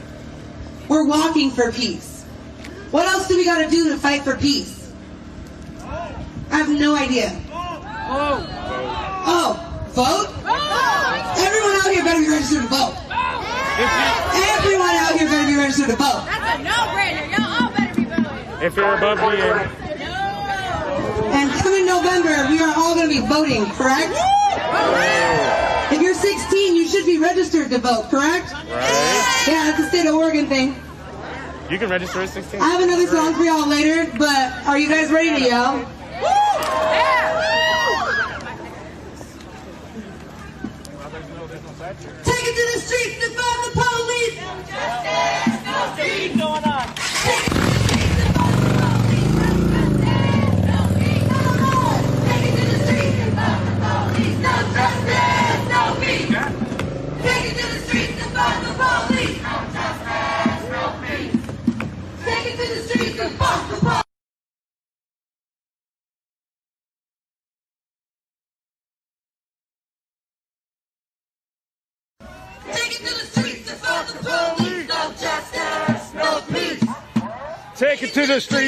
We're walking for peace. What else do we got to do to fight for peace? I have no idea. Vote? Everyone out here better be registered to vote. Everyone out here better be registered to vote. That's a no-brainer. Y'all all better be voting. If you're above the age. And coming November, we are all going to be voting, correct? If you're 16, you should be registered to vote, correct? Right. Yeah, that's a state of Oregon thing. You can register at 16. I have another song for y'all later, but are you guys ready to yell? Take it to the streets to fight the police! No justice, no peace! Going on. Take it to the streets to fight the police! No justice, no peace! Take it to the streets to fight the police! No justice, no peace! Take it to the streets to fight the police! No justice, no peace! Take it to the streets to fight the police! Take it to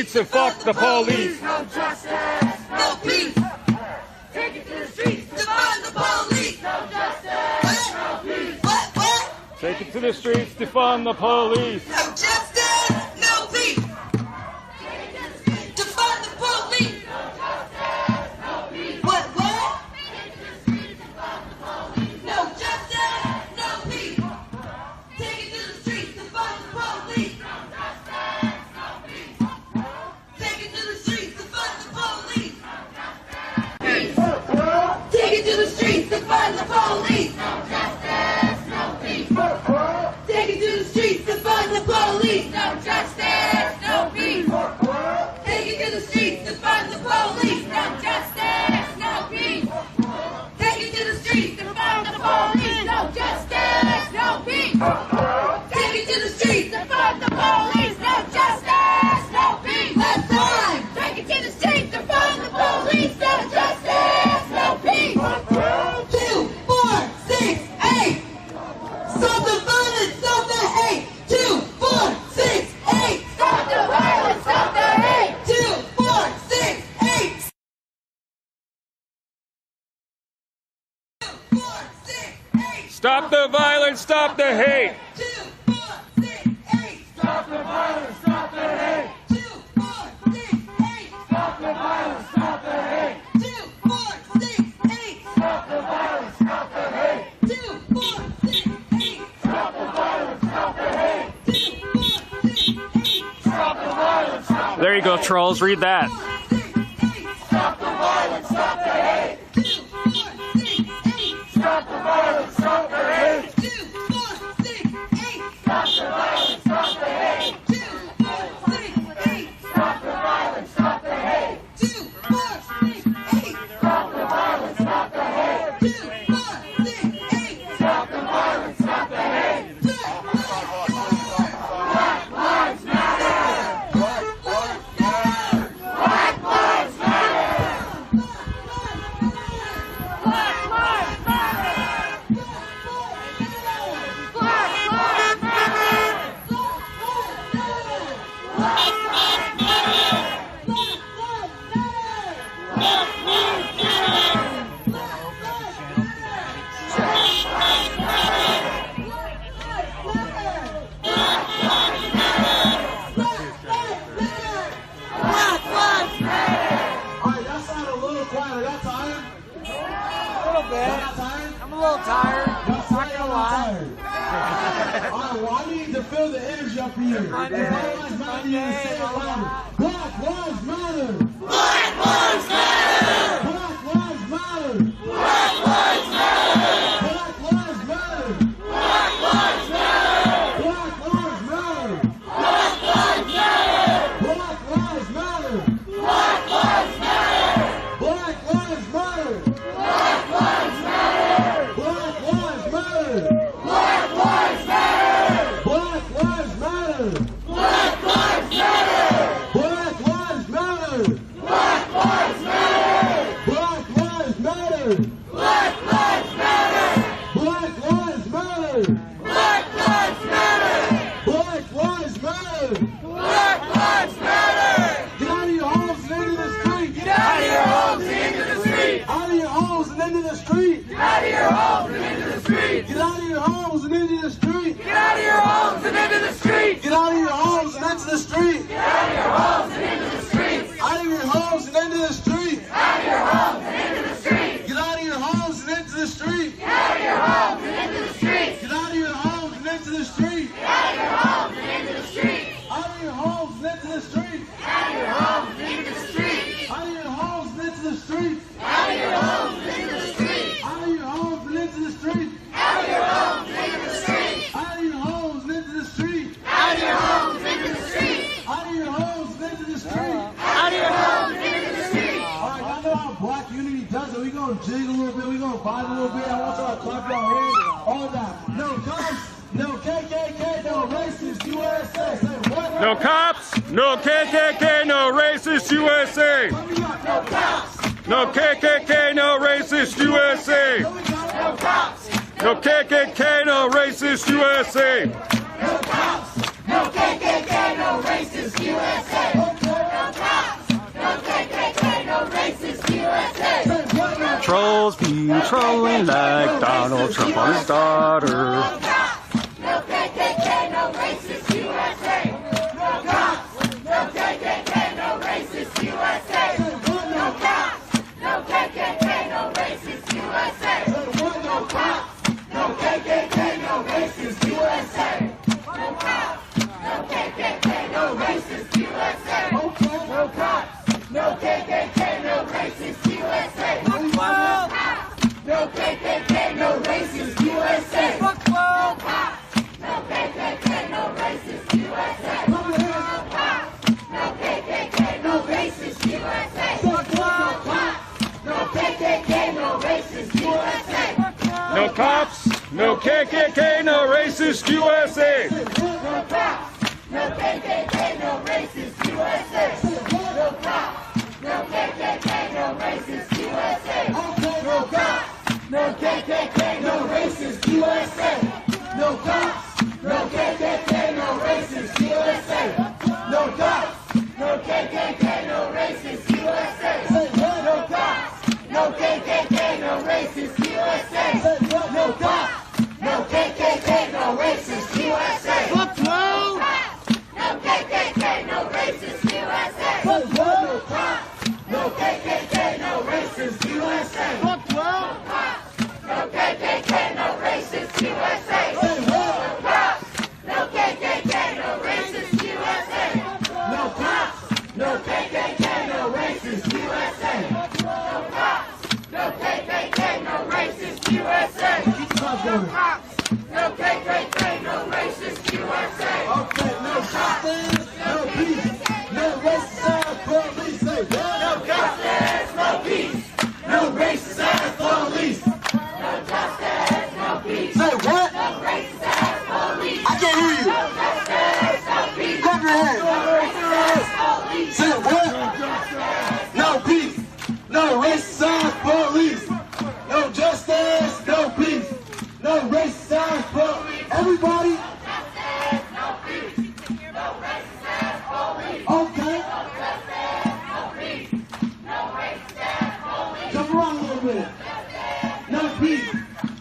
the streets and fuck the police. No justice, no peace. Take it to the streets to find the police. No justice, no peace. What? Take it to the streets to fund the police. No justice, no peace. Take it to the streets to find the police. No justice, no peace. What? Take it to the streets to find the police. No justice, no peace. Take it to the streets to find the police. No justice. Take it to the streets to find the police. Take it to the streets to find the police. No justice, no peace. Take it to the streets to find the police. No justice, no peace. Take it to the streets to find the police. No justice, no peace. Take it to the streets to find the police. No justice, no peace. Take it to the streets to find the police. No justice, no peace. Last time. Take it to the streets to find the police. No justice, no peace. 2, 4, 6, 8. Stop the violence, stop the hate. 2, 4, 6, 8. Stop the violence, stop the hate. 2, 4, 6, 8. 2, 4, 6, 8. Stop the violence, stop the hate. 2, 4, 6, 8. Stop the violence. There you go, trolls. Read that. Stop the violence, stop the hate. Stop the violence, stop the hate. Stop the violence, stop the hate. Stop the violence, stop the hate. Stop the violence, stop the hate. Stop the violence, stop the hate. Black lives matter. Black lives matter. Black lives matter. Black lives matter. Black lives matter. Black lives matter. Alright, that sounded a little quiet. Are y'all tired? A little bit. Y'all tired? I'm a little tired. Y'all tired? Y'all tired? Alright, well, I need to feel the energy up here. If Black Lives Matter, you need to say it louder. Black Lives Matter! Black lives matter. Black Lives Matter! Black lives matter. Black Lives Matter! Black lives matter. Black Lives Matter! Black lives matter. Black Lives Matter! Black lives matter. Black Lives Matter! Black lives matter. Black Lives Matter! Black lives matter. Black Lives Matter! Black lives matter. Black Lives Matter! Black lives matter. Black Lives Matter! Black lives matter. Black Lives Matter! Black lives matter. Black Lives Matter! Black lives matter. Get out of your homes and into the street! Get out of your homes and into the street. Out of your homes and into the street! Get out of your homes and into the street. Get out of your homes and into the street! Get out of your homes and into the street. Get out of your homes and into the street! Get out of your homes and into the street. Out of your homes and into the street! Out of your homes and into the street. Get out of your homes and into the street! Get out of your homes and into the street. Get out of your homes and into the street! Get out of your homes and into the street. Out of your homes and into the street! Out of your homes and into the street. Out of your homes and into the street! Out of your homes and into the street. Out of your homes and into the street! Out of your homes and into the street. Out of your homes and into the street! Out of your homes and into the street. Out of your homes and into the street! Out of your homes and into the street. Alright, y'all know how Black Unity does it. We gonna jig a little bit, we gonna vibe a little bit. I want y'all to clap your hands. All that. No cops, no KKK, no racist USA. Say what? No cops, no KKK, no racist USA. No cops. No KKK, no racist USA. No cops. No KKK, no racist USA. No cops. No KKK, no racist USA. No cops. No KKK, no racist USA. Trolls be trolling like Donald Trump on his daughter. No KKK, no racist USA. No cops. No KKK, no racist USA. No cops. No KKK, no racist USA. No cops. No KKK, no racist USA. No cops. No KKK, no racist USA. No cops. No KKK, no racist USA. No cops. No KKK, no racist USA. No cops. No KKK, no racist USA. No cops. No KKK, no racist USA. No cops. No KKK, no racist USA. No cops, no KKK, no racist USA. No cops. No KKK, no racist USA. No cops. No KKK, no racist USA. No cops. No KKK, no racist USA. No cops. No KKK, no racist USA. No cops. No KKK, no racist USA. No cops. No KKK, no racist USA. No cops. No KKK, no racist USA. No cops. No KKK, no racist USA. No cops. No KKK, no racist USA. No cops. No God's going. No KKK, no racist USA. Okay, no justice, no peace, no racist police. Say what? No justice, no peace. No racist police. No justice, no peace. Say what? No racist police. I can't hear you. No justice, no peace. Clap your hands. No racist police. Say what? No peace. No racist police. No justice, no peace. No racist police. Everybody. No peace. No racist police. Okay. No justice, no peace. No racist police. Come around a little bit. No peace.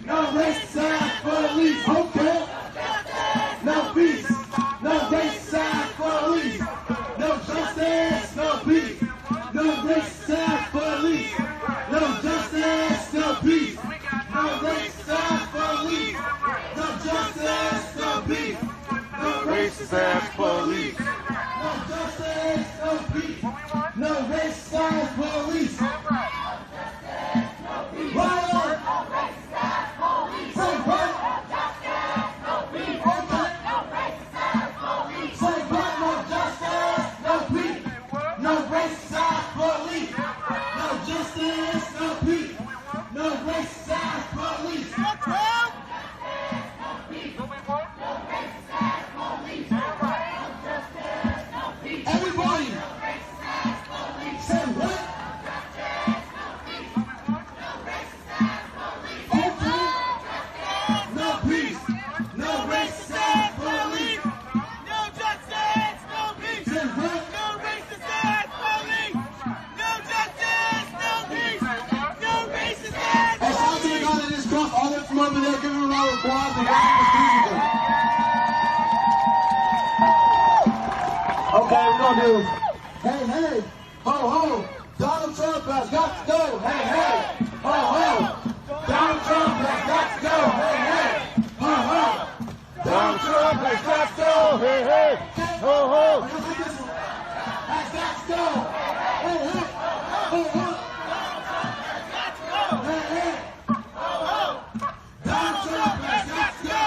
No racist police. Okay. No peace. No racist police. No justice. No peace. No racist police. No justice. No peace. No racist police. No justice. No peace. No Racist ass police. No justice. No peace. No racist police. Right on. Say what? Okay. Say what? No justice, no peace. No racist police. No justice, no peace. No racist police. Everybody. Say what? Okay. No peace. No racist police. No justice, no peace. Say what? No racist ass police. No justice, no peace. No racist ass Hey, shout out to the guy that just crossed all the way from over there. Give him a round of applause and round of music. Okay, we're gonna do. Hey, hey, ho, ho. Donald Trump has got to go. Hey, hey, ho, ho. Donald Trump has got to go. Hey, hey, ho, ho. Donald Trump has got to go. Hey, hey, ho, ho. Has got to go. Hey, hey, ho, ho. Hey, hey, ho, ho. Donald Trump has got to go.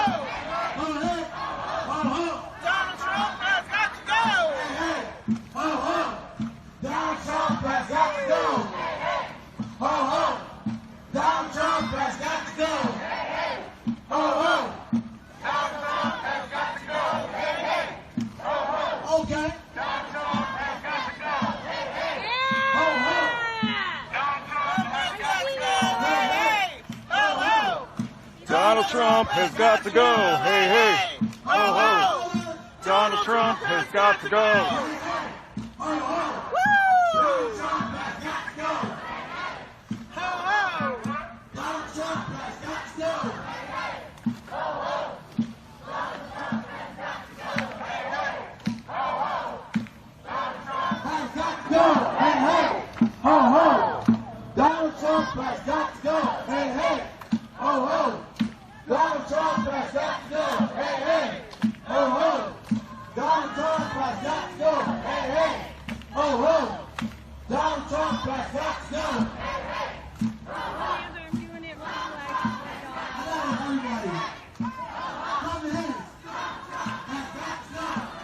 Ho, hey, ho, ho. Donald Trump has got to go. Hey, hey, ho, ho. Donald Trump has got to go. Ho, ho. Donald Trump has got to go. Ho, ho. Donald Trump has got to go. Hey, hey. Ho, ho. Okay. Donald Trump has got to go. Hey, hey. Ho, ho. Donald Trump has got to go. Hey, hey. Ho, ho. Donald Trump has got to go. Hey, hey. Ho, ho. Donald Trump has got to go. Ho, ho. Donald Trump has got to go. Ho, ho. Donald Trump has got to go. Has got to go. Hey, hey. Ho, ho. Donald Trump has got to go. Hey, hey. Ho, ho. Donald Trump has got to go. Hey, hey. Ho, ho. Donald Trump has got to go. Hey, hey. Ho, ho. Donald Trump has got to go. Hey, hey. Ho, ho. I got everybody. Clap your hands. Has got to go.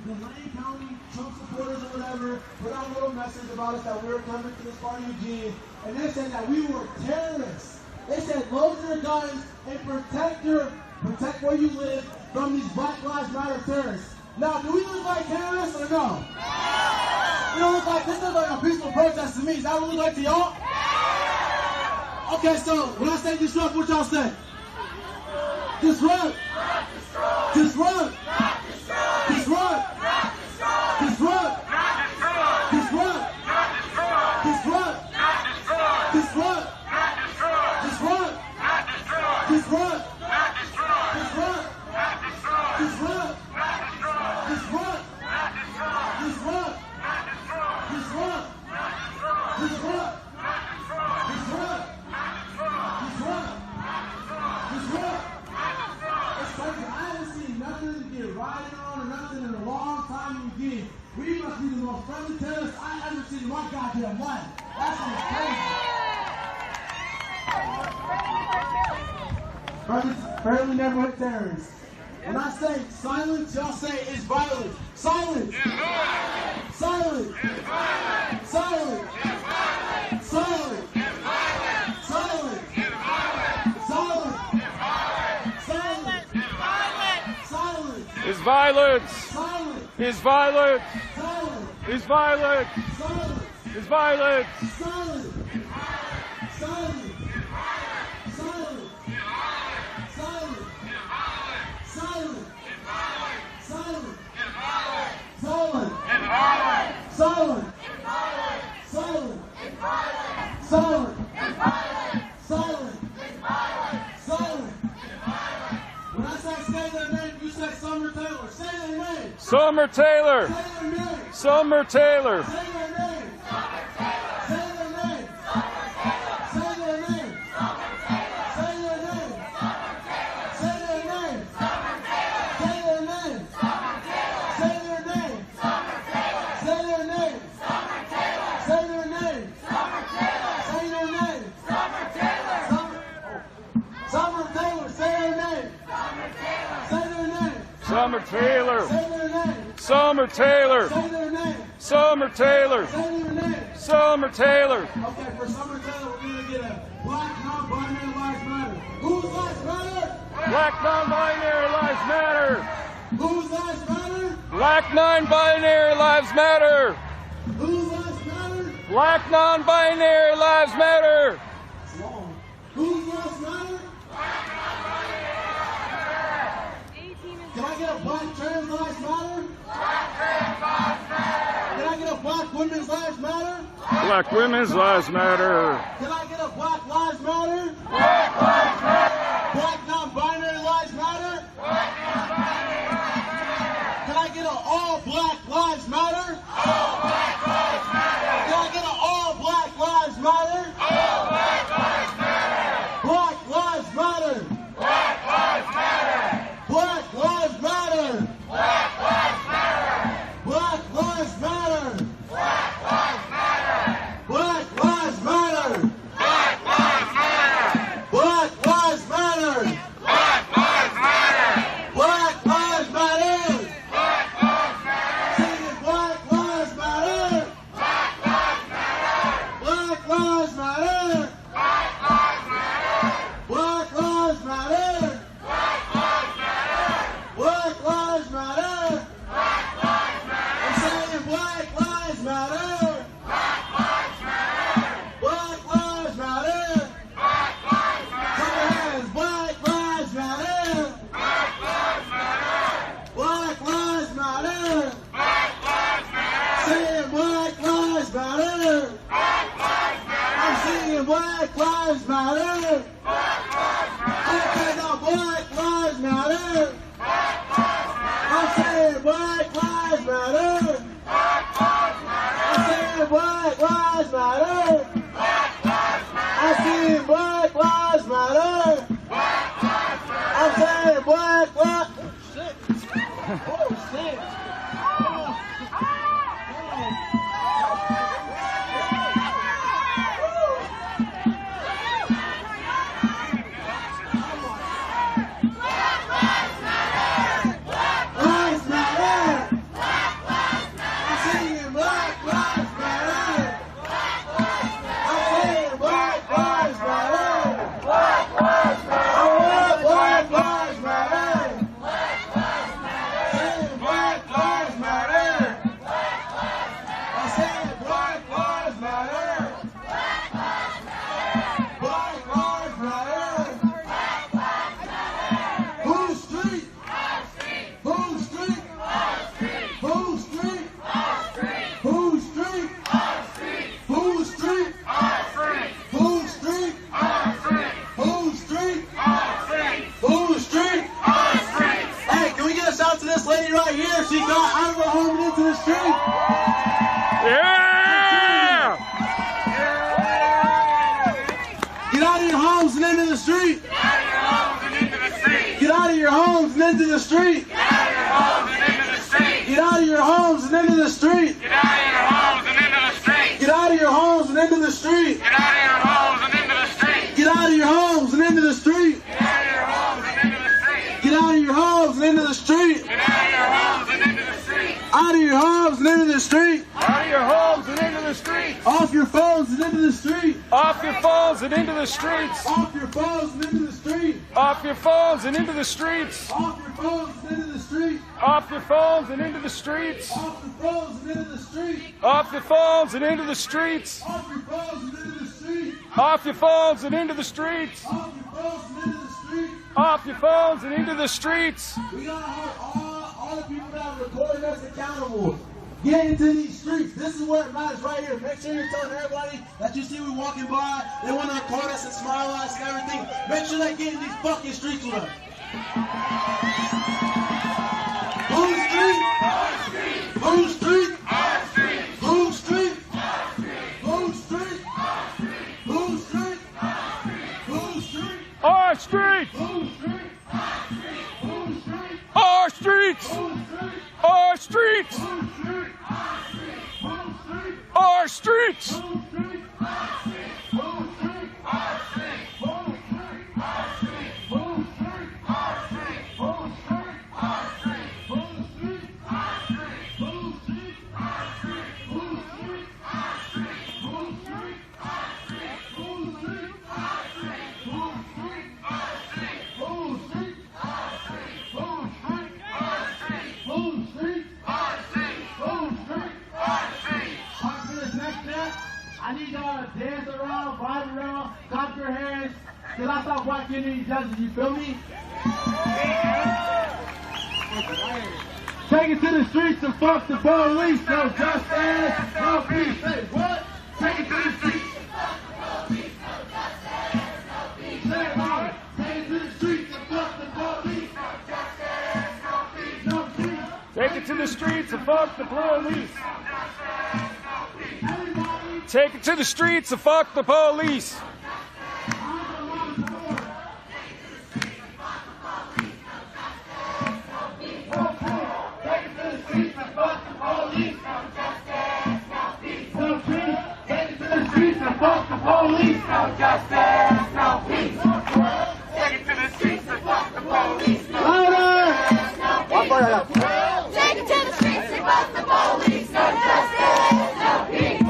The Lane County Trump supporters or whatever put out a little message about us that we were coming to this part of Eugene, and they said that we were terrorists. They said load your guns and protect your protect where you live from these Black Lives Matter terrorists. Now, do we look like terrorists or no? We don't look like, this looks like a peaceful protest to me. Does that look like to y'all? Okay, so when I say disrupt, what y'all say? Disrupt. Disrupt. Disrupt. Disrupt. Disrupt. Disrupt. Disrupt. Disrupt. Disrupt. Disrupt. Disrupt. Disrupt. Disrupt. Disrupt. Disrupt. Disrupt. Disrupt. It's crazy. I haven't seen nothing to get riding on or nothing in a long time again. We must be the most friendly terrorists I ever seen in my goddamn life. That's crazy. Friendly neighborhood terrorists. When I say silence, y'all say it's violence. Silence! Silence! Silence! Silence! Silence! Silence! Silence! Silence! Is violence. Silence! Is violence. Silence! Is violence. Silence! Is violence. Silence! Silence! Silence! Silence! Silence! Silence! Silence! Silence! Silence! Silence! Silence! Silence! When I say their name, you say Summer Taylor. Say their name. Summer Taylor. Say their name. Summer Taylor. Say their name. Say their name. Say their name. Say their name. Say their name. Say their name. Say their name. Say their name. Say their name. Say their name. Summer Taylor. Say their name. Say their name. Summer Taylor. Say their name. Summer Taylor. Say their name. Summer Taylor. Say their name. Summer Taylor. Okay, for Summer Taylor, we're going to get a Black Non-Binary Lives Matter. Whose lives matter? Black non-binary lives matter. Whose lives matter? Black non-binary lives matter. Whose lives matter? Black non-binary lives matter. It's long. Whose lives matter? Can I get a Black Trans Lives Matter? Can I get a Black Women's Lives Matter? Black women's lives matter. Can I get a Black Lives Matter? Black Lives Matter. Black Non-Binary Lives Matter? Black Non-Binary Lives Matter. Can I get an All Black Lives Matter? All Black Lives Matter. Can I get an All Black Lives Matter? All Black Lives Matter. Black Lives Matter. Black Lives Matter. Black Lives Matter. Black Lives Matter. Black Lives Matter. Black Lives Matter. Black Lives Matter. right here. She got out of her home and into the street. Yeah! Get out of your homes and into the street. Get out of your homes and into the street. Get out of your homes and into the street. Get out of your homes and into the street. Get out of your homes and into the street. Get out of your homes and into the street. Out of your homes and into the street. Out of your homes and into the streets. Off your phones and into the street. Off your phones and into the streets. Off your phones and into the street. Off your phones and into the streets. Off your phones and into the street. Off your phones and into the streets. Off your phones and into the street. Off your phones and into the streets. Off your phones and into the street. Off your phones and into the streets. Off your phones and into the street. Off your phones and into the streets. We gotta hold all the people that are recording us accountable. Get into these streets. This is where it matters right here. Make sure you're telling everybody that you see we walking by, they want to record us and smile at us and everything. Make sure they get in these fucking streets with us. Whose street? Whose street? Whose street? Whose street? Whose street? Whose street? Our street! Our streets! Our streets! Our streets! I need y'all to dance around, vibe around, clap your hands, till I stop watching any judges, you feel me? Take it to the streets and fuck the police, no justice, no peace. Say what? Take it to the streets. Say it louder. Take it to the streets and fuck the police, no justice, no peace, no peace. Take it to the streets and fuck the police. Take it to the streets and fuck the police. Fuck the police, no justice, no peace. Take it to the streets and fuck the police, no justice, no peace. Take it to the streets and fuck the police, no justice, no peace.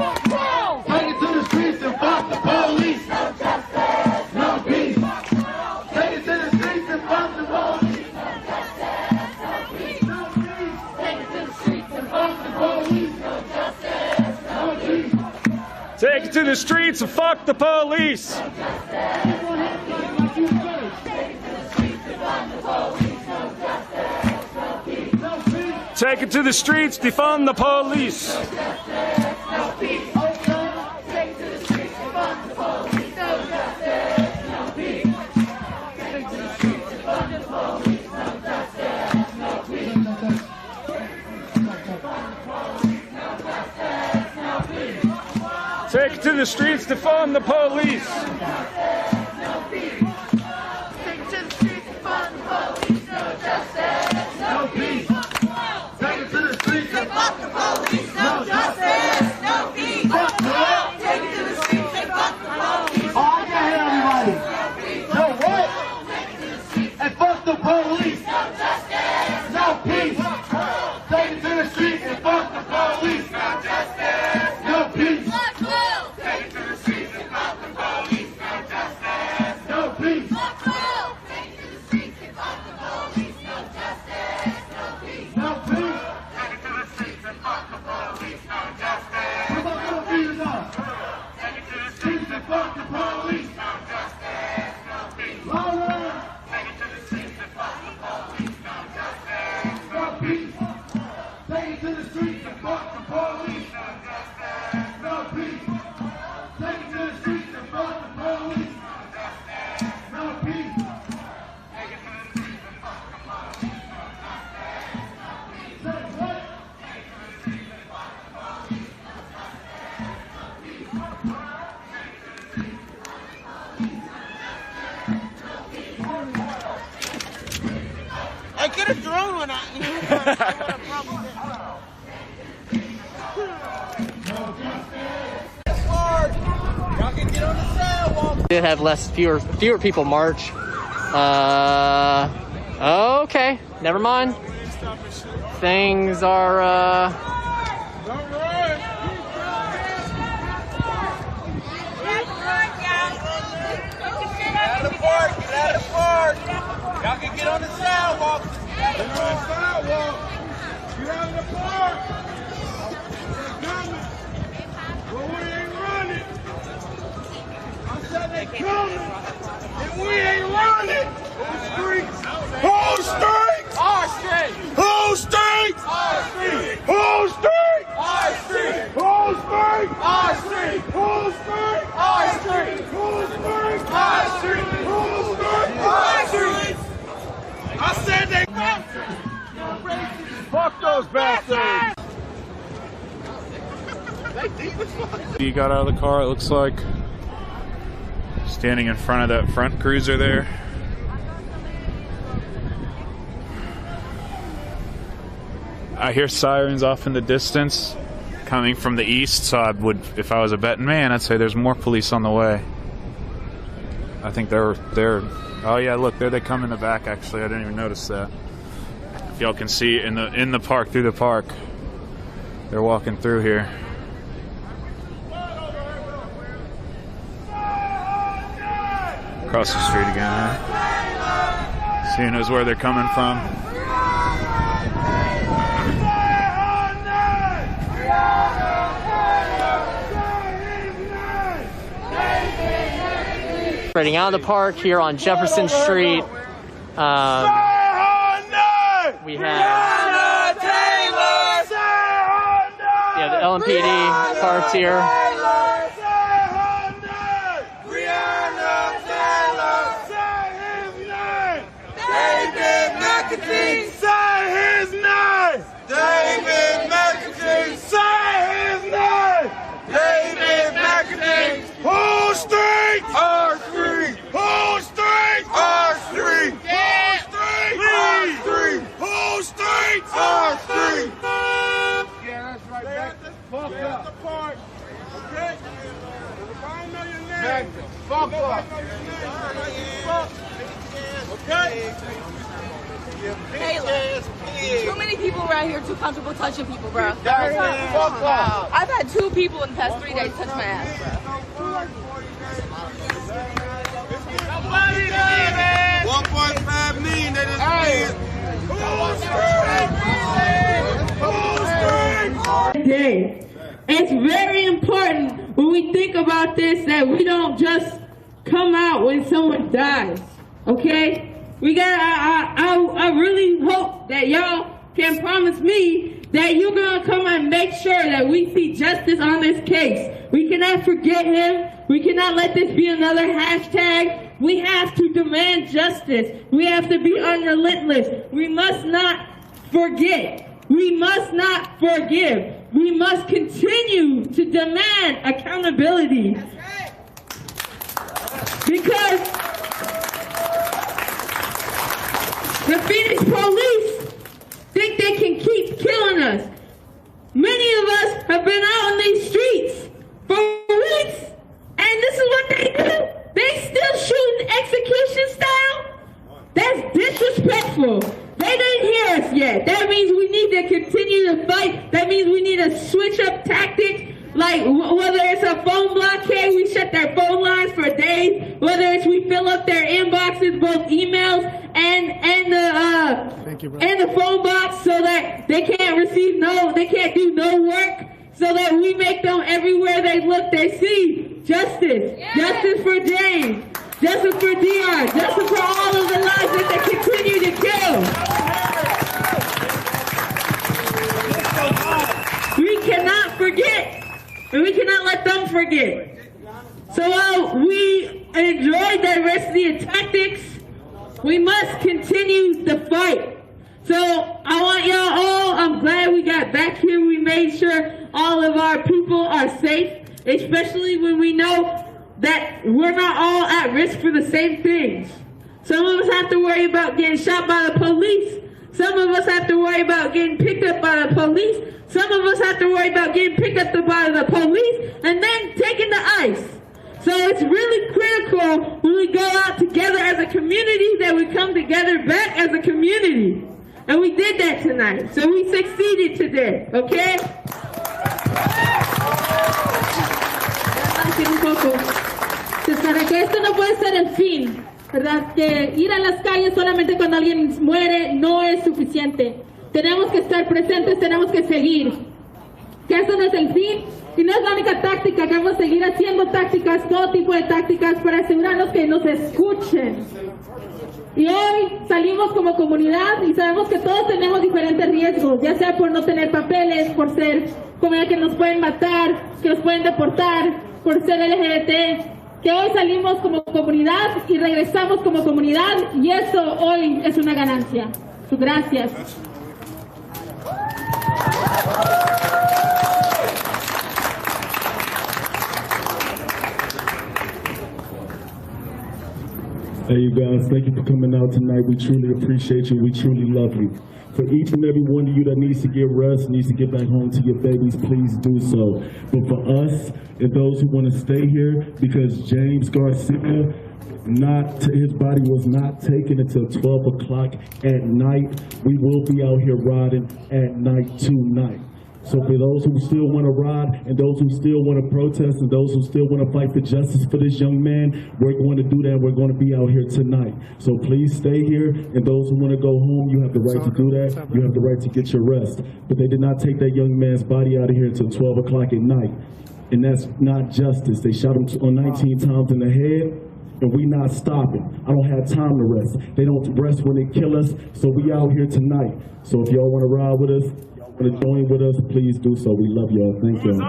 Take it to the streets and fuck the police, no justice, no peace. Take it to the streets and fuck the police, no justice, no peace. Take it to the streets and fuck the police, no justice, no peace. Take it to the streets and fuck the police. Take it to the streets, defund the police. Take it to the streets, defund the police. Take it to the streets and fuck the police, no justice, no peace. Take it to the streets and Fuck the police, no justice, no peace. Take it to the streets and fuck the police. Oh, I can't hear everybody. No what? And fuck the police. No justice, No peace. Take it to the streets and fuck the police. no justice, No peace. fuck blue. Take it to the streets and fuck the police. No justice. No peace. Fuck blue. Take it to the streets and fuck the police, no justice, no peace. No peace. Take it to the streets and fuck the police, no justice. Come on, come on, beat it up. Take it to the streets and fuck the police. No justice, no peace. Louder. Take it to the streets and fuck the police, no justice, no peace. get a drone when Did have fewer people march. Okay, never mind. Things are Y'all can get on the sidewalk. Get on the sidewalk. Get out of the park. Coming. But we ain't running. I said they coming. And we ain't running. Whose streets? Whose streets? Our street. Whose streets? Our street. Whose street? Our street. Whose street? Our street. Whose street? Our street. Whose street? Our street. Whose street? Our street. I said they bastards! Fuck those bastards! He got out of the car, it looks like. Standing in front of that front cruiser there. I hear sirens off in the distance coming from the east, so I would, if I was a betting man, I'd say there's more police on the way. I think they're oh yeah, look, there they come in the back actually. I didn't even notice that. If y'all can see in the park, through the park. They're walking through here. Across the street again, huh? Seeing as where they're coming from. spreading out of the park here on Jefferson Street. We have the LMPD parked here. David McAfee, say his name. David McAfee, say his name. David McAfee. Whole street, our street. Whole street, our street. Whole street, our street. Whole street, our street. Yeah, that's right. Back the fuck up. The park. Okay. If I don't know your name, back the fuck up. Okay. Kayla, too many people around here too comfortable touching people, bro. I've had 2 people in the past 3 days touch my ass, bro. 1.5 million that is Day. It's very important when we think about this that we don't just come out when someone dies. Okay? We got. I really hope that y'all can promise me that you're gonna come and make sure that we see justice on this case. We cannot forget him. We cannot let this be another hashtag. We have to demand justice. We have to be unrelentless. We must not forget. We must not forgive. We must continue to demand accountability. Because the Phoenix police think they can keep killing us. Many of us have been out on these streets for weeks, and this is what they do. They still shooting execution style? That's disrespectful. They didn't hear us yet. That means we need to continue to fight. That means we need to switch up tactics. Like, whether it's a phone blockade, we shut their phone lines for days. Whether it's we fill up their inboxes, both emails and the phone box, so that they can't they can't do no work. So that we make them everywhere they look, they see justice. Yeah. Justice for James. Justice for Dion. Justice for all of the lives that they continue to kill. We cannot forget. And we cannot let them forget. So while we enjoy diversity of tactics, we must continue the fight. So I want y'all all, I'm glad we got back here. We made sure all of our people are safe, especially when we know that we're not all at risk for the same things. Some of us have to worry about getting shot by the police. Some of us have to worry about getting picked up by the police. Some of us have to worry about getting picked up by the police and then taken to ICE. So it's really critical when we go out together as a community that we come together back as a community. And we did that tonight. So we succeeded today, okay? Un poco. Pues para que esto no puede ser el fin, ¿verdad? Que ir a las calles solamente cuando alguien muere no es suficiente. Tenemos que estar presentes, tenemos que seguir. Que esto no es el fin y no es la única táctica, que vamos a seguir haciendo tácticas, todo tipo de tácticas para asegurarnos que nos escuchen. Y hoy salimos como comunidad y sabemos que todos tenemos diferentes riesgos, ya sea por no tener papeles, por ser comunidad que nos pueden matar, que nos pueden deportar, por ser LGBT. Que hoy salimos como comunidad y regresamos como comunidad y eso hoy es una ganancia. Gracias. Hey, you guys, thank you for coming out tonight. We truly appreciate you. We truly love you. For each and every one of you that needs to get rest, needs to get back home to your babies, please do so. But for us and those who want to stay here, because James Garcia, his body was not taken until 12 o'clock at night. We will be out here riding at night tonight. So for those who still want to ride and those who still want to protest and those who still want to fight for justice for this young man, we're going to do that. We're going to be out here tonight. So please stay here. And those who want to go home, you have the right to do that. You have the right to get your rest. But they did not take that young man's body out of here until 12 o'clock at night. And that's not justice. They shot him 19 times in the head. And we not stopping. I don't have time to rest. They don't rest when they kill us. So we out here tonight. So if y'all want to ride with us, want to join with us, please do so. We love y'all. Thank you.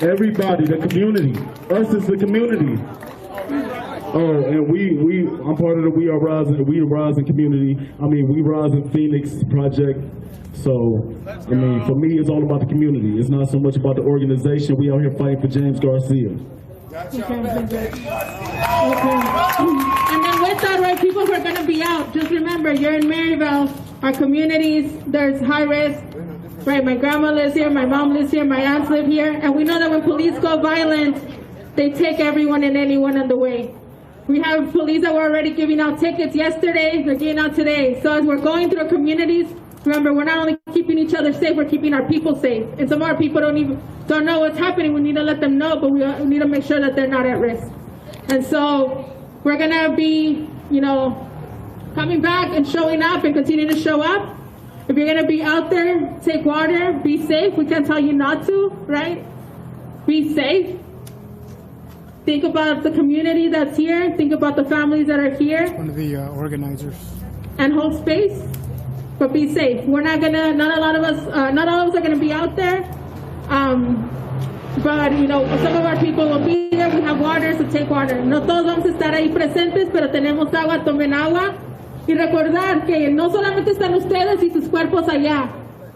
Everybody, the community. Us is the community. Oh, and I'm part of the We Rising community. I mean, We Rising Phoenix project. So, I mean, for me, it's all about the community. It's not so much about the organization. We out here fighting for James Garcia. Okay. And then with that, right, people who are going to be out, just remember, you're in Maryville, our communities, there's high risk, right? My grandma lives here, my mom lives here, my aunts live here, and we know that when police go violent, they take everyone and anyone on the way. We have police that were already giving out tickets yesterday, they're giving out today. So as we're going through communities, remember, we're not only keeping each other safe, we're keeping our people safe. And some of our people don't know what's happening. We need to let them know, but we need to make sure that they're not at risk. And so we're gonna be, coming back and showing up and continuing to show up. If you're gonna be out there, take water, be safe. We can't tell you not to, right? Be safe. Think about the community that's here. Think about the families that are here. One of the organizers. And hold space. But be safe. We're not gonna. Not all of us are gonna be out there. But some of our people will be there. We have water, so take water. No todos vamos a estar ahí presentes, pero tenemos agua. Tomen agua y recordar que no solamente están ustedes y sus cuerpos allá,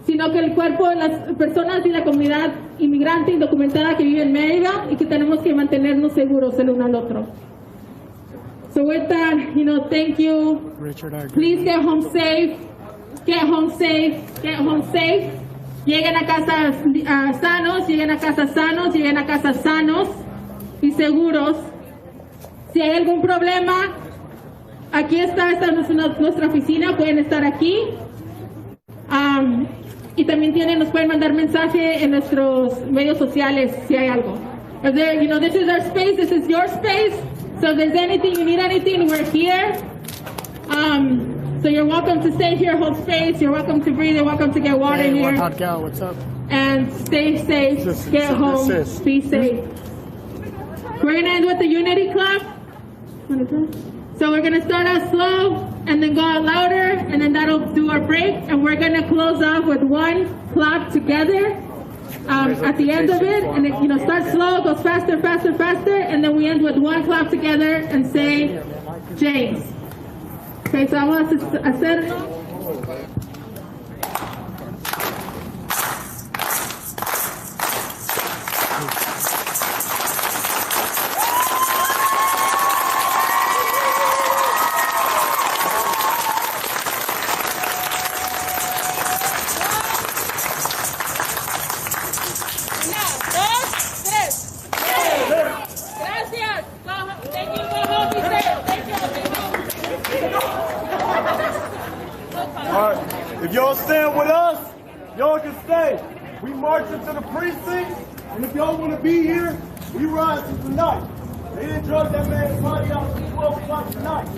sino que el cuerpo de las personas y la comunidad inmigrante indocumentada que vive en Mérida y que tenemos que mantenernos seguros el uno al otro. So with that, thank you. Richard, I agree. Please get home safe. Get home safe, get home safe. Lleguen a casa sanos, lleguen a casa sanos, lleguen a casa sanos y seguros. Si hay algún problema, aquí esta es nuestra oficina, pueden estar aquí. Y también nos pueden mandar mensaje en nuestros medios sociales si hay algo. If there, this is our space, this is your space. So if there's anything, you need anything, we're here. So you're welcome to stay here, hold space. You're welcome to breathe. You're welcome to get water here. Hot gal, what's up? And stay safe. Get home. Be safe. We're gonna end with the unity clap. So we're gonna start out slow and then go out louder, and then that'll do our break. And we're gonna close off with one clap together at the end of it. And it, start slow, goes faster, faster, faster, and then we end with one clap together and say, James. Okay, so vamos a hacerlo. All right. If y'all stand with us, y'all can stay. We marching to the precinct, and if y'all want to be here, we rising tonight. They didn't drug that man's body out at 12 o'clock tonight.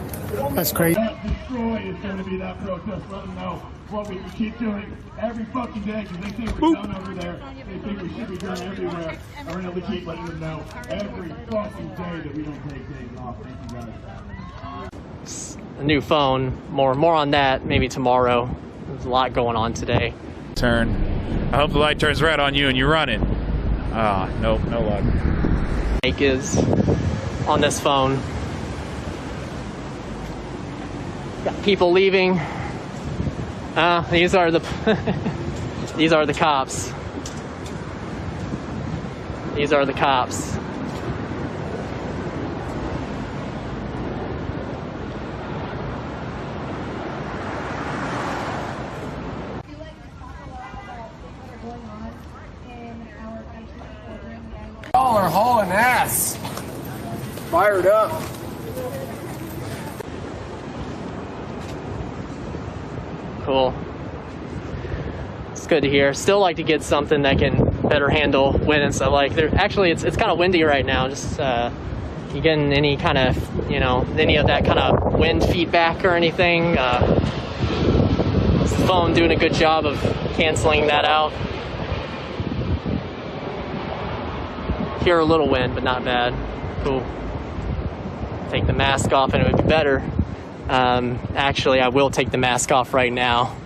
That's crazy. Destroy is going to be that protest. Let them know what we keep doing every fucking day because they think we're done over there. They think we should be done everywhere. And we're going to keep letting them know every fucking day that we don't take days off. Thank you guys. A new phone. More on that maybe tomorrow. There's a lot going on today. Turn. I hope the light turns red on you and you run it. Ah, nope, no luck. Mike is on this phone. Got people leaving. These are the these are the cops. These are the cops. Y'all are hauling ass. Fired up. Cool. It's good to hear. Still like to get something that can better handle wind and stuff. Like, actually, it's kind of windy right now. Just you getting any kind of, any of that kind of wind feedback or anything? Is the phone doing a good job of canceling that out? Hear a little wind, but not bad. Cool. Take the mask off and it would be better. Actually, I will take the mask off right now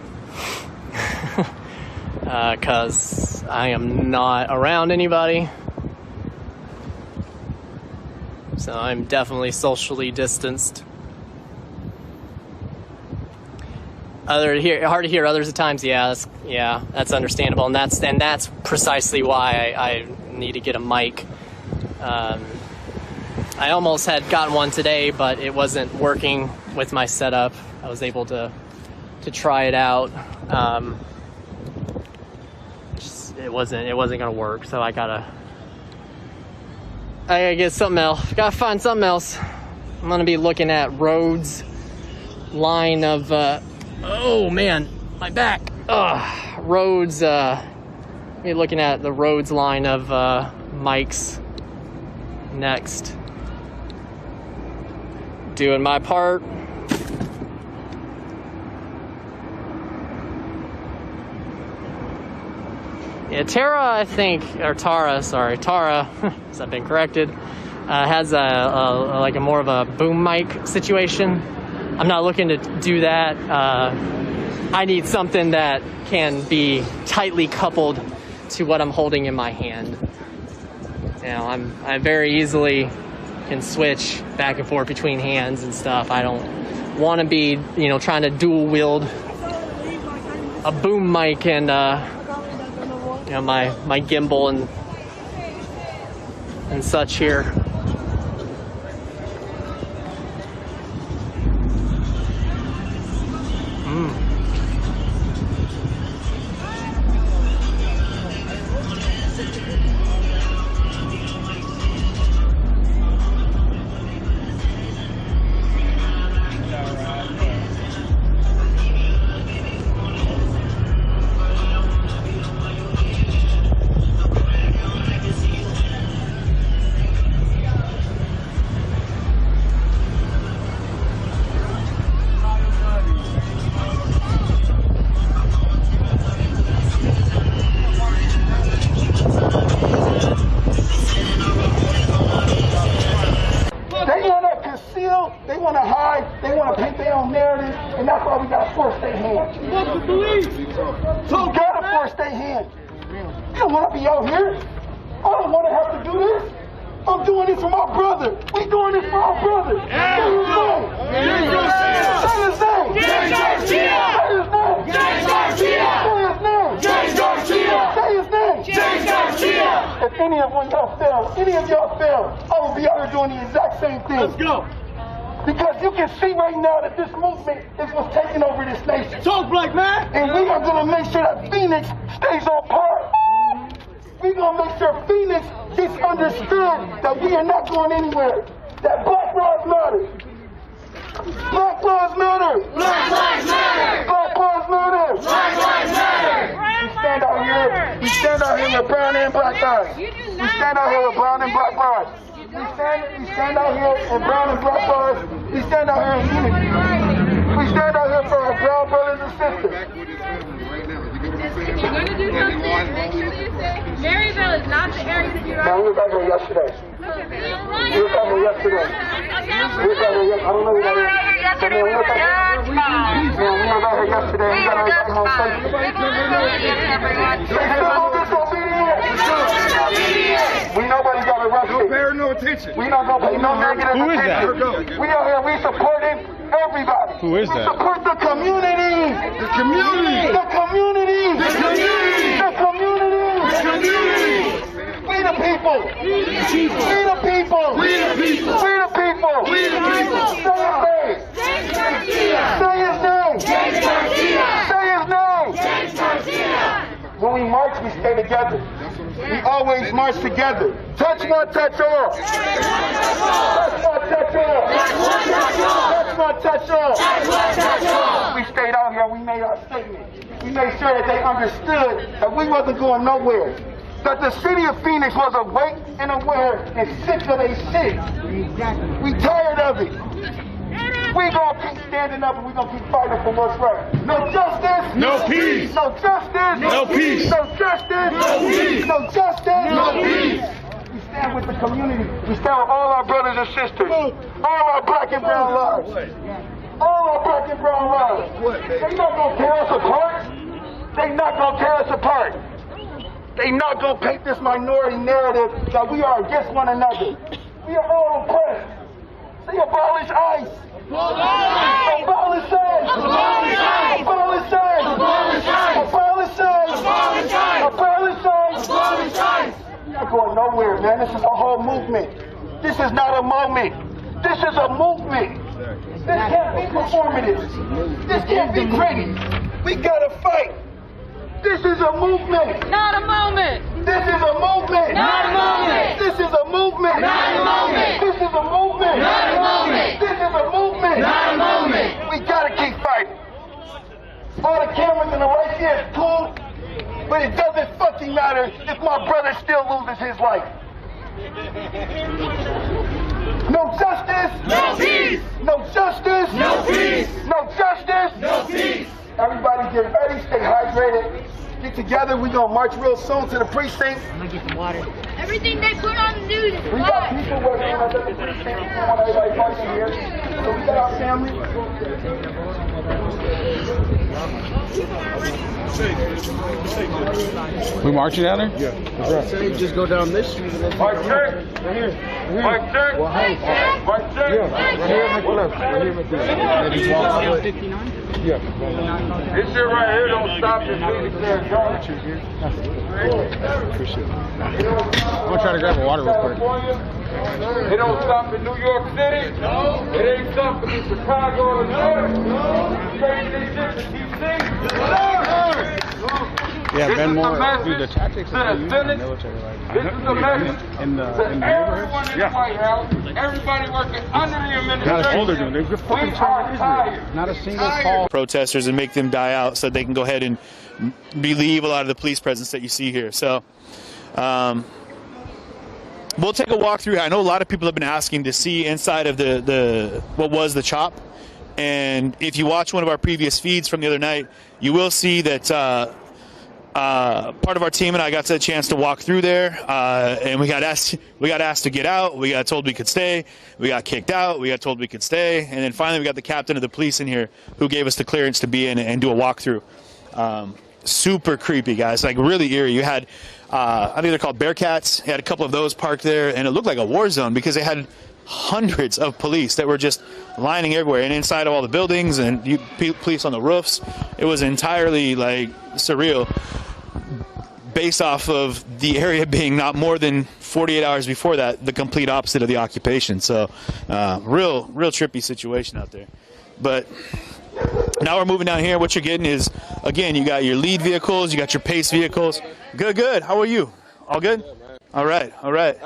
because I am not around anybody. So I'm definitely socially distanced. Hard to hear others at times. Yeah, that's understandable, and that's precisely why I need to get a mic. I almost had gotten one today, but it wasn't working with my setup. I was able to try it out. It wasn't gonna work, so I gotta get something else. Gotta find something else. I'm gonna be looking at Rhodes line of oh man, my back. Rhodes. Be looking at the Rhodes line of mics next. Doing my part. Yeah, Tara, as I've been corrected, has a more of a boom mic situation. I'm not looking to do that. I need something that can be tightly coupled to what I'm holding in my hand. I very easily can switch back and forth between hands and stuff. I don't want to be, trying to dual wield a boom mic and, my gimbal and such here. They want to hide, they want to paint their own narrative, and that's why we got to force their hand. You got to force their hand. You don't want to be out here. I don't want to have to do this. I'm doing this for my brother. We doing this for our brother. Say his name. Say his name. James Garcia. Say his name. James Garcia. Say his name. James Garcia. Say his name. James Garcia. If any of y'all fail, I will be out here doing the exact same thing. Let's go. Because you can see right now that this movement is what's taking over this nation. Talk, black man! And we are going to make sure that Phoenix stays on par. We're going to make sure Phoenix gets understood that we are not going anywhere. That Black Lives Matter. Black Lives Matter. Black Lives Matter. Black Lives here with brown and black bars. We stand out here with brown and black bars. We stand out here in brown and black bars. We stand out here in unity. We stand out here for our brown brothers and sisters. If you're going to do something, make sure that you say, Maryville is not the area to be right. Now, we was out here yesterday. We was out here yesterday. We was out here yesterday. I don't know what that is. But man, we was out here yesterday. We got everybody home safe. They still on disobedience. We nobody got arrested. Don't pay no attention. We not gonna pay no negative Who is that? attention. We out here, we supporting everybody. Who is that? We support the community. The community. The community. The community. The community. The community. We the people. We the people. We the people. We the people. We the people. We the people. Say his name. Say his name. Say his name. When we march, we stay together. We always march together. Touch one, touch all. Touch one, touch all. Touch one, touch all. We stayed out here. We made our statement. We made sure that they understood that we wasn't going nowhere. That the city of Phoenix was awake and aware and sick of a shit. We tired of it. We gonna keep standing up and we gonna keep fighting for what's right. No justice. No peace. No justice. No peace. No justice. No peace. No justice. No peace. We stand with the community. We stand with all our brothers and sisters. All our black and brown lives. All our black and brown lives. They not gonna tear us apart. They not gonna tear us apart. They not gonna paint this minority narrative that we are against one another. We are all oppressed. Say abolish ICE. Abolish ICE. Abolish ICE. Abolish ICE. Abolish ICE. Abolish ICE. Abolish ICE. Abolish ICE. Abolish ICE. We're not going nowhere, man. This is a whole movement. This is not a moment. This is a movement. This can't be performative. This can't be pretty. We gotta fight. This is a movement. Not a moment. This is a movement. Not a moment. This is a movement. Not a moment. This is a movement. Not a moment. This is a movement. Not a moment. We gotta keep fighting. All the cameras in the right here is cool, but it doesn't fucking matter if my brother still loses his life. No justice. No peace. No justice. No peace. No justice. No peace. Everybody get ready, stay hydrated. Get together, we gonna march real soon to the precinct. I'm gonna get some water. Everything they put on the news is We got people working on us at the precinct. We want everybody marching here. So we got our family. We marching down there? Yeah. That's right. Just go down this street and then March check. right here. March check. Well, hey, March check. yeah, right here, make a left. Right here, make a left. And then just walk all the way. 59? Yeah. This shit right here don't stop in Phoenix, Arizona. Appreciate it. I'm gonna try to grab a water real quick. It don't stop in New York City. No. It ain't stopping in Chicago or New York. No. Straight this shit to DC. Yeah, This Ben is the Moore. message Dude, the tactics to that the they use in the Senate. military, like This is the message in the to everyone neighborhoods. in the White House, everybody working under the administration. Not a shoulder doing. They're just fucking We trying are to tired. Israel. Not a single call. Protesters and make them die out so they can go ahead and relieve a lot of the police presence that you see here. So we'll take a walk through. I know a lot of people have been asking to see inside of the what was the CHOP. And if you watch one of our previous feeds from the other night, you will see that part of our team and I got the chance to walk through there, and we got asked to get out. We got told we could stay. We got kicked out. We got told we could stay, and then finally we got the captain of the police in here who gave us the clearance to be in and do a walkthrough. Super creepy, guys, like really eerie. You had I think they're called Bearcats. You had a couple of those parked there, and it looked like a war zone because they had hundreds of police that were just lining everywhere and inside of all the buildings and police on the roofs. It was entirely like surreal, based off of the area being not more than 48 hours before that the complete opposite of the occupation. So real trippy situation out there. But now we're moving down here. What you're getting is, again, you got your lead vehicles, you got your pace vehicles. Good. How are you? All good? All right. All right.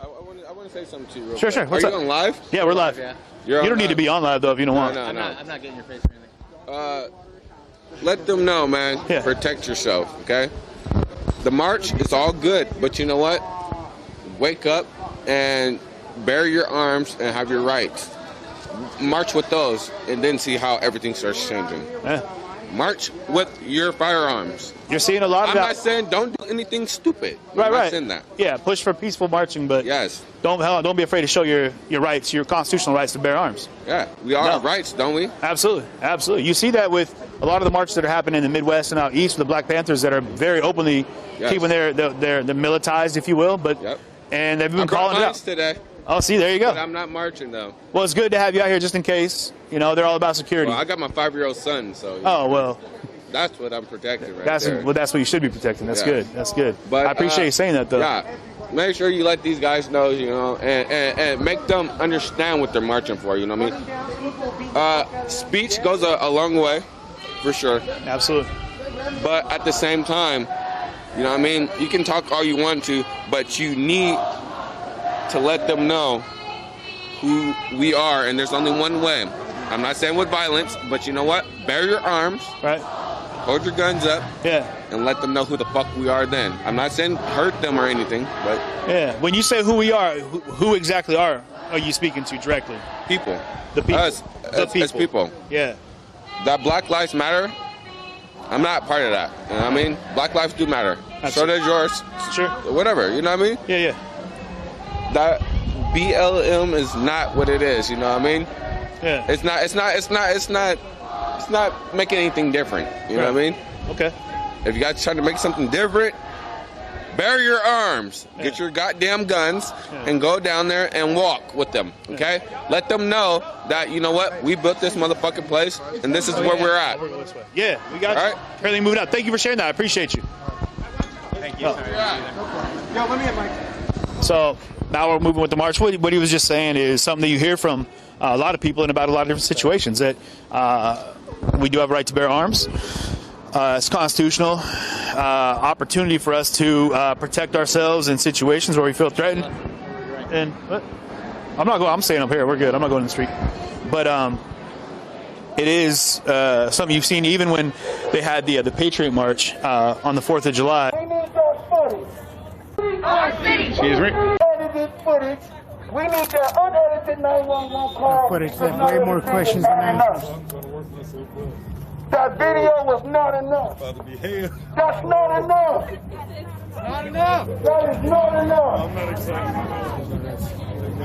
I want to say something to you real Sure. quick. What's Are up? you on live? Yeah, we're live. Yeah. You don't need to be on live, though, if you don't want. No. I'm not getting your face or anything. Let them know, man. Yeah. Protect yourself, okay? the march is all good, but you know what? Wake up and bear your arms and have your rights. March with those, and then see how everything starts changing. Yeah. March with your firearms. You're seeing a lot of I'm that. not saying don't do anything stupid. Right, I'm not right. saying that. Yeah, push for peaceful marching, but yes, don't be afraid to show your rights, your constitutional rights to bear arms. Yeah, we all have rights, don't we? Absolutely, absolutely. You see that with a lot of the marches that are happening in the Midwest and out east with the Black Panthers that are very openly keeping their militarized, if you will. But and they've been calling it out today. Oh, see, there you go. But I'm not marching though. Well, it's good to have you out here just in case. You know, they're all about security. Well, I got my 5-year-old son, so. Oh well. That's what I'm protecting right That's there. well. That's what you should be protecting. That's Yeah. good. That's good. But I appreciate you saying that, though. Yeah, make sure you let these guys know, you know, and make them understand what they're marching for. You know what I mean? Speech goes a long way, for sure. Absolutely. But at the same time, you know what I mean? You can talk all you want to, but you need to let them know who we are, and there's only one way. I'm not saying with violence, but you know what? Bear your arms. Right. Hold your guns up. Yeah. And let them know who the fuck we are then. I'm not saying hurt them or anything, but. Yeah. When you say who we are, who exactly are you speaking to directly? People. The people. Us. As people. Yeah. That Black Lives Matter, I'm not part of that. You know what I mean? Black lives do matter. So does yours. Sure. Whatever. You know what I mean? Yeah, yeah. That BLM is not what it is. You know what I mean? Yeah. It's not making anything different. You know what I mean? Okay. If you guys trying to make something different, bear your arms, get your goddamn guns, and go down there and walk with them. Okay? Let them know that, you know what, we built this motherfucking place, and this is where we're at. Yeah, we got you. Currently moving out. Thank you for sharing that. I appreciate you. Thank you. Yo, let me get Mike. So now we're moving with the march. What he was just saying is something that you hear from a lot of people in about a lot of different situations, that we do have a right to bear arms. It's constitutional opportunity for us to protect ourselves in situations where we feel threatened. And I'm not going. I'm staying up here. We're good. I'm not going in the street. But it is something you've seen even when they had the Patriot March on the 4th of July. Excuse me. Edited footage. We need the unedited 911 call. Footage left way more questions than answers. That video was not enough. That's not enough. Not enough. That is not enough. I'm not excited.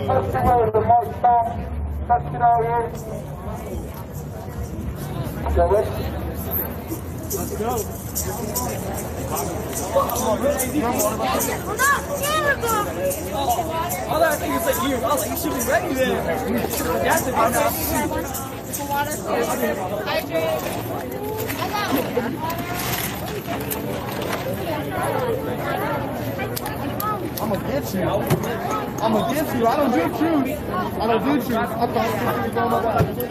Let's get ready to march back. Let's get out here. Y'all ready? Let's go. All that thing is like years. I was like, you should be ready then. That's the I'm against you. I'm against you. I don't do truth. I don't do truth. I thought you were going my way. What you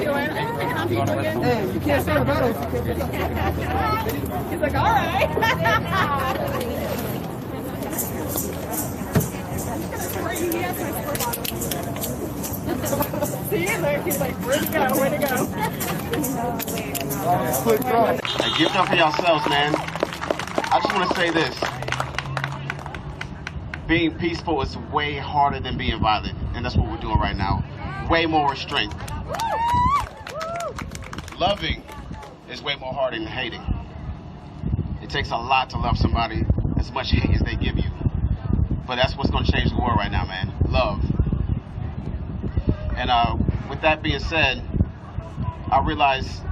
doing? Hey, you can't say about it. He's like, all right. See, look, he's like, where to go, where to go. Hey, give it up for yourselves, man. I just want to say this. Being peaceful is way harder than being violent, and that's what we're doing right now. Way more restraint. Loving is way more harder than hating. It takes a lot to love somebody as much hate as they give you. But that's what's going to change the world right now, man. Love. And with that being said, I realize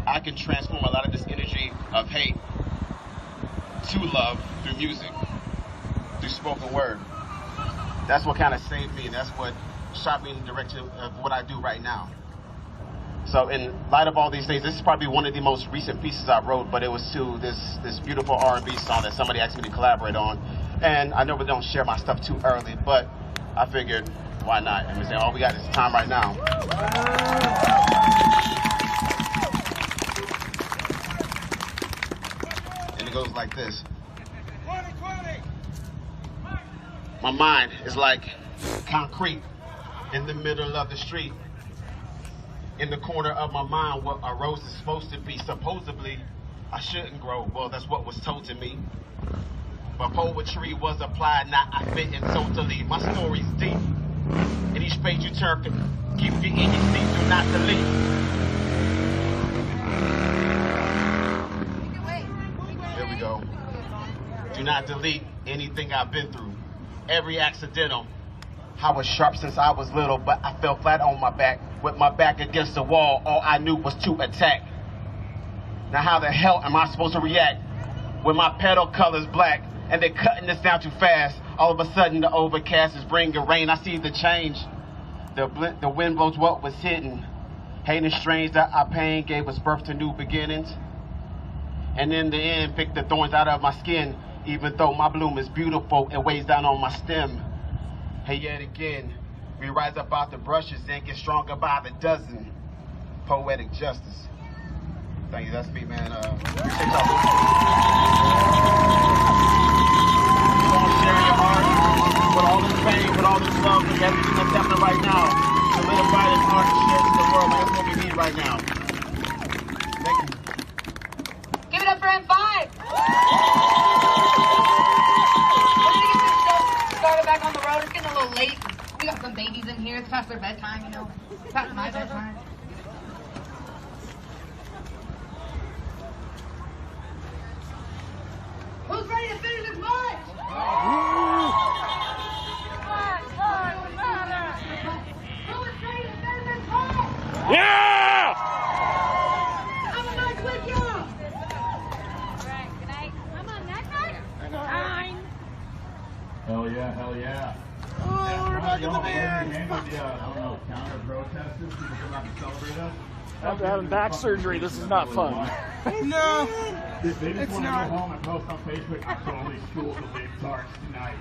I can transform a lot of this energy of hate to love through music, through spoken word. That's what kind of saved me, and that's what shot me in the direction of what I do right now. So in light of all these things, this is probably one of the most recent pieces I wrote, but it was to this beautiful R&B song that somebody asked me to collaborate on. And I normally don't share my stuff too early, but I figured, why not? And we say, all we got is time right now. And it goes like this. My mind is like concrete in the middle of the street. In the corner of my mind, what a rose is supposed to be supposedly I shouldn't grow. Well, that's what was told to me. But poetry was applied, not I fit in totally. My story's deep. In each page you turn, keep your in your seat, do not delete. Here we go. Do not delete anything I've been through. Every accidental. I was sharp since I was little, but I fell flat on my back. With my back against the wall, all I knew was to attack. Now how the hell am I supposed to react when my pedal color's black and they're cutting this down too fast? All of a sudden the overcast is bringing rain. I see the change. The wind blows what was hidden. Hate and strange that our pain gave us birth to new beginnings. And in the end, picked the thorns out of my skin. Even though my bloom is beautiful, it weighs down on my stem. Hey, yet again, we rise up out the brushes and get stronger by the dozen. Poetic justice. Thank you, that's me, man. Appreciate y'all sharing your heart with all this pain, with all this love, with everything that's happening right now. Solidify this art and share it to the world, man. That's what we need right now. Thank you. Give it up for M5. Started back on the road. It's getting a little late. We got some babies in here. It's past their bedtime, you know. It's past my bedtime. Who's ready to finish this march? Who is ready to finish this march? Yeah! I'm a march with y'all. Come on, next one. 9. Hell yeah, hell yeah. Oh, we're back in the van. Counter protesters, people come out to celebrate us. After having back surgery, this is not fun. No, They just it's want to not. go home and post on Facebook, I totally schooled the big tarts tonight.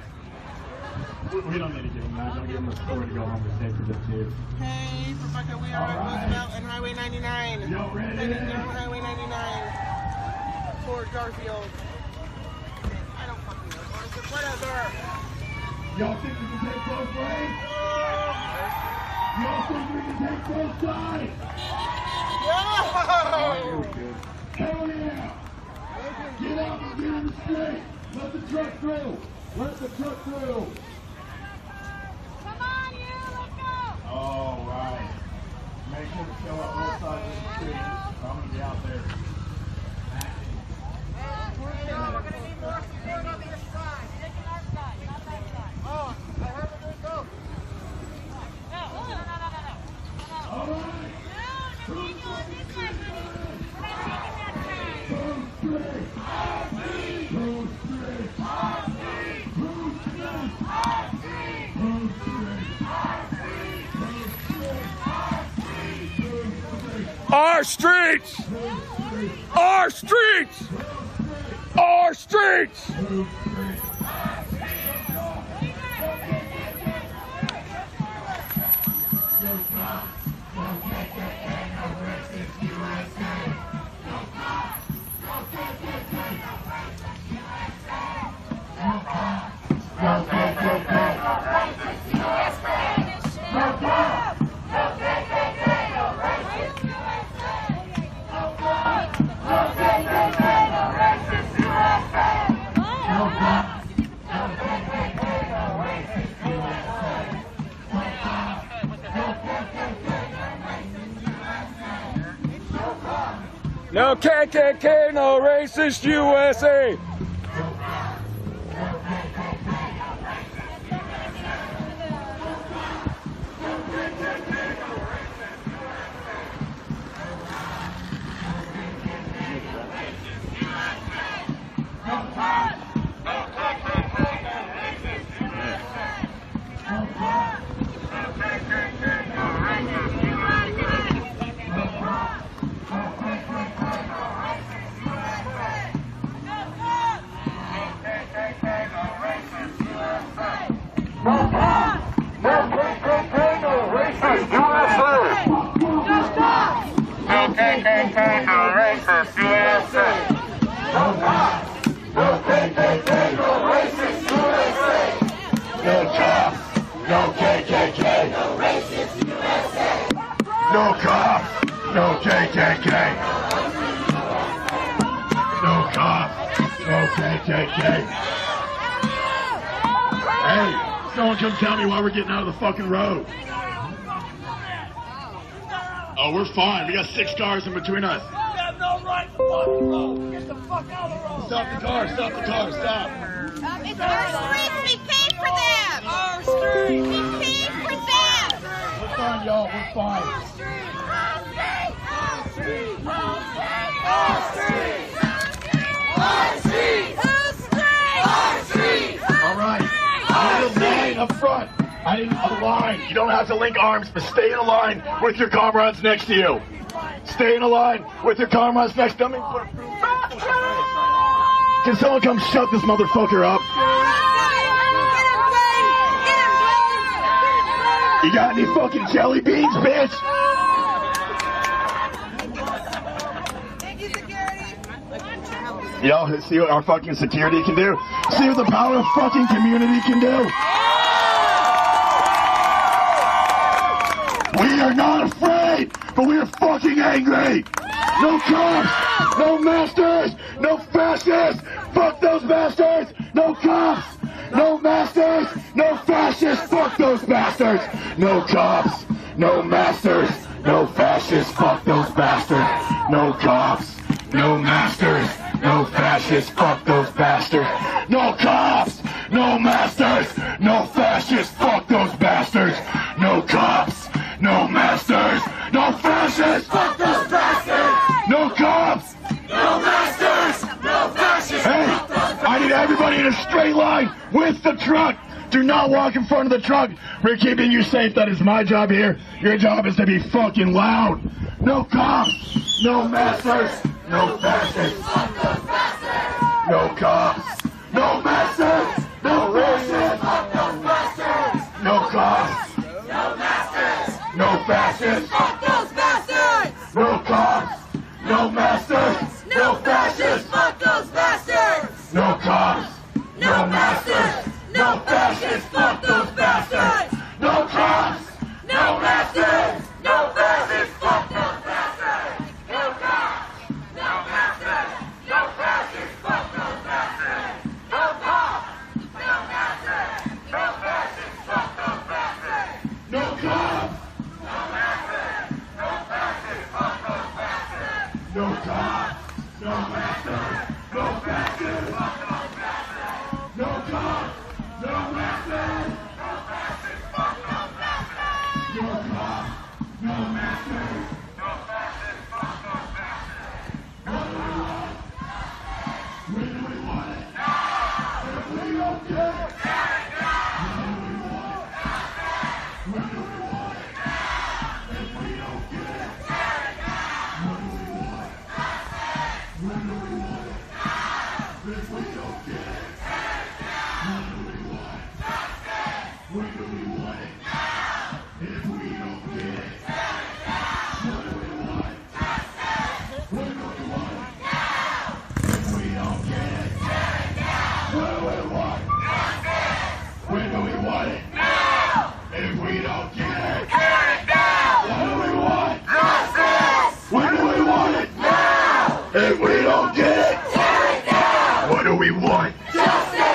We don't need to give them that. Don't give them a story to go home to take for the kids. Hey, Rebecca, we are at Roosevelt and Highway 99. Yo, ready? Heading down Highway 99 for Garfield. I don't fucking know. Whatever. Y'all think we can take both ways? Y'all think we can take both sides? Yo! Hell yeah! Get out and get in the street! Let the truck through! Let the truck through! Come on, you. Let's go. All right. Make sure to show up both sides of the street. I'm going to be out there. We're gonna need more support on this side. Taking our side, not that side. Oh, I heard we're gonna go. No. All right. No, this way, honey. We're not taking that side. Our streets! Our streets! Our streets! No KKK, no racist USA! No cops, no KKK. cops. No KKK. Hey, someone come tell me why we're getting out of the fucking road. Oh, we're fine. We got 6 cars in between us. You have no right to fucking road. Get the fuck out of the road. Stop the car. Stop the car. Stop. It's our streets. We paid for them. Our streets. We paid for them. We're fine, y'all. We're fine. Our streets. Our streets. Our streets. All right. I need a line up front. I need a line. You don't have to link arms, but stay in a line with your comrades next to you. Stay in a line with your comrades next to me. Can someone come shut this motherfucker up? You got any fucking jelly beans, bitch? Y'all see what our fucking security can do? See what the power of fucking community can do? We are not afraid, but we are fucking angry. No cops, no masters, no fascists. Fuck those bastards. No cops, no masters, no fascists. Fuck those bastards. No cops, no masters, no fascists. Fuck those bastards. No cops, no masters, no fascists. Fuck those bastards. No cops, no masters, no fascists. Fuck those bastards. No cops, no masters, no fascists. Fuck those bastards. No cops, no masters, no fascists. Hey, I need everybody in a straight line with the truck. Do not walk in front of the truck. We're keeping you safe. That is my job here. Your job is to be fucking loud. No cops, no masters, no fascists. No cops, no masters, no fascists. No cops, no masters, no fascists. Fuck those bastards. No cops, no masters, no fascists. Fuck those bastards. No cops, no masters, no fascists. Fuck those bastards. No cops, no masters, no fascists. Fuck those bastards. No cops, no masters, no fascists. Fuck those bastards. No cops, no masters, no fascists. Fuck those bastards. No cops, no masters, no fascists. Fuck those bastards. No cops, no masters, no fascists. Fuck those bastards. No cops, no masters, no fascists. Fuck those bastards. No cops, no masters, no fascists. Fuck those bastards. What do we want? When do we want it? Now! If we don't get it, tear it down! When do we want it? Now! When do we want it? Now! If we don't get it, tear it down! When do we want it? Now! When do we want it? Now! If we don't get it, tear it down! When do we want it? Now! When do we want it? Now! If we don't get it, tear it down! When do we want it? Now! When do we want it? Now! If we don't get it, tear it down! When do we want it? When do we want it? Now! If we don't get it, tear it down! What do we want? Justice! When do we want it? Now! If we don't get it, tear it down! What do we want? Justice!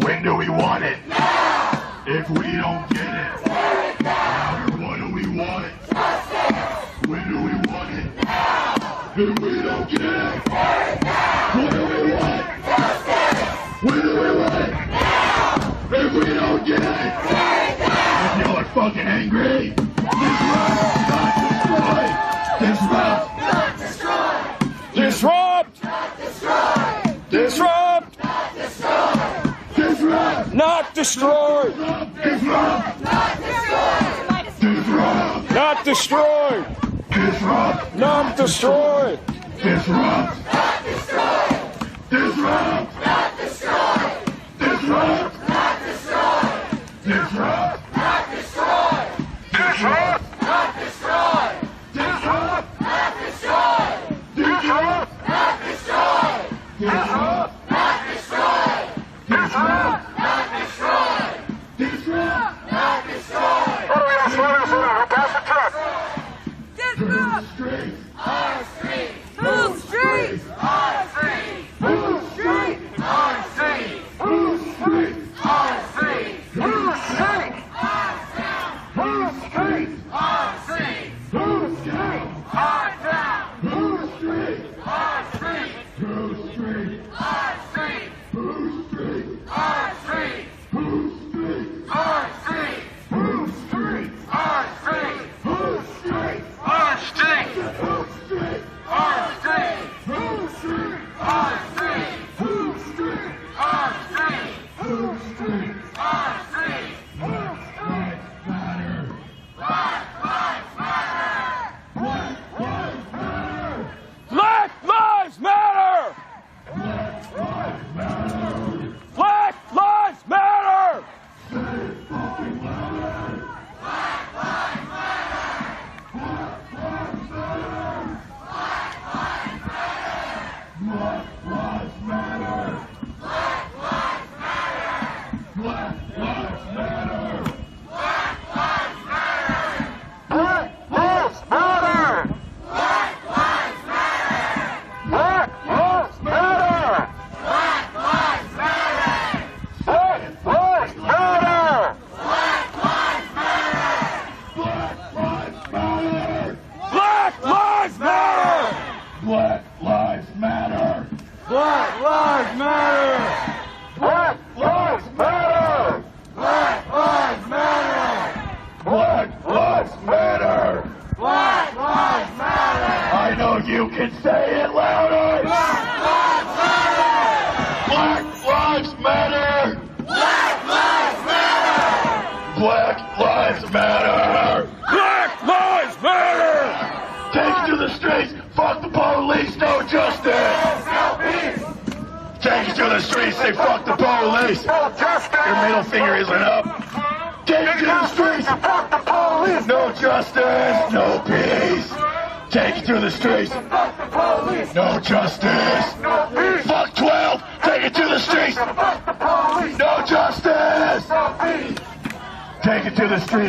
When do we want it? Now! If we don't get it, tear it down! What do we want? Justice! When do we want it? Now! If we don't get it, tear it down! What do we want? Justice! When do we want it? Now! If we don't get it, tear it down! If y'all are fucking angry, disrupt, not destroy! Disrupt, not destroy! Disrupt! Not destroy! Disrupt! Not destroy! Disrupt! Not destroy! Disrupt! Not destroy! Disrupt! Not destroy! Disrupt! Not destroy! Disrupt! Not destroy! Disrupt! Not destroy! Disrupt! Not destroy! Disrupt! Not destroy! Disrupt! Not destroy! Disrupt! Not destroy! Disrupt! Not destroy! Disrupt! Not destroy! Disrupt! Not destroy! Disrupt! Not destroy! Pass the truck! Disrupt! Streets! Our streets! Whose streets? Our streets! Who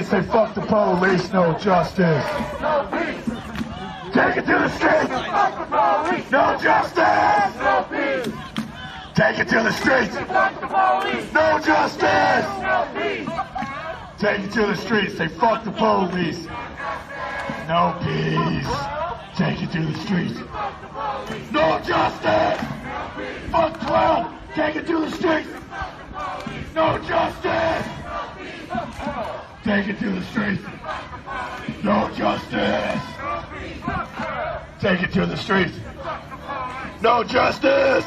Say fuck the police, no justice. Take it to the streets. No justice. No peace. Take it to the streets. No justice. No peace. Take it to the streets. Say fuck the police. No peace. Take it to the streets. No justice. Fuck 12. Take it to the streets. No justice. Take it to the streets. No justice. Take it to the streets. No justice.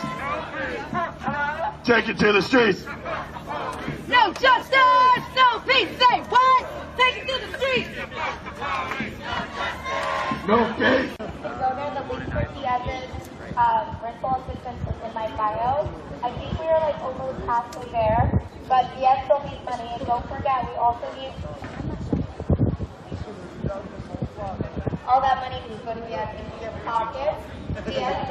Take it to the streets. No justice, no peace. Say what? Take it to the streets. No peace. So there's a link for Diaz's rental assistance in my bio. I think we're like almost halfway there. But Diaz still needs money, and don't forget, we also need all that money to go to Diaz into your pocket. Diaz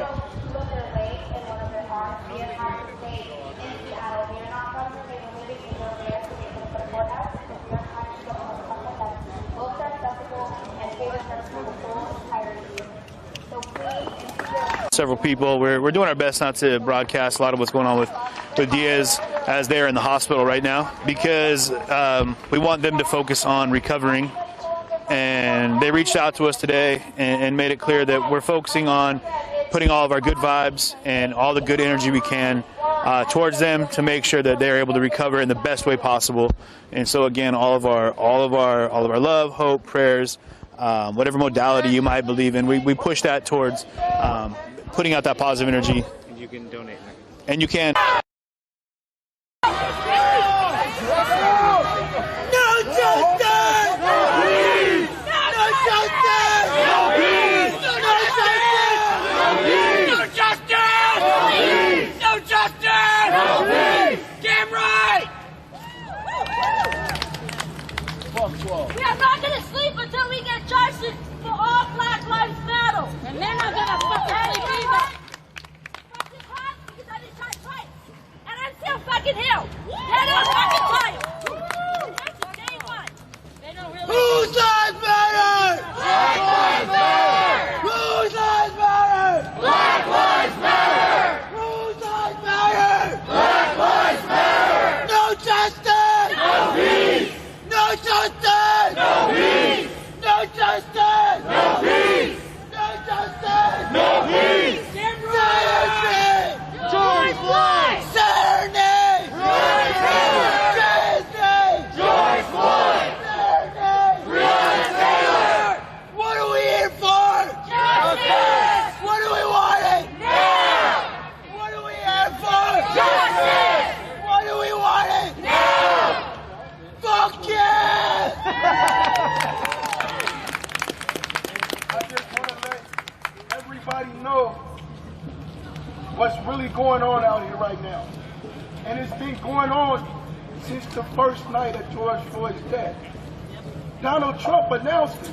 broke her leg in one of their arms. Diaz has to stay in Seattle. We are not from her, they were living in your area to be able to support us. Because we are trying to get on something that's both accessible and favors us for the whole entirety. So please, several people. We're doing our best not to broadcast a lot of what's going on with Diaz as they're in the hospital right now, because we want them to focus on recovering. And they reached out to us today and made it clear that we're focusing on putting all of our good vibes and all the good energy we can towards them to make sure that they're able to recover in the best way possible. And so again, all of our love, hope, prayers, whatever modality you might believe in, we push that towards putting out that positive energy. And you can donate. And you can. We are not going to sleep until we get justice for all Black Lives Matter. And they're not going to fucking sleep either. everybody know what's really going on out here right now. And it's been going on since the first night of George Floyd's death. Donald Trump announced it,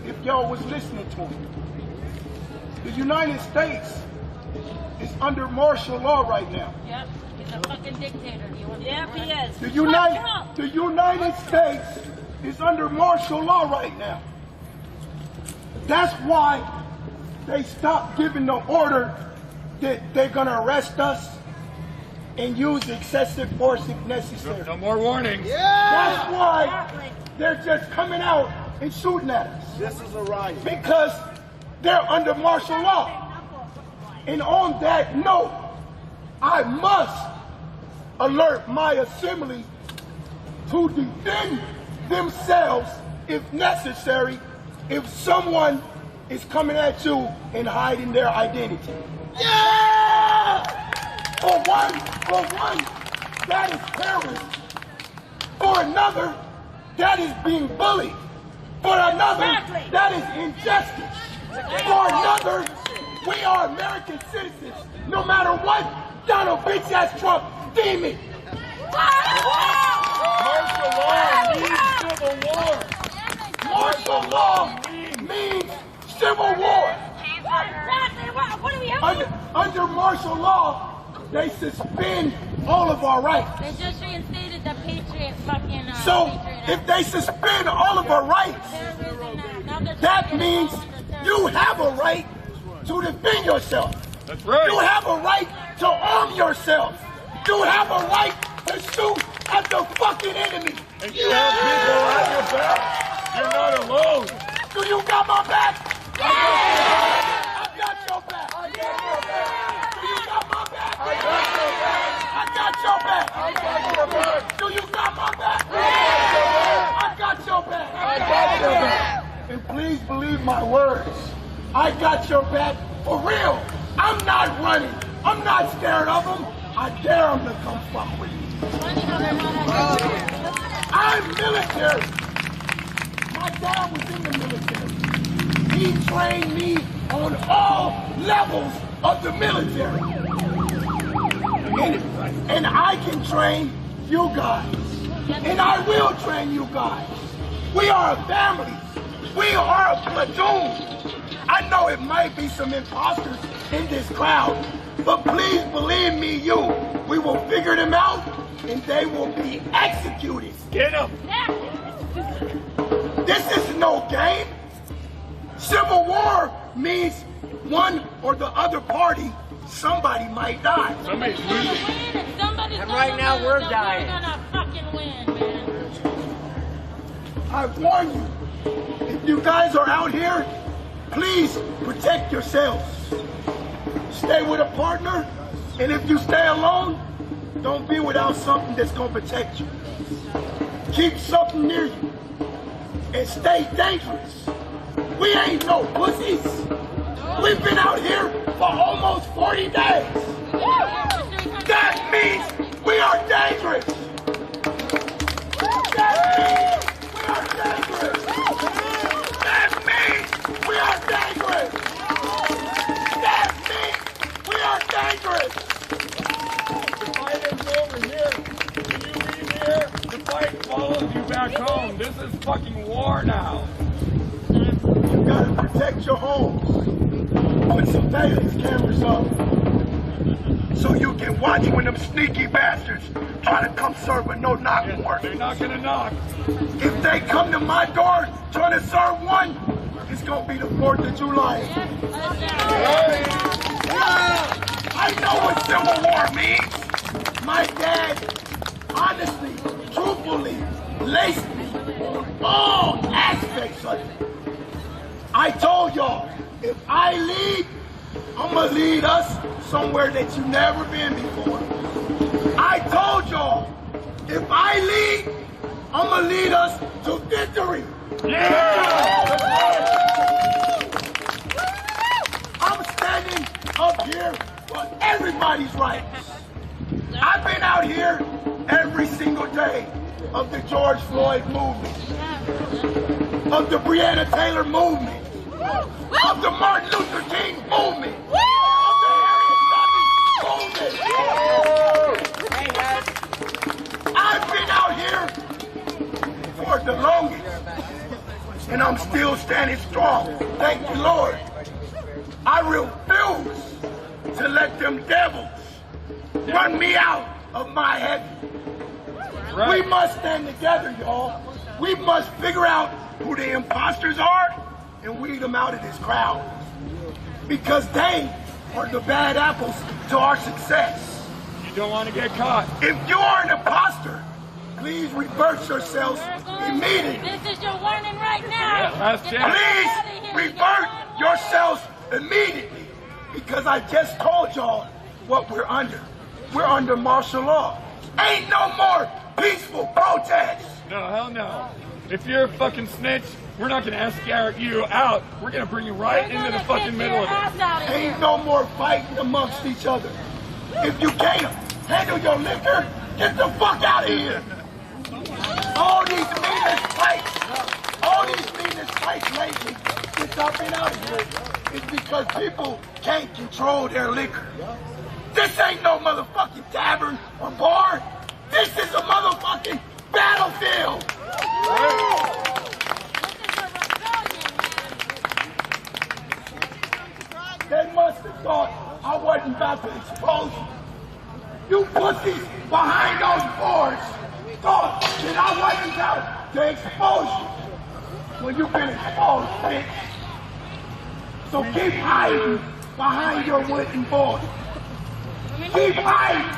if y'all was listening to him. The United States is under martial law right now. Yep, he's a fucking dictator. Yep, he is. The United States is under martial law right now. That's why they stopped giving the order that they're gonna arrest us and use excessive force if necessary. No more warnings. Yeah. That's why they're just coming out and shooting at us. This is a riot. Because they're under martial law. And on that note, I must alert my assembly to defend themselves if necessary, if someone is coming at you and hiding their identity. Yeah! For one, that is terrorism. For another, that is being bullied. For another, that is injustice. For another, we are American citizens, no matter what Donald bitch-ass Trump deem it. Martial law means civil war. Martial law means civil war. What do we have? Under martial law, they suspend all of our rights. They just reinstated the Patriot fucking. So if they suspend all of our rights, that means you have a right to defend yourself. That's right. You have a right to arm yourself. You have a right to shoot at the fucking enemy. And you have people at your back. You're not alone. Do you got my back? I got your back. Do you got my back? I got your back. Do you got my back? I got your back. And please believe my words. I got your back for real. I'm not running. I'm not scared of them. I dare them to come fuck with me. I'm military. My dad was in the military. He trained me on all levels of the military. And I can train you guys. And I will train you guys. We are a family. We are a platoon. I know it might be some imposters in this crowd, but please believe me, we will figure them out and they will be executed. Get them. This is no game. Civil war means one or the other party, somebody might die. Somebody's losing. And right now we're dying. We're gonna fucking win, man. I warn you, if you guys are out here, please protect yourselves. Stay with a partner, and if you stay alone, don't be without something that's gonna protect you. Keep something near you, and stay dangerous. We ain't no pussies. We've been out here for almost 40 days. That means we are dangerous. That means we are dangerous. That means we are dangerous. That means we are dangerous. The fight is over here. When you leave here, the fight follows you back home. This is fucking war now. You gotta protect your homes. Put some surveillance cameras up so you can watch when them sneaky bastards try to come serve with no knock warrant. They're not gonna knock. If they come to my door trying to serve one, it's gonna be the 4th of July. I know what civil war means. My dad, honestly, truthfully, laced me on all aspects of it. I told y'all, if I lead, I'm gonna lead us somewhere that you've never been before. I told y'all, if I lead, I'm gonna lead us to victory. Yeah! I'm standing up here for everybody's rights. I've been out here every single day of the George Floyd movement, of the Breonna Taylor movement, of the Martin Luther King movement. and I'm still standing strong. Thank you, Lord. I refuse to let them devils run me out of my heaven. We must stand together, y'all. We must figure out who the imposters are and weed them out of this crowd. Because they are the bad apples to our success. You don't want to get caught. If you are an imposter, please reverse yourselves immediately. This is your warning right now. Please revert yourselves immediately. Because I just told y'all what we're under. We're under martial law. Ain't no more peaceful protests. No, hell no. If you're a fucking snitch, we're not gonna escort you out. We're gonna bring you right into the fucking middle of it. Ain't no more fighting amongst each other. If you can't handle your liquor, get the fuck out of here. All these meanest fights lately since I've been out here is because people can't control their liquor. This ain't no motherfucking tavern or bar. This is a motherfucking battlefield. They must have thought I wasn't about to expose you. You pussies behind those boards thought that I wasn't out to expose you. Well, you've been exposed, bitch. So keep hiding behind your wooden boards. Keep hiding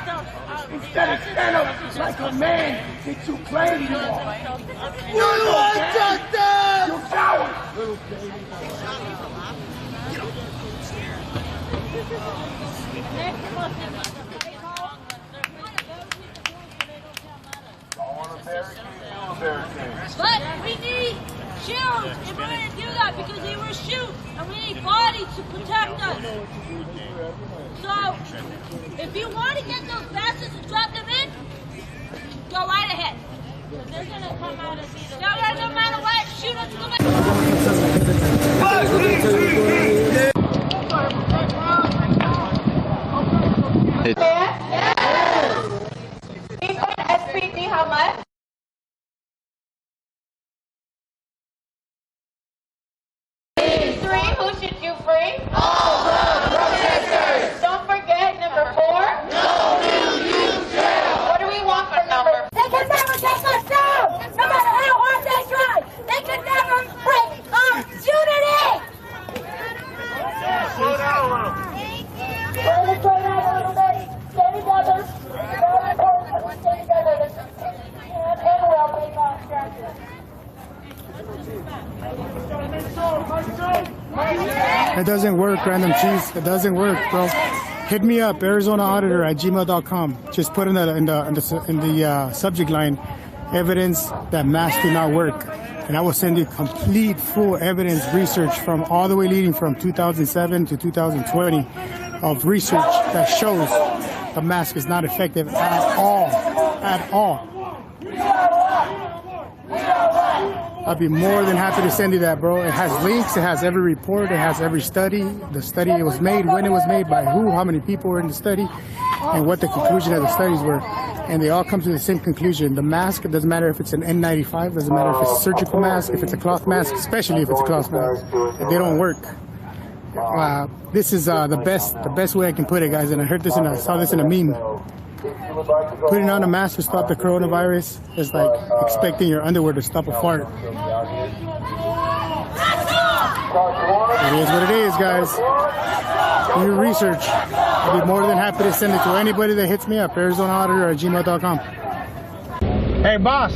instead of stand up like a man that you claim you are. You coward. But we need shields in order to do that because they were shoot and we need bodies to protect us. So, if you want to get those bastards and drop them in, go right ahead. They're going to come out and beat them. No matter what, shoot us to the SPD, how much? Who should you free? All the protesters. Don't forget number 4. No new youth jail. What do we want for number? They can never take us down, no matter how hard they try. They can never break our unity. Slow down a little. We're slow down a little bit. Stay together. Very important to stay together. And we'll make our strategy. It doesn't work, Random Cheese. It doesn't work, bro. Hit me up, ArizonaAuditor@gmail.com. Just put in the subject line, evidence that masks do not work, and I will send you complete, full evidence research from all the way leading from 2007 to 2020 of research that shows the mask is not effective at all. At all. I'd be more than happy to send you that, bro. It has links, it has every report, it has every study, the study it was made, when it was made, by who, how many people were in the study, and what the conclusion of the studies were. And they all come to the same conclusion. The mask, it doesn't matter if it's an N95, doesn't matter if it's a surgical mask, if it's a cloth mask, especially if it's a cloth mask. They don't work. This is the best way I can put it, guys, and I saw this in a meme. Putting on a mask to stop the coronavirus is like expecting your underwear to stop a fart. It is what it is, guys. Do your research. I'll be more than happy to send it to anybody that hits me up. ArizonaAuditor@gmail.com. Hey, boss.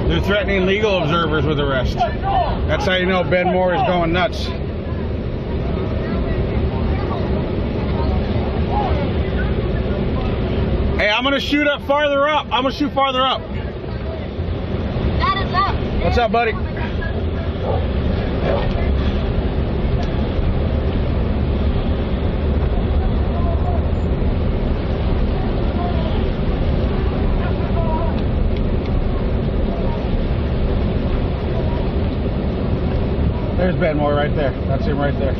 They're threatening legal observers with arrest. That's how you know Ben Moore is going nuts. Hey, I'm gonna shoot up farther up. I'm gonna shoot farther up. That is up. What's up, buddy? There's Ben Moore right there. That's him right there.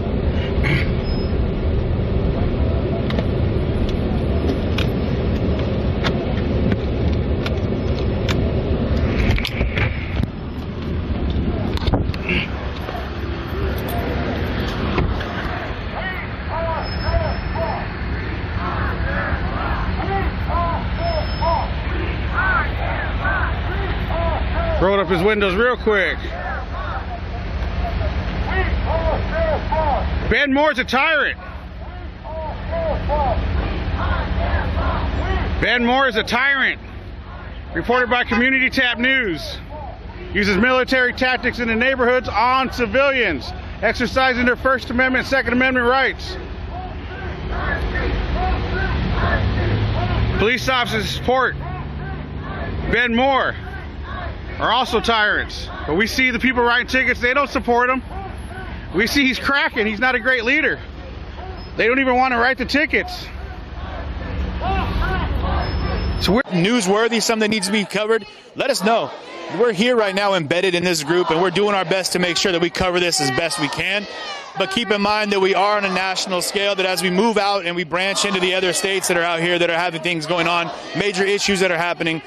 Rolled up his windows real quick. Ben Moore's a tyrant. Ben Moore is a tyrant. Reported by Community Tap News. Uses military tactics in the neighborhoods on civilians, exercising their First Amendment, Second Amendment rights. Police officers support Ben Moore are also tyrants. But we see the people writing tickets, they don't support him. We see he's cracking, he's not a great leader. They don't even want to write the tickets. So we're newsworthy, something that needs to be covered, let us know. We're here right now embedded in this group, and we're doing our best to make sure that we cover this as best we can. But keep in mind that we are on a national scale, that as we move out and we branch into the other states that are out here that are having things going on, major issues that are happening,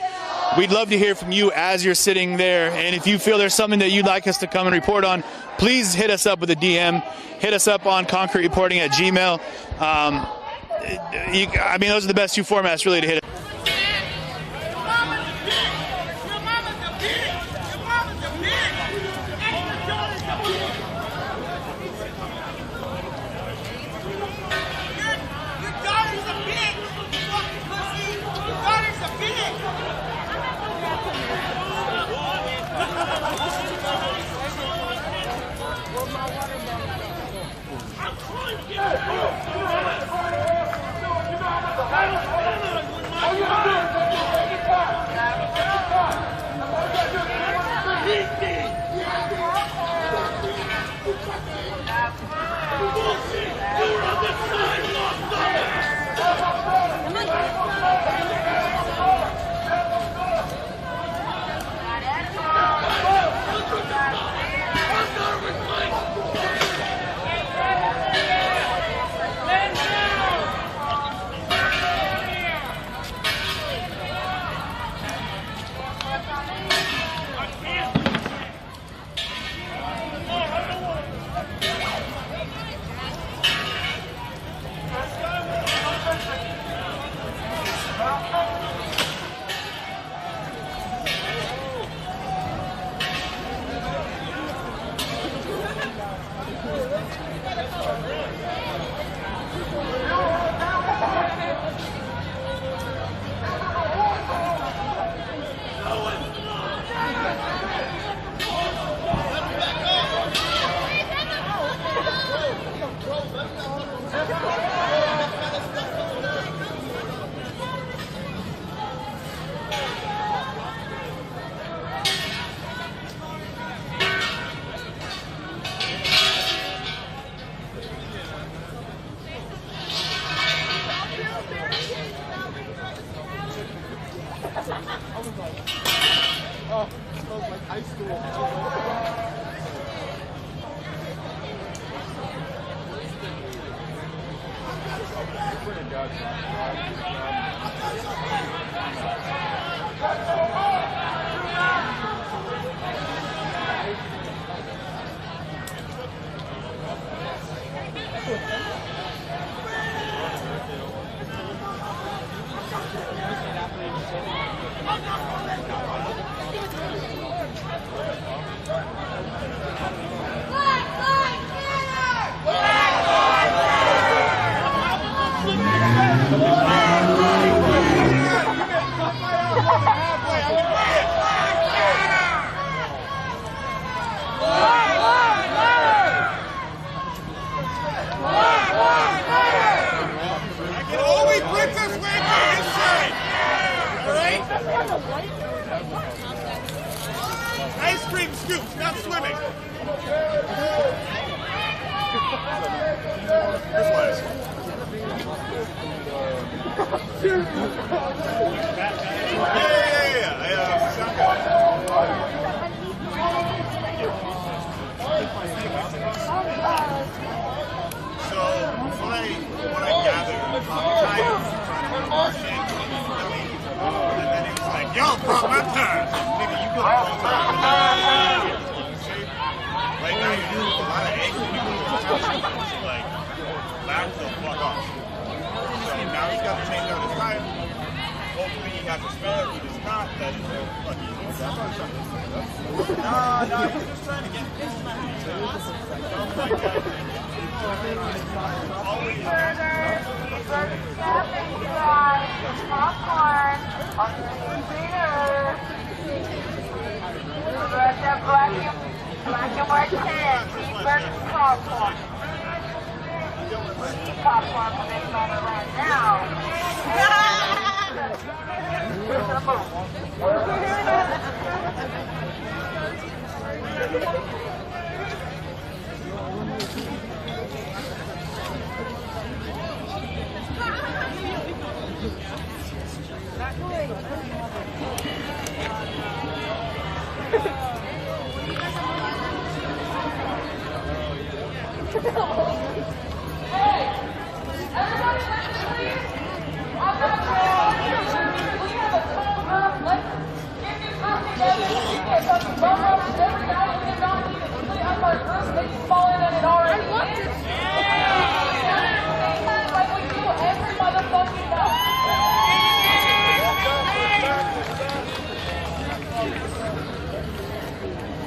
we'd love to hear from you as you're sitting there. And if you feel there's something that you'd like us to come and report on, please hit us up with a DM. Hit us up on concretereporting@gmail. I mean, those are the best two formats really to hit it. Oh, it smells like high school. Ice cream scoops, not swimming. This was. So what I gathered, the guy was trying to march in, and then he was like, "Yo, bro, my turn." Nigga, you go all the time. Right now you're doing a lot of angry people like back the fuck off. So now he's got to change out his tire. Hopefully you got the smell. If it's not, then fuck you. No, you're just trying to get this money. Popcorn on the refrigerator. Black and white pan, cheeseburgers, popcorn. Popcorn for this moment right now.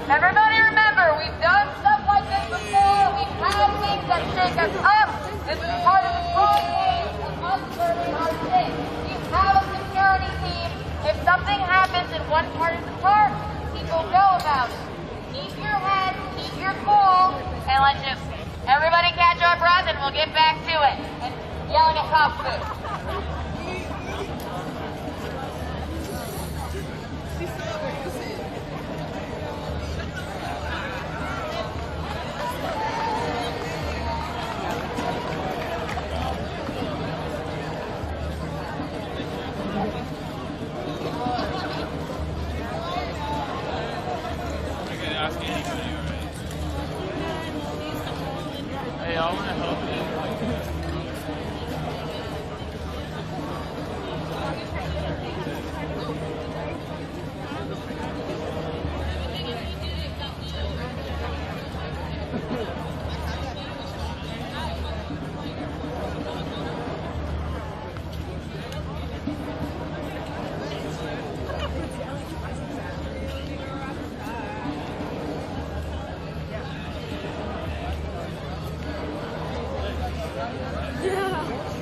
Everybody remember, we've done stuff like this before. We've had things that shake us up. This is part of the process of us learning our things. We have a security team. If something happens in one part of the park, people know about it. Keep your head, keep your cool, and let's just everybody catch our breath and we'll get back to it. And yelling at cop food. Hey, I want to help you.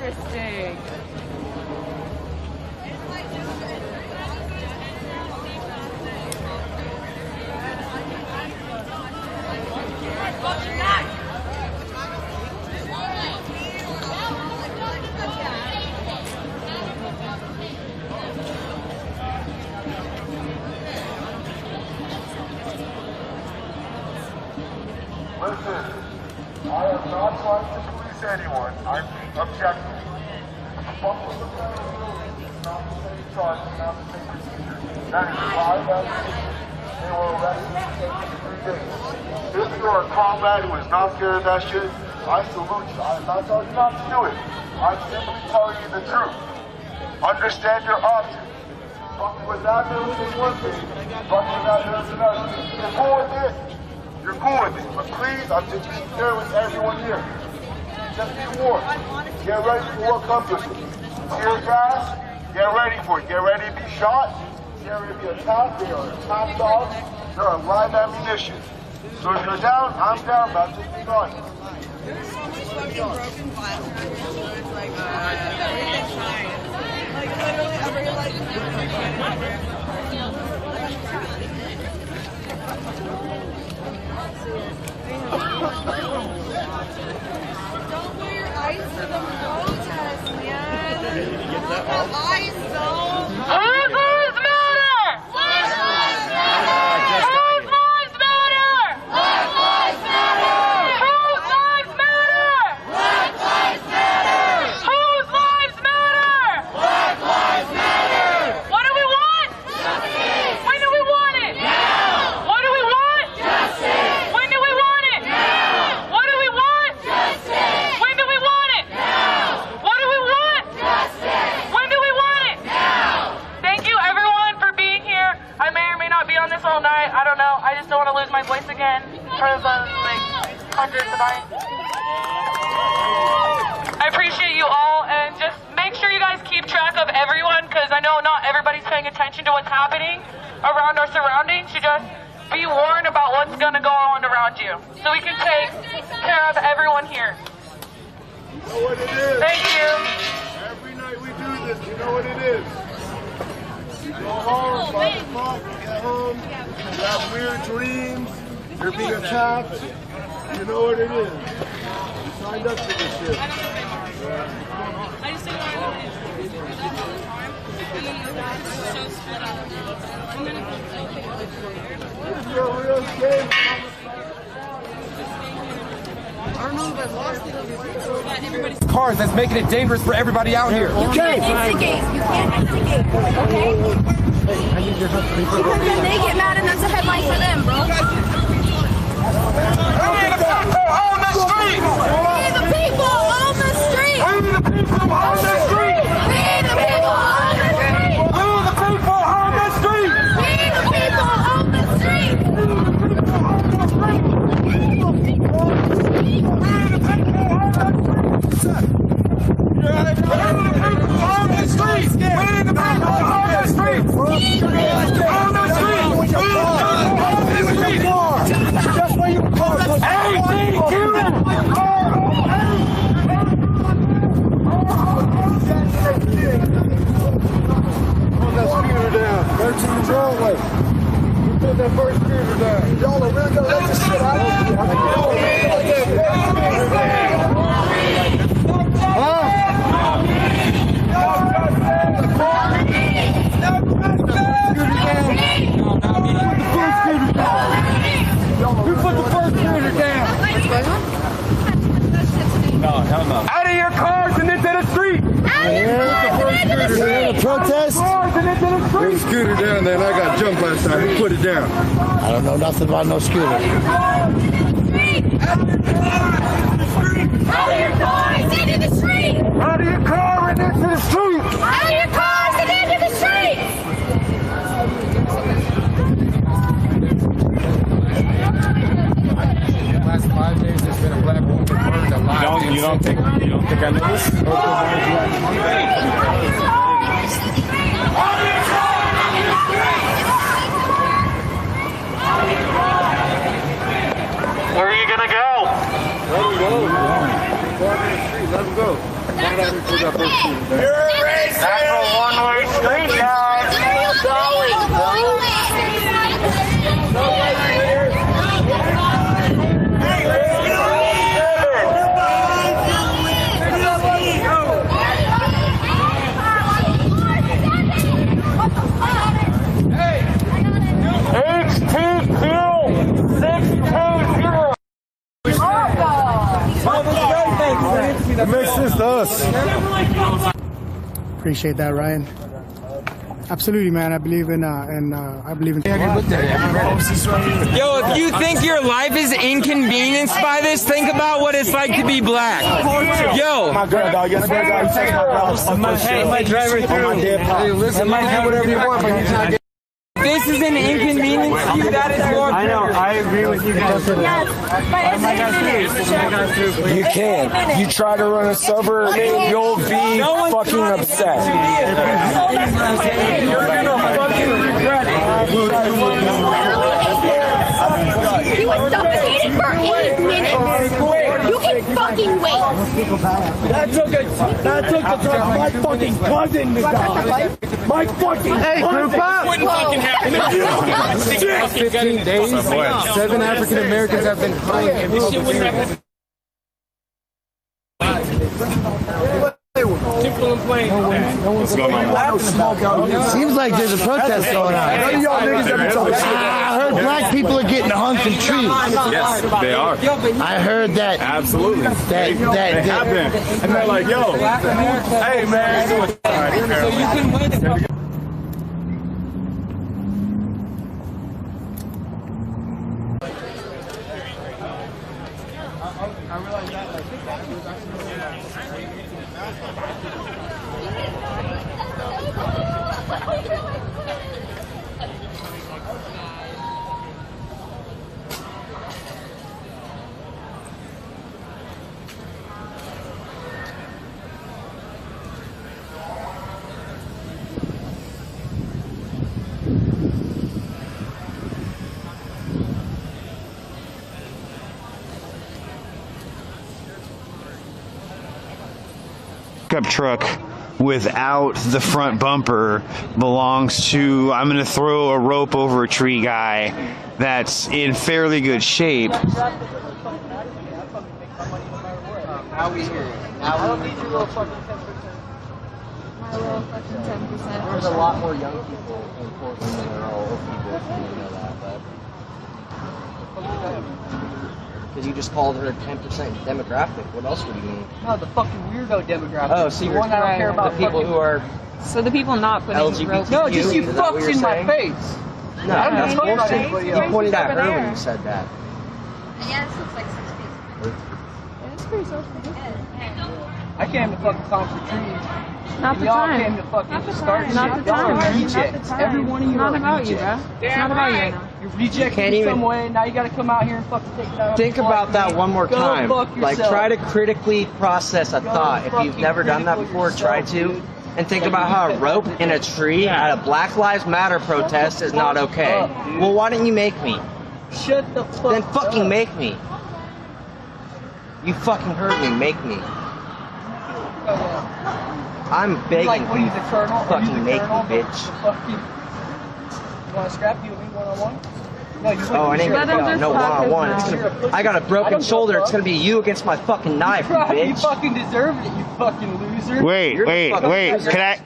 Interesting. Listen, I am not trying to police anyone. I'm being objective. Buffalo County is not the same charge, not the same procedure. That is why they were arrested and taken 3 days. If you are a comrade who is not scared of that shit, I salute you. I'm not telling you not to do it. I'm simply telling you the truth. Understand your options. Fucking with that news is one thing. Fucking with that news is another. You're cool with it. You're cool with it. But please, I'm just being fair with everyone here. Just be warned. Get ready for what comes with it. Tear gas, get ready for it. Get ready to be shot. Get ready to be attacked. They are attack dogs. They're a live ammunition. So if you're down, I'm down, but I'm just being honest. There's so much fucking broken glass around here, so it's like, everything's fine. Like, literally, every, like, don't wear your eyes to the protest, man. Eyes, though. Whose lives matter? Black lives matter. Whose lives matter? Black lives matter. Whose lives matter? Black lives matter. Whose lives matter? Black lives matter. What do we want? Justice. When do we want it? Now. What do we want? Justice. When do we want it? Now. What do we want? Justice. When do we want it? Now. What do we want? Justice. When do we want it? Now. Thank you everyone for being here. I may or may not be on this all night. I don't know. I just don't want to lose my voice again for the hundreds tonight. I appreciate you all, and just make sure you guys keep track of everyone, because I know not everybody's paying attention to what's happening around our surroundings. You just be warned about what's going to go on around you, so we can take care of everyone here. You know what it is. Thank you. Every night we do this, you know what it is. You go home, 5 o'clock, you get home, you have weird dreams, you're being attacked. You know what it is. You signed up for this shit. I just didn't want to If you're a real estate, cars that's making it dangerous for everybody out here. You can't instigate. You can't instigate. Okay? Because then they get mad and that's a headline for them, bro. We the people on the street! We the people on the street! We the people on the street! We the people on the street! We the people on the street! We the people on the street! Broadway. You put that first scooter down. Y'all are really gonna let this shit happen? Who put the first scooter down? No, hell no. Out of your cars and into the street! The protest? There's a scooter down there and I got jumped last time. Who put it down? I don't know nothing about no scooter. Out of your cars and into the street! Out of your car and into the street! Out of your cars and into the street! Last 5 days, there's been a black woman burned alive. You don't think I know this? Where are you gonna go? Let him go. Let him go. You're a racist! That's a one-way street, guys! Where are you going? That makes sense to us. Appreciate that, Ryan. Absolutely, man. I believe in I believe in. Yo, if you think your life is inconvenienced by this, think about what it's like to be black. Yo. My girl, dog. Yes, my dog. You take my girl. Hey, my driver through. Hey, listen, man. Do whatever you want, but you try to get. This is an inconvenience to you. That is your. I know. I agree with you guys. You can. You try to run a suburb, you'll be fucking upset. You're gonna fucking regret it. You were suffocated for 8 minutes. You can fucking wait. That took my fucking cousin to die. My fucking group up. Wouldn't fucking happen. 15 days, 7 African Americans have been hung in public. What's going on? Seems like there's a protest going on. None of y'all niggas ever talk shit. I heard black people are getting hung from trees. Yes, they are. I heard that. Absolutely. They happen. And they're like, yo, hey, man. So you can win. pickup truck without the front bumper belongs to, I'm going to throw a rope over a tree guy that's in fairly good shape. Now we hear it. Now I don't need your little fucking 10%. My little fucking 10%. There's a lot more young people in Portland than there are old people. You know that, but because you just called her 10% demographic. What else would you mean? No, the fucking weirdo demographic. Oh, so you're one I don't care about the people who are. So the people not putting LGBT. No, just you fucked in my face. No, that's bullshit. You pointed at her when you said that. Yeah, this looks like 6 feet. Yeah, it's pretty social. I came to fucking climb for trees. Not the y'all time. came to fucking start shit. Not the Y'all time. are rejects. Every one of you Not are about rejects. you, bro. It's not about you right now. You're rejecting in some way. Now you gotta come out here and fucking take it out. Think about that one more time. Like, try to critically process a thought. If you've never done that before, try to. And think about how a rope in a tree at a Black Lives Matter protest is not okay. Well, why didn't you make me? Shut the fuck up. Then fucking make me. You fucking heard me. Make me. I'm begging like, what are you, the colonel? fucking make me, bitch. You want to scrap you with me one-on-one? No, you Oh, I ain't gonna no one-on-one. I got a broken shoulder. It's gonna be you against my fucking knife, you bitch. You fucking deserved it, you fucking loser. Wait.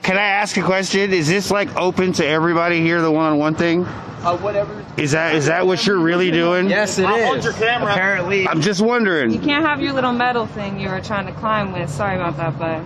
Can I ask a question? Is this like open to everybody here, the one-on-one thing? Whatever. Is that what you're really doing? Yes, it is. Camera. Apparently. I'm just wondering. You can't have your little metal thing you were trying to climb with. Sorry about that, but.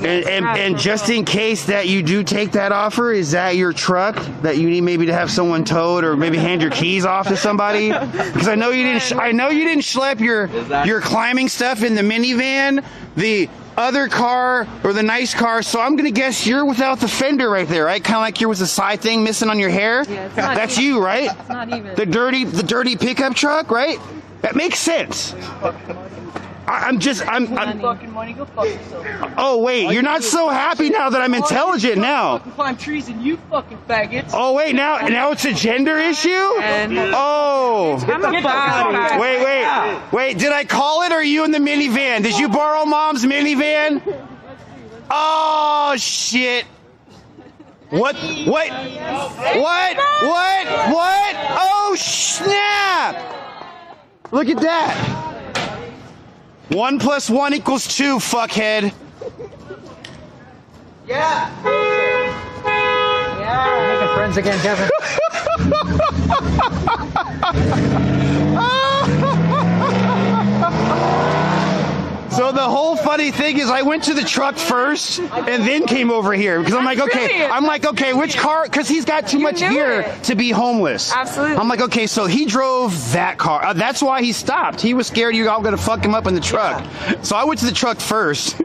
And just in case that you do take that offer, is that your truck that you need maybe to have someone towed or maybe hand your keys off to somebody? Because I know you didn't. I know you didn't schlep your climbing stuff in the minivan, the other car or the nice car. So I'm gonna guess you're without the fender right there, right? Kind of like there was a side thing missing on your hair. Yeah, that's you, right? It's not even. The dirty pickup truck, right? That makes sense. I'm fucking money, go fuck yourself. Oh wait, you're not so happy now that I'm intelligent now. Fucking climb trees and you fucking faggots. Oh wait, now it's a gender issue? Oh. Wait, did I call it or are you in the minivan? Did you borrow mom's minivan? Oh shit. What? Oh snap! Look at that. 1 + 1 = 2, fuckhead. Yeah. Making friends again, Kevin. So the whole funny thing is I went to the truck first and then came over here because I'm like, okay, which car? Because he's got too much gear to be homeless. Absolutely. I'm like, okay, so he drove that car. That's why he stopped. He was scared you all going to fuck him up in the truck. Yeah. So I went to the truck first.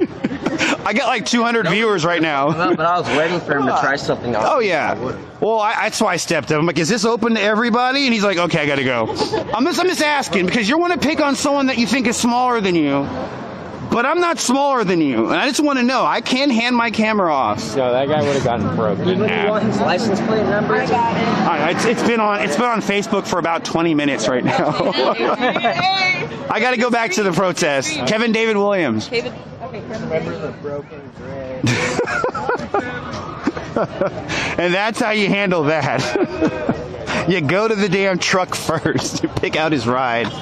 I got like 200 viewers right now. But I was waiting for him to try something else. Oh, yeah. Well, that's why I stepped up. I'm like, is this open to everybody? And he's like, okay, I got to go. I'm just asking because you want to pick on someone that you think is smaller than you. But I'm not smaller than you, and I just want to know. I can hand my camera off. So that guy would have gotten broken. Even if you want his license plate number? I got it. It's been on Facebook for about 20 minutes right now. I got to go back to the protest. Kevin David Williams. Remember the broken dread. And that's how you handle that. You go to the damn truck first. You pick out his ride.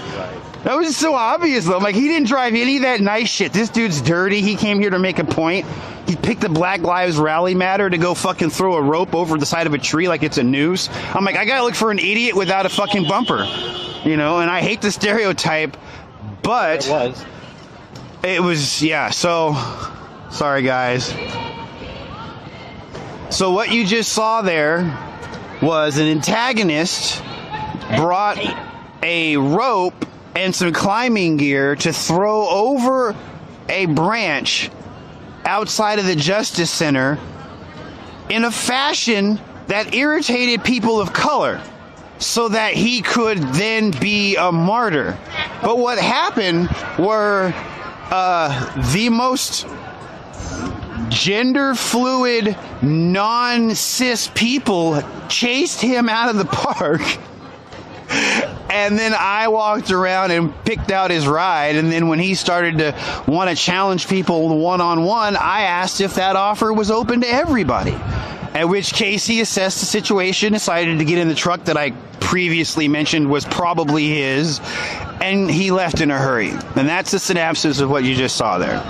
That was so obvious, though. I'm like, he didn't drive any of that nice shit. This dude's dirty. He came here to make a point. He picked the Black Lives Rally Matter to go fucking throw a rope over the side of a tree like it's a noose. I'm like, I gotta look for an idiot without a fucking bumper. You know, and I hate the stereotype, but... It was, yeah, so... Sorry, guys. So what you just saw there was an antagonist brought a rope and some climbing gear to throw over a branch outside of the Justice Center in a fashion that irritated people of color so that he could then be a martyr. But what happened were the most gender fluid, non-cis people chased him out of the park And then I walked around and picked out his ride. And then when he started to want to challenge people one-on-one, I asked if that offer was open to everybody. At which case he assessed the situation, decided to get in the truck that I previously mentioned was probably his, and he left in a hurry. And that's the synopsis of what you just saw there.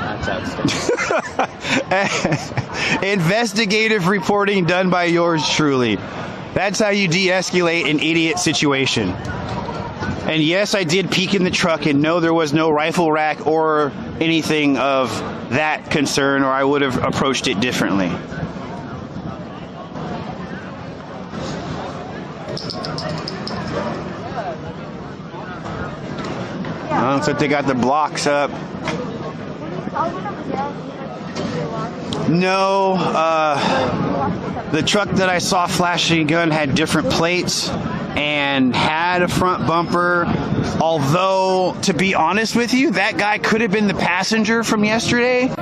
Investigative reporting done by yours truly. That's how you de-escalate an idiot situation. And yes, I did peek in the truck, and no, there was no rifle rack or anything of that concern, or I would have approached it differently. Looks like they got the blocks up. No, the truck that I saw flashing a gun had different plates and had a front bumper. Although, to be honest with you, that guy could have been the passenger from yesterday. Now,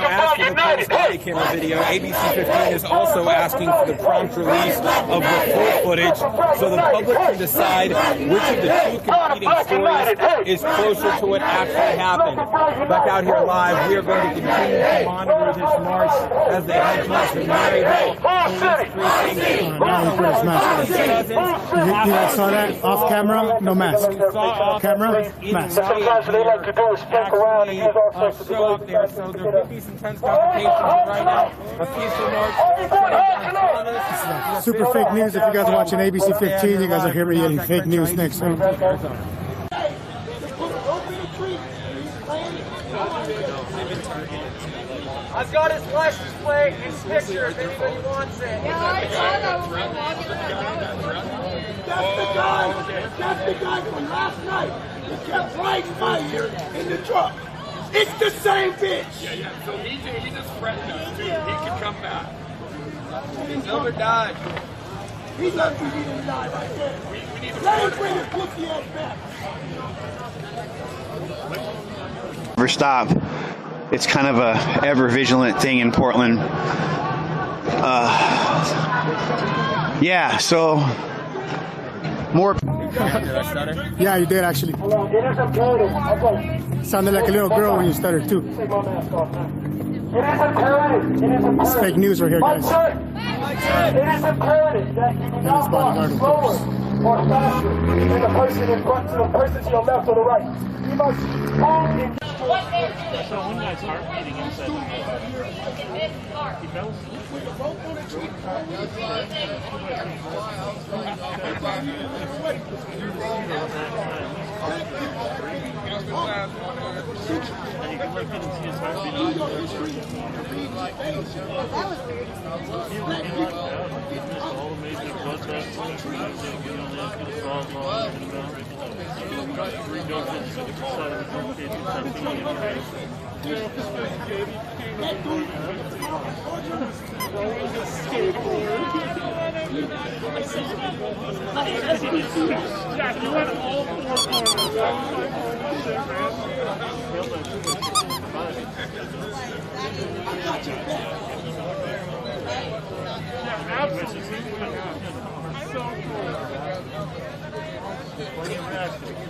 as for the post body camera video, ABC 15 is also asking for the prompt release of the full footage so the public can decide which of the two competing stories is closer to what actually happened. Back out here live, we are going to continue to monitor this march as they head towards the Maryville Police Precinct. You guys saw that? Off camera, no mask. Camera, mask. Sometimes what they like to do is fake around and use all sorts of show up there, so there will be some tense confrontations right now. A peaceful march. Super fake news. If you guys are watching ABC 15, you guys are hearing getting fake news next time. I've got his license plate and picture if anybody wants it. That's the guy from last night. He kept right by here in the truck. It's the same bitch. Yeah. So he just threatened us too. He could come back. He's never died. He's lucky he didn't die right there. We need to Let him bring his pussy ass back. Never stop. It's kind of a ever vigilant thing in Portland. Yeah, so more. Yeah, you did actually. Sounded like a little girl when you stuttered too. It's fake news right here, guys. It is imperative that you do not walk slower or faster than the person in front to the person to your left or the right. You must calm and So one guy's heart beating inside. He fell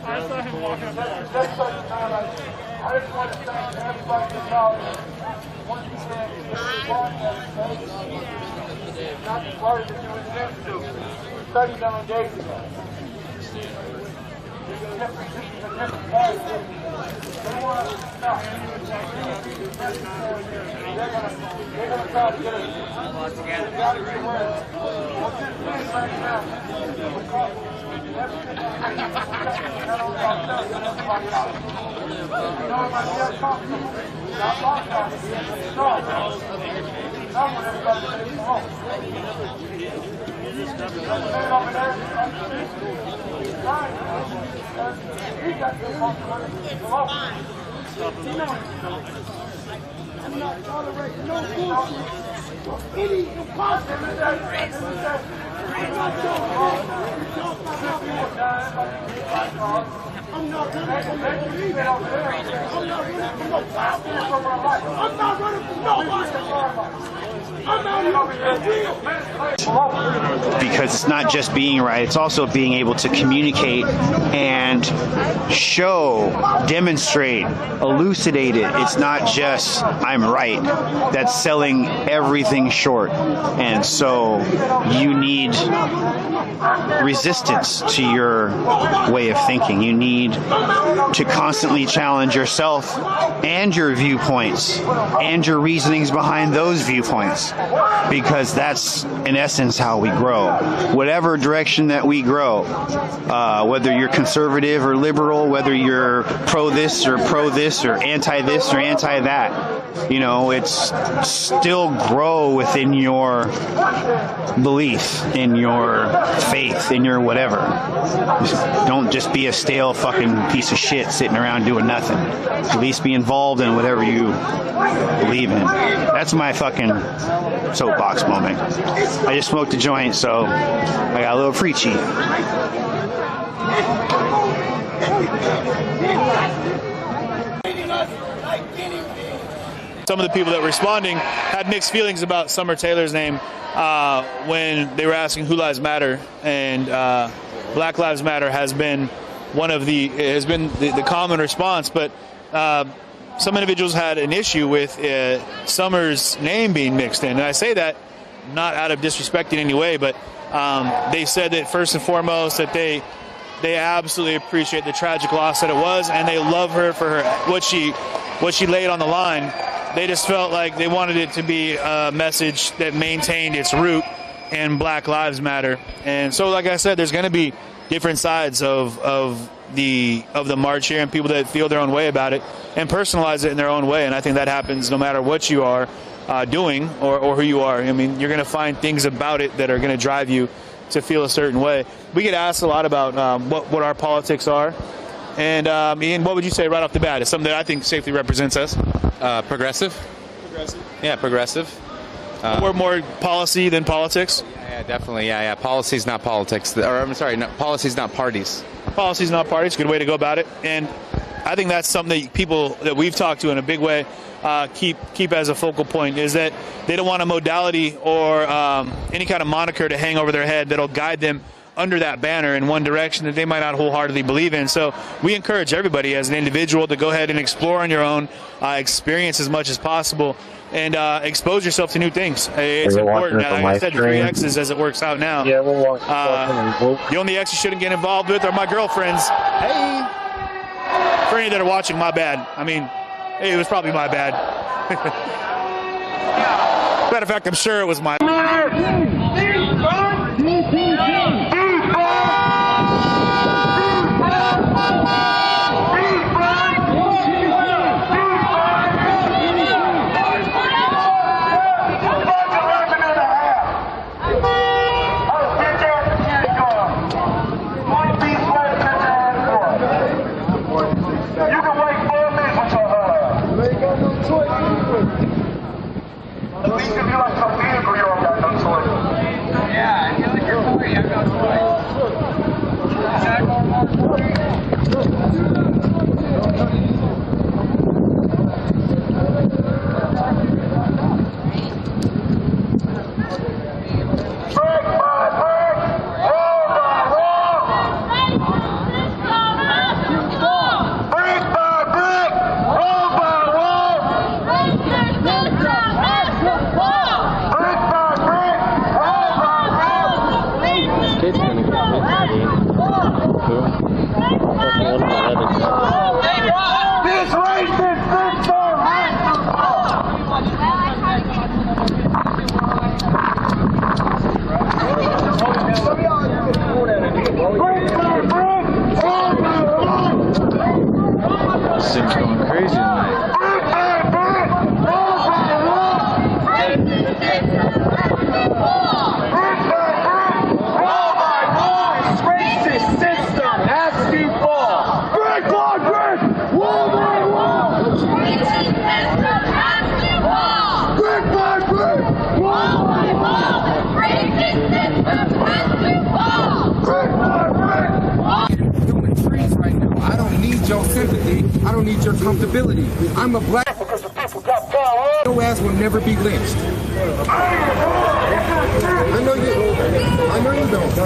I saw him walking up there. I just want to thank everybody involved. Once again, not started to do what it's meant to do. 39 days ago. They want us to stop. They're gonna try to get us together. We gotta get away. What's this thing right now? I'm not tolerating no bullshit. Any imposter. I'm not running from no nobody. Because it's not just being right, it's also being able to communicate and show, demonstrate, elucidate it. It's not just I'm right. That's selling everything short. And so you need resistance to your way of thinking. You need to constantly challenge yourself and your viewpoints and your reasonings behind those viewpoints, because that's in essence how we grow. Whatever direction that we grow, whether you're conservative or liberal, whether you're pro this or anti this or anti that, you know, it's still grow within your belief, in your faith, in your whatever. Don't just be a stale fucking piece of shit sitting around doing nothing. At least be involved in whatever you believe in. That's my fucking soapbox moment. I just smoked a joint, so I got a little preachy. Some of the people that were responding had mixed feelings about Summer Taylor's name when they were asking Who Lives Matter, and Black Lives Matter has been the common response, but some individuals had an issue with Summer's name being mixed in, and I say that not out of disrespect in any way, but they said that first and foremost that they absolutely appreciate the tragic loss that it was, and they love her for what she laid on the line. They just felt like they wanted it to be a message that maintained its root in Black Lives Matter. And so, like I said, there's going to be different sides of the march here, and people that feel their own way about it and personalize it in their own way. And I think that happens no matter what you are doing or who you are. I mean, you're going to find things about it that are going to drive you to feel a certain way. We get asked a lot about what our politics are. And Ian, what would you say right off the bat? It's something that I think safely represents us. Progressive. Progressive. Yeah, progressive. We're more policy than politics. Yeah, definitely. Yeah. Policy's not politics. Policy's not parties. Policy's not parties. Good way to go about it. And I think that's something that people that we've talked to in a big way keep as a focal point, is that they don't want a modality or any kind of moniker to hang over their head that'll guide them under that banner in one direction that they might not wholeheartedly believe in. So we encourage everybody as an individual to go ahead and explore on your own, experience as much as possible, and expose yourself to new things. It's important. Like I said, the 3 X's as it works out now. Yeah, the only X you shouldn't get involved with are my girlfriends. Hey! For any that are watching, my bad. I mean, it was probably my bad. Matter of fact, I'm sure it was my bad. Sim's going crazy tonight. I don't need your sympathy. I don't need your comfortability. I'm a black. Your ass will never be lynched. I know you don't.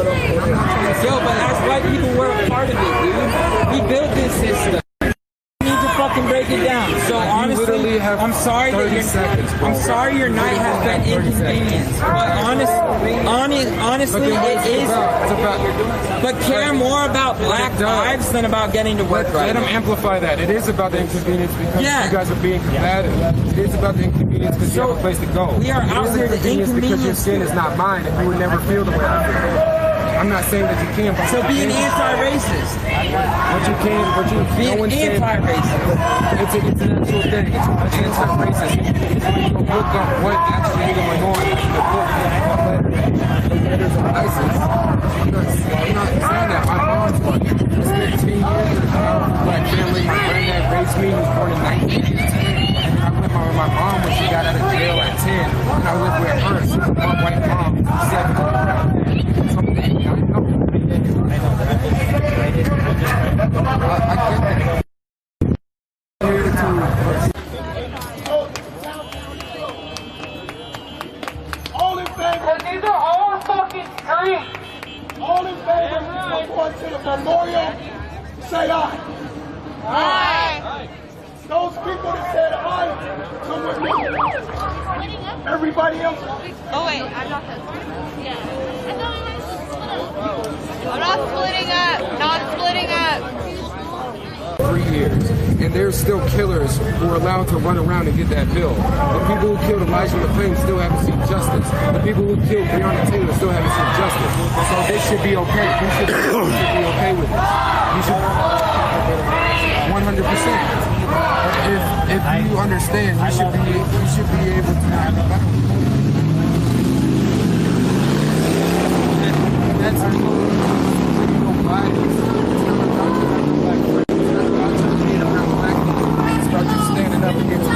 Yo, but that's why people were a part of it, dude. We built this system. We need to fucking break it down. So honestly, I'm sorry that I'm sorry your night has been inconvenienced. But honestly, it is. But care more about black lives than about getting to work right. Let them amplify that. It is about the inconvenience because you guys are being combative. It is about the inconvenience because you have a place to go. We are out here to inconvenience because your skin is not mine and you would never feel the way I feel. I'm not saying that you can't. So be an anti-racist. But you can. But you be an anti-racist. It's an actual thing. It's anti-racist. It's when you look up what actually is going on. The letters of ISIS. I'm not saying that. My mom's one. I spent 10 years in a black family. My granddad raised me. He was born in 1918. And I lived with my mom when she got out of jail at 10. And I lived with her. She was one white mom. 7. All in favor? These are all fucking streets. All in favor of going to the memorial? Say aye. Aye. Those people that said aye, come with me. Everybody else? Oh wait, I'm not yeah. I'm not splitting up. Not splitting up. 3 years, and there's still killers who are allowed to run around and get that bill. The people who killed Elijah McClain still haven't seen justice. The people who killed Breonna Taylor still haven't seen justice. So they should be okay. We should be okay with this. You should 100%. If you understand, you should be able to have a better. That's bias. Start just standing up against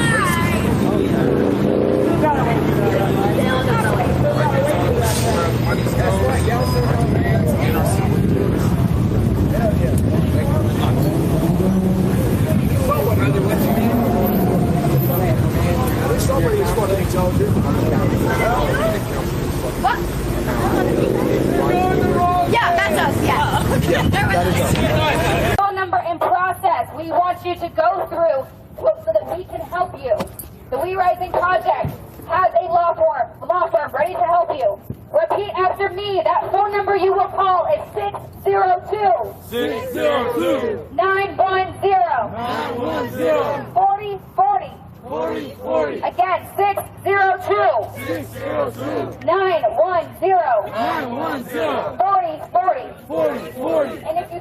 Somebody's fucking told you. Yeah, that's us, yeah. Phone number in process. We want you to go through so that we can help you. The We Rising Project has a law firm ready to help you. Repeat after me. That phone number you will call is 602 910 4040. Again, 602 910 4040. And if you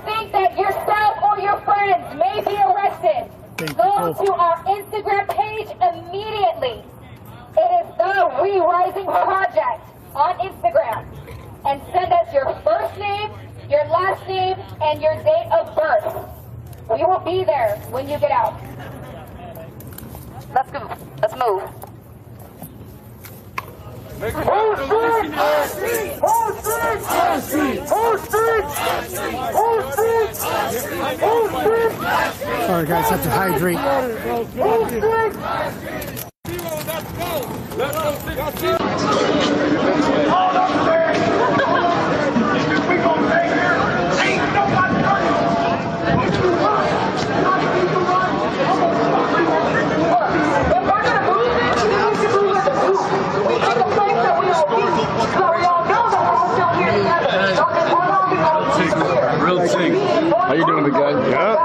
think that yourself or your friends may be arrested, go to our Instagram page immediately. It is the We Rising Project on Instagram. And send us your first name, your last name, and your date of birth. We will be there when you get out. Let's go. Let's move. Sorry guys, have to hydrate. Real thing. How you doing, big guy? Yeah.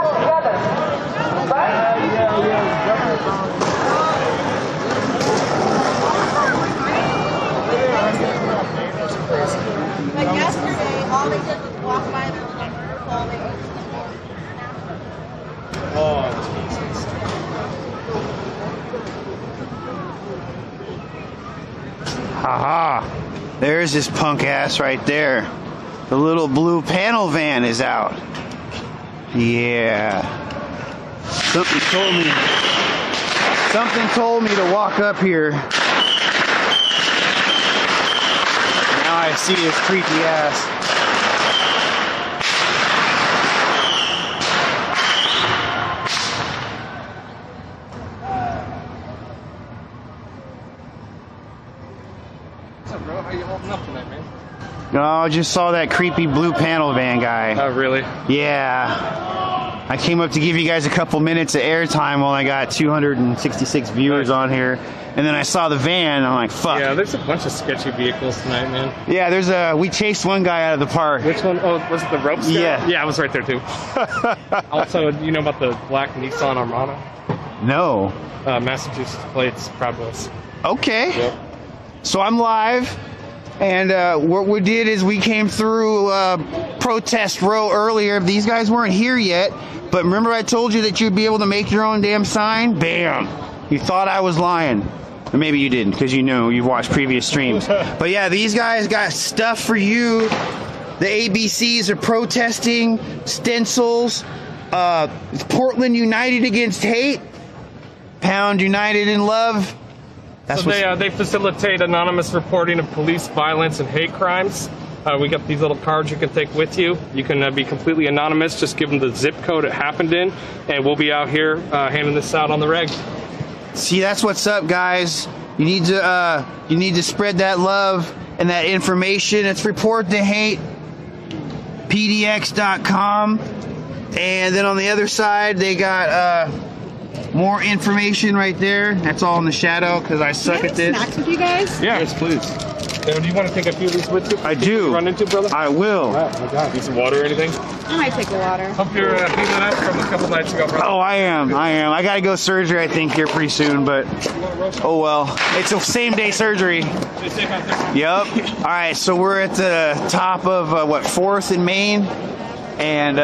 Like yesterday, all they did was walk by the number, falling. Oh, Jesus. Haha. There's this punk ass right there. The little blue panel van is out. Yeah. Something told me to walk up here. Now I see his creepy ass. What's up, bro? How you holding up tonight, man? No, I just saw that creepy blue panel van guy. Oh, really? Yeah. I came up to give you guys a couple minutes of airtime while I got 266 viewers on here. And then I saw the van, and I'm like, fuck. Yeah, there's a bunch of sketchy vehicles tonight, man. Yeah, we chased one guy out of the park. Which one? Oh, was it the ropes guy? Yeah. Yeah, I was right there, too. Also, you know about the black Nissan Armada? No. Massachusetts plates, Proud Boys. Okay. Yep. So I'm live, and what we did is we came through Protest Row earlier. These guys weren't here yet, but remember I told you that you'd be able to make your own damn sign? Bam! You thought I was lying. Or maybe you didn't, because you know you've watched previous streams. But yeah, these guys got stuff for you. The ABCs are protesting, stencils, Portland United Against Hate, Pound United in Love. So they facilitate anonymous reporting of police violence and hate crimes. We got these little cards you can take with you. You can be completely anonymous. Just give them the zip code it happened in, and we'll be out here handing this out on the reg. See, that's what's up, guys. You need to spread that love and that information. It's report the hate, pdx.com, and then on the other side they got more information right there. That's all in the shadow because I suck at this. Snacks with you guys? Yeah. Yes, please. Do you want to take a few of these with you? I do. Run into, brother? I will. Need some water or anything? I might take the water. Hope you're healing up from a couple nights ago, brother. Oh, I am. I gotta go surgery, I think, here pretty soon, but oh well. It's a same-day surgery. Yep. All right, so we're at the top of, 4th and Main, and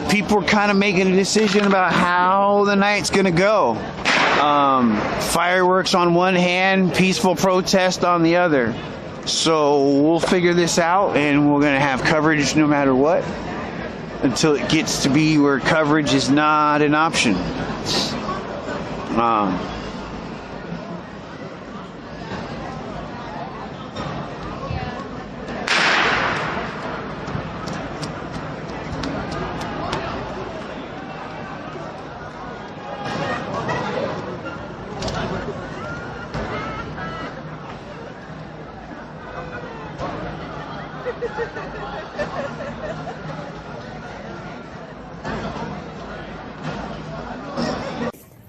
people are kind of making a decision about how the night's gonna go. Fireworks on one hand, peaceful protest on the other. So we'll figure this out, and we're gonna have coverage no matter what until it gets to be where coverage is not an option.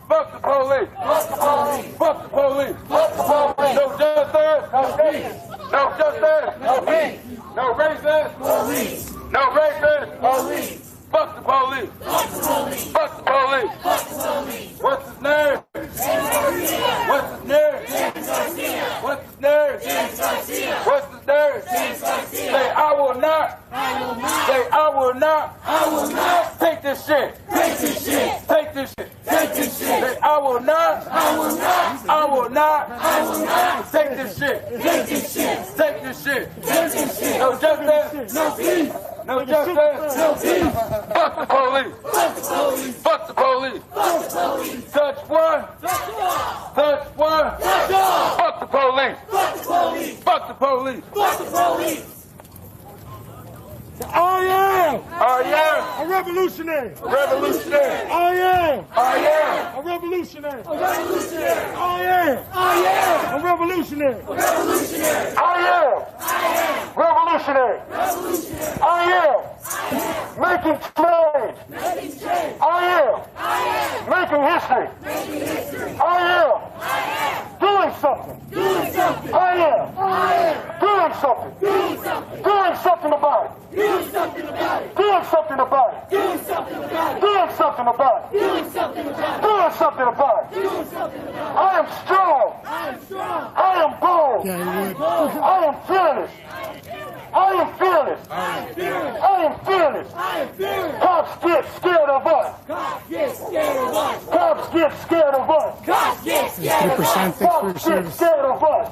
Fuck the police! Fuck the police! Fuck the police! Fuck the police! No justice! No peace! No justice! No peace! No racist! Police! No racist! Police! Fuck the police! Fuck the police! Fuck the police! Fuck the police! What's his name? What's his name? What's his name? What's his name? Say I will not. I will not. Say I will not. I will not. Take this shit. Take this shit. Take this shit. Take this shit. Say I will not. I will not. I will not. I will not. Take this shit. Take this shit. Take this shit. Take this shit. No justice. No peace. No justice. No peace. Fuck the police. Fuck the police. Fuck the police. Fuck the police. Touch one. Touch all. Touch one. Touch all. Fuck the police. Fuck the police. Fuck the police. Fuck the police. I am! I am! A revolutionary! A revolutionary! I am! I am! A revolutionary! A revolutionary! I am! I am! A revolutionary! A revolutionary! I am! I am! Revolutionary! Revolutionary! I am! Making change! Making change! I am! I am! Making history! Making history! I am! I am! Doing something! Doing something! I am! I am! Doing something! Doing something! Doing something about it! Doing something about it! Doing something about it! Doing something about it! Doing something about it! Doing something about it! Doing something about it! Doing something about it! I am strong! I am strong! I am bold! I am fearless! I am fearless! I am fearless! I am fearless! I am fearless! Cops get scared of us! Cops get scared of us! Cops get scared of us! Cops get scared of us! Cops get scared of us!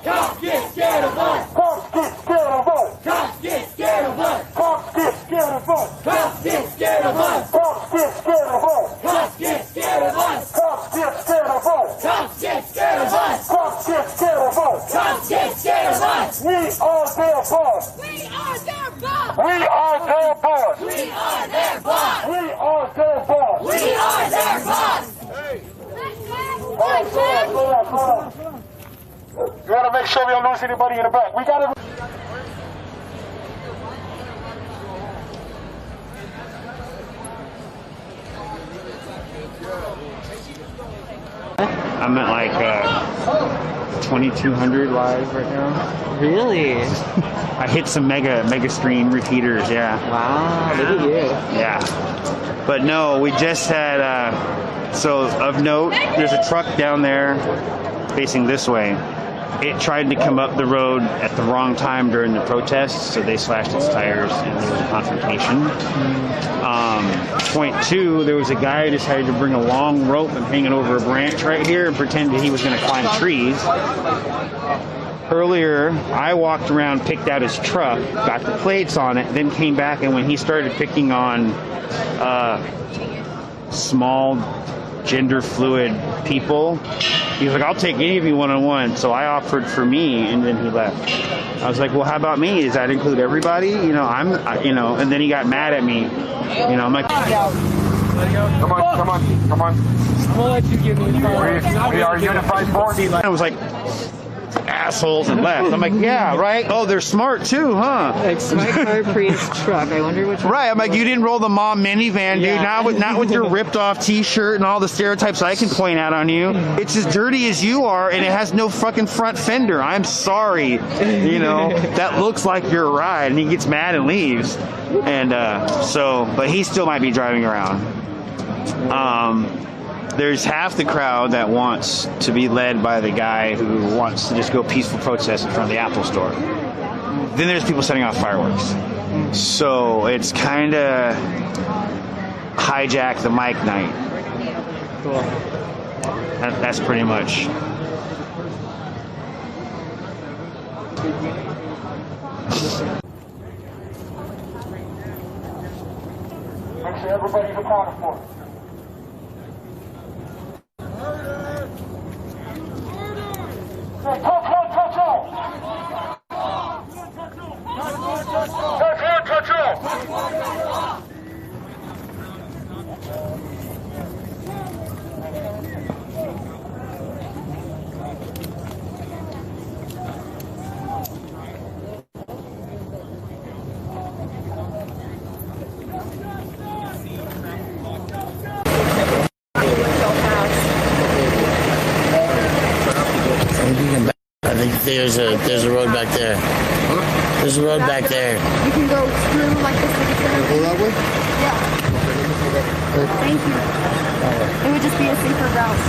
Cops get scared of us! Cops get scared of us! Cops get scared of us! Cops get scared of us! Cops get scared of us! Cops get scared of us! Cops get scared of us! Cops get scared of us! Cops get scared of us! Cops get scared of us! Cops get scared of us! We are their boss! We are their boss! We are their boss! We are their boss! We are their boss! We are their boss! Hey! Hold on. We gotta make sure we don't lose anybody in the back. We gotta. I'm at like 2,200 live right now. Really? I hit some mega stream repeaters, yeah. Wow, look at you. Yeah. But no, we just had, so of note, there's a truck down there facing this way. It tried to come up the road at the wrong time during the protests, so they slashed its tires and there was a confrontation. Point two, there was a guy who decided to bring a long rope and hang it over a branch right here and pretended he was going to climb trees. Earlier, I walked around, picked out his truck, got the plates on it, then came back, and when he started picking on small gender fluid people, he was like, I'll take any of you one-on-one. So I offered for me, and then he left. I was like, well, how about me? Does that include everybody? You know, and then he got mad at me. You know, I'm like, Come on. I'm gonna let you give me the phone. We are unified force. I was like, assholes, and left. I'm like, yeah, right? Oh, they're smart too, huh? It's my car, Prius truck. I wonder which one. Right, I'm like, you didn't roll the mom minivan, dude. Yeah. Not with your ripped off t-shirt and all the stereotypes I can point out on you. It's as dirty as you are, and it has no fucking front fender. I'm sorry. You know, that looks like your ride. And he gets mad and leaves. And but he still might be driving around. There's half the crowd that wants to be led by the guy who wants to just go peaceful protest in front of the Apple store. Then there's people setting off fireworks. So it's kind of hijack the mic night. Cool. That's pretty much. Make sure everybody's accounted for. Touch on. I think there's a road back there. Huh? There's a road back there. You can go through like this. Go that way? Yeah. Thank you. It would just be a safer route.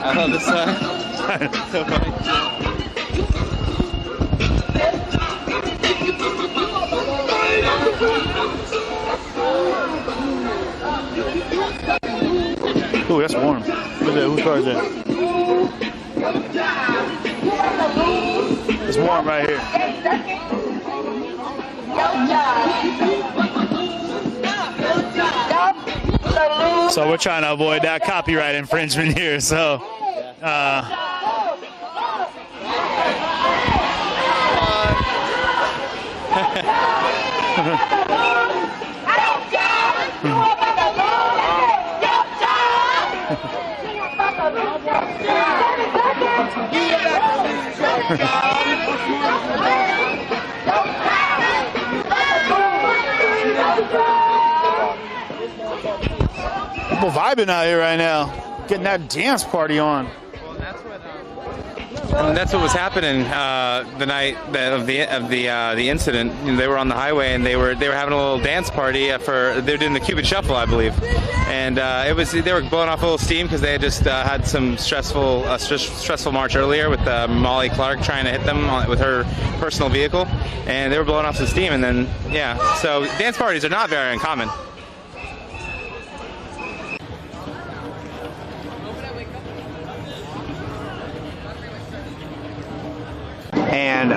I love this song. So funny. Ooh, that's warm. Look at that. Whose car is that? It's warm right here. So we're trying to avoid that copyright infringement here. So, people vibing out here right now, getting that dance party on. And that's what was happening the night of the incident. You know, they were on the highway and they were having a little dance party they were doing the Cupid Shuffle, I believe, and they were blowing off a little steam because they had just had some stressful march earlier with Molly Clark trying to hit them with her personal vehicle, and they were blowing off some steam. And then so dance parties are not very uncommon. And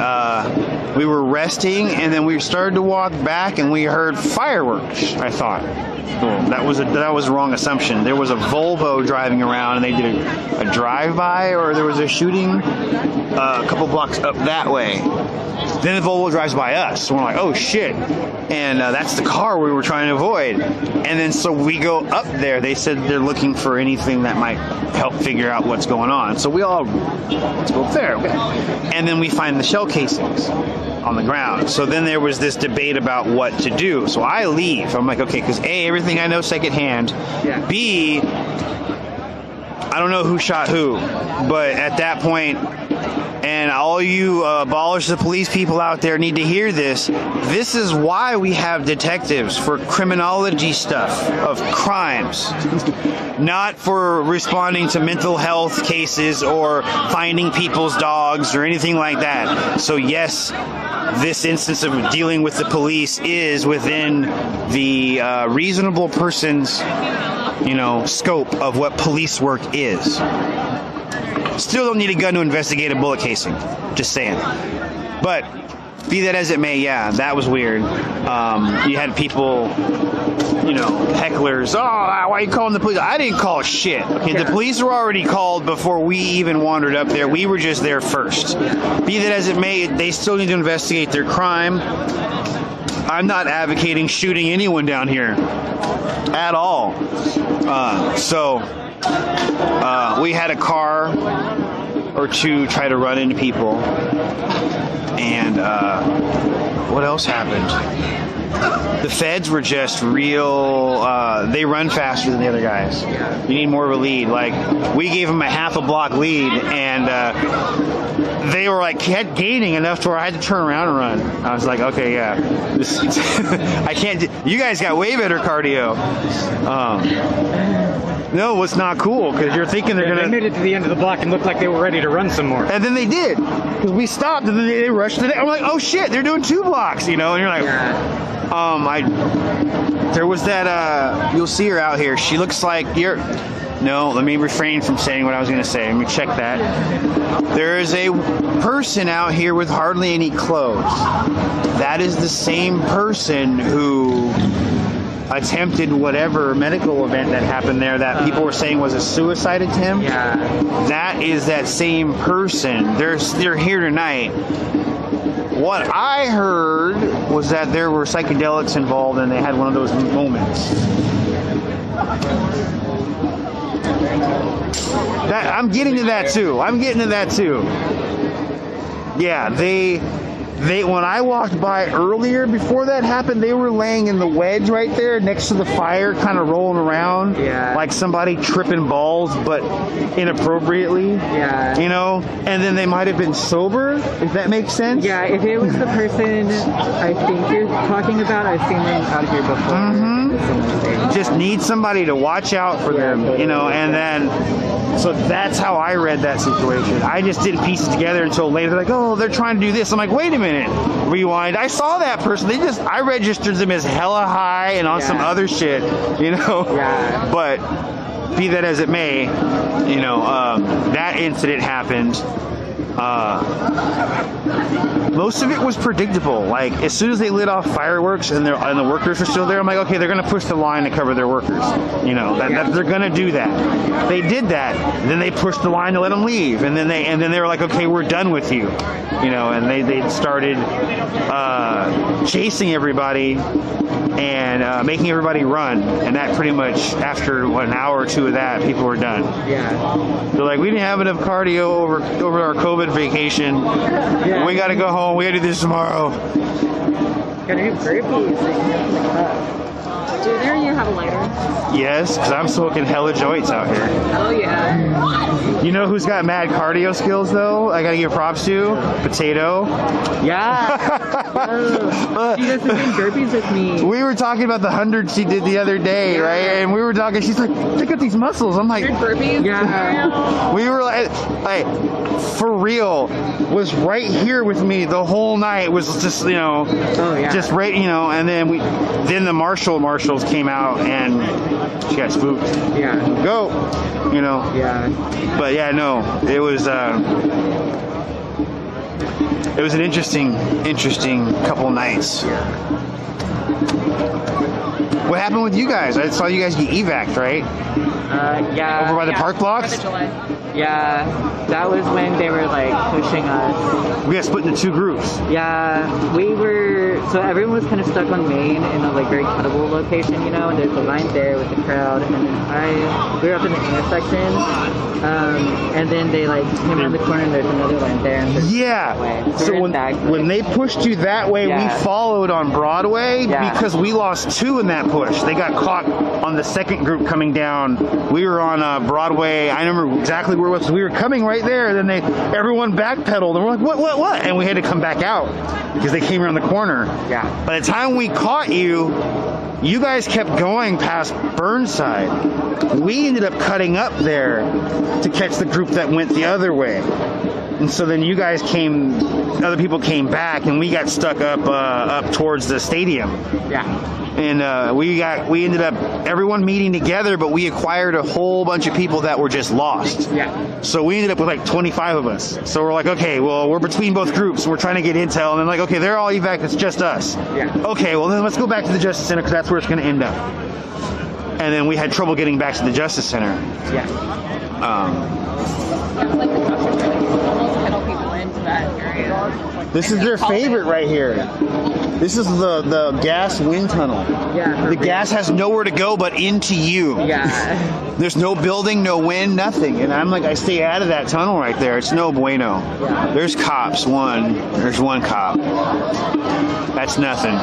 we were resting, and then we started to walk back, and we heard fireworks. I thought that was a wrong assumption. There was a Volvo driving around, and they did a drive-by, or there was a shooting a couple blocks up that way. Then the Volvo drives by us, so we're like, oh shit. And that's the car we were trying to avoid. And then so we go up there. They said they're looking for anything that might help figure out what's going on. So we all, let's go up there. And then we find the shell casings on the ground. So then there was this debate about what to do. So I leave. I'm like, okay, because A, everything I know secondhand. Yeah. B, I don't know who shot who. But at that point, and all you abolish the police people out there need to hear this. This is why we have detectives, for criminology stuff of crimes, not for responding to mental health cases or finding people's dogs or anything like that. So yes, this instance of dealing with the police is within the reasonable person's, scope of what police work is. Still don't need a gun to investigate a bullet casing. Just saying. But be that as it may, yeah, that was weird. You had people, hecklers. Oh, why are you calling the police? I didn't call shit. Okay, the police were already called before we even wandered up there. We were just there first. Be that as it may, they still need to investigate their crime. I'm not advocating shooting anyone down here at all. We had a car or two try to run into people. And what else happened? The feds were just real, they run faster than the other guys. You need more of a lead. Like, we gave them a half a block lead, and they were kept gaining enough to where I had to turn around and run. I was like, okay, yeah. I can't, you guys got way better cardio. No, it's not cool, because you're thinking they're going to... They made it to the end of the block and looked like they were ready to run some more. And then they did. Because we stopped, and then they rushed to the... I'm like, oh shit, they're doing 2 blocks, And you're like... There was that, you'll see her out here. She looks like you're... No, let me refrain from saying what I was going to say. Let me check that. There is a person out here with hardly any clothes. That is the same person who attempted whatever medical event that happened there that people were saying was a suicide attempt. Yeah. That is that same person. They're here tonight. What I heard was that there were psychedelics involved and they had one of those moments. I'm getting to that too. Yeah, they when I walked by earlier before that happened, they were laying in the wedge right there next to the fire, kind of rolling around, like somebody tripping balls, but inappropriately. Yeah. And then they might have been sober, if that makes sense. Yeah, if it was the person I think you're talking about, I've seen them out here before. Mm-hmm. Just need somebody to watch out for them, and then. So that's how I read that situation. I just didn't piece it together until later. They're like, oh, they're trying to do this. I'm like, wait a minute. Rewind. I saw that person. I registered them as hella high and on some other shit, Yeah. But be that as it may, that incident happened. Most of it was predictable. Like, as soon as they lit off fireworks and the workers were still there, I'm like, okay, they're going to push the line to cover their workers. They're going to do that. They did that. Then they pushed the line to let them leave, and then they were like, okay, we're done with you. And they started chasing everybody and making everybody run. And that pretty much, after an hour or two of that, people were done. Yeah. They're like, we didn't have enough cardio over our COVID vacation. Yeah. We got to go home. We got to do this tomorrow. Gotta do burpees. Dude, there you have a lighter. Yes, because I'm smoking hella joints out here. Oh, yeah. You know who's got mad cardio skills, though? I got to give props to? Potato. Yeah. She does the same burpees with me. We were talking about the 100 she did the other day, right? And we were talking, she's like, look at these muscles. I'm like... burpees? Yeah. We were like, for real, was right here with me the whole night. Was just, just right, and then the marshals came out and she got spooked. Yeah. Go. Yeah. But yeah, no, it was it was an interesting couple nights. What happened with you guys? I saw you guys get evac'd, right? Yeah. Over by the park blocks? Yeah, that was when they were like pushing us. We got split into two groups. Yeah, we were, so everyone was kind of stuck on Main in a like very cuttable location, you know, and there's a line there with the crowd, and then we were up in the intersection, and then they like came around the corner and there's another line there. And Yeah, so when they pushed you that way, we followed on Broadway because we lost two in that push. They got caught on the second group coming down. We were on Broadway. I remember exactly where it was. We were coming right there, and then everyone backpedaled, and we're like, what? And we had to come back out because they came around the corner. Yeah. By the time we caught you, you guys kept going past Burnside. We ended up cutting up there to catch the group that went the other way. And so then you guys other people came back, and we got stuck up towards the stadium. Yeah. And we ended up everyone meeting together, but we acquired a whole bunch of people that were just lost. Yeah. So we ended up with like 25 of us. So we're like, okay, well, we're between both groups. We're trying to get intel, and then like, okay, they're all evac. It's just us. Yeah. Okay, well then let's go back to the Justice Center because that's where it's going to end up. And then we had trouble getting back to the Justice Center. Yeah. This is their favorite right here. This is the gas wind tunnel. Yeah. The gas has nowhere to go but into you. Yeah. There's no building, no wind, nothing. And I'm like, I stay out of that tunnel right there. It's no bueno. Yeah. There's cops. There's one cop. That's nothing.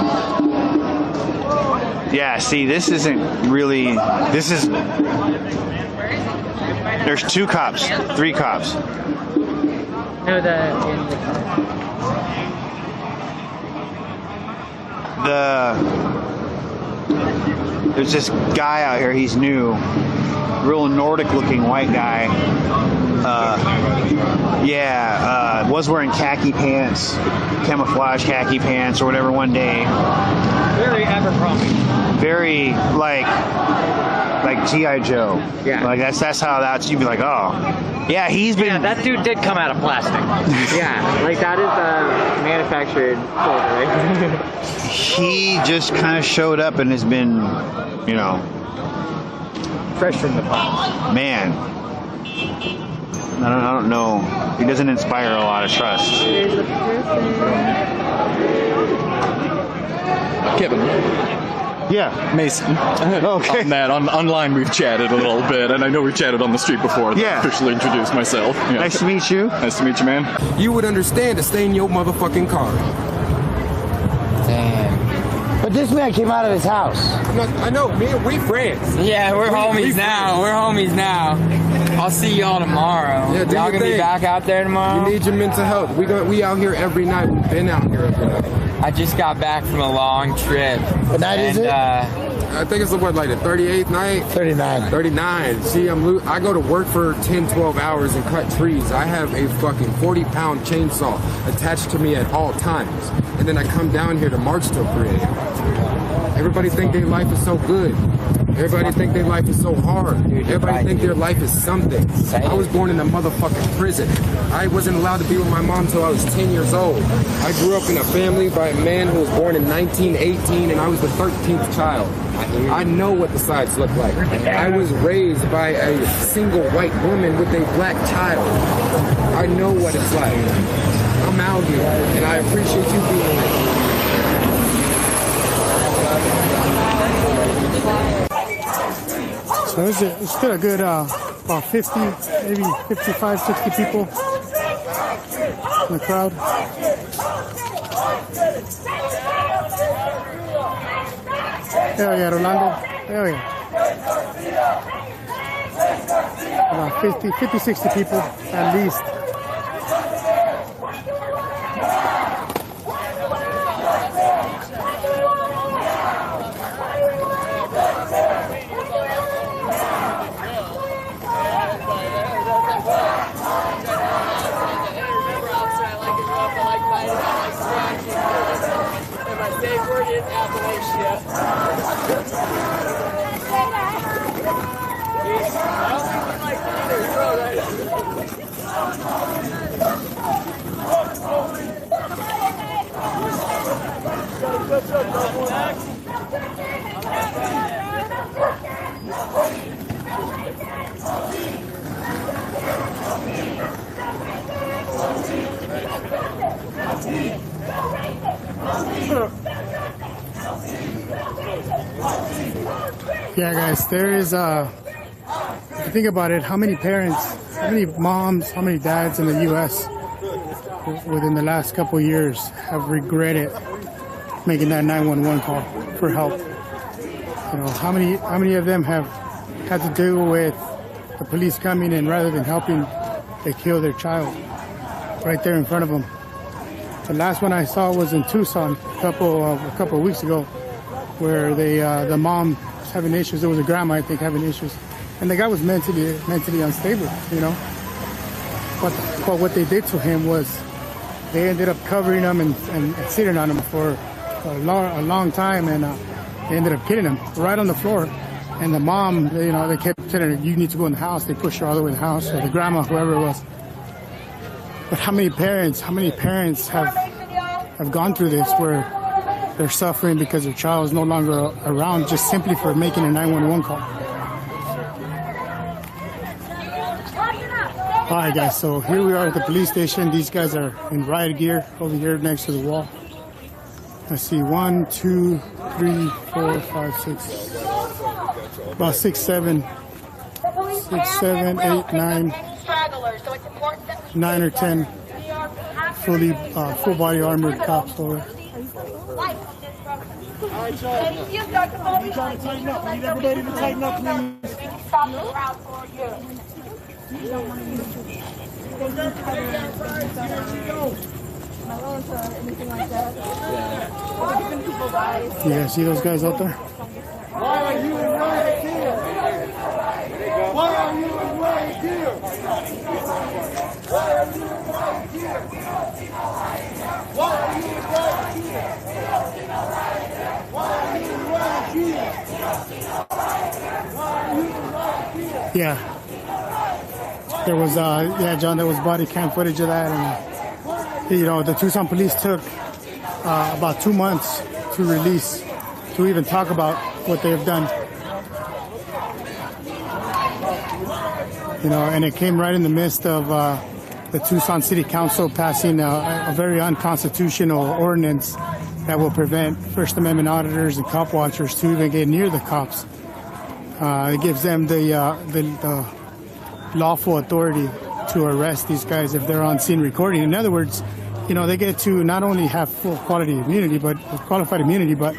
Yeah, see, this isn't really, there's 2 cops, 3 cops. No, there's this guy out here, he's new, real Nordic looking white guy. Was wearing khaki pants, camouflage khaki pants or whatever one day. Very Abercrombie. Very like G.I. Joe. Yeah. Like that's you'd be like, oh. Yeah, he's been. Yeah, that dude did come out of plastic. Yeah, like that is manufactured soldier, right? He just kind of showed up and has been, fresh from the pot. Man. I don't know. He doesn't inspire a lot of trust. There's a person. Kevin. Yeah. Mason. Okay. On that, online we've chatted a little bit, and I know we've chatted on the street before. Yeah. I officially introduced myself. Yeah. Nice to meet you. Nice to meet you, man. You would understand to stay in your motherfucking car. Damn. But this man came out of his house. I know, we friends. Yeah, we're homies now. We're homies now. I'll see y'all tomorrow. Yeah, y'all gonna be back out there tomorrow? You need your mental health. We out here every night. We've been out here every night. I just got back from a long trip. What night is it? I think it's like the 38th night? 39. See, I go to work for 10, 12 hours and cut trees. I have a fucking 40-pound chainsaw attached to me at all times. And then I come down here to march till 3 a.m. Everybody think their life is so good. Everybody think their life is so hard. Everybody think their life is something. I was born in a motherfucking prison. I wasn't allowed to be with my mom until I was 10 years old. I grew up in a family by a man who was born in 1918, and I was the 13th child. I know what the sides look like. I was raised by a single white woman with a black child. I know what it's like. I'm out here, and I appreciate you being here. So it's still a good about 50, maybe 55, 60 people in the crowd. Hell yeah, Rolando. Hell yeah. About 50, 60 people at least. Yeah, guys, there is, if you think about it, how many parents, how many moms, how many dads in the U.S. within the last couple of years have regretted making that 911 call for help? You know, how many of them have had to deal with the police coming and rather than helping, they kill their child right there in front of them? The last one I saw was in Tucson a couple of weeks ago, where the mom was having issues. There was a grandma, I think, having issues, and the guy was mentally unstable. You know, but what they did to him was they ended up covering him and sitting on him for a long time, and they ended up killing him right on the floor. And the mom, you know, they kept telling her, "You need to go in the house." They pushed her all the way in the house, or the grandma, whoever it was. But how many parents have gone through this where they're suffering because their child is no longer around just simply for making a 911 call? All right, guys, so here we are at the police station. These guys are in riot gear over here next to the wall. Let's see, 1, 2, 3, 4, 5, 6, about 6, 7, 8, 9. 9 or 10 full body armored cops over. Alright, y'all. We trying to tighten up. We need everybody to tighten up, please. You guys see those guys out there? Why are you in riot gear? Why are you in riot gear? Why are you in riot gear? Why are you in riot gear? Why are you in riot gear? Why are you in riot gear? Yeah. There was, John, there was body cam footage of that. And, you know, the Tucson police took about 2 months to release, to even talk about what they have done. You know, and it came right in the midst of the Tucson City Council passing a very unconstitutional ordinance that will prevent First Amendment auditors and cop watchers to even get near the cops. It gives them the lawful authority to arrest these guys if they're on scene recording. In other words, you know, they get to not only have full qualified immunity, but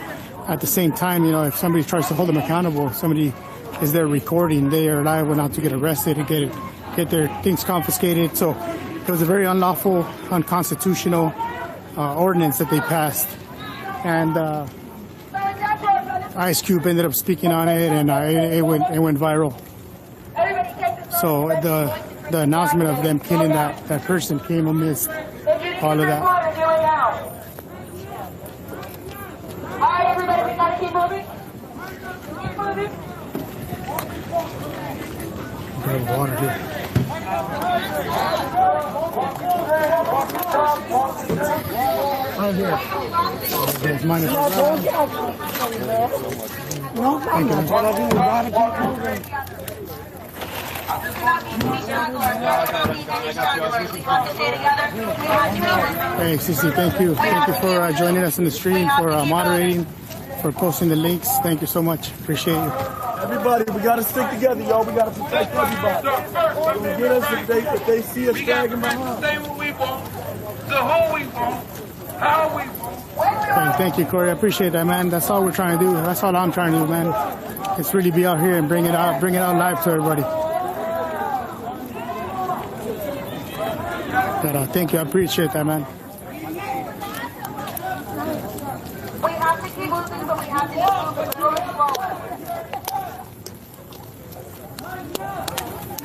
at the same time, you know, if somebody tries to hold them accountable, if somebody is there recording, they are liable not to get arrested and get their things confiscated. So it was a very unlawful, unconstitutional ordinance that they passed. And Ice Cube ended up speaking on it, and it went viral. So the announcement of them killing that person came amidst all of that. Alright, everybody, we gotta keep moving. Keep moving. Grab water here. Right here. There's mine. Hey, Sissy, thank you. Thank you for joining us in the stream, for moderating, for posting the links. Thank you so much. Appreciate you. Everybody, we gotta stick together, y'all. We gotta protect everybody. Don't get us if they see us dragging behind. Say what we want, the whole we want, how we want. Thank you, Corey. I appreciate that, man. That's all we're trying to do. That's all I'm trying to do, man. It's really be out here and bring it out live to everybody. But thank you. I appreciate that, man. We have to keep moving, but we have to keep moving forward.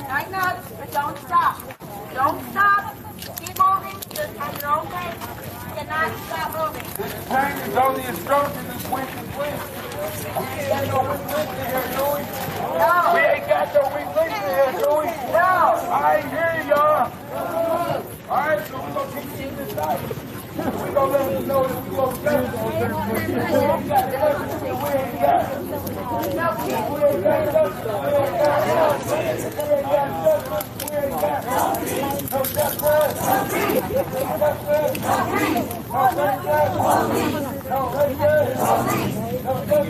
Tighten up, but don't stop. Don't stop. Keep moving, just at your own pace. You cannot stop moving. Pain is only as strong as this weak and weak. We ain't got no weak links in here, do we? No. We ain't got no weak links in here, do we? No. I ain't hear y'all. Alright, so we're gonna keep shooting this out. We're gonna let them know that we gonna get it. We ain't got everything we ain't got. We ain't got nothing. We ain't got nothing. We ain't got nothing. We ain't got nothing. No death threats. No death threats. No death threats. No death threats. No death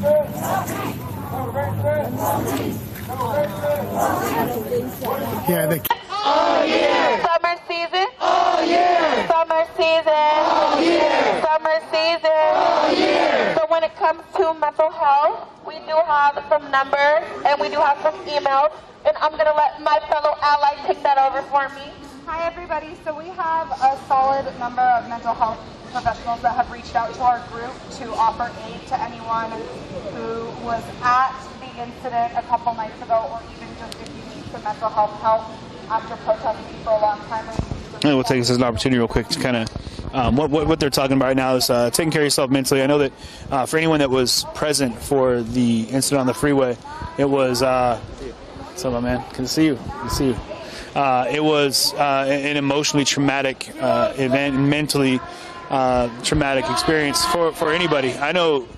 threats. Yeah, they. All year. Summer season. All year. Summer season. All year. Summer season. All year. So when it comes to mental health, we do have some numbers and we do have some emails, and I'm gonna let my fellow ally take that over for me. Hi everybody. So we have a solid number of mental health professionals that have reached out to our group to offer aid to anyone who was at the incident a couple nights ago, or even just if you need some mental health help after protesting for a long time. And we'll take this as an opportunity real quick to kind of what they're talking about right now is taking care of yourself mentally. I know that for anyone that was present for the incident on the freeway, it was what's up, my man? Can I see you? Can I see you? It was an emotionally traumatic event, and mentally traumatic experience for anybody. I know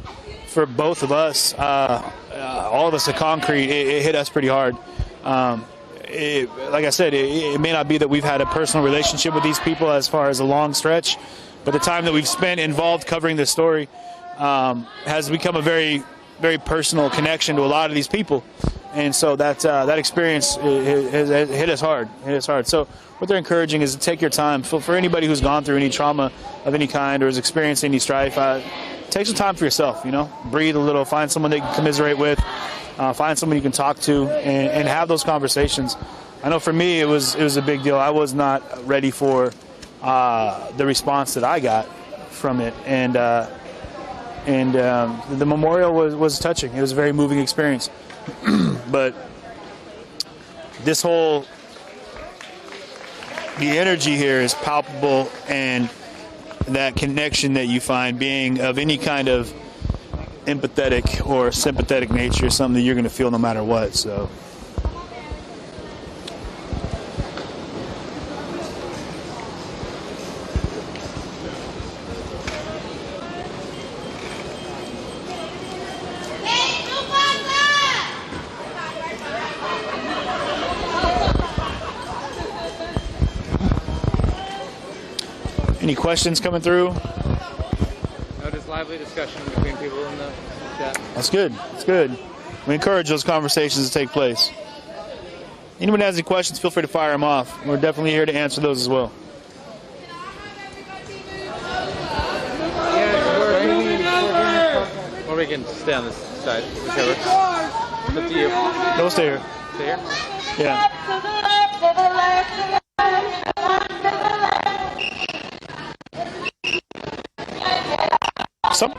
for both of us, all of us at Concrete, it hit us pretty hard. Like I said, it may not be that we've had a personal relationship with these people as far as a long stretch, but the time that we've spent involved covering this story has become a very, very personal connection to a lot of these people. And so that experience has hit us hard. So what they're encouraging is to take your time. For anybody who's gone through any trauma of any kind or has experienced any strife, take some time for yourself. Breathe a little, find someone that you can commiserate with, find someone you can talk to, and have those conversations. I know for me it was a big deal. I was not ready for the response that I got from it, and the memorial was touching. It was a very moving experience. But the energy here is palpable, and that connection that you find being of any kind of empathetic or sympathetic nature is something that you're going to feel no matter what. So. Any questions coming through? No, just lively discussion between people in the chat. That's good. That's good. We encourage those conversations to take place. Anyone has any questions, feel free to fire them off. We're definitely here to answer those as well. Or we can stay on this side, whichever. It's up to you. Go stay here. Stay here? Yeah. Some.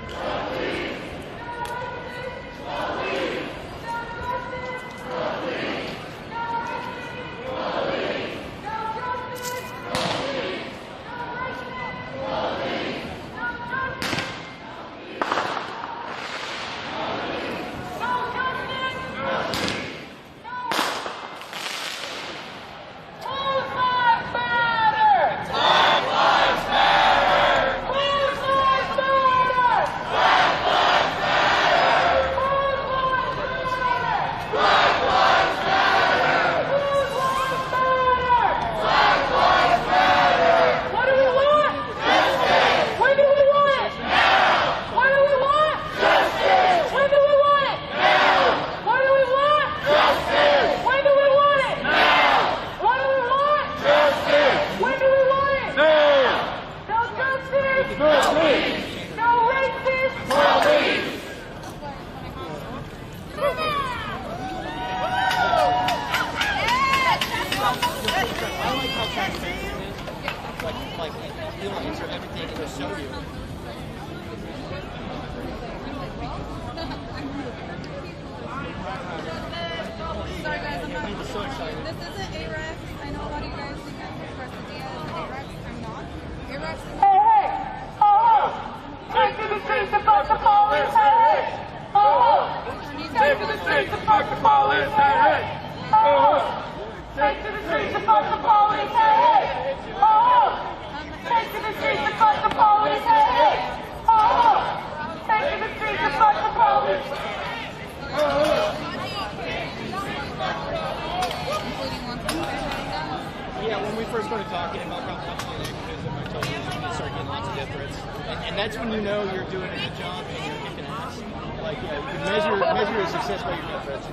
like, yeah, you can measure your success by your death threats.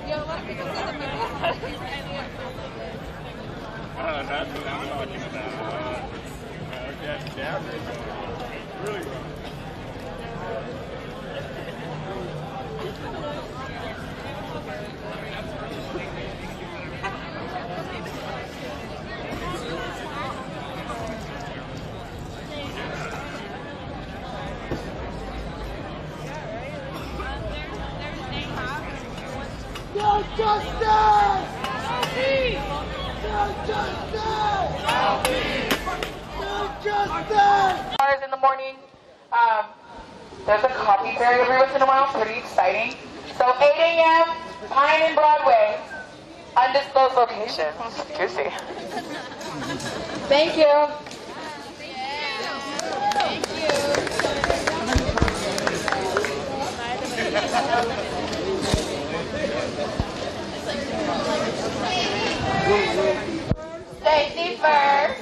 Yeah, a lot of people say that my voice That's what I'm talking about. Yeah, really wrong. No justice! No peace! No justice! No peace! No justice! Hours in the morning. There's a coffee fairy every once in a while, pretty exciting. So 8 a.m., Pine and Broadway, undisclosed location. Juicy. Thank you. Safety first.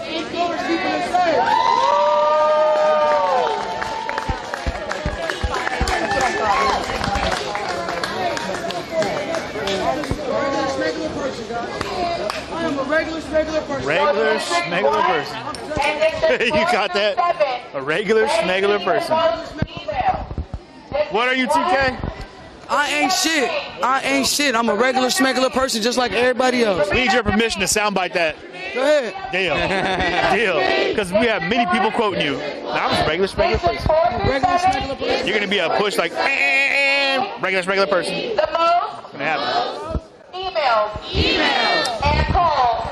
Safety first. I am a regular person. Regular schmegular person. You got that? A regular schmegular person. What are you, TK? I ain't shit. I'm a regular schmegular person just like everybody else. Need your permission to soundbite that. Go ahead. Deal. Because we have many people quoting you. I'm just a regular schmegular person. Regular schmegular person. You're going to be a push like, regular schmegular person. The most. It's going to happen. Emails. And calls.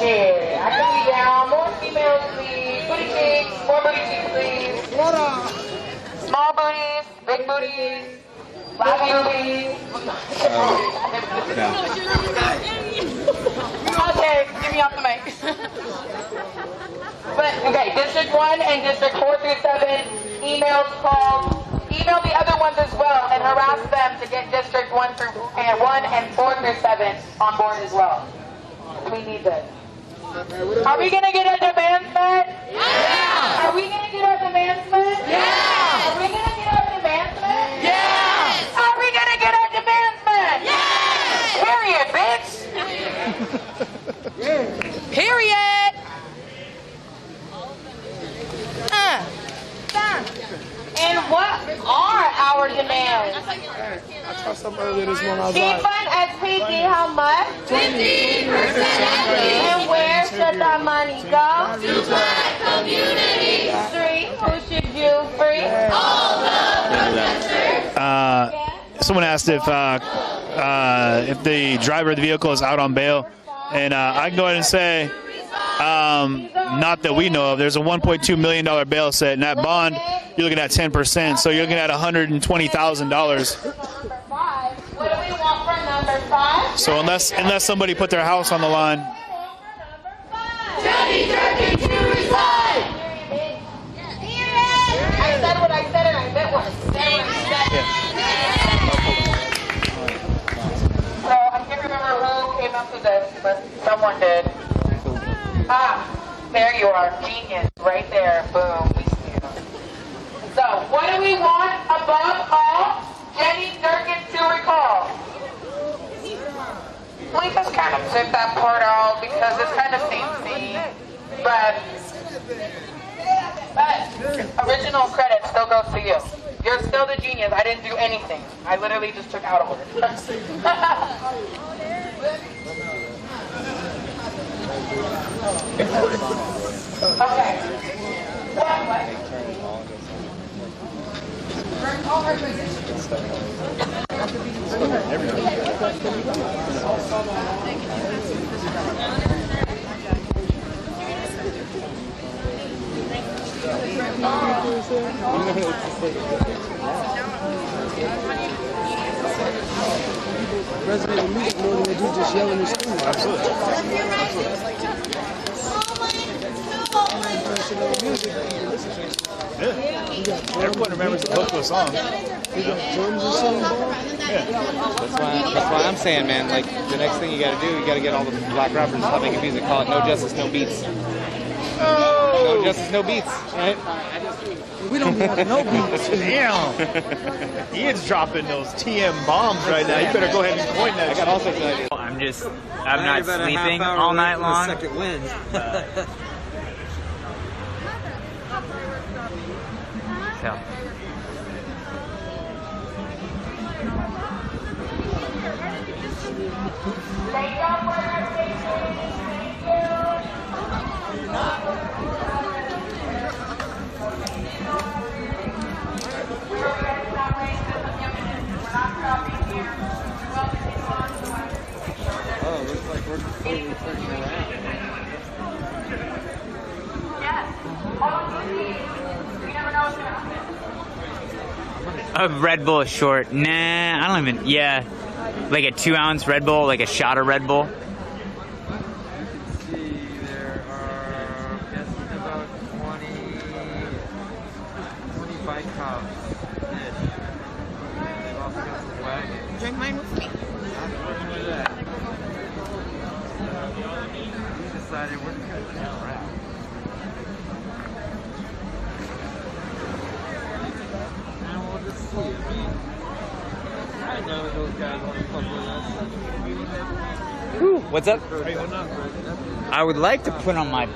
Yeah, I can be down. More females, please. Booty cheeks. More booty cheeks, please. What up? Small booties, big booties, flat booties. Okay, get me off the mic. But, okay, District 1 and District 4 through 7, emails, calls. Email the other ones as well and harass them to get District 1 and 4 through 7 on board as well. We need this. Are we going to get our demands met? Yeah! Are we going to get our demands met? Yeah! Are we going to get our demands met? Yeah! Are we going to get our demands met? Yeah! Period, bitch! Period! And what are our demands? I tried something earlier this morning. I was Defund like, SPD, how much? 15%. And where should that money go? To black communities. 3, who should you free? All the protesters. Someone asked if the driver of the vehicle is out on bail, and I can go ahead and say, not that we know of. There's a $1.2 million bail set, and that bond, you're looking at 10%, so you're looking at $120,000. What do we want for number 5? So unless somebody put their house on the line. Johnny Durkin to resign! I said what I said and I meant what I said. So I can't remember who came up with this, but someone did. There you are. Genius. Right there. Boom. We see you. So, what do we want above all? Jenny Durkin to recall. We just kind of took that part out because it's kind of same. But original credit still goes to you. You're still the genius. I didn't do anything. I literally just took out of it. Okay. Resonate with music more than they do just yelling in the studio. Absolutely. Yeah. Everyone remembers the hook of a song. That's why I'm saying, man, like, the next thing you gotta do, you gotta get all the black rappers to stop making music, call it No Justice, No Beats. Oh. No justice, no beats. Right? We don't have no beats. Damn. Ian's dropping those TM bombs right now. You better go ahead and point that. I got all sorts of ideas. I'm not sleeping all night long. Second wind. So. Oh, looks like we're completely turning around. A Red Bull short. Nah, I don't even. Yeah. Like a 2-ounce Red Bull, like a shot of Red Bull. Let's see, there are, I'm guessing about 25 cups. They've also got some wagon. Drink mine with me. We decided we're cutting it around. And we'll just see. I mean, I know those guys want to fuck with us. What's up? I would like to put on my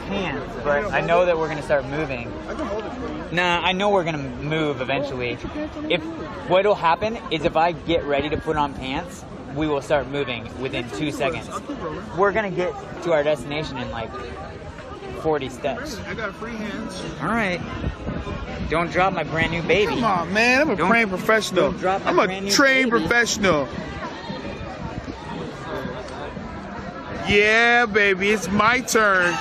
pants, but I know that we're gonna start moving. I can hold it for you. Nah, I know we're gonna move eventually. What'll happen is if I get ready to put on pants, we will start moving within 2 seconds. We're gonna get to our destination in like 40 steps. I got free hands. All right. Don't drop my brand new baby. Come on, man. I'm a trained professional. Don't drop my I'm brand a new trained baby. professional. Yeah, baby. It's my turn.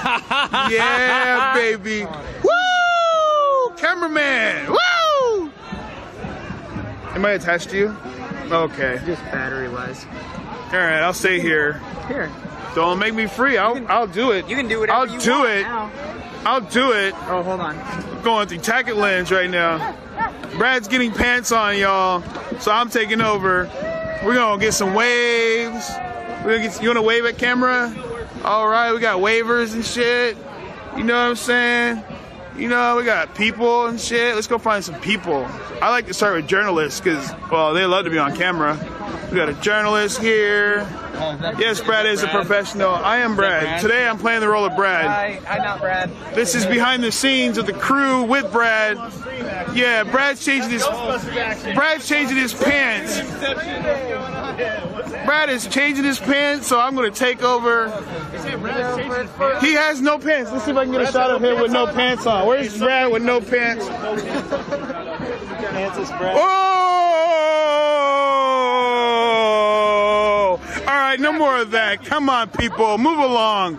Yeah, baby. Woo! Cameraman. Woo! Am I attached to you? Okay. Just battery-wise. All right, I'll stay here. Here. Don't make me free. I'll do it. You can do whatever you want now. I'll do it. Oh, hold on. Going through Tackett Lens right now. Brad's getting pants on, y'all. So I'm taking over. We're gonna get some waves. You wanna wave at camera? All right, we got wavers and shit. You know what I'm saying? You know, we got people and shit. Let's go find some people. I like to start with journalists because, well, they love to be on camera. We got a journalist here. Yes, Brad is a professional. I am Brad. Today I'm playing the role of Brad. Hi, I'm not Brad. This is behind the scenes of the crew with Brad. Yeah, Brad's changing his pants. Brad is changing his pants, so I'm going to take over. He has no pants. Let's see if I can get a shot of him with no pants on. Where's Brad with no pants? Oh! All right, no more of that. Come on, people, move along.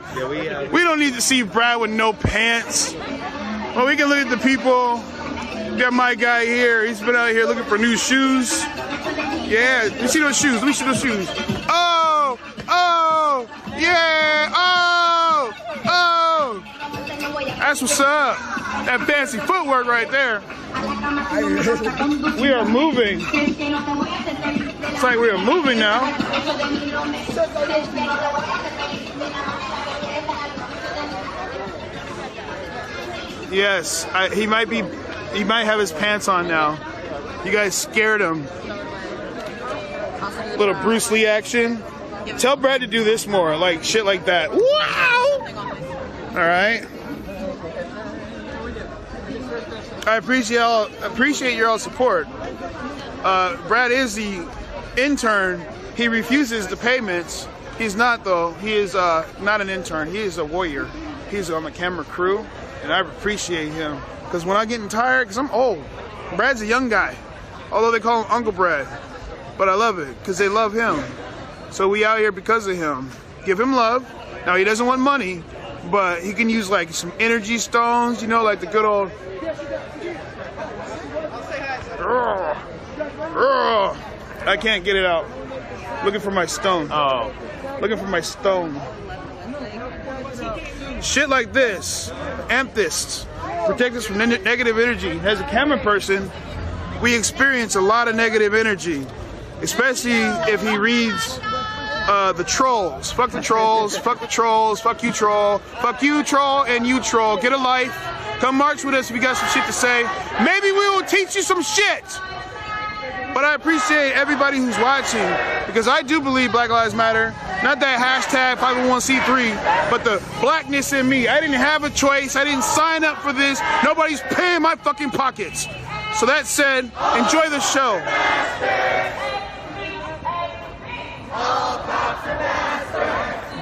We don't need to see Brad with no pants. Well, we can look at the people. We got my guy here. He's been out here looking for new shoes. Yeah, let me see those shoes. Let me see those shoes. Oh! Oh! Yeah! Oh! Oh! That's what's up. That fancy footwork right there. We are moving. It's like we are moving now. Yes, he might have his pants on now. You guys scared him. Little Bruce Lee action. Tell Brad to do this more, like shit like that. Wow! All right. I appreciate your all support. Brad is the intern. He refuses the payments. He's not though. He is not an intern. He is a warrior. He's on the camera crew, and I appreciate him. Because when I'm getting tired, because I'm old. Brad's a young guy, although they call him Uncle Brad. But I love it because they love him. So we out here because of him. Give him love. Now he doesn't want money, but he can use like some energy stones, you know, like the good old. I can't get it out. Looking for my stone. Oh. Looking for my stone. Shit like this. Amethyst. Protect us from negative energy. As a camera person, we experience a lot of negative energy. Especially if he reads the trolls. Fuck the trolls. Fuck the trolls. Fuck you, troll. Fuck you, troll, and you, troll. Get a life. Come march with us if you got some shit to say. Maybe we will teach you some shit. But I appreciate everybody who's watching, because I do believe Black Lives Matter. Not that hashtag 501c3, but the blackness in me. I didn't have a choice. I didn't sign up for this. Nobody's paying my fucking pockets. So that said, enjoy the show.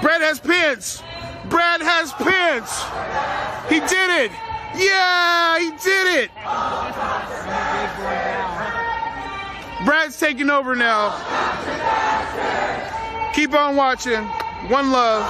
Brad has pants. Brad has pants. He did it. Yeah, he did it. Brad's taking over now. Keep on watching. One love.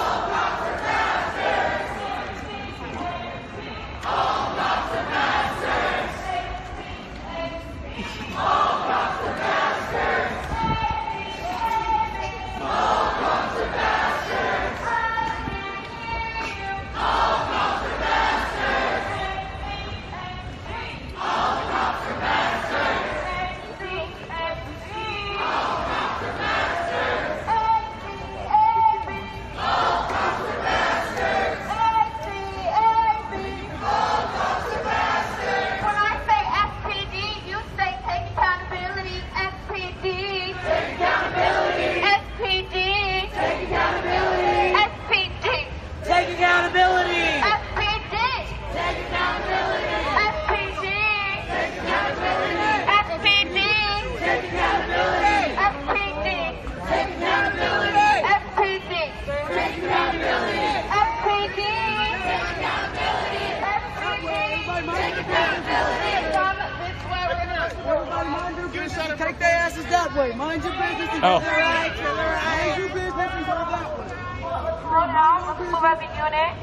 Take their asses that way. Mind your business and go right. Mind your business and go that way. Slow down. Let's move as a unit.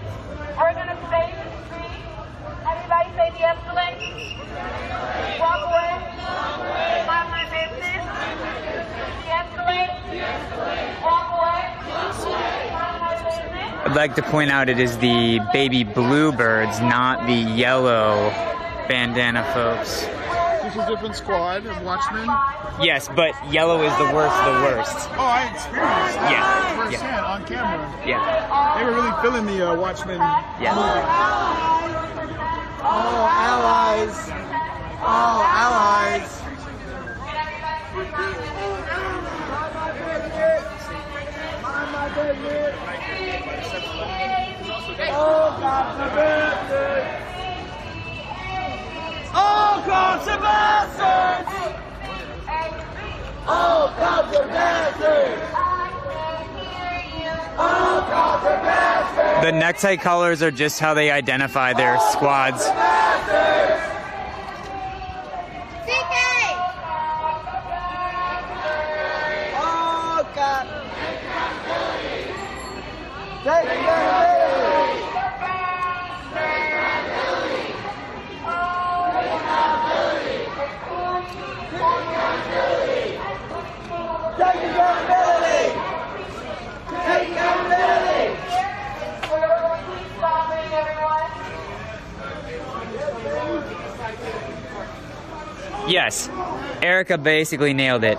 We're going to stay in the street. Everybody say de-escalate. Walk away. Mind my business. De-escalate. Walk away. Mind my business. I'd like to point out it is the baby bluebirds, not the yellow bandana folks. This is a different squad of watchmen. Yes, but yellow is the worst of the worst. Oh, I experienced that Yeah. firsthand on camera. Yeah. They were really feeling the Watchmen Yeah. movie. All allies. All allies. Mind my business. Oh, cops are bastards. Oh, cops are bastards. Oh, cops are bastards. Oh, cops are bastards. The necktie colors are just how they identify their squads. Oh, God. Take accountability. Take accountability. Take accountability. Yes, Erica basically nailed it.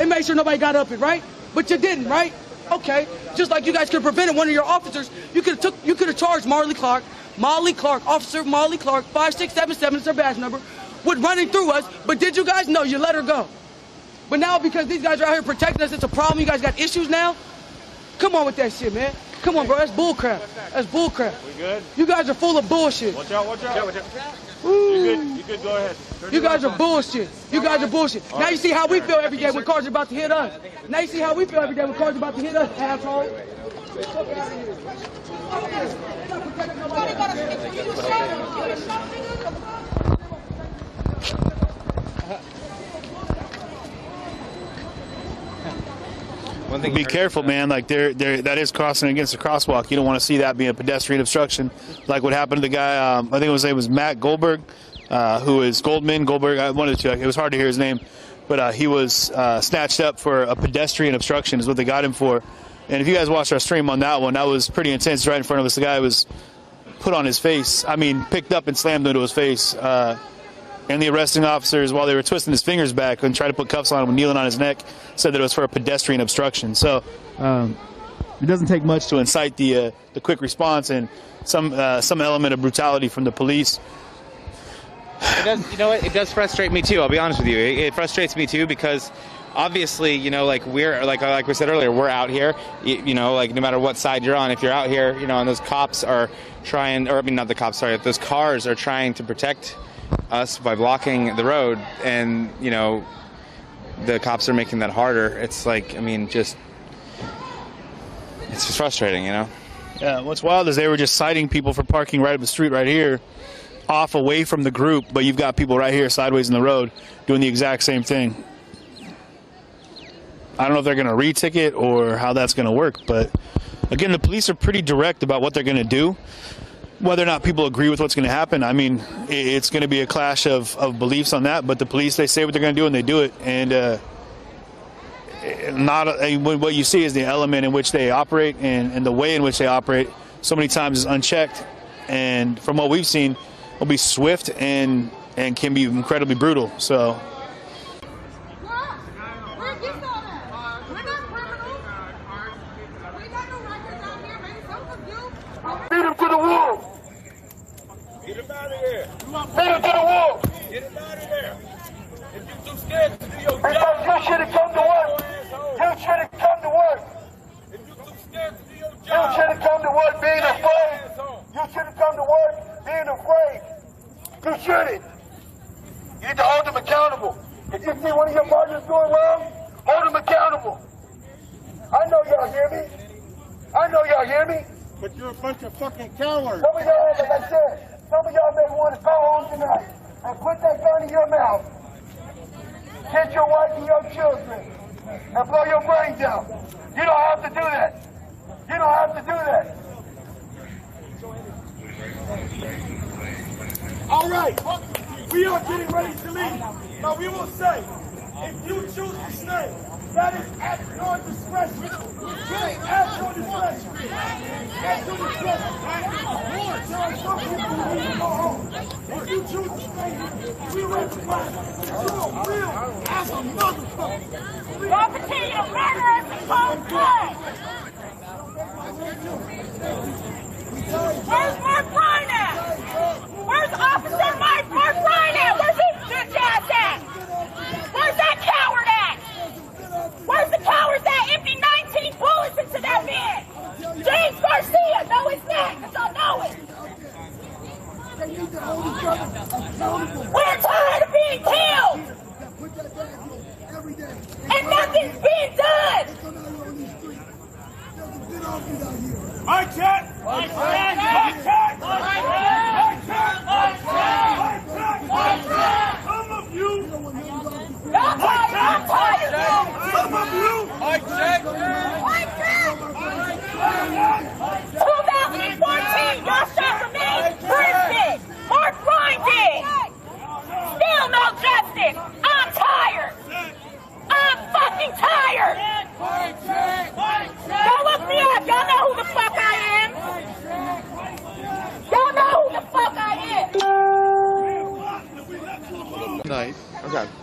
and made sure nobody got up it, right? But you didn't, right? Okay. Just like you guys could have prevented one of your officers, you could have charged Molly Clark, Officer Molly Clark, 5677 is her badge number, with running through us. But did you guys? No, you let her go. But now because these guys are out here protecting us, it's a problem. You guys got issues now. Come on with that shit, man. Come on, bro. That's bullcrap. That's bullcrap. We good? You guys are full of bullshit. Watch out, watch out. Ooh. You good, go ahead. You guys are bullshit. You guys are bullshit. Now you see how we feel every day when cars are about to hit us. Now you see how we feel every day when cars are about to hit us, asshole. Be careful, man. Like that is crossing against the crosswalk. You don't want to see that be a pedestrian obstruction, like what happened to the guy. I think his name was Matt Goldberg, who is Goldberg. I wanted to. It was hard to hear his name, but he was snatched up for a pedestrian obstruction. Is what they got him for. And if you guys watched our stream on that one, that was pretty intense. Right in front of us, the guy was put on his face. I mean, picked up and slammed into his face. And the arresting officers, while they were twisting his fingers back and trying to put cuffs on him and kneeling on his neck, said that it was for a pedestrian obstruction. So it doesn't take much to incite the quick response and some element of brutality from the police. It does, you know what? It does frustrate me too. I'll be honest with you. It frustrates me too because obviously, you know, like we're like we said earlier, we're out here. You know, like no matter what side you're on, if you're out here, you know, and those cops are trying, or I mean, not the cops, sorry, if those cars are trying to protect us by blocking the road, and you know the cops are making that harder. It's like, I mean, it's just frustrating, you know. Yeah, what's wild is they were just citing people for parking right up the street right here, off away from the group, but you've got people right here sideways in the road doing the exact same thing. I don't know if they're going to re-ticket or how that's going to work, but again, the police are pretty direct about what they're going to do. Whether or not people agree with what's going to happen, I mean, it's going to be a clash of beliefs on that. But the police, they say what they're going to do and they do it. And what you see is the element in which they operate and the way in which they operate so many times is unchecked. And from what we've seen, will be swift and can be incredibly brutal. So. Beat him to the wall. Get him out of here. Beat him to the wall. Get him out of here. If you're too scared to do your job, you should have come to work. You should have come to work. If you're too scared to do your job, you should have come to work being afraid. You should have come to work being afraid. You shouldn't. You need to hold them accountable. If you see one of your partners doing wrong, hold them accountable. I know y'all hear me. I know y'all hear me. But you're a bunch of fucking cowards. Some of y'all, like I said, some of y'all may want to go home tonight and put that gun in your mouth. Hit your wife and your children and blow your brains out. You don't have to do that. You don't have to do that. All right, we are getting ready to leave. Now we will say, if you choose to stay, that is at your discretion. At your discretion. At your discretion. There are some people who need to go home. If you choose to stay, we will provide. You're real as a motherfucker. Y'all continue to murder us in cold blood. Where's Mark Bryan at? Where's Officer Mark Bryan at? Where's his bitch ass at? Where's that coward at? Where's the cowards that empty 19 bullets into that man? James Garcia, no it's not, because I know it. We're tired of being killed. And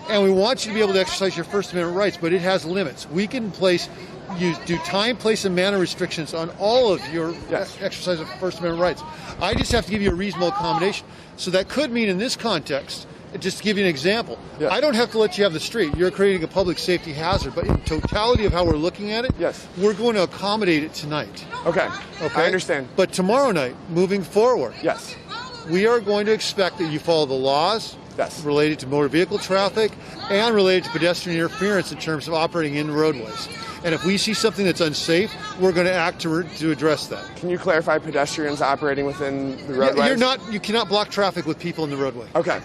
And we want you to be able to exercise your First Amendment rights, but it has limits. We can do time, place, and manner restrictions on all of your exercise of First Amendment rights. I just have to give you a reasonable accommodation. So that could mean in this context, just to give you an example, I don't have to let you have the street. You're creating a public safety hazard. But in totality of how we're looking at it, we're going to accommodate it tonight. Okay. I understand. But tomorrow night, moving forward, we are going to expect that you follow the laws related to motor vehicle traffic and related to pedestrian interference in terms of operating in roadways. And if we see something that's unsafe, we're going to act to address that. Can you clarify pedestrians operating within the roadways? You cannot block traffic with people in the roadway. Okay.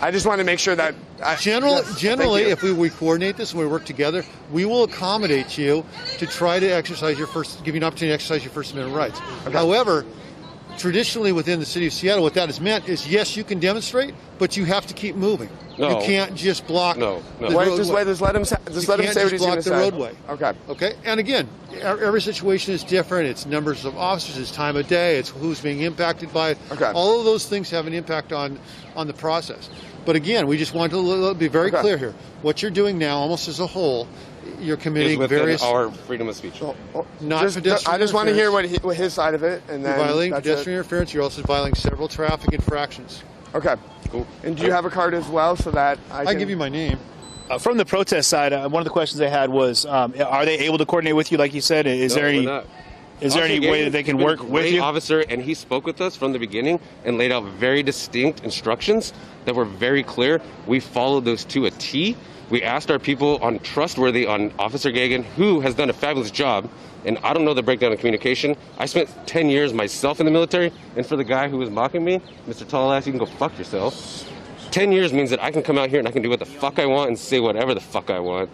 I just want to make sure that... Generally, if we coordinate this and we work together, we will accommodate you to try to exercise give you an opportunity to exercise your First Amendment rights. However, traditionally within the city of Seattle, what that has meant is, yes, you can demonstrate, but you have to keep moving. No. You can't just block the roadway. Just let him say what he's going to say. You can't just block the roadway. Okay. And again, every situation is different. It's numbers of officers, it's time of day, it's who's being impacted by it. All of those things have an impact on the process. But again, we just want to be very clear here. What you're doing now, almost as a whole, you're committing various... our freedom of speech. I just want to hear what his side of it. And then you're violating pedestrian interference. You're also violating several traffic infractions. Okay, cool. And do you have a card as well so that I can... give you my name. From the protest side, one of the questions they had was, are they able to coordinate with you, like you said? Is there any way that they can work with you? Officer, and he spoke with us from the beginning and laid out very distinct instructions that were very clear. We followed those to a T. We asked our people on Officer Gagan, who has done a fabulous job, and I don't know the breakdown of communication. I spent 10 years myself in the military, and for the guy who was mocking me, Mr. Tall-Ass, you can go fuck yourself. 10 years means that I can come out here and I can do what the fuck I want and say whatever the fuck I want,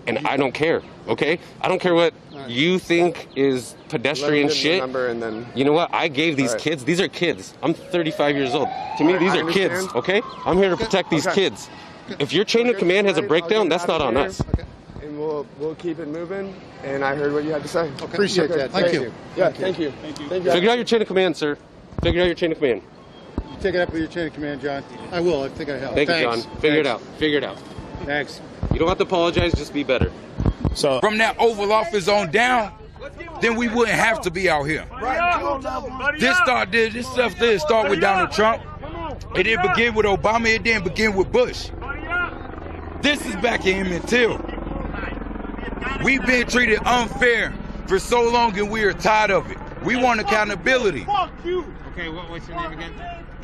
and I don't care, okay? I don't care what you think is pedestrian shit. You know what? I gave these kids, these are kids. I'm 35 years old. To me, these are kids, okay? I'm here to protect these kids. If your chain of command has a breakdown, that's not on us. And we'll keep it moving. And I heard what you had to say. Appreciate that. Thank you. Yeah, thank you. Figure out your chain of command, sir. Figure out your chain of command. You take it up with your chain of command, John. I will. I think I have. Thank you, John. Figure it out. Figure it out. Thanks. You don't have to apologize. Just be better. So from that Oval Office on down, then we wouldn't have to be out here. This stuff did start with Donald Trump. It didn't begin with Obama. It didn't begin with Bush. This is back in Emmett Till. We've been treated unfair for so long, and we are tired of it. We want accountability. Fuck you. Okay, what's your name again?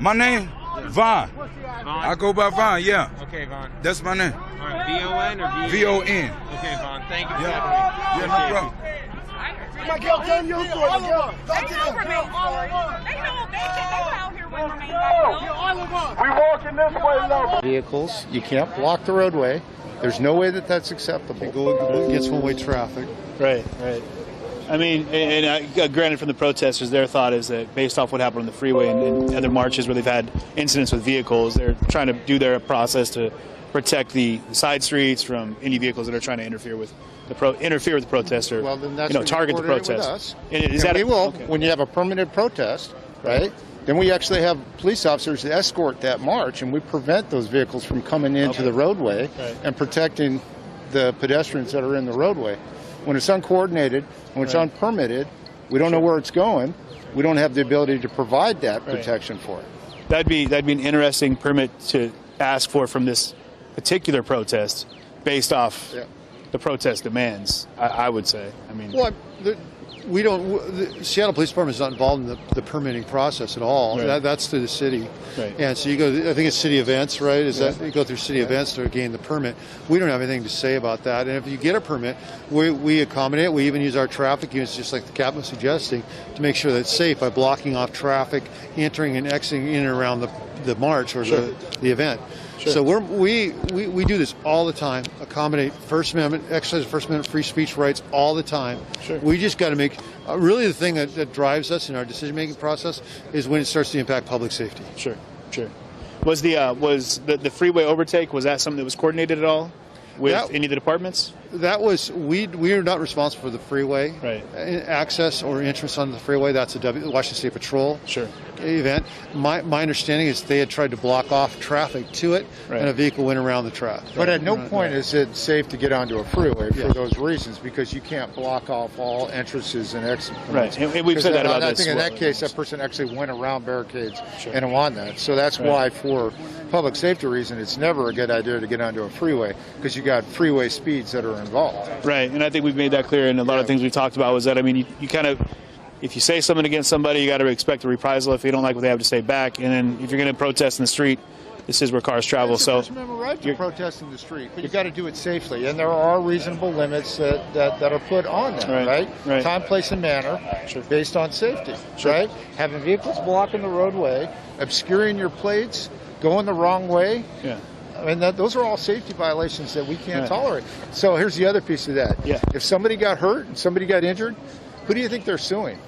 My name? Vaughn. Vaughn? I go by Vaughn, yeah. Okay, Vaughn. That's my name. All right, V-O-N or V-O-N? V-O-N. Okay, Vaughn. Thank you for Yeah, no problem. We walking this way now. Vehicles, you can't block the roadway. There's no way that that's acceptable. It goes against one-way traffic. Right. I mean, and granted from the protesters, their thought is that based off what happened on the freeway and other marches where they've had incidents with vehicles, they're trying to do their process to protect the side streets from any vehicles that are trying to interfere with the protest or then that's target the protest. We will when you have a permanent protest, right? Then we actually have police officers that escort that march, and we prevent those vehicles from coming into the roadway and protecting the pedestrians that are in the roadway. When it's uncoordinated, when it's unpermitted, we don't know where it's going. We don't have the ability to provide that protection for it. That'd be an interesting permit to ask for from this particular protest, based off the protest demands. I would say. I mean, we don't. The Seattle Police Department is not involved in the permitting process at all. That's through the city, and so you go. I think it's city events, right? That you go through city events to gain the permit? We don't have anything to say about that. And if you get a permit, we accommodate. We even use our traffic units, just like the captain was suggesting, to make sure that it's safe by blocking off traffic entering and exiting in and around the march or the event. So we do this all the time. Accommodate First Amendment, exercise First Amendment free speech rights all the time. We just got to make really the thing that drives us in our decision-making process is when it starts to impact public safety. Sure. Was the freeway overtake? Was that something that was coordinated at all with any of the departments? we are not responsible for the freeway access or entrance on the freeway. That's a Washington State Patrol event. My understanding is they had tried to block off traffic to it, and a vehicle went around the track. But at no point is it safe to get onto a freeway for those reasons, because you can't block off all entrances and exits. Right, and we've said that about this. I think in that case, that person actually went around barricades and won that. So that's why, for public safety reason, it's never a good idea to get onto a freeway, because you got freeway speeds that are involved. Right, and I think we've made that clear, and a lot of things we've talked about was that, I mean, you kind of, if you say something against somebody, you got to expect a reprisal if you don't like what they have to say back, and then if you're going to protest in the street, this is where cars travel. It's a First Amendment right to protest in the street, but you got to do it safely, and there are reasonable limits that are put on that, right? Time, place, and manner, based on safety, right? Having vehicles blocking the roadway, obscuring your plates, going the wrong way. Yeah. I mean, those are all safety violations that we can't tolerate. So here's the other piece of that. Yeah. If somebody got hurt and somebody got injured, who do you think they're suing?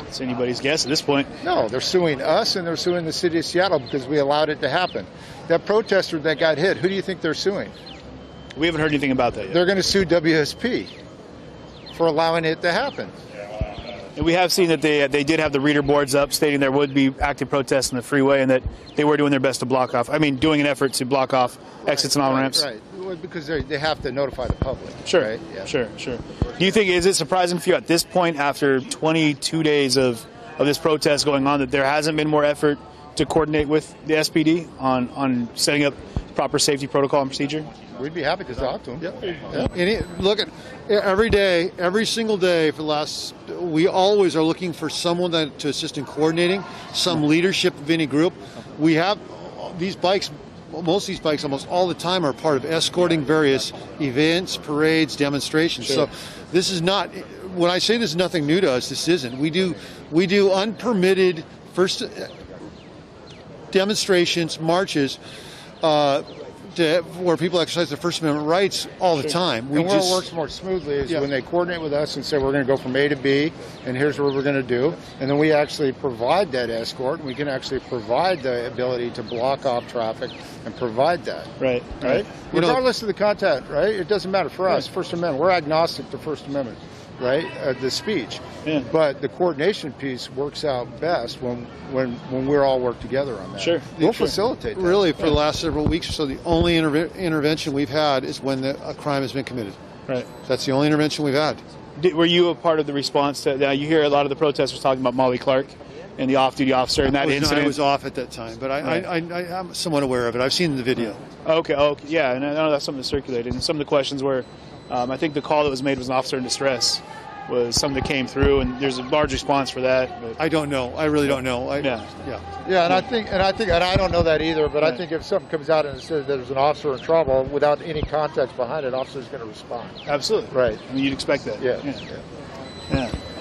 It's anybody's guess at this point. No, they're suing us, and they're suing the city of Seattle because we allowed it to happen. That protester that got hit, who do you think they're suing? We haven't heard anything about that yet. They're going to sue WSP for allowing it to happen. And we have seen that they did have the reader boards up stating there would be active protests on the freeway, and that they were doing their best to block off. I mean, doing an effort to block off exits and on-ramps. Right, because they have to notify the public. Sure, right? Yeah. Sure. Do you think, is it surprising for you at this point, after 22 days of this protest going on, that there hasn't been more effort to coordinate with the SPD on setting up proper safety protocol and procedure? We'd be happy to talk to them. Look at every single day for the last, we always are looking for someone to assist in coordinating, some leadership of any group. We have these bikes, most of these bikes almost all the time are part of escorting various events, parades, demonstrations. So this is not, when I say this is nothing new to us, this isn't. We do unpermitted demonstrations, marches, where people exercise their First Amendment rights all the time. And where it works more smoothly is when they coordinate with us and say, we're going to go from A to B, and here's what we're going to do. And then we actually provide that escort, and we can actually provide the ability to block off traffic and provide that. Right. Regardless of the content, right? It doesn't matter for us. First Amendment, we're agnostic to First Amendment, right? The speech. Yeah. But the coordination piece works out best when we're all work together on that. Sure. We'll facilitate that. Really, for the last several weeks or so, the only intervention we've had is when a crime has been committed. Right. That's the only intervention we've had. Were you a part of the response to that? You hear a lot of the protesters talking about Molly Clark and the off-duty officer in that incident. I was off at that time, but I'm somewhat aware of it. I've seen the video. Okay, yeah, and I know that's something that circulated. And some of the questions were, I think the call that was made was an officer in distress, was something that came through, and there's a large response for that. But I don't know. I really don't know. And I don't know that either. But I think if something comes out and says there's an officer in trouble without any context behind it, officer's going to respond. Absolutely. Right. I mean, you'd expect that. Yeah.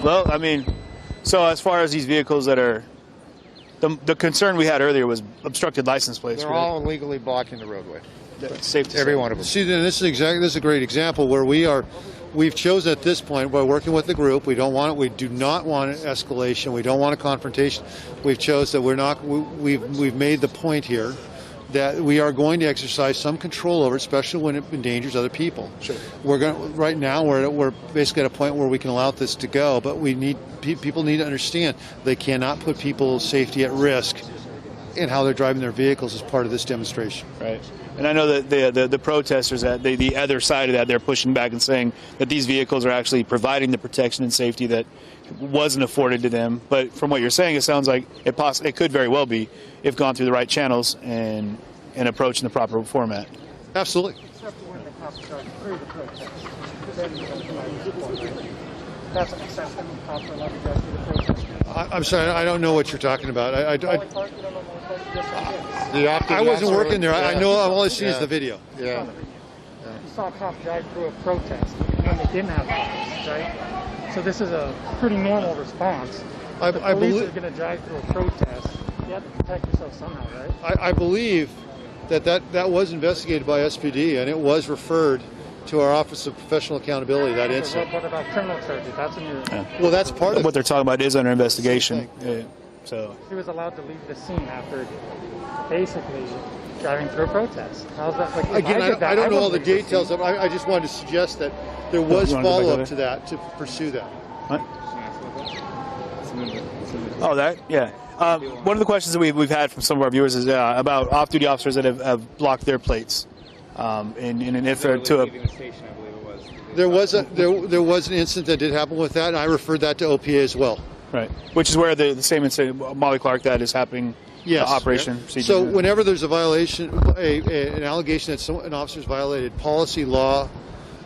Well, I mean, so as far as these vehicles that are, the concern we had earlier was obstructed license plates. They're all illegally blocking the roadway. That's safe to Every say. one of them. See, this is a great example where we've chosen at this point, we're working with the group. We do not want an escalation. We don't want a confrontation. We've chose that we've made the point here that we are going to exercise some control over it, especially when it endangers other people. Sure. Right now we're basically at a point where we can allow this to go, but people need to understand they cannot put people's safety at risk in how they're driving their vehicles as part of this demonstration. Right. And I know that the protesters, the other side of that, they're pushing back and saying that these vehicles are actually providing the protection and safety that wasn't afforded to them. But from what you're saying, it sounds like it could very well be if gone through the right channels and approached in the proper format. Absolutely. I'm sorry, I don't know what you're talking about. I wasn't working there. I know all I see is the video. Yeah. You saw a cop drive through a protest when they didn't have cops, right? So this is a pretty normal response. The police are going to drive through a protest. You have to protect yourself somehow, right? I believe that was investigated by SPD, and it was referred to our Office of Professional Accountability, that incident. What about criminal charges? That's in your... Well, that's part of what they're talking about is under investigation. So he was allowed to leave the scene after basically driving through a protest. How's that? Like, Again, I don't know all the wouldn't pursue details of it. I just wanted to suggest that there was You wanna go back follow-up over to that, to pursue that. What? Oh, that? Yeah. One of the questions that we've had from some of our viewers is about off-duty officers that have blocked their plates in an effort to There was an incident that did happen with that, and I referred that to OPA as well. Right, which is where the same incident, Molly Clark, that is happening. Yes. Operation. So whenever there's a violation, an allegation that an officer's violated policy, law,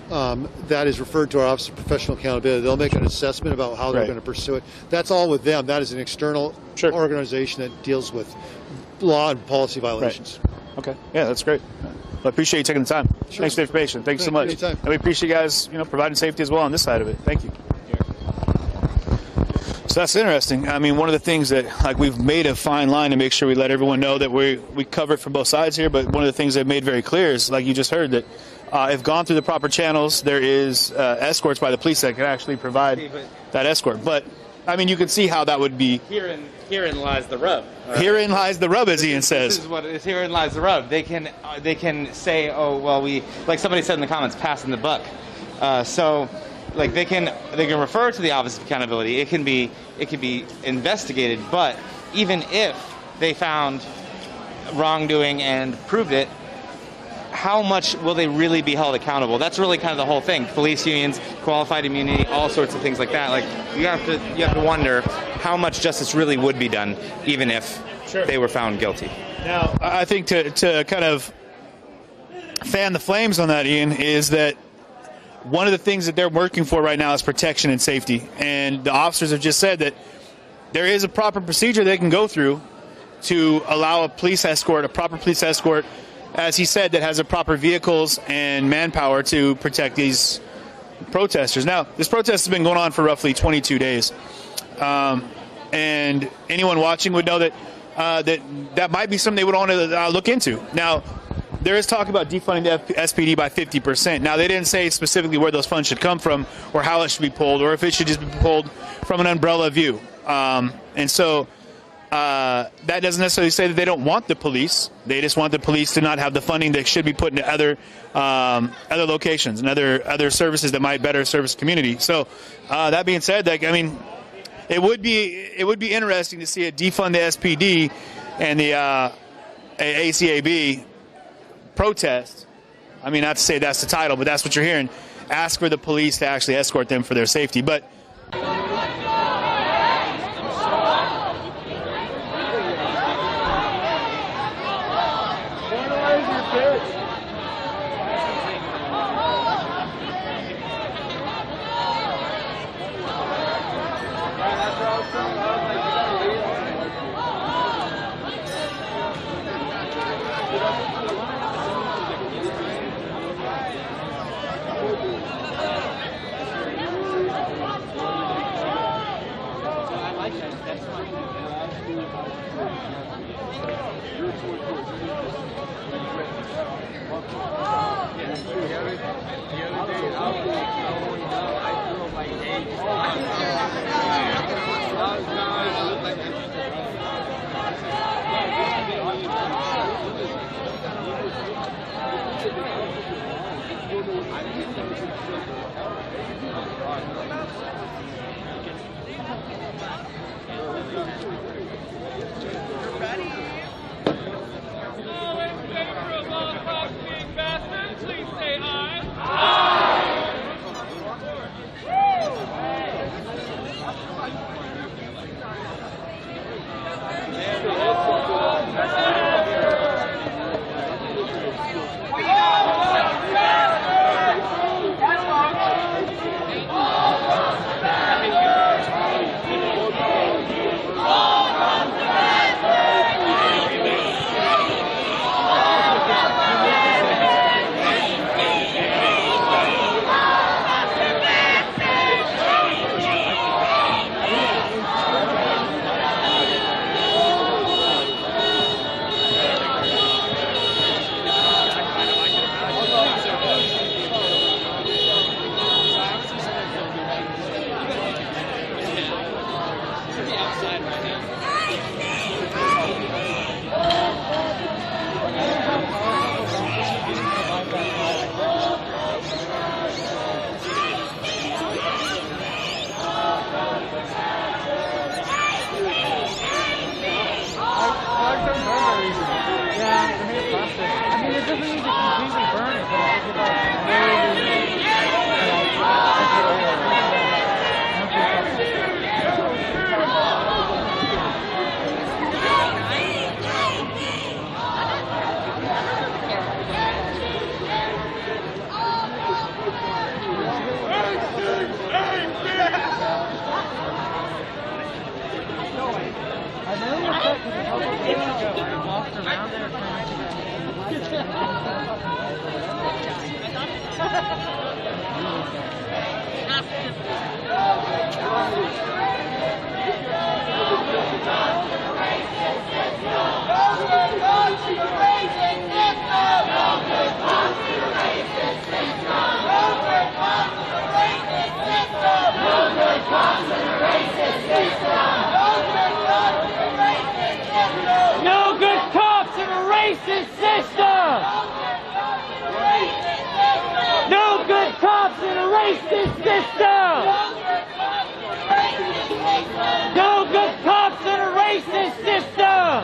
that is referred to our Office of Professional Accountability. They'll make an assessment about how they're going to pursue it. That's all with them. That is an external organization that deals with law and policy violations. Right. Okay. Yeah, that's great. Well, I appreciate you taking the time. Sure. Thanks for the information. Thank you so much. Anytime. And we appreciate you guys, providing safety as well on this side of it. Thank you. So that's interesting. I mean, one of the things that, like, we've made a fine line to make sure we let everyone know that we cover it from both sides here, but one of the things they've made very clear is, like you just heard, that if gone through the proper channels, there is escorts by the police that can actually provide that escort. But, I mean, you can see how that would be. Herein lies the rub. Right? Herein lies the rub, as Ian says. Herein lies the rub. They can say, oh, well, like somebody said in the comments, passing the buck. So, like, they can refer to the Office of Accountability. It can be investigated. But even if they found wrongdoing and proved it, how much will they really be held accountable? That's really kind of the whole thing. Police unions, qualified immunity, all sorts of things like that. Like, you have to wonder how much justice really would be done, even if they were found guilty. Now, I think to kind of fan the flames on that, Ian, is that one of the things that they're working for right now is protection and safety. And the officers have just said that there is a proper procedure they can go through to allow a police escort, a proper police escort, as he said, that has the proper vehicles and manpower to protect these protesters. Now, this protest has been going on for roughly 22 days. And anyone watching would know that that might be something they would want to look into. Now, there is talk about defunding the SPD by 50%. Now, they didn't say specifically where those funds should come from or how it should be pulled or if it should just be pulled from an umbrella view. And so that doesn't necessarily say that they don't want the police. They just want the police to not have the funding that should be put into other locations and other services that might better service the community. So that being said, like, I mean, it would be interesting to see it defund the SPD and the ACAB protest. I mean, not to say that's the title, but that's what you're hearing. Ask for the police to actually escort them for their safety. But No good cops in a racist system! No good cops in a racist system! No good cops in a racist system!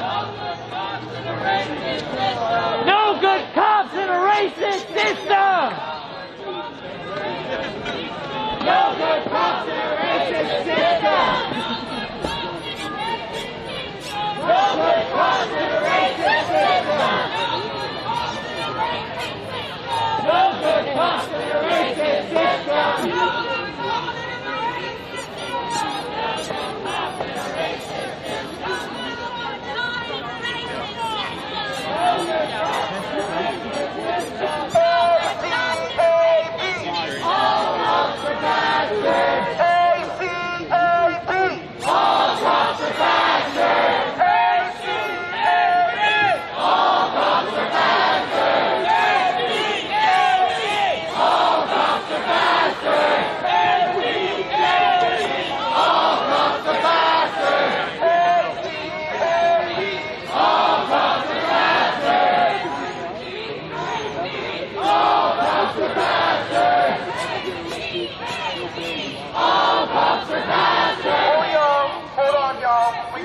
No good cops in a racist system! No good cops in a racist system! No good cops in a racist system! No good cops in a racist system!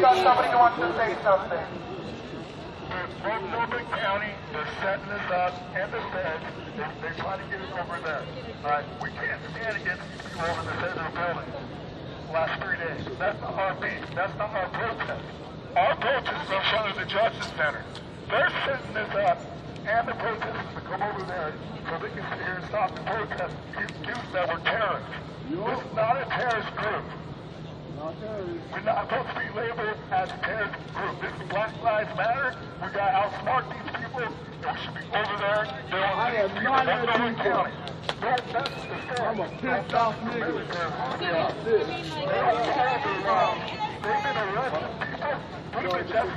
Somebody wants to say something. From Norfolk County, they're setting us up, and the feds, they try to get us over there. All right, we can't stand against these people over the federal building. Last 3 days. That's not our beat. That's not our protest. Our protest is in front of the Justice Center. They're setting this up, and the protesters to come over there so they can sit here and stop the protest. Accuse that we're terrorists. This is not a terrorist group. We're not supposed to be labeled as a terrorist group. This is Black Lives Matter. We got to outsmart these people, and we should be over there. I am not in Norfolk County. I'm a pissed off nigga. They've been arresting people. We've been just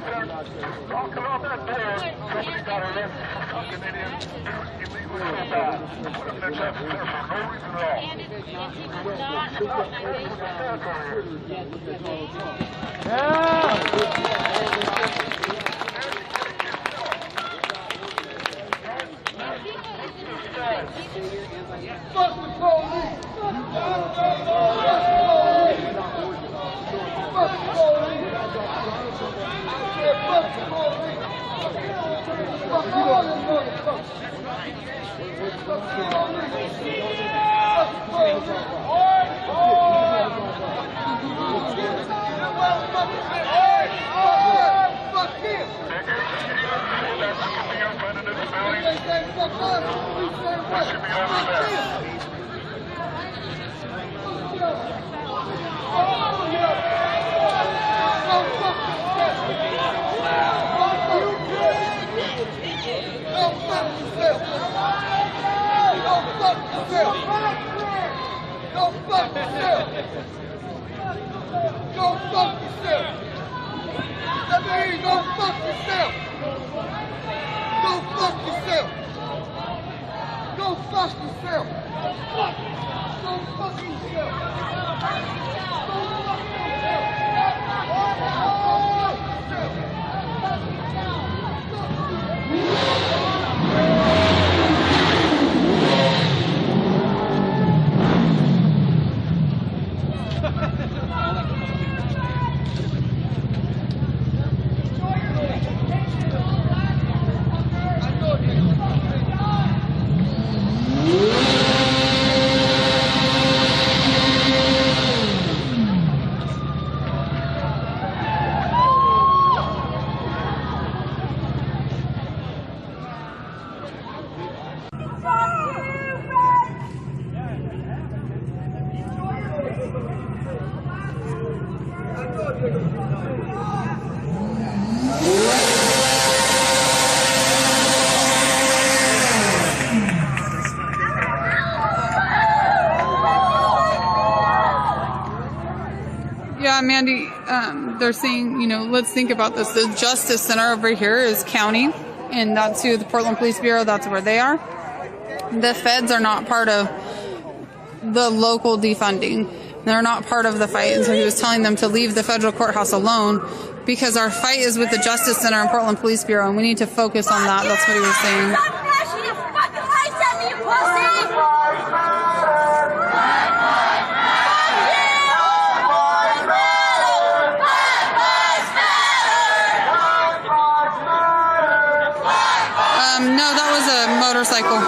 knocking on that door. Somebody got arrested for something they didn't do illegally so bad. Put them in the justice center for no reason at all. Fuck the police! Yeah, Mandy, they're saying, you know, let's think about this. The Justice Center over here is county, and that's who the Portland Police Bureau, that's where they are. The feds are not part of the local defunding. They're not part of the fight, and so he was telling them to leave the federal courthouse alone because our fight is with the Justice Center and Portland Police Bureau, and we need to focus on that. That's what he was saying. No, that was a motorcycle.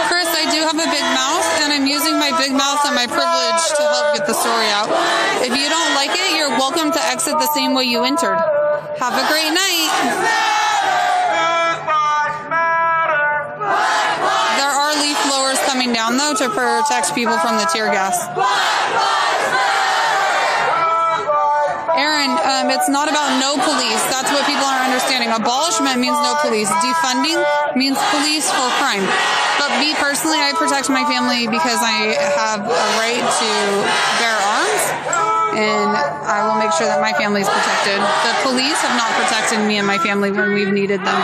Chris, I do have a big mouth, and I'm using my big mouth and my privilege to help get the story out. If you don't like it, you're welcome to exit the same way you entered. Have a great night. There are leaf blowers coming down, though, to protect people from the tear gas. Aaron, it's not about no police. That's what people aren't understanding. Abolishment means no police. Defunding means police for crime. But me personally, I protect my family because I have a right to bear arms, and I will make sure that my family is protected. The police have not protected me and my family when we've needed them.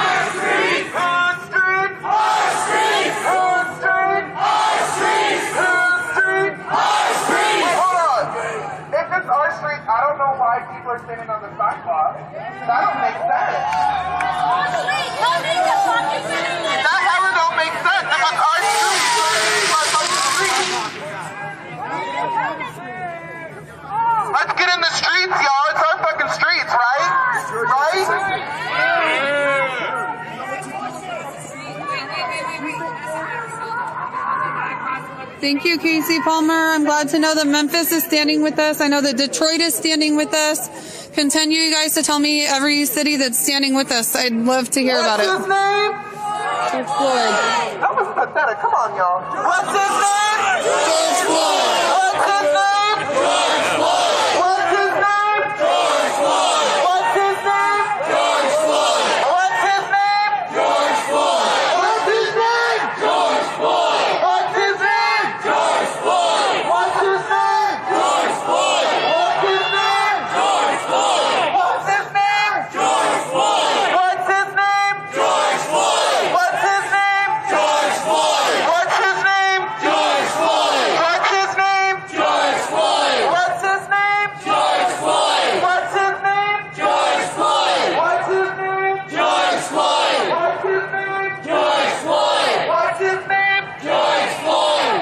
I don't know why people are sitting on the sidewalk. That don't make sense. That ever don't make sense. If it's our street, let's get in the streets, y'all. It's our fucking streets, right? Right? Thank you, Casey Palmer. I'm glad to know that Memphis is standing with us. I know that Detroit is standing with us. Continue, you guys, to tell me every city that's standing with us. I'd love to hear about it. What's his name? George Floyd. That was pathetic. Come on, y'all. What's his name? George Floyd. What's his name? George Floyd. What's his name? George Floyd. What's his name? George Floyd. What's his name? George Floyd. What's his name? George Floyd. What's his name? George Floyd. What's his name? George Floyd. What's his name? George Floyd. What's his name? George Floyd. What's his name? George Floyd. What's his name? George Floyd. What's his name? George Floyd. What's his name? George Floyd. What's his name? George Floyd. What's his name? George Floyd. What's his name? George Floyd. What's his name? George Floyd. What's his name? George Floyd.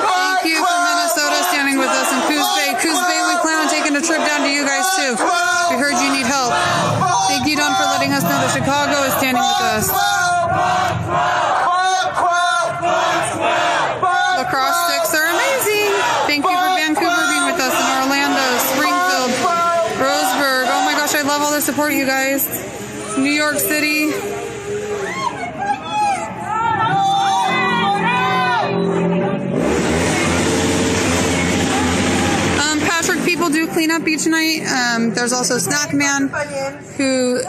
Thank you for Minnesota standing with us in Coos Bay. Coos Bay, we plan on taking a trip down to you guys too. We heard you need help. Thank you, Don, for letting us know that Chicago is standing with us. Lacrosse sticks are amazing. Thank you for Vancouver being with us, in Orlando, Springfield, Roseburg. Oh my gosh, I love all the support, you guys. New York City. Patrick, people do clean up each night. There's also Snack Man, who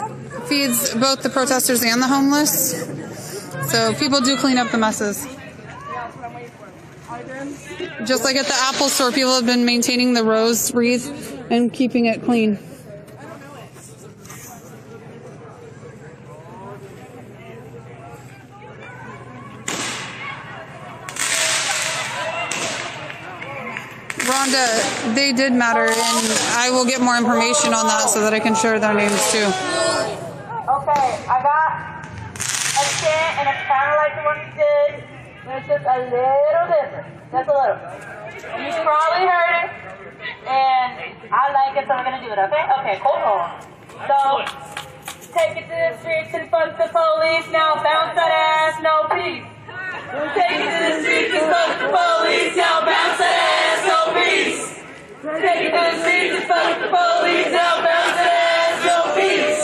feeds both the protesters and the homeless. So people do clean up the messes. Just like at the Apple store, people have been maintaining the rose wreath and keeping it clean. Rhonda, they did matter, and I will get more information on that so that I can share their names too. Okay, I got a skin, and it's kind of like the one you did, but it's just a little different. Just a little. You probably heard it, and I like it, so we're going to do it, okay? Okay, cool. So, Take it to the streets and fuck the police. Now bounce that ass, no peace. Take it to the streets and fuck the police. Now bounce that ass, no peace. Take it to the streets and fuck the police. Now bounce that ass, no peace.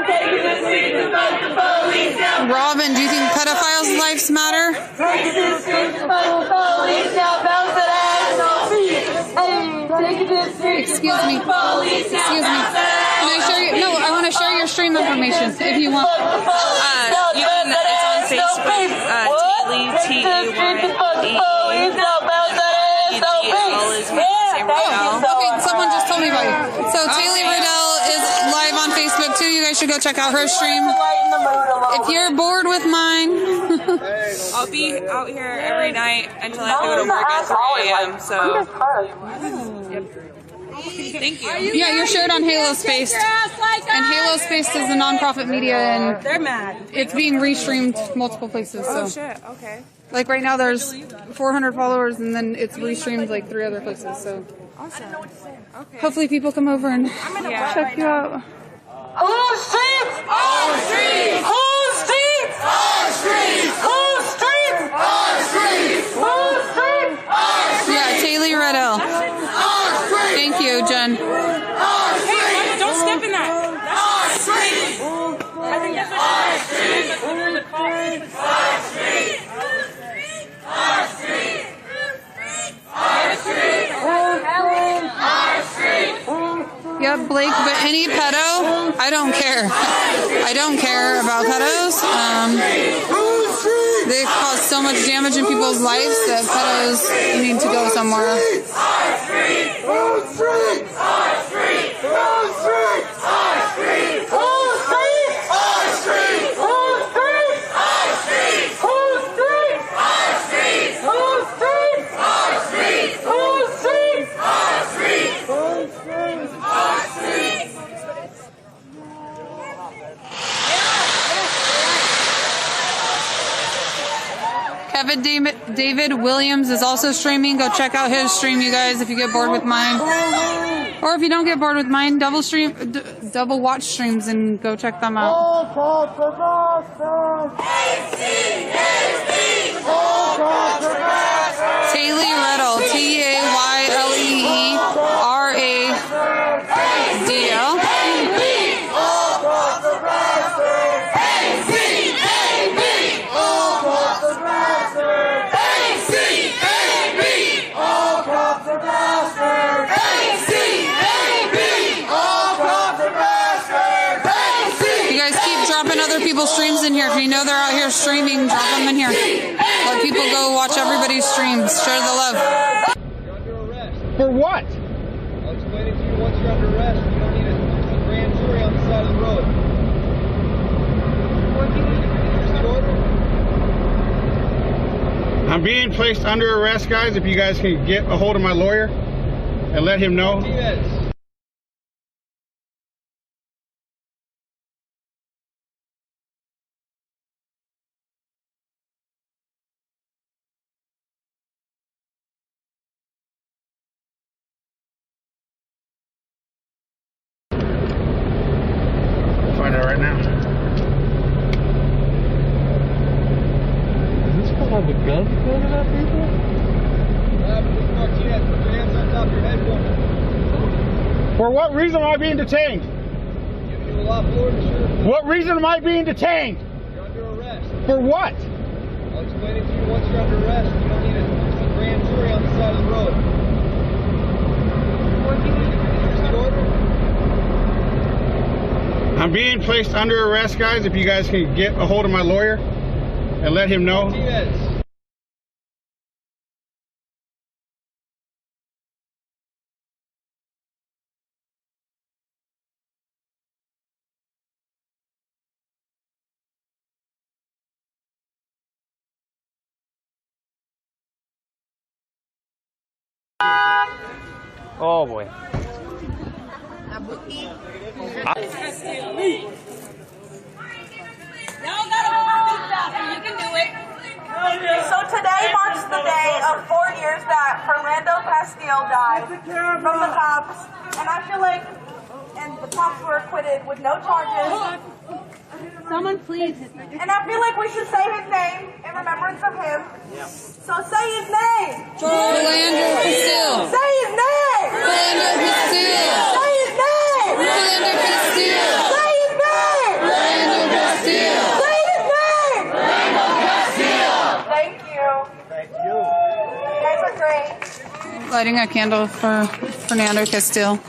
Take it to the streets and fuck the police. Now. Robin, do you think pedophiles' lives matter? Take it to the streets and fuck the police. Now bounce that ass, no peace. Take it to the streets and fuck the police. Now bounce that ass. Can I share you? No, I want to share your stream information if you want. It's on Facebook. Okay, someone just told me about you. So Taylor Riddell is live on Facebook too. You guys should go check out her stream. If you're bored with mine, I'll be out here every night until I have to go to work at 3 a.m. So. Thank you. Yeah, you're shared on Halo Space. And Halo Space is a nonprofit media, and they're mad. It's being restreamed multiple places. So. Oh shit. Okay. Like right now, there's 400 followers, and then it's restreamed like 3 other places. So. Awesome. Okay. Hopefully, people come over and check you out. Who's streets? Our streets! Who's streets? Our streets! Who's streets? Our streets! Who's streets? Our streets! Yeah, Taylor Riddell. Thank you, Jen. Hey, don't step in that. Our streets! I think that's our streets! Our streets! Our streets! Our streets! Our streets! Yep, Blake, but any pedo, I don't care. I don't care about pedos. They cause so much damage in people's lives that pedos need to go somewhere. Kevin David Williams is also streaming. Go check out his stream, you guys, if you get bored with mine. Or if you don't get bored with mine, double watch streams and go check them out. Taylor Riddell, T-A-Y-L-E-E-R-A-D-L. People's streams in here. If you know they're out here streaming, drop them in here. Let people go watch everybody's streams. Share the love. You're under arrest. For what? I'll explain it to you once you're under arrest. You don't need a grand jury on the side of the road. I'm being placed under arrest, guys. If you guys can get a hold of my lawyer and let him know. Find out right now. Does this guy have a gun pointed at people? Martinez, put your hands on top of your head, woman. For what reason am I being detained? Giving you a lot more insurance. What reason am I being detained? You're under arrest. For what? I'll explain it to you once you're under arrest. You don't need a grand jury on the side of the road. I'm being placed under arrest, guys. If you guys can get a hold of my lawyer and let him know. Oh boy. So today marks the day of 4 years that Fernando Castillo died from the cops, and I feel like, and the cops were acquitted with no charges. Someone please. And I feel like we should say his name in remembrance of him. Yeah. So say his name. Philander Castile. Say his name. Philander Castile. Say his name. Philander Castile. Say his name. Philander Castile. Say his name. Philander Castile. Thank you. Thank you. You guys are great. Lighting a candle for Fernando Castile.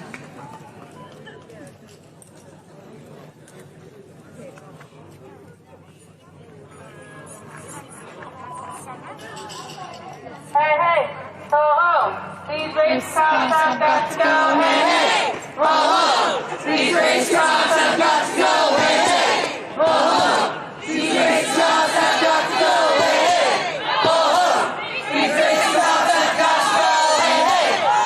Hey, hey, ho, ho. These race cops have got to go. Hey, hey, ho, ho. These race cops have got to go. Hey, hey, ho, ho. These race cops have got to go. Hey, hey, ho, ho. These race cops have got to go. Hey, hey, ho, ho.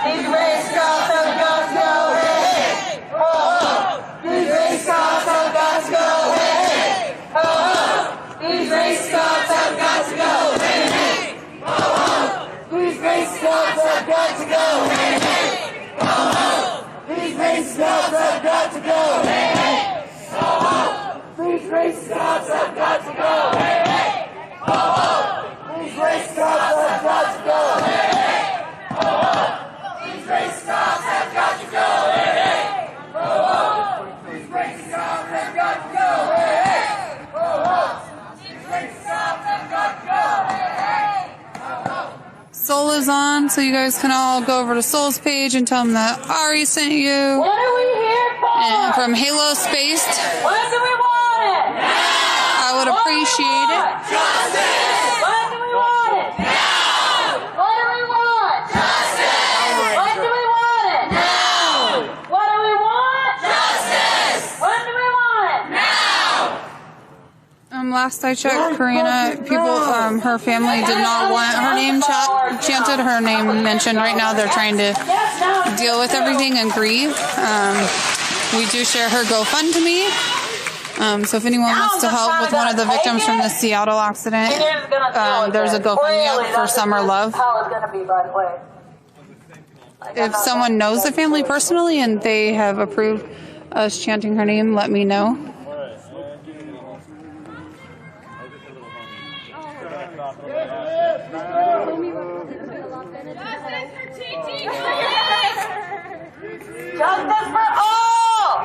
These race cops have got to go. Hey, hey, ho, ho. These race cops have got to go. Hey, hey, ho, ho. These race cops have got to go. Hey, hey. These race cops have got to go. Hey, hey. Ho, ho. These race cops have got to go. Hey, hey. Ho, ho. These race cops have got to go. Hey, hey. Ho, ho. These race cops have got to go. Hey, hey. Ho, ho. These race cops have got to go. Hey, hey. Ho, ho. These race cops have got to go. Hey, hey. Ho, ho. These race cops have got to go. Hey, hey. Ho, ho. Soul is on, so you guys can all go over to Soul's page and tell them that Ari sent you. What are we here for? And from Halo Spaced. When do we want it? I would appreciate it. Justice! When do we want it? Now! What do we want? Justice! When do we want it? Now! What do we want? Justice! When do we want it? Now! Last I checked, Karina, her family did not want her name chanted, her name mentioned. Right now they're trying to deal with everything and grieve. We do share her GoFundMe. So if anyone wants to help with one of the victims from the Seattle accident, there's a GoFundMe up for Summer Love. If someone knows the family personally and they have approved us chanting her name, let me know. Justice for all!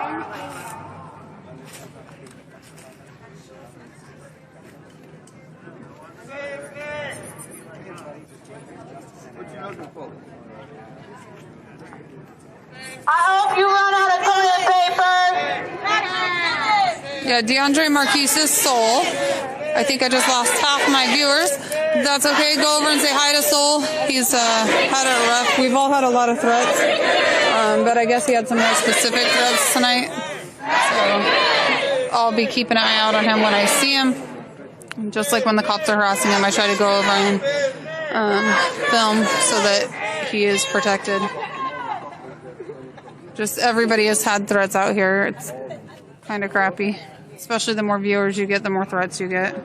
I hope you run out of toilet paper! Yeah, DeAndre Marquise's Soul. I think I just lost half my viewers. That's okay. Go over and say hi to Soul. He's had it rough. We've all had a lot of threats, but I guess he had some more specific threats tonight. So I'll be keeping an eye out on him when I see him. Just like when the cops are harassing him, I try to go over and film so that he is protected. Just everybody has had threats out here. It's kind of crappy. Especially the more viewers you get, the more threats you get.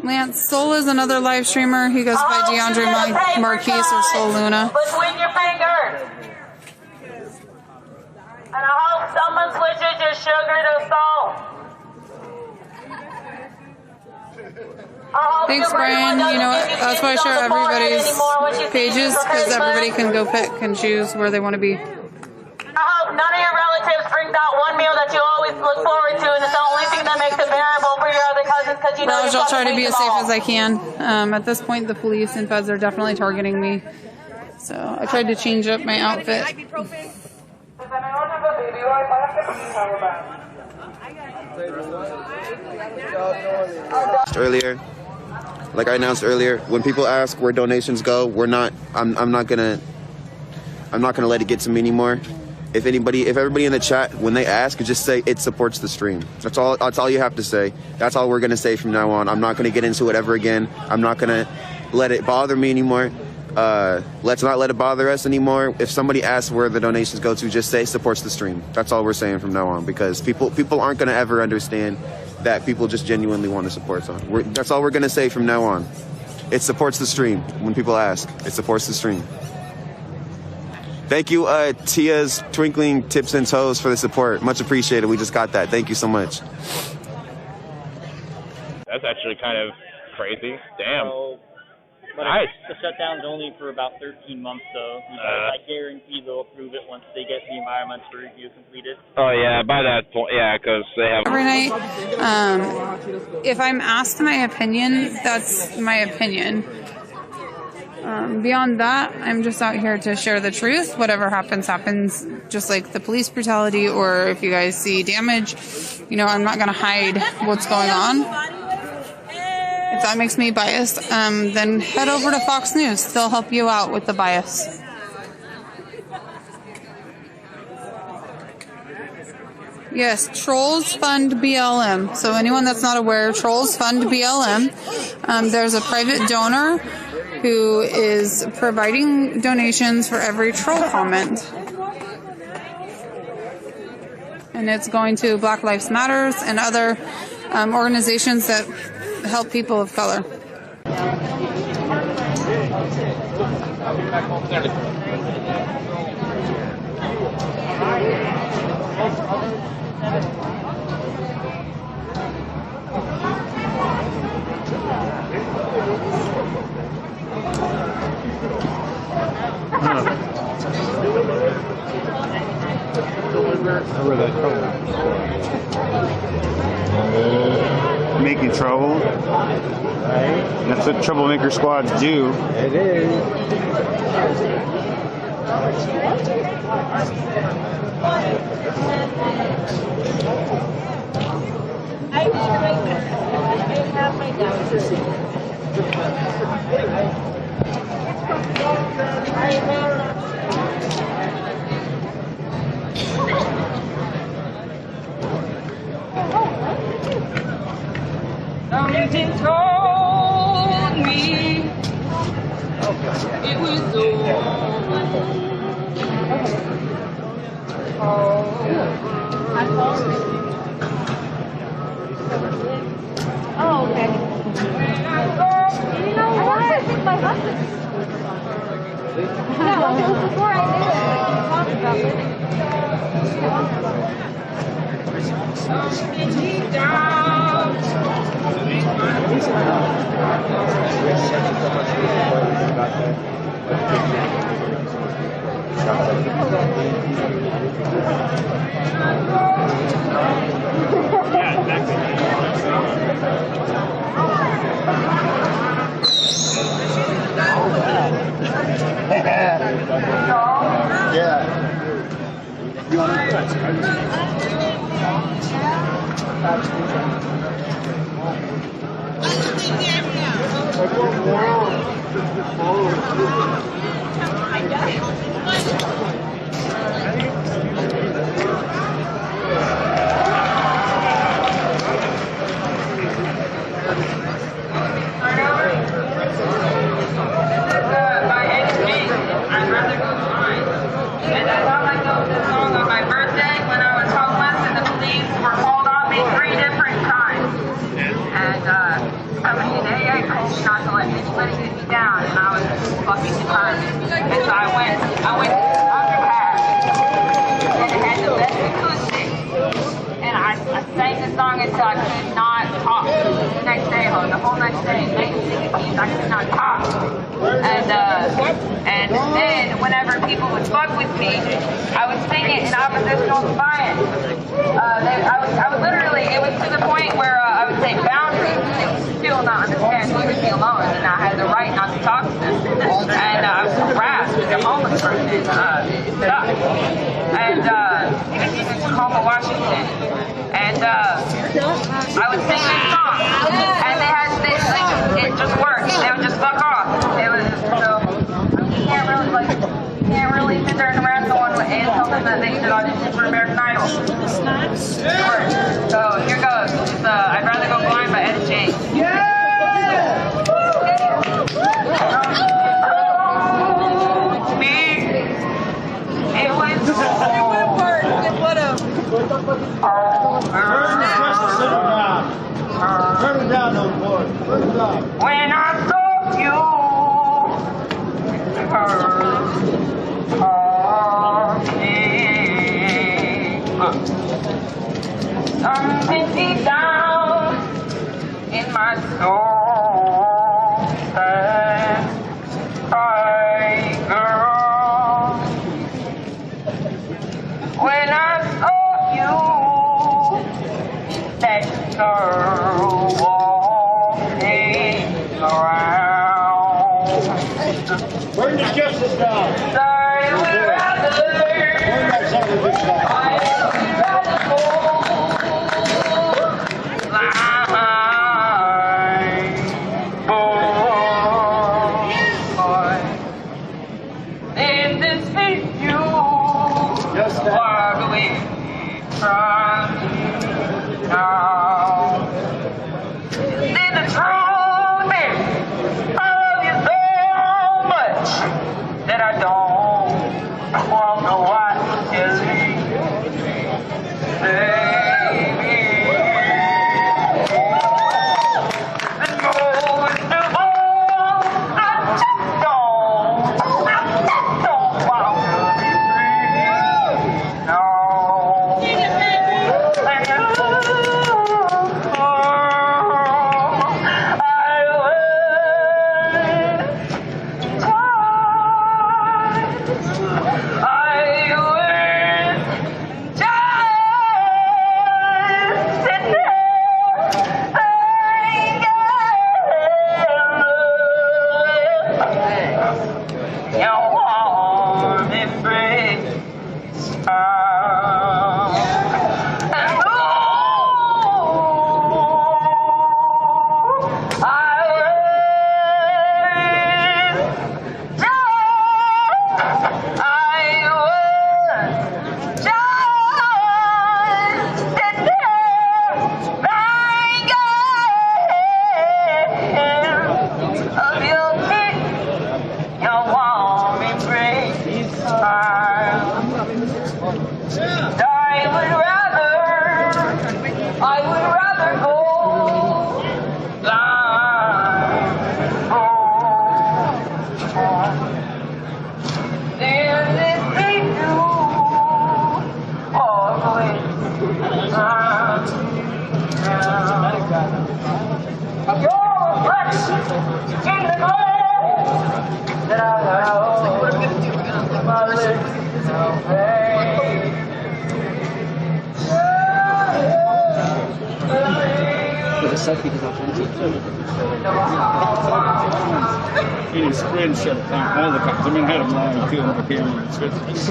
Lance Soul is another live streamer. He goes by DeAndre Marquise or Soul Luna. Between your fingers. And I hope someone switches your sugar to salt. Thanks, Brian. You know what? That's why I share everybody's pages, because everybody can go pick and choose where they want to be. I hope none of your relatives bring that one meal that you always look forward to, and it's the only thing that makes it bearable for your other cousins, because you know Raj, I'll try to be as safe as I can. At this point, the police and feds are definitely targeting me, so I tried to change up my outfit. Earlier, like I announced earlier, when people ask where donations go, I'm not gonna let it get to me anymore. If everybody in the chat, when they ask, just say it supports the stream. That's all you have to say. That's all we're gonna say from now on. I'm not gonna get into it ever again. I'm not gonna let it bother me anymore. Let's not let it bother us anymore. If somebody asks where the donations go to, just say supports the stream. That's all we're saying from now on, because people aren't gonna ever understand that people just genuinely want to support something. That's all we're gonna say from now on. It supports the stream. When people ask, it supports the stream. Thank you, Tia's Twinkling Tips and Toes, for the support. Much appreciated. We just got that. Thank you so much. That's actually kind of crazy. Damn. So, but nice. The shutdown's only for about 13 months, though. I guarantee they'll approve it once they get the environmental review completed. Oh yeah, by that point, yeah, because they have every night. If I'm asked my opinion, that's my opinion. Beyond that, I'm just out here to share the truth. Whatever happens, happens. Just like the police brutality, or if you guys see damage, I'm not going to hide what's going on. If that makes me biased, then head over to Fox News. They'll help you out with the bias. Yes, Trolls Fund BLM. So anyone that's not aware, Trolls Fund BLM. There's a private donor who is providing donations for every troll comment. And it's going to Black Lives Matters and other organizations that help people of color. Making trouble. That's what troublemaker squads do. It is. Something told me it was over. Oh, okay. You know what? I think my husband. No, it was before I knew it. Like, he talked about it. When I saw you Bring the justice down. Sorry, we're rather. Bring that son of a bitch down. In this face you walk away from me now. See the truth is, I love you so much that I don't want to know what to say. Any screenshot of all the cops. I mean, I had them lying and killing the camera and switch. He's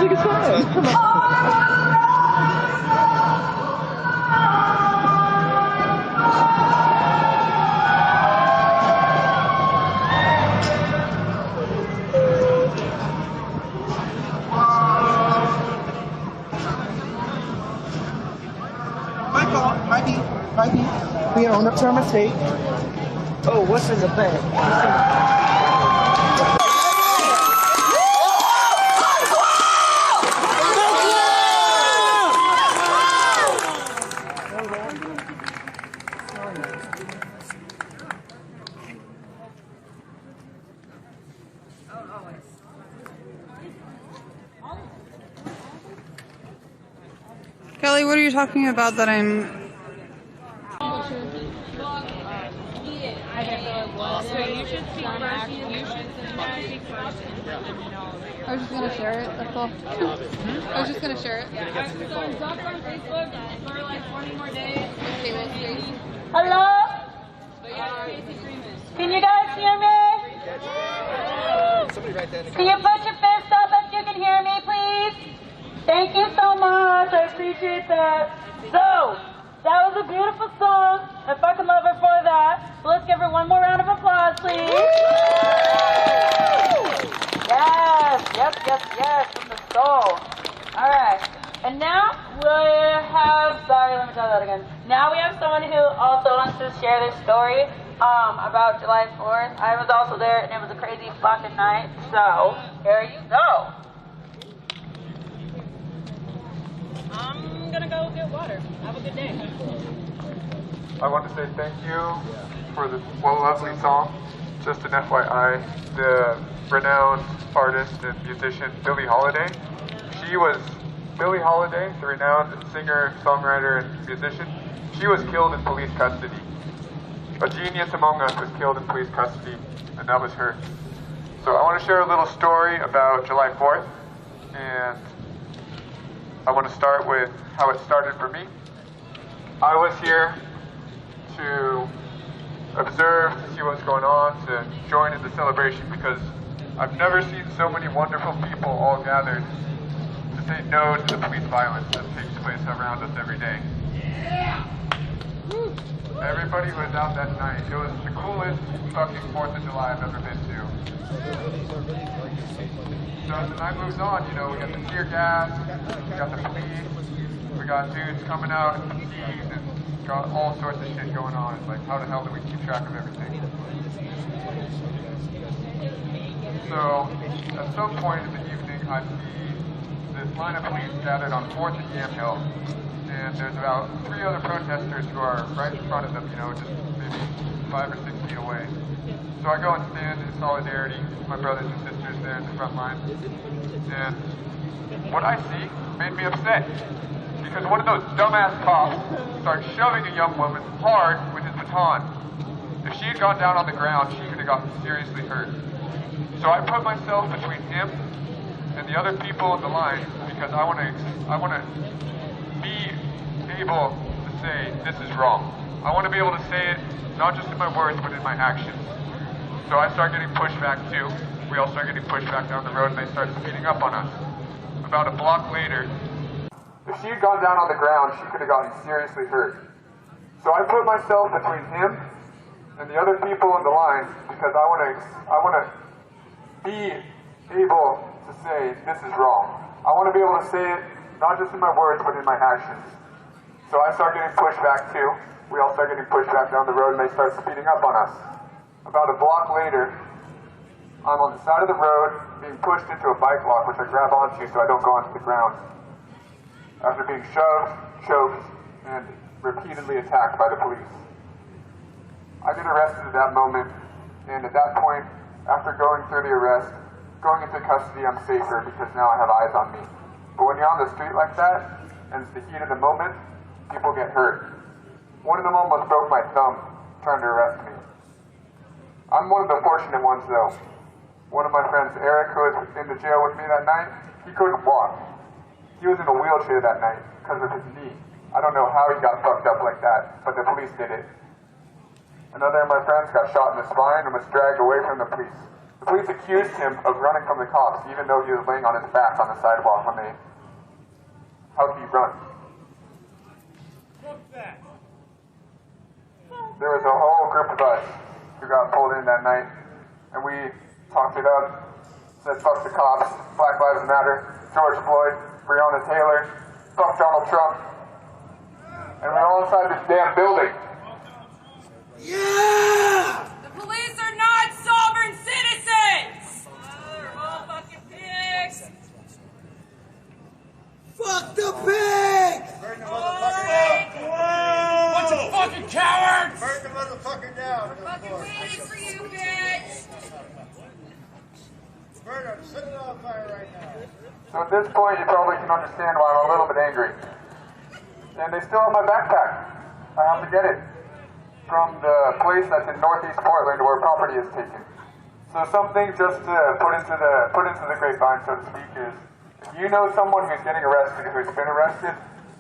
like, it's fine. Come on. Might be. We own up to our mistake. Oh, what's in the bag? Kelly, what are you talking about that I'm... I was just gonna share it, that's all. I was just gonna share it. So it's up on Facebook for like 20 more days. Okay, well, it's great. Hello? Can you guys hear me? Can you put your fist up if you can hear me, please? Thank you so much. I appreciate that. So, that was a beautiful song. I fucking love her for that. So let's give her one more round of applause, please. Yes, from the soul. All right. And now we have, sorry, let me try that again. Now we have someone who also wants to share their story about July 4th. I was also there, and it was a crazy fucking night. So, here you go. I'm gonna go get water. Have a good day. I want to say thank you for this lovely song. Just an FYI, the renowned artist and musician Billie Holiday. Billie Holiday, the renowned singer, songwriter, and musician. She was killed in police custody. A genius among us was killed in police custody, and that was her. So I want to share a little story about July 4th, and I want to start with how it started for me. I was here to observe, to see what's going on, to join in the celebration, because I've never seen so many wonderful people all gathered to say no to the police violence that takes place around us every day. Everybody who was out that night, it was the coolest fucking 4th of July I've ever been to. So as the night moves on, you know, we got the tear gas, we got the police, we got dudes coming out and fatigues, and got all sorts of shit going on. It's like, how the hell do we keep track of everything? So, at some point in the evening, I see this line of police gathered on 4th and Yamhill, and there's about 3 other protesters who are right in front of them, you know, just maybe 5 or 6 feet away. So I go and stand in solidarity with my brothers and sisters there in the front line, and what I see made me upset, because one of those dumbass cops starts shoving a young woman hard with his baton. If she had gone down on the ground, she could have gotten seriously hurt. So I put myself between him and the other people in the line, because I want to be able to say this is wrong. I want to be able to say it not just in my words but in my actions. So I start getting pushed back too. We all start getting pushed back down the road, and they start speeding up on us. About a block later, if she had gone down on the ground, she could have gotten seriously hurt. So I put myself between him and the other people in the line, because I want to be able to say this is wrong. I want to be able to say it not just in my words but in my actions. So I start getting pushed back too. We all start getting pushed back down the road, and they start speeding up on us. About a block later, I'm on the side of the road being pushed into a bike lock, which I grab onto so I don't go onto the ground, after being shoved, choked, and repeatedly attacked by the police. I get arrested at that moment, and at that point, after going through the arrest, going into custody, I'm safer because now I have eyes on me. But when you're on the street like that, and it's the heat of the moment, people get hurt. One of them almost broke my thumb trying to arrest me. I'm one of the fortunate ones though. One of my friends, Eric, who was in the jail with me that night, he couldn't walk. He was in a wheelchair that night because of his knee. I don't know how he got fucked up like that, but the police did it. Another of my friends got shot in the spine and was dragged away from the police. The police accused him of running from the cops, even though he was laying on his back on the sidewalk when they... How'd he run? There was a whole group of us who got pulled in that night, and we talked it up, said fuck the cops, Black Lives Matter, George Floyd, Breonna Taylor, fuck Donald Trump, and we're all inside this damn building. Yeah! The police are not sovereign citizens! They're all fucking pigs! Fuck the pig! Burn the motherfucker down! Bunch of fucking cowards! Burn the motherfucker down! We're fucking waiting for you, bitch! Burn them, set it on fire right now. So at this point, you probably can understand why I'm a little bit angry. And they still have my backpack. I have to get it from the place that's in northeast Portland where property is taken. So something just to put into the grapevine, so to speak, is if you know someone who's getting arrested, who's been arrested,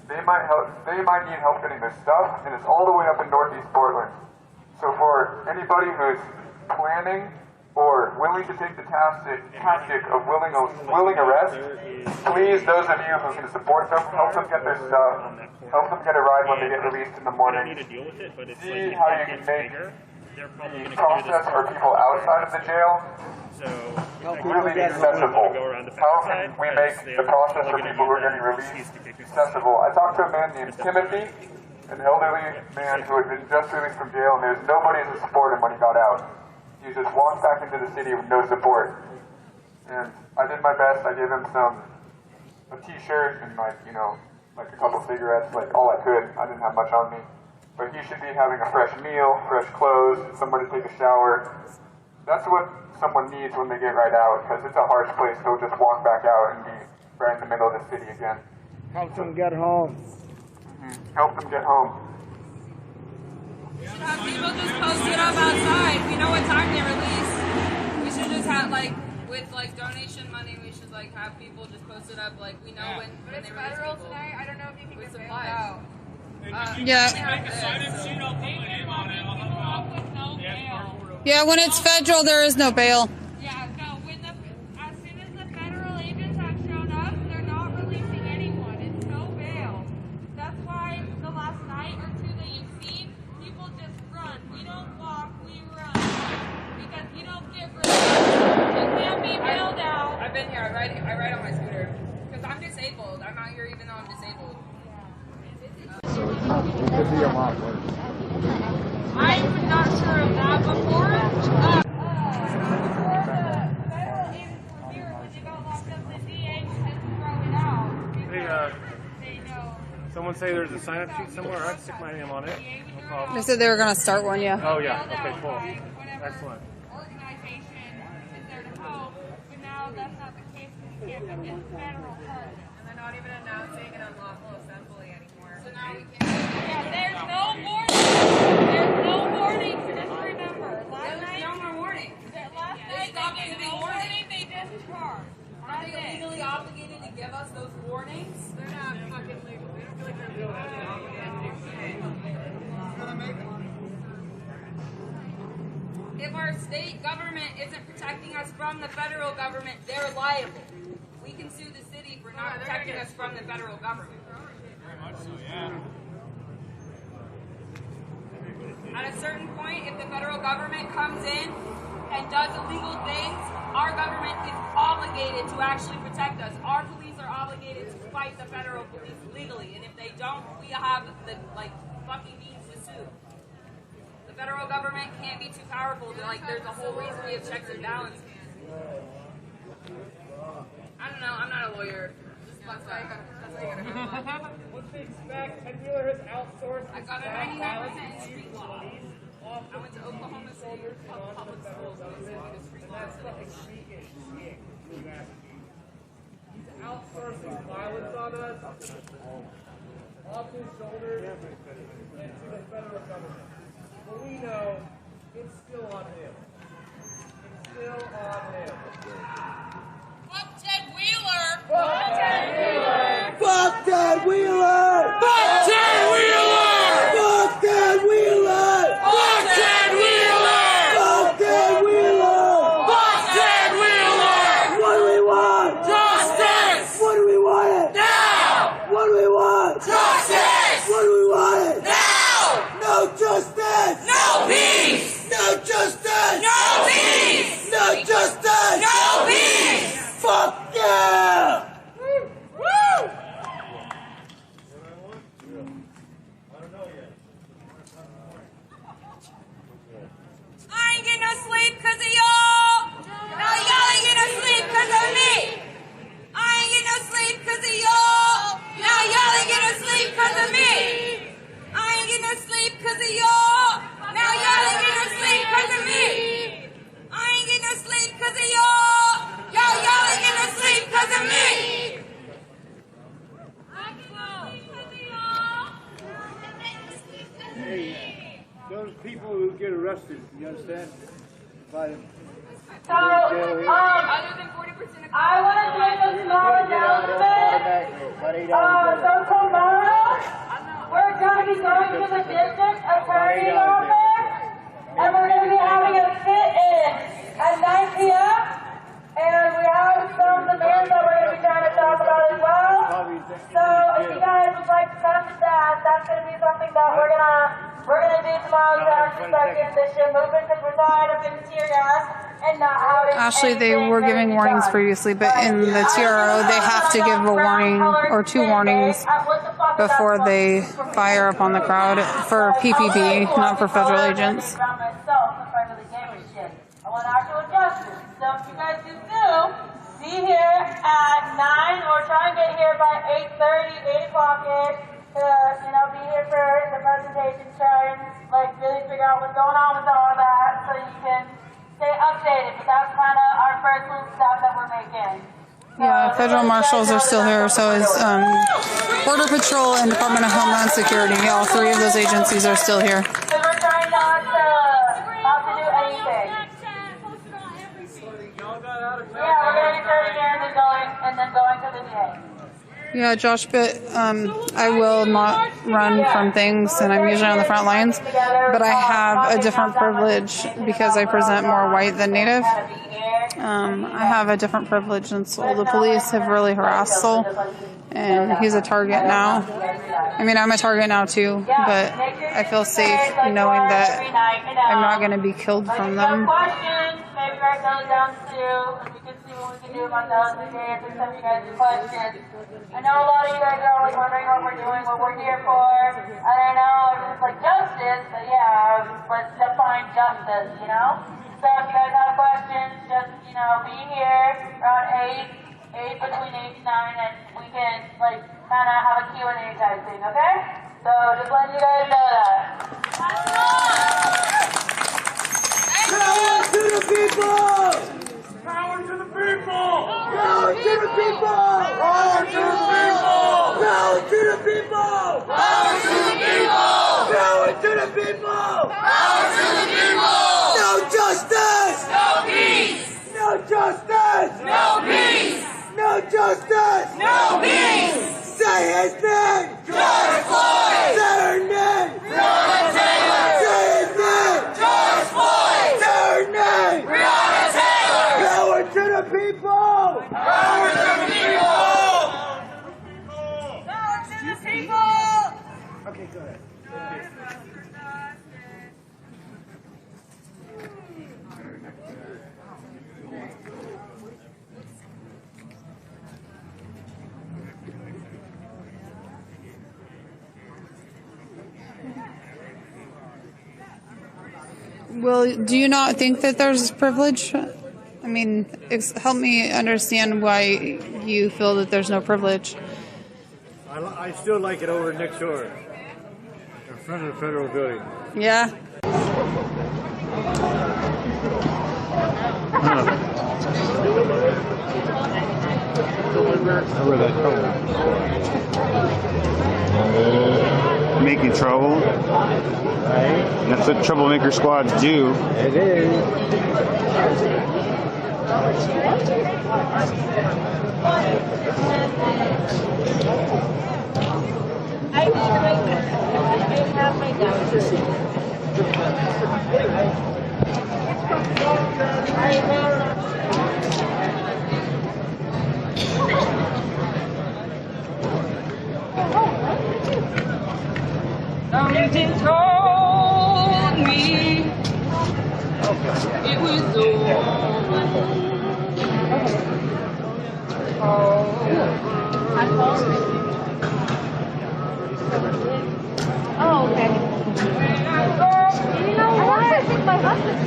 they might need help getting their stuff, and it's all the way up in northeast Portland. So for anybody who's planning or willing to take the tactic of willing arrest, please, those of you who can support them, help them get their stuff, help them get a ride when they get released in the morning. See how you can make the process for people outside of the jail really accessible. How can we make the process for people who are getting released accessible? I talked to a man named Timothy, an elderly man who had been just released from jail, and there's nobody to support him when he got out. He just walked back into the city with no support. And I did my best. I gave him a t-shirt and like a couple cigarettes, like all I could. I didn't have much on me. But he should be having a fresh meal, fresh clothes, somebody to take a shower. That's what someone needs when they get right out, because it's a harsh place. They'll just walk back out and be right in the middle of the city again. Help them get home. Help them get home. We should have people just post it up outside. We know what time they release. We should just have with donation money. We should have people just post it up. We know when they release people. Tonight, I don't know if you can with get supplies. out. Yeah. Make a sign-up sheet, I'll put my name on it. Yeah, when it's federal, there is no bail. Yeah, no, as soon as the federal agents have shown up, they're not releasing anyone. It's no bail. That's why the last night or two that you've seen, people just run. We don't walk, we run. Because you don't get released. You can't be bailed out. I've been here. I ride on my scooter. Because I'm disabled. I'm out here even though I'm disabled. So it could be a lot worse. I'm not sure of that before. Someone say there's a sign-up sheet somewhere. I'd stick my name on it. No problem. They said they were going to start one, yeah. Oh, yeah. Okay, cool. Excellent. Organization is there to help, but now that's not the case because you can't. It's federal court. And they're not even announcing an unlawful assembly anymore. So now we can't. Yeah, there's no warning. There's no warning. Just remember, last night. No more warning. Last night they gave no warning. They just charged. Are they legally obligated to give us those warnings? They're not fucking legal. They don't feel like they're legally obligated. If our state government isn't protecting us from the federal government, they're liable. We can sue the city for not protecting us from the federal government. Very much so, yeah. At a certain point, if the federal government comes in and does illegal things, our government is obligated to actually protect us. Our police are obligated to fight the federal police legally, and if they don't, we have the fucking means to sue. The federal government can't be too powerful. There's a whole reason we have checks and balances. I don't know. I'm not a lawyer. Just fuck that. That's what you gotta go. What's the expect? Ted Wheeler has outsourced. I got a 99% in street law. I went to Oklahoma City public schools. That's fucking sneaking. He's outsourcing violence on us off his shoulders and to the federal government. But we know it's still on him. It's still on him. Fuck Ted Wheeler! Fuck Ted Wheeler! Fuck Ted Wheeler! Fuck Ted Wheeler! Fuck Ted Wheeler! Fuck Ted Wheeler! Fuck Ted Wheeler! Fuck Ted Wheeler! What do we want? Justice! What do we want it? Now! What do we want? Justice! What do we want it? Now! No justice! No peace! No justice! No peace! No justice! No peace! Fuck yeah! Woo! I ain't getting no sleep because of y'all. Now y'all ain't getting no sleep because of me. I ain't getting no sleep because of y'all. Now y'all ain't getting no sleep because of me. I ain't getting no sleep because of y'all. Now y'all ain't getting no sleep because of me. I ain't getting no sleep because of y'all. Y'all ain't getting no sleep because of me. Hey, those people who get arrested, you understand? By So, I want to make a small announcement. So tomorrow, we're going to be going to the district attorney's office, and we're going to be having a sit-in at 9 p.m. And we have some demands that we're going to be trying to talk about as well. So if you guys would like to come to that, that's going to be something that we're gonna do tomorrow to actually start getting this shit moving because we're tired of getting tear gas and not having. Actually, they were giving warnings previously, but in the TRO, they have to give a warning or two warnings before they fire up on the crowd for PPB, not for federal agents. I want actual justice. So if you guys do too, be here at 9 or try and get here by 8:30, 8 o'clock-ish to, be here for the presentation, try and really figure out what's going on with all of that so you can stay updated. But that's kind of our first little step that we're making. Yeah, federal marshals are still here, so is Border Patrol and Department of Homeland Security. All three of those agencies are still here. So we're trying not to do anything. Yeah, we're going to be starting here and then going to the DA. Yeah, Josh, but I will not run from things, and I'm usually on the front lines, but I have a different privilege because I present more white than Native. I have a different privilege than Soul. The police have really harassed Soul, and he's a target now. I mean, I'm a target now too, but I feel safe knowing that I'm not going to be killed from them. Maybe write those down too, and we can see what we can do about those. We can answer some of you guys' questions. I know a lot of you guys are always wondering what we're doing, what we're here for. I don't know, it's like justice, but yeah, let's define justice, you know? So if you guys have questions, just, you know, be here around 8 between 8 and 9, and we can, like, kind of have a Q&A type thing, okay? So just letting you guys know that. Power to the people! Power to the people! Power to the people! Power to the people! Power to the people! Power to the people! Power to the people! Power to the people! No justice! No peace! No justice! No peace! No justice! No peace! Say his name! George Floyd! Say her name! Breonna Taylor! Say his name! George Floyd! Say her name! Breonna Taylor! Power to the people! Power to the people! Power to the people! Okay, go ahead. Well, do you not think that there's privilege? I mean, help me understand why you feel that there's no privilege. I still like it over next door, in front of the federal building. Yeah. Making trouble. That's what troublemaker squads do. It is. I need to make that. I have my Something told me it was over. Oh, okay. You know what? I think my husband.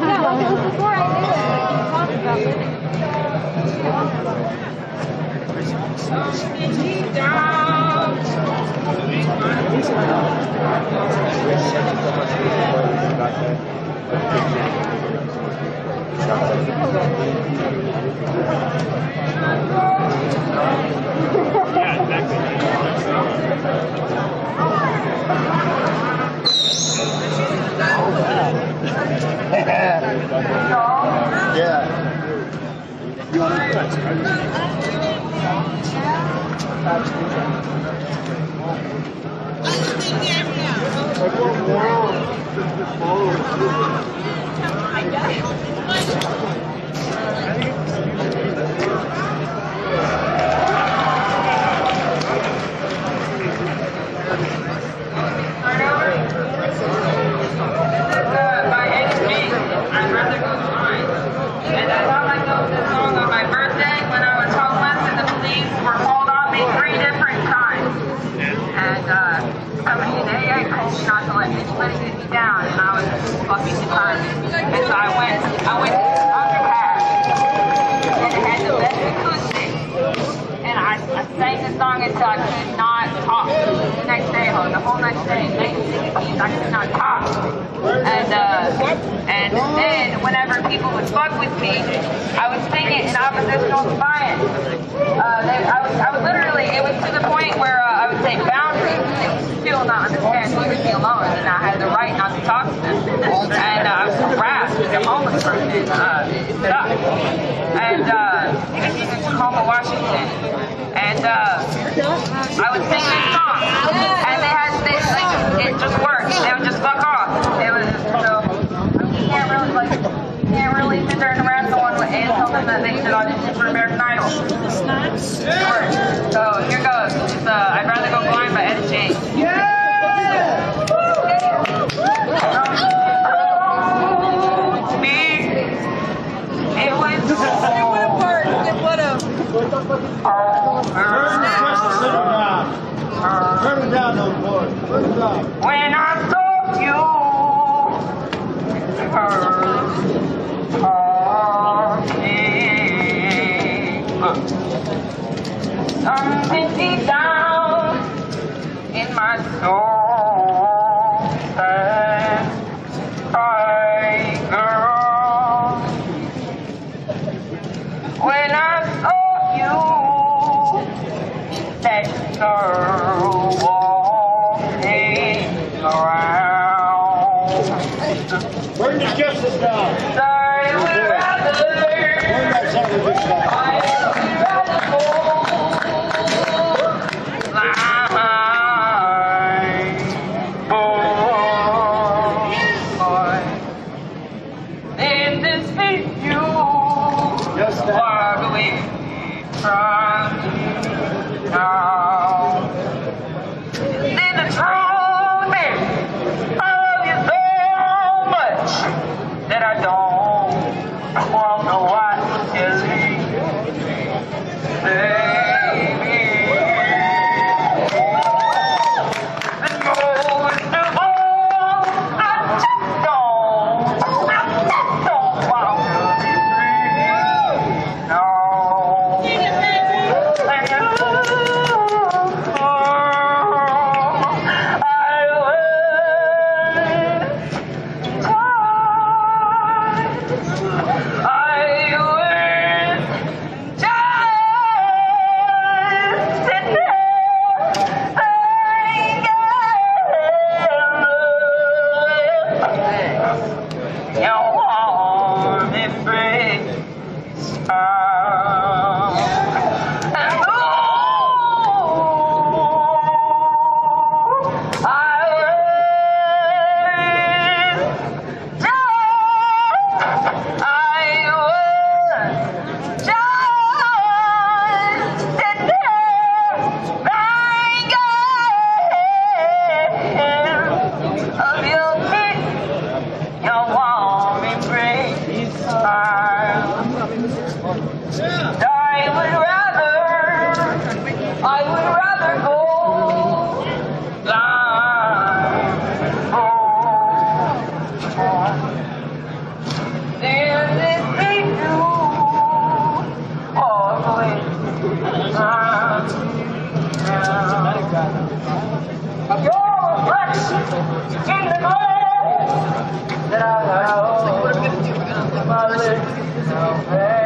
Yeah, like it was before I knew it. He talked about it. And then whenever people would fuck with me, I would sing it in oppositional defiance. I would literally, it was to the point where I would say boundaries, and they would still not understand who would be alone, and I had the right not to talk to them. And I was harassed as a homeless person. It sucked. And Tacoma, Washington, and I would sing this song, and it just worked. They would just fuck off. It was so you can't really sit there and harass someone and tell them that they should audition for American Idol. It worked. So here goes. It's I'd Rather Go Blind by Etta James. Turn it down, those boys. Turn it down. When I saw you, something deep down in my soul said, "Hi, girl." When I saw you, that girl walking around. Bring the justice down. I would rather. Bring that son of a bitch down. I would rather go than to see you walk away from me now. See the truth is, I love you so much that I don't want to what to see. Baby, and most of all, I just don't want to be free. No. I would rather go than to see you all the way around. Your reflection in the glass that I hold my lips away.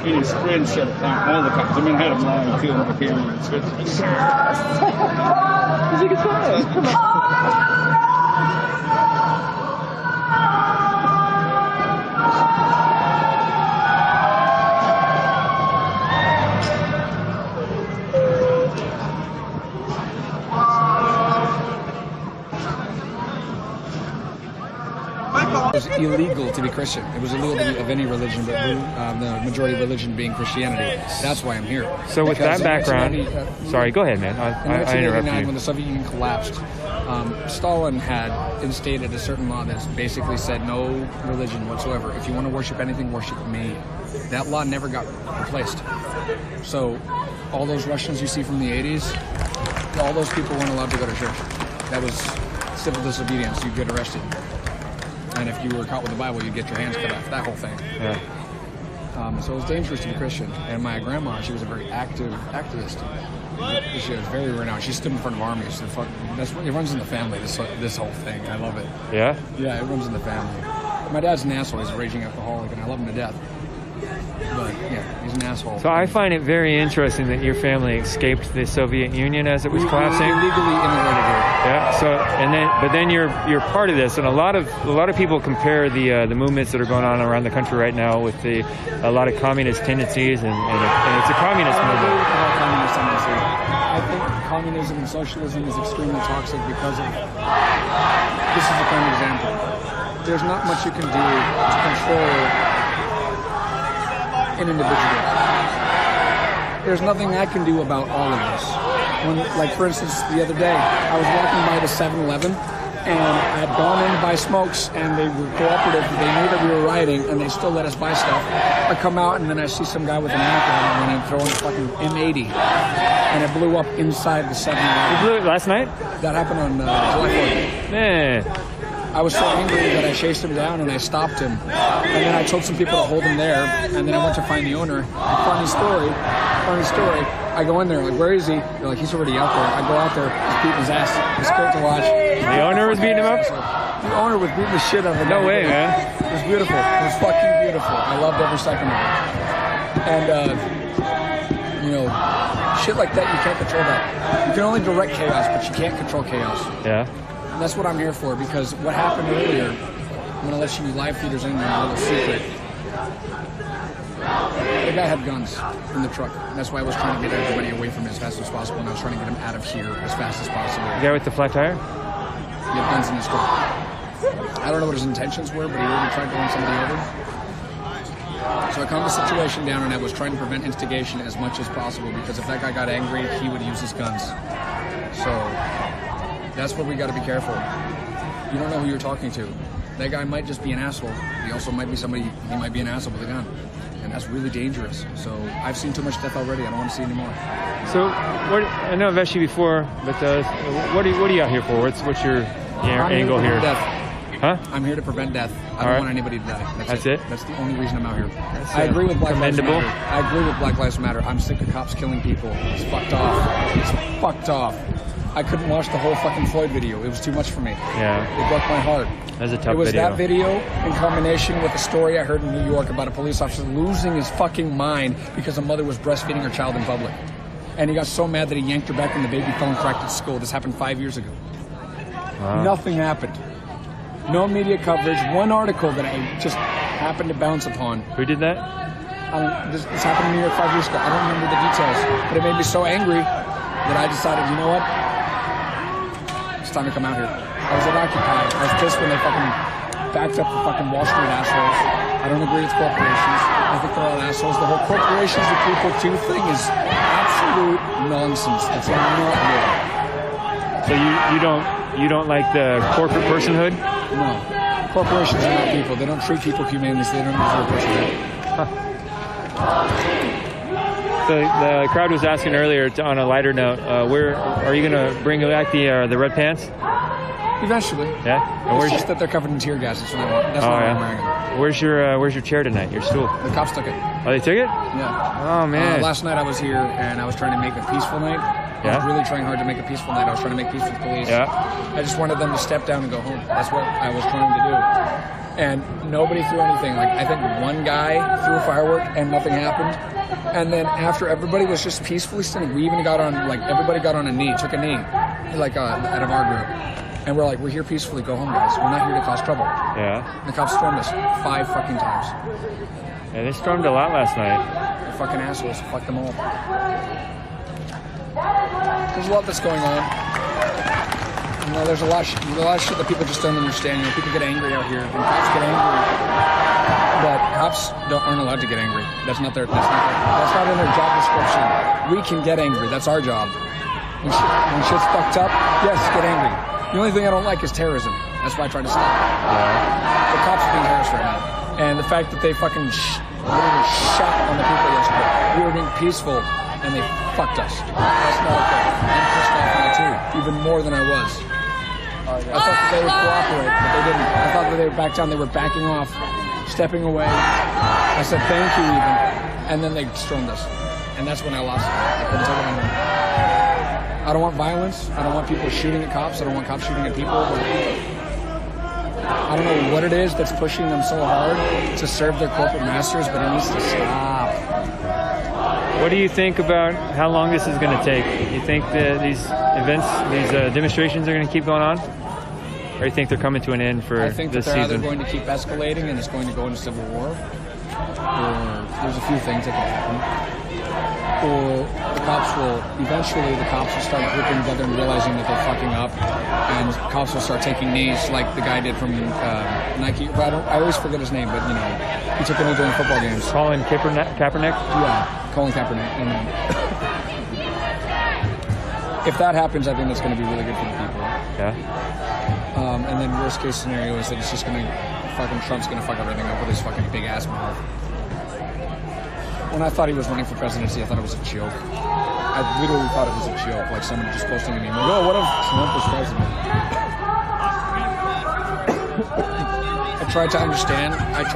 In his friend said all the cops. I mean, I had him lying and killing the camera and switch. He's like, it's fine. Come on. It was illegal to be Christian. It was illegal to be of any religion, but the majority religion being Christianity. That's why I'm here. So with that background, sorry, go ahead, man. I interrupt you. When the Soviet Union collapsed, Stalin had instated a certain law that basically said no religion whatsoever. If you want to worship anything, worship me. That law never got replaced. So all those Russians you see from the 80s, all those people weren't allowed to go to church. That was civil disobedience. You'd get arrested. And if you were caught with the Bible, you'd get your hands cut off. That whole thing. Yeah. So it was dangerous to be Christian. And my grandma, she was a very active activist. She was very renowned. She stood in front of armies. It runs in the family. This whole thing. I love it. Yeah. Yeah, it runs in the family. My dad's an asshole. He's a raging alcoholic, and I love him to death. But yeah, he's an asshole. So I find it very interesting that your family escaped the Soviet Union as it was collapsing. We illegally immigrated here. Yeah. So but then you're part of this, and a lot of people compare the movements that are going on around the country right now with a lot of communist tendencies, and it's a communist movement. Communist tendency. I think communism and socialism is extremely toxic because of. This is a prime example. There's not much you can do to control an individual. There's nothing I can do about all of this. Like for instance, the other day, I was walking by the 7-Eleven, and I had gone in to buy smokes, and they were cooperative. They knew that we were rioting, and they still let us buy stuff. I come out, and then I see some guy with an ammo and throwing a fucking M80, and it blew up inside the 7-Eleven. You blew it last night? That happened on July 4th. Man. I was so angry that I chased him down and I stopped him. And then I told some people to hold him there. And then I went to find the owner. Funny story. I go in there, like, where is he? They're like, he's already out there. I go out there, he's beating his ass. It's great to watch. The owner was beating him up? The owner was beating the shit out of him. No way, man. It was beautiful. It was fucking beautiful. I loved every second of it. And, shit like that, you can't control that. You can only direct chaos, but you can't control chaos. Yeah. And that's what I'm here for, because what happened earlier, I'm going to let you live feeders in there, a little secret. The guy had guns in the truck. And that's why I was trying to get everybody away from it as fast as possible, and I was trying to get him out of here as fast as possible. The guy with the flat tire? He had guns in his truck. I don't know what his intentions were, but he really tried to run somebody over. So I calmed the situation down, and I was trying to prevent instigation as much as possible, because if that guy got angry, he would use his guns. So that's where we got to be careful. You don't know who you're talking to. That guy might just be an asshole. He also might be somebody, he might be an asshole with a gun. And that's really dangerous. So I've seen too much death already. I don't want to see any more. So I know I've asked you before, but what are you out here for? What's your angle here? Death. Huh? I'm here to prevent death. I don't want anybody to die. That's it? That's the only reason I'm out here. I agree with Black Lives Matter. I agree with Black Lives Matter. I'm sick of cops killing people. It's fucked off. It's fucked off. I couldn't watch the whole fucking Floyd video. It was too much for me. Yeah. It broke my heart. That's a tough video. It was that video in combination with a story I heard in New York about a police officer losing his fucking mind because a mother was breastfeeding her child in public. And he got so mad that he yanked her back and the baby fell and cracked at school. This happened 5 years ago. Wow. Nothing happened. No media coverage. One article that I just happened to bounce upon. Who did that? This happened in New York 5 years ago. I don't remember the details. But it made me so angry that I decided, you know what? It's time to come out here. I was at Occupy. I was pissed when they fucking backed up the fucking Wall Street assholes. I don't agree with corporations. I think they're all assholes. The whole corporations to people too thing is absolute nonsense. It's not real. So you don't like the corporate personhood? No. Corporations are not people. They don't treat people humanely, so they don't deserve personhood. So the crowd was asking earlier, on a lighter note, where are you going to bring back the red pants? Eventually. Yeah. It's just that they're covered in tear gas. That's what I want. That's why I'm wearing them. Where's your chair tonight? Your stool? The cops took it. Oh, they took it? Yeah. Oh man. Last night I was here and I was trying to make a peaceful night. I was really trying hard to make a peaceful night. I was trying to make peace with the police. Yeah. I just wanted them to step down and go home. That's what I was trying to do. And nobody threw anything. Like, I think one guy threw a firework and nothing happened. And then after everybody was just peacefully sitting, we even got on, everybody got on a knee, took a knee, out of our group. And we're like, we're here peacefully, go home, guys. We're not here to cause trouble. Yeah. And the cops stormed us 5 fucking times. Yeah, they stormed a lot last night. They're fucking assholes. Fuck them all. There's a lot that's going on. There's a lot of shit that people just don't understand. People get angry out here, and cops get angry. But cops aren't allowed to get angry. That's not in their job description. We can get angry. That's our job. When shit's fucked up, yes, get angry. The only thing I don't like is terrorism. That's why I try to stop it. The cops are being harassed right now. And the fact that they fucking literally shot on the people yesterday. We were being peaceful, and they fucked us. That's not okay. I'm pissed off now, too. Even more than I was. I thought that they would cooperate, but they didn't. I thought that they would back down. They were backing off, stepping away. I said, thank you, even. And then they stormed us. And that's when I lost it. I couldn't take it anymore. I don't want violence. I don't want people shooting at cops. I don't want cops shooting at people. I don't know what it is that's pushing them so hard to serve their corporate masters, but it needs to stop. What do you think about how long this is going to take? You think that these events, these demonstrations are going to keep going on? Or you think they're coming to an end for this season? I think that they're either going to keep escalating and it's going to go into civil war, or there's a few things that can happen. Or the cops will start grouping together and realizing that they're fucking up, and cops will start taking knees like the guy did from Nike. I always forget his name, but you know, he took a knee during football games. Colin Kaepernick? Yeah, Colin Kaepernick. And if that happens, I think that's going to be really good for the people. Yeah. And then worst case scenario is that it's just going to Trump's going to fuck everything up with his fucking big ass mouth. When I thought he was running for presidency, I thought it was a joke. I literally thought it was a joke, like someone just posting a meme like, "Oh, what if Trump was president?" I try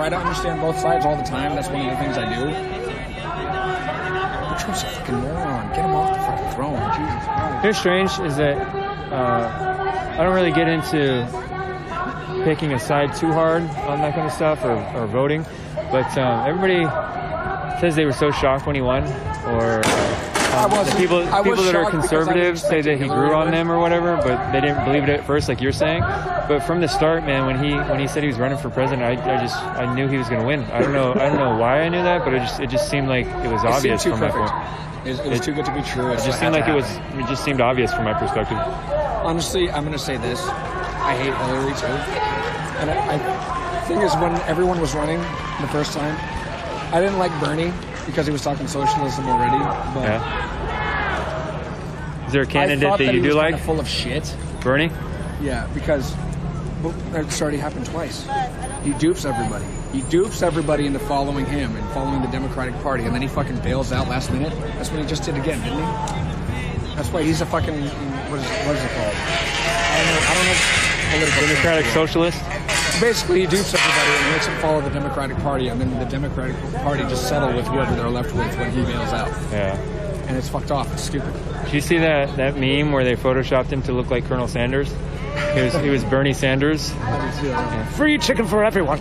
to understand both sides all the time. That's one of the things I do. But Trump's a fucking moron. Get him off the fucking throne, Jesus Christ. What's strange is that I don't really get into picking a side too hard on that kind of stuff or voting, but everybody says they were so shocked when he won, or the people that are conservative say that he grew on them or whatever, but they didn't believe it at first, like you're saying. But from the start, man, when he said he was running for president, I knew he was going to win. I don't know why I knew that, but it just seemed like it was obvious from my point. It was too good to be true. It just seemed like it just seemed obvious from my perspective. Honestly, I'm going to say this: I hate Hillary too. And the thing is, when everyone was running the first time, I didn't like Bernie because he was talking socialism already. But yeah. Is there a candidate that you do like? Full of shit. Bernie? Yeah, because it's already happened twice. He dupes everybody. He dupes everybody into following him and following the Democratic Party, and then he fucking bails out last minute. That's what he just did again, didn't he? That's why he's a fucking what is it called? I don't know. Political Democratic socialist. Basically, he dupes everybody and makes them follow the Democratic Party, and then the Democratic Party just settle with whoever they're left with when he bails out. Yeah. And it's fucked off. It's stupid. Did you see that meme where they photoshopped him to look like Colonel Sanders? He was Bernie Sanders. Free chicken for everyone.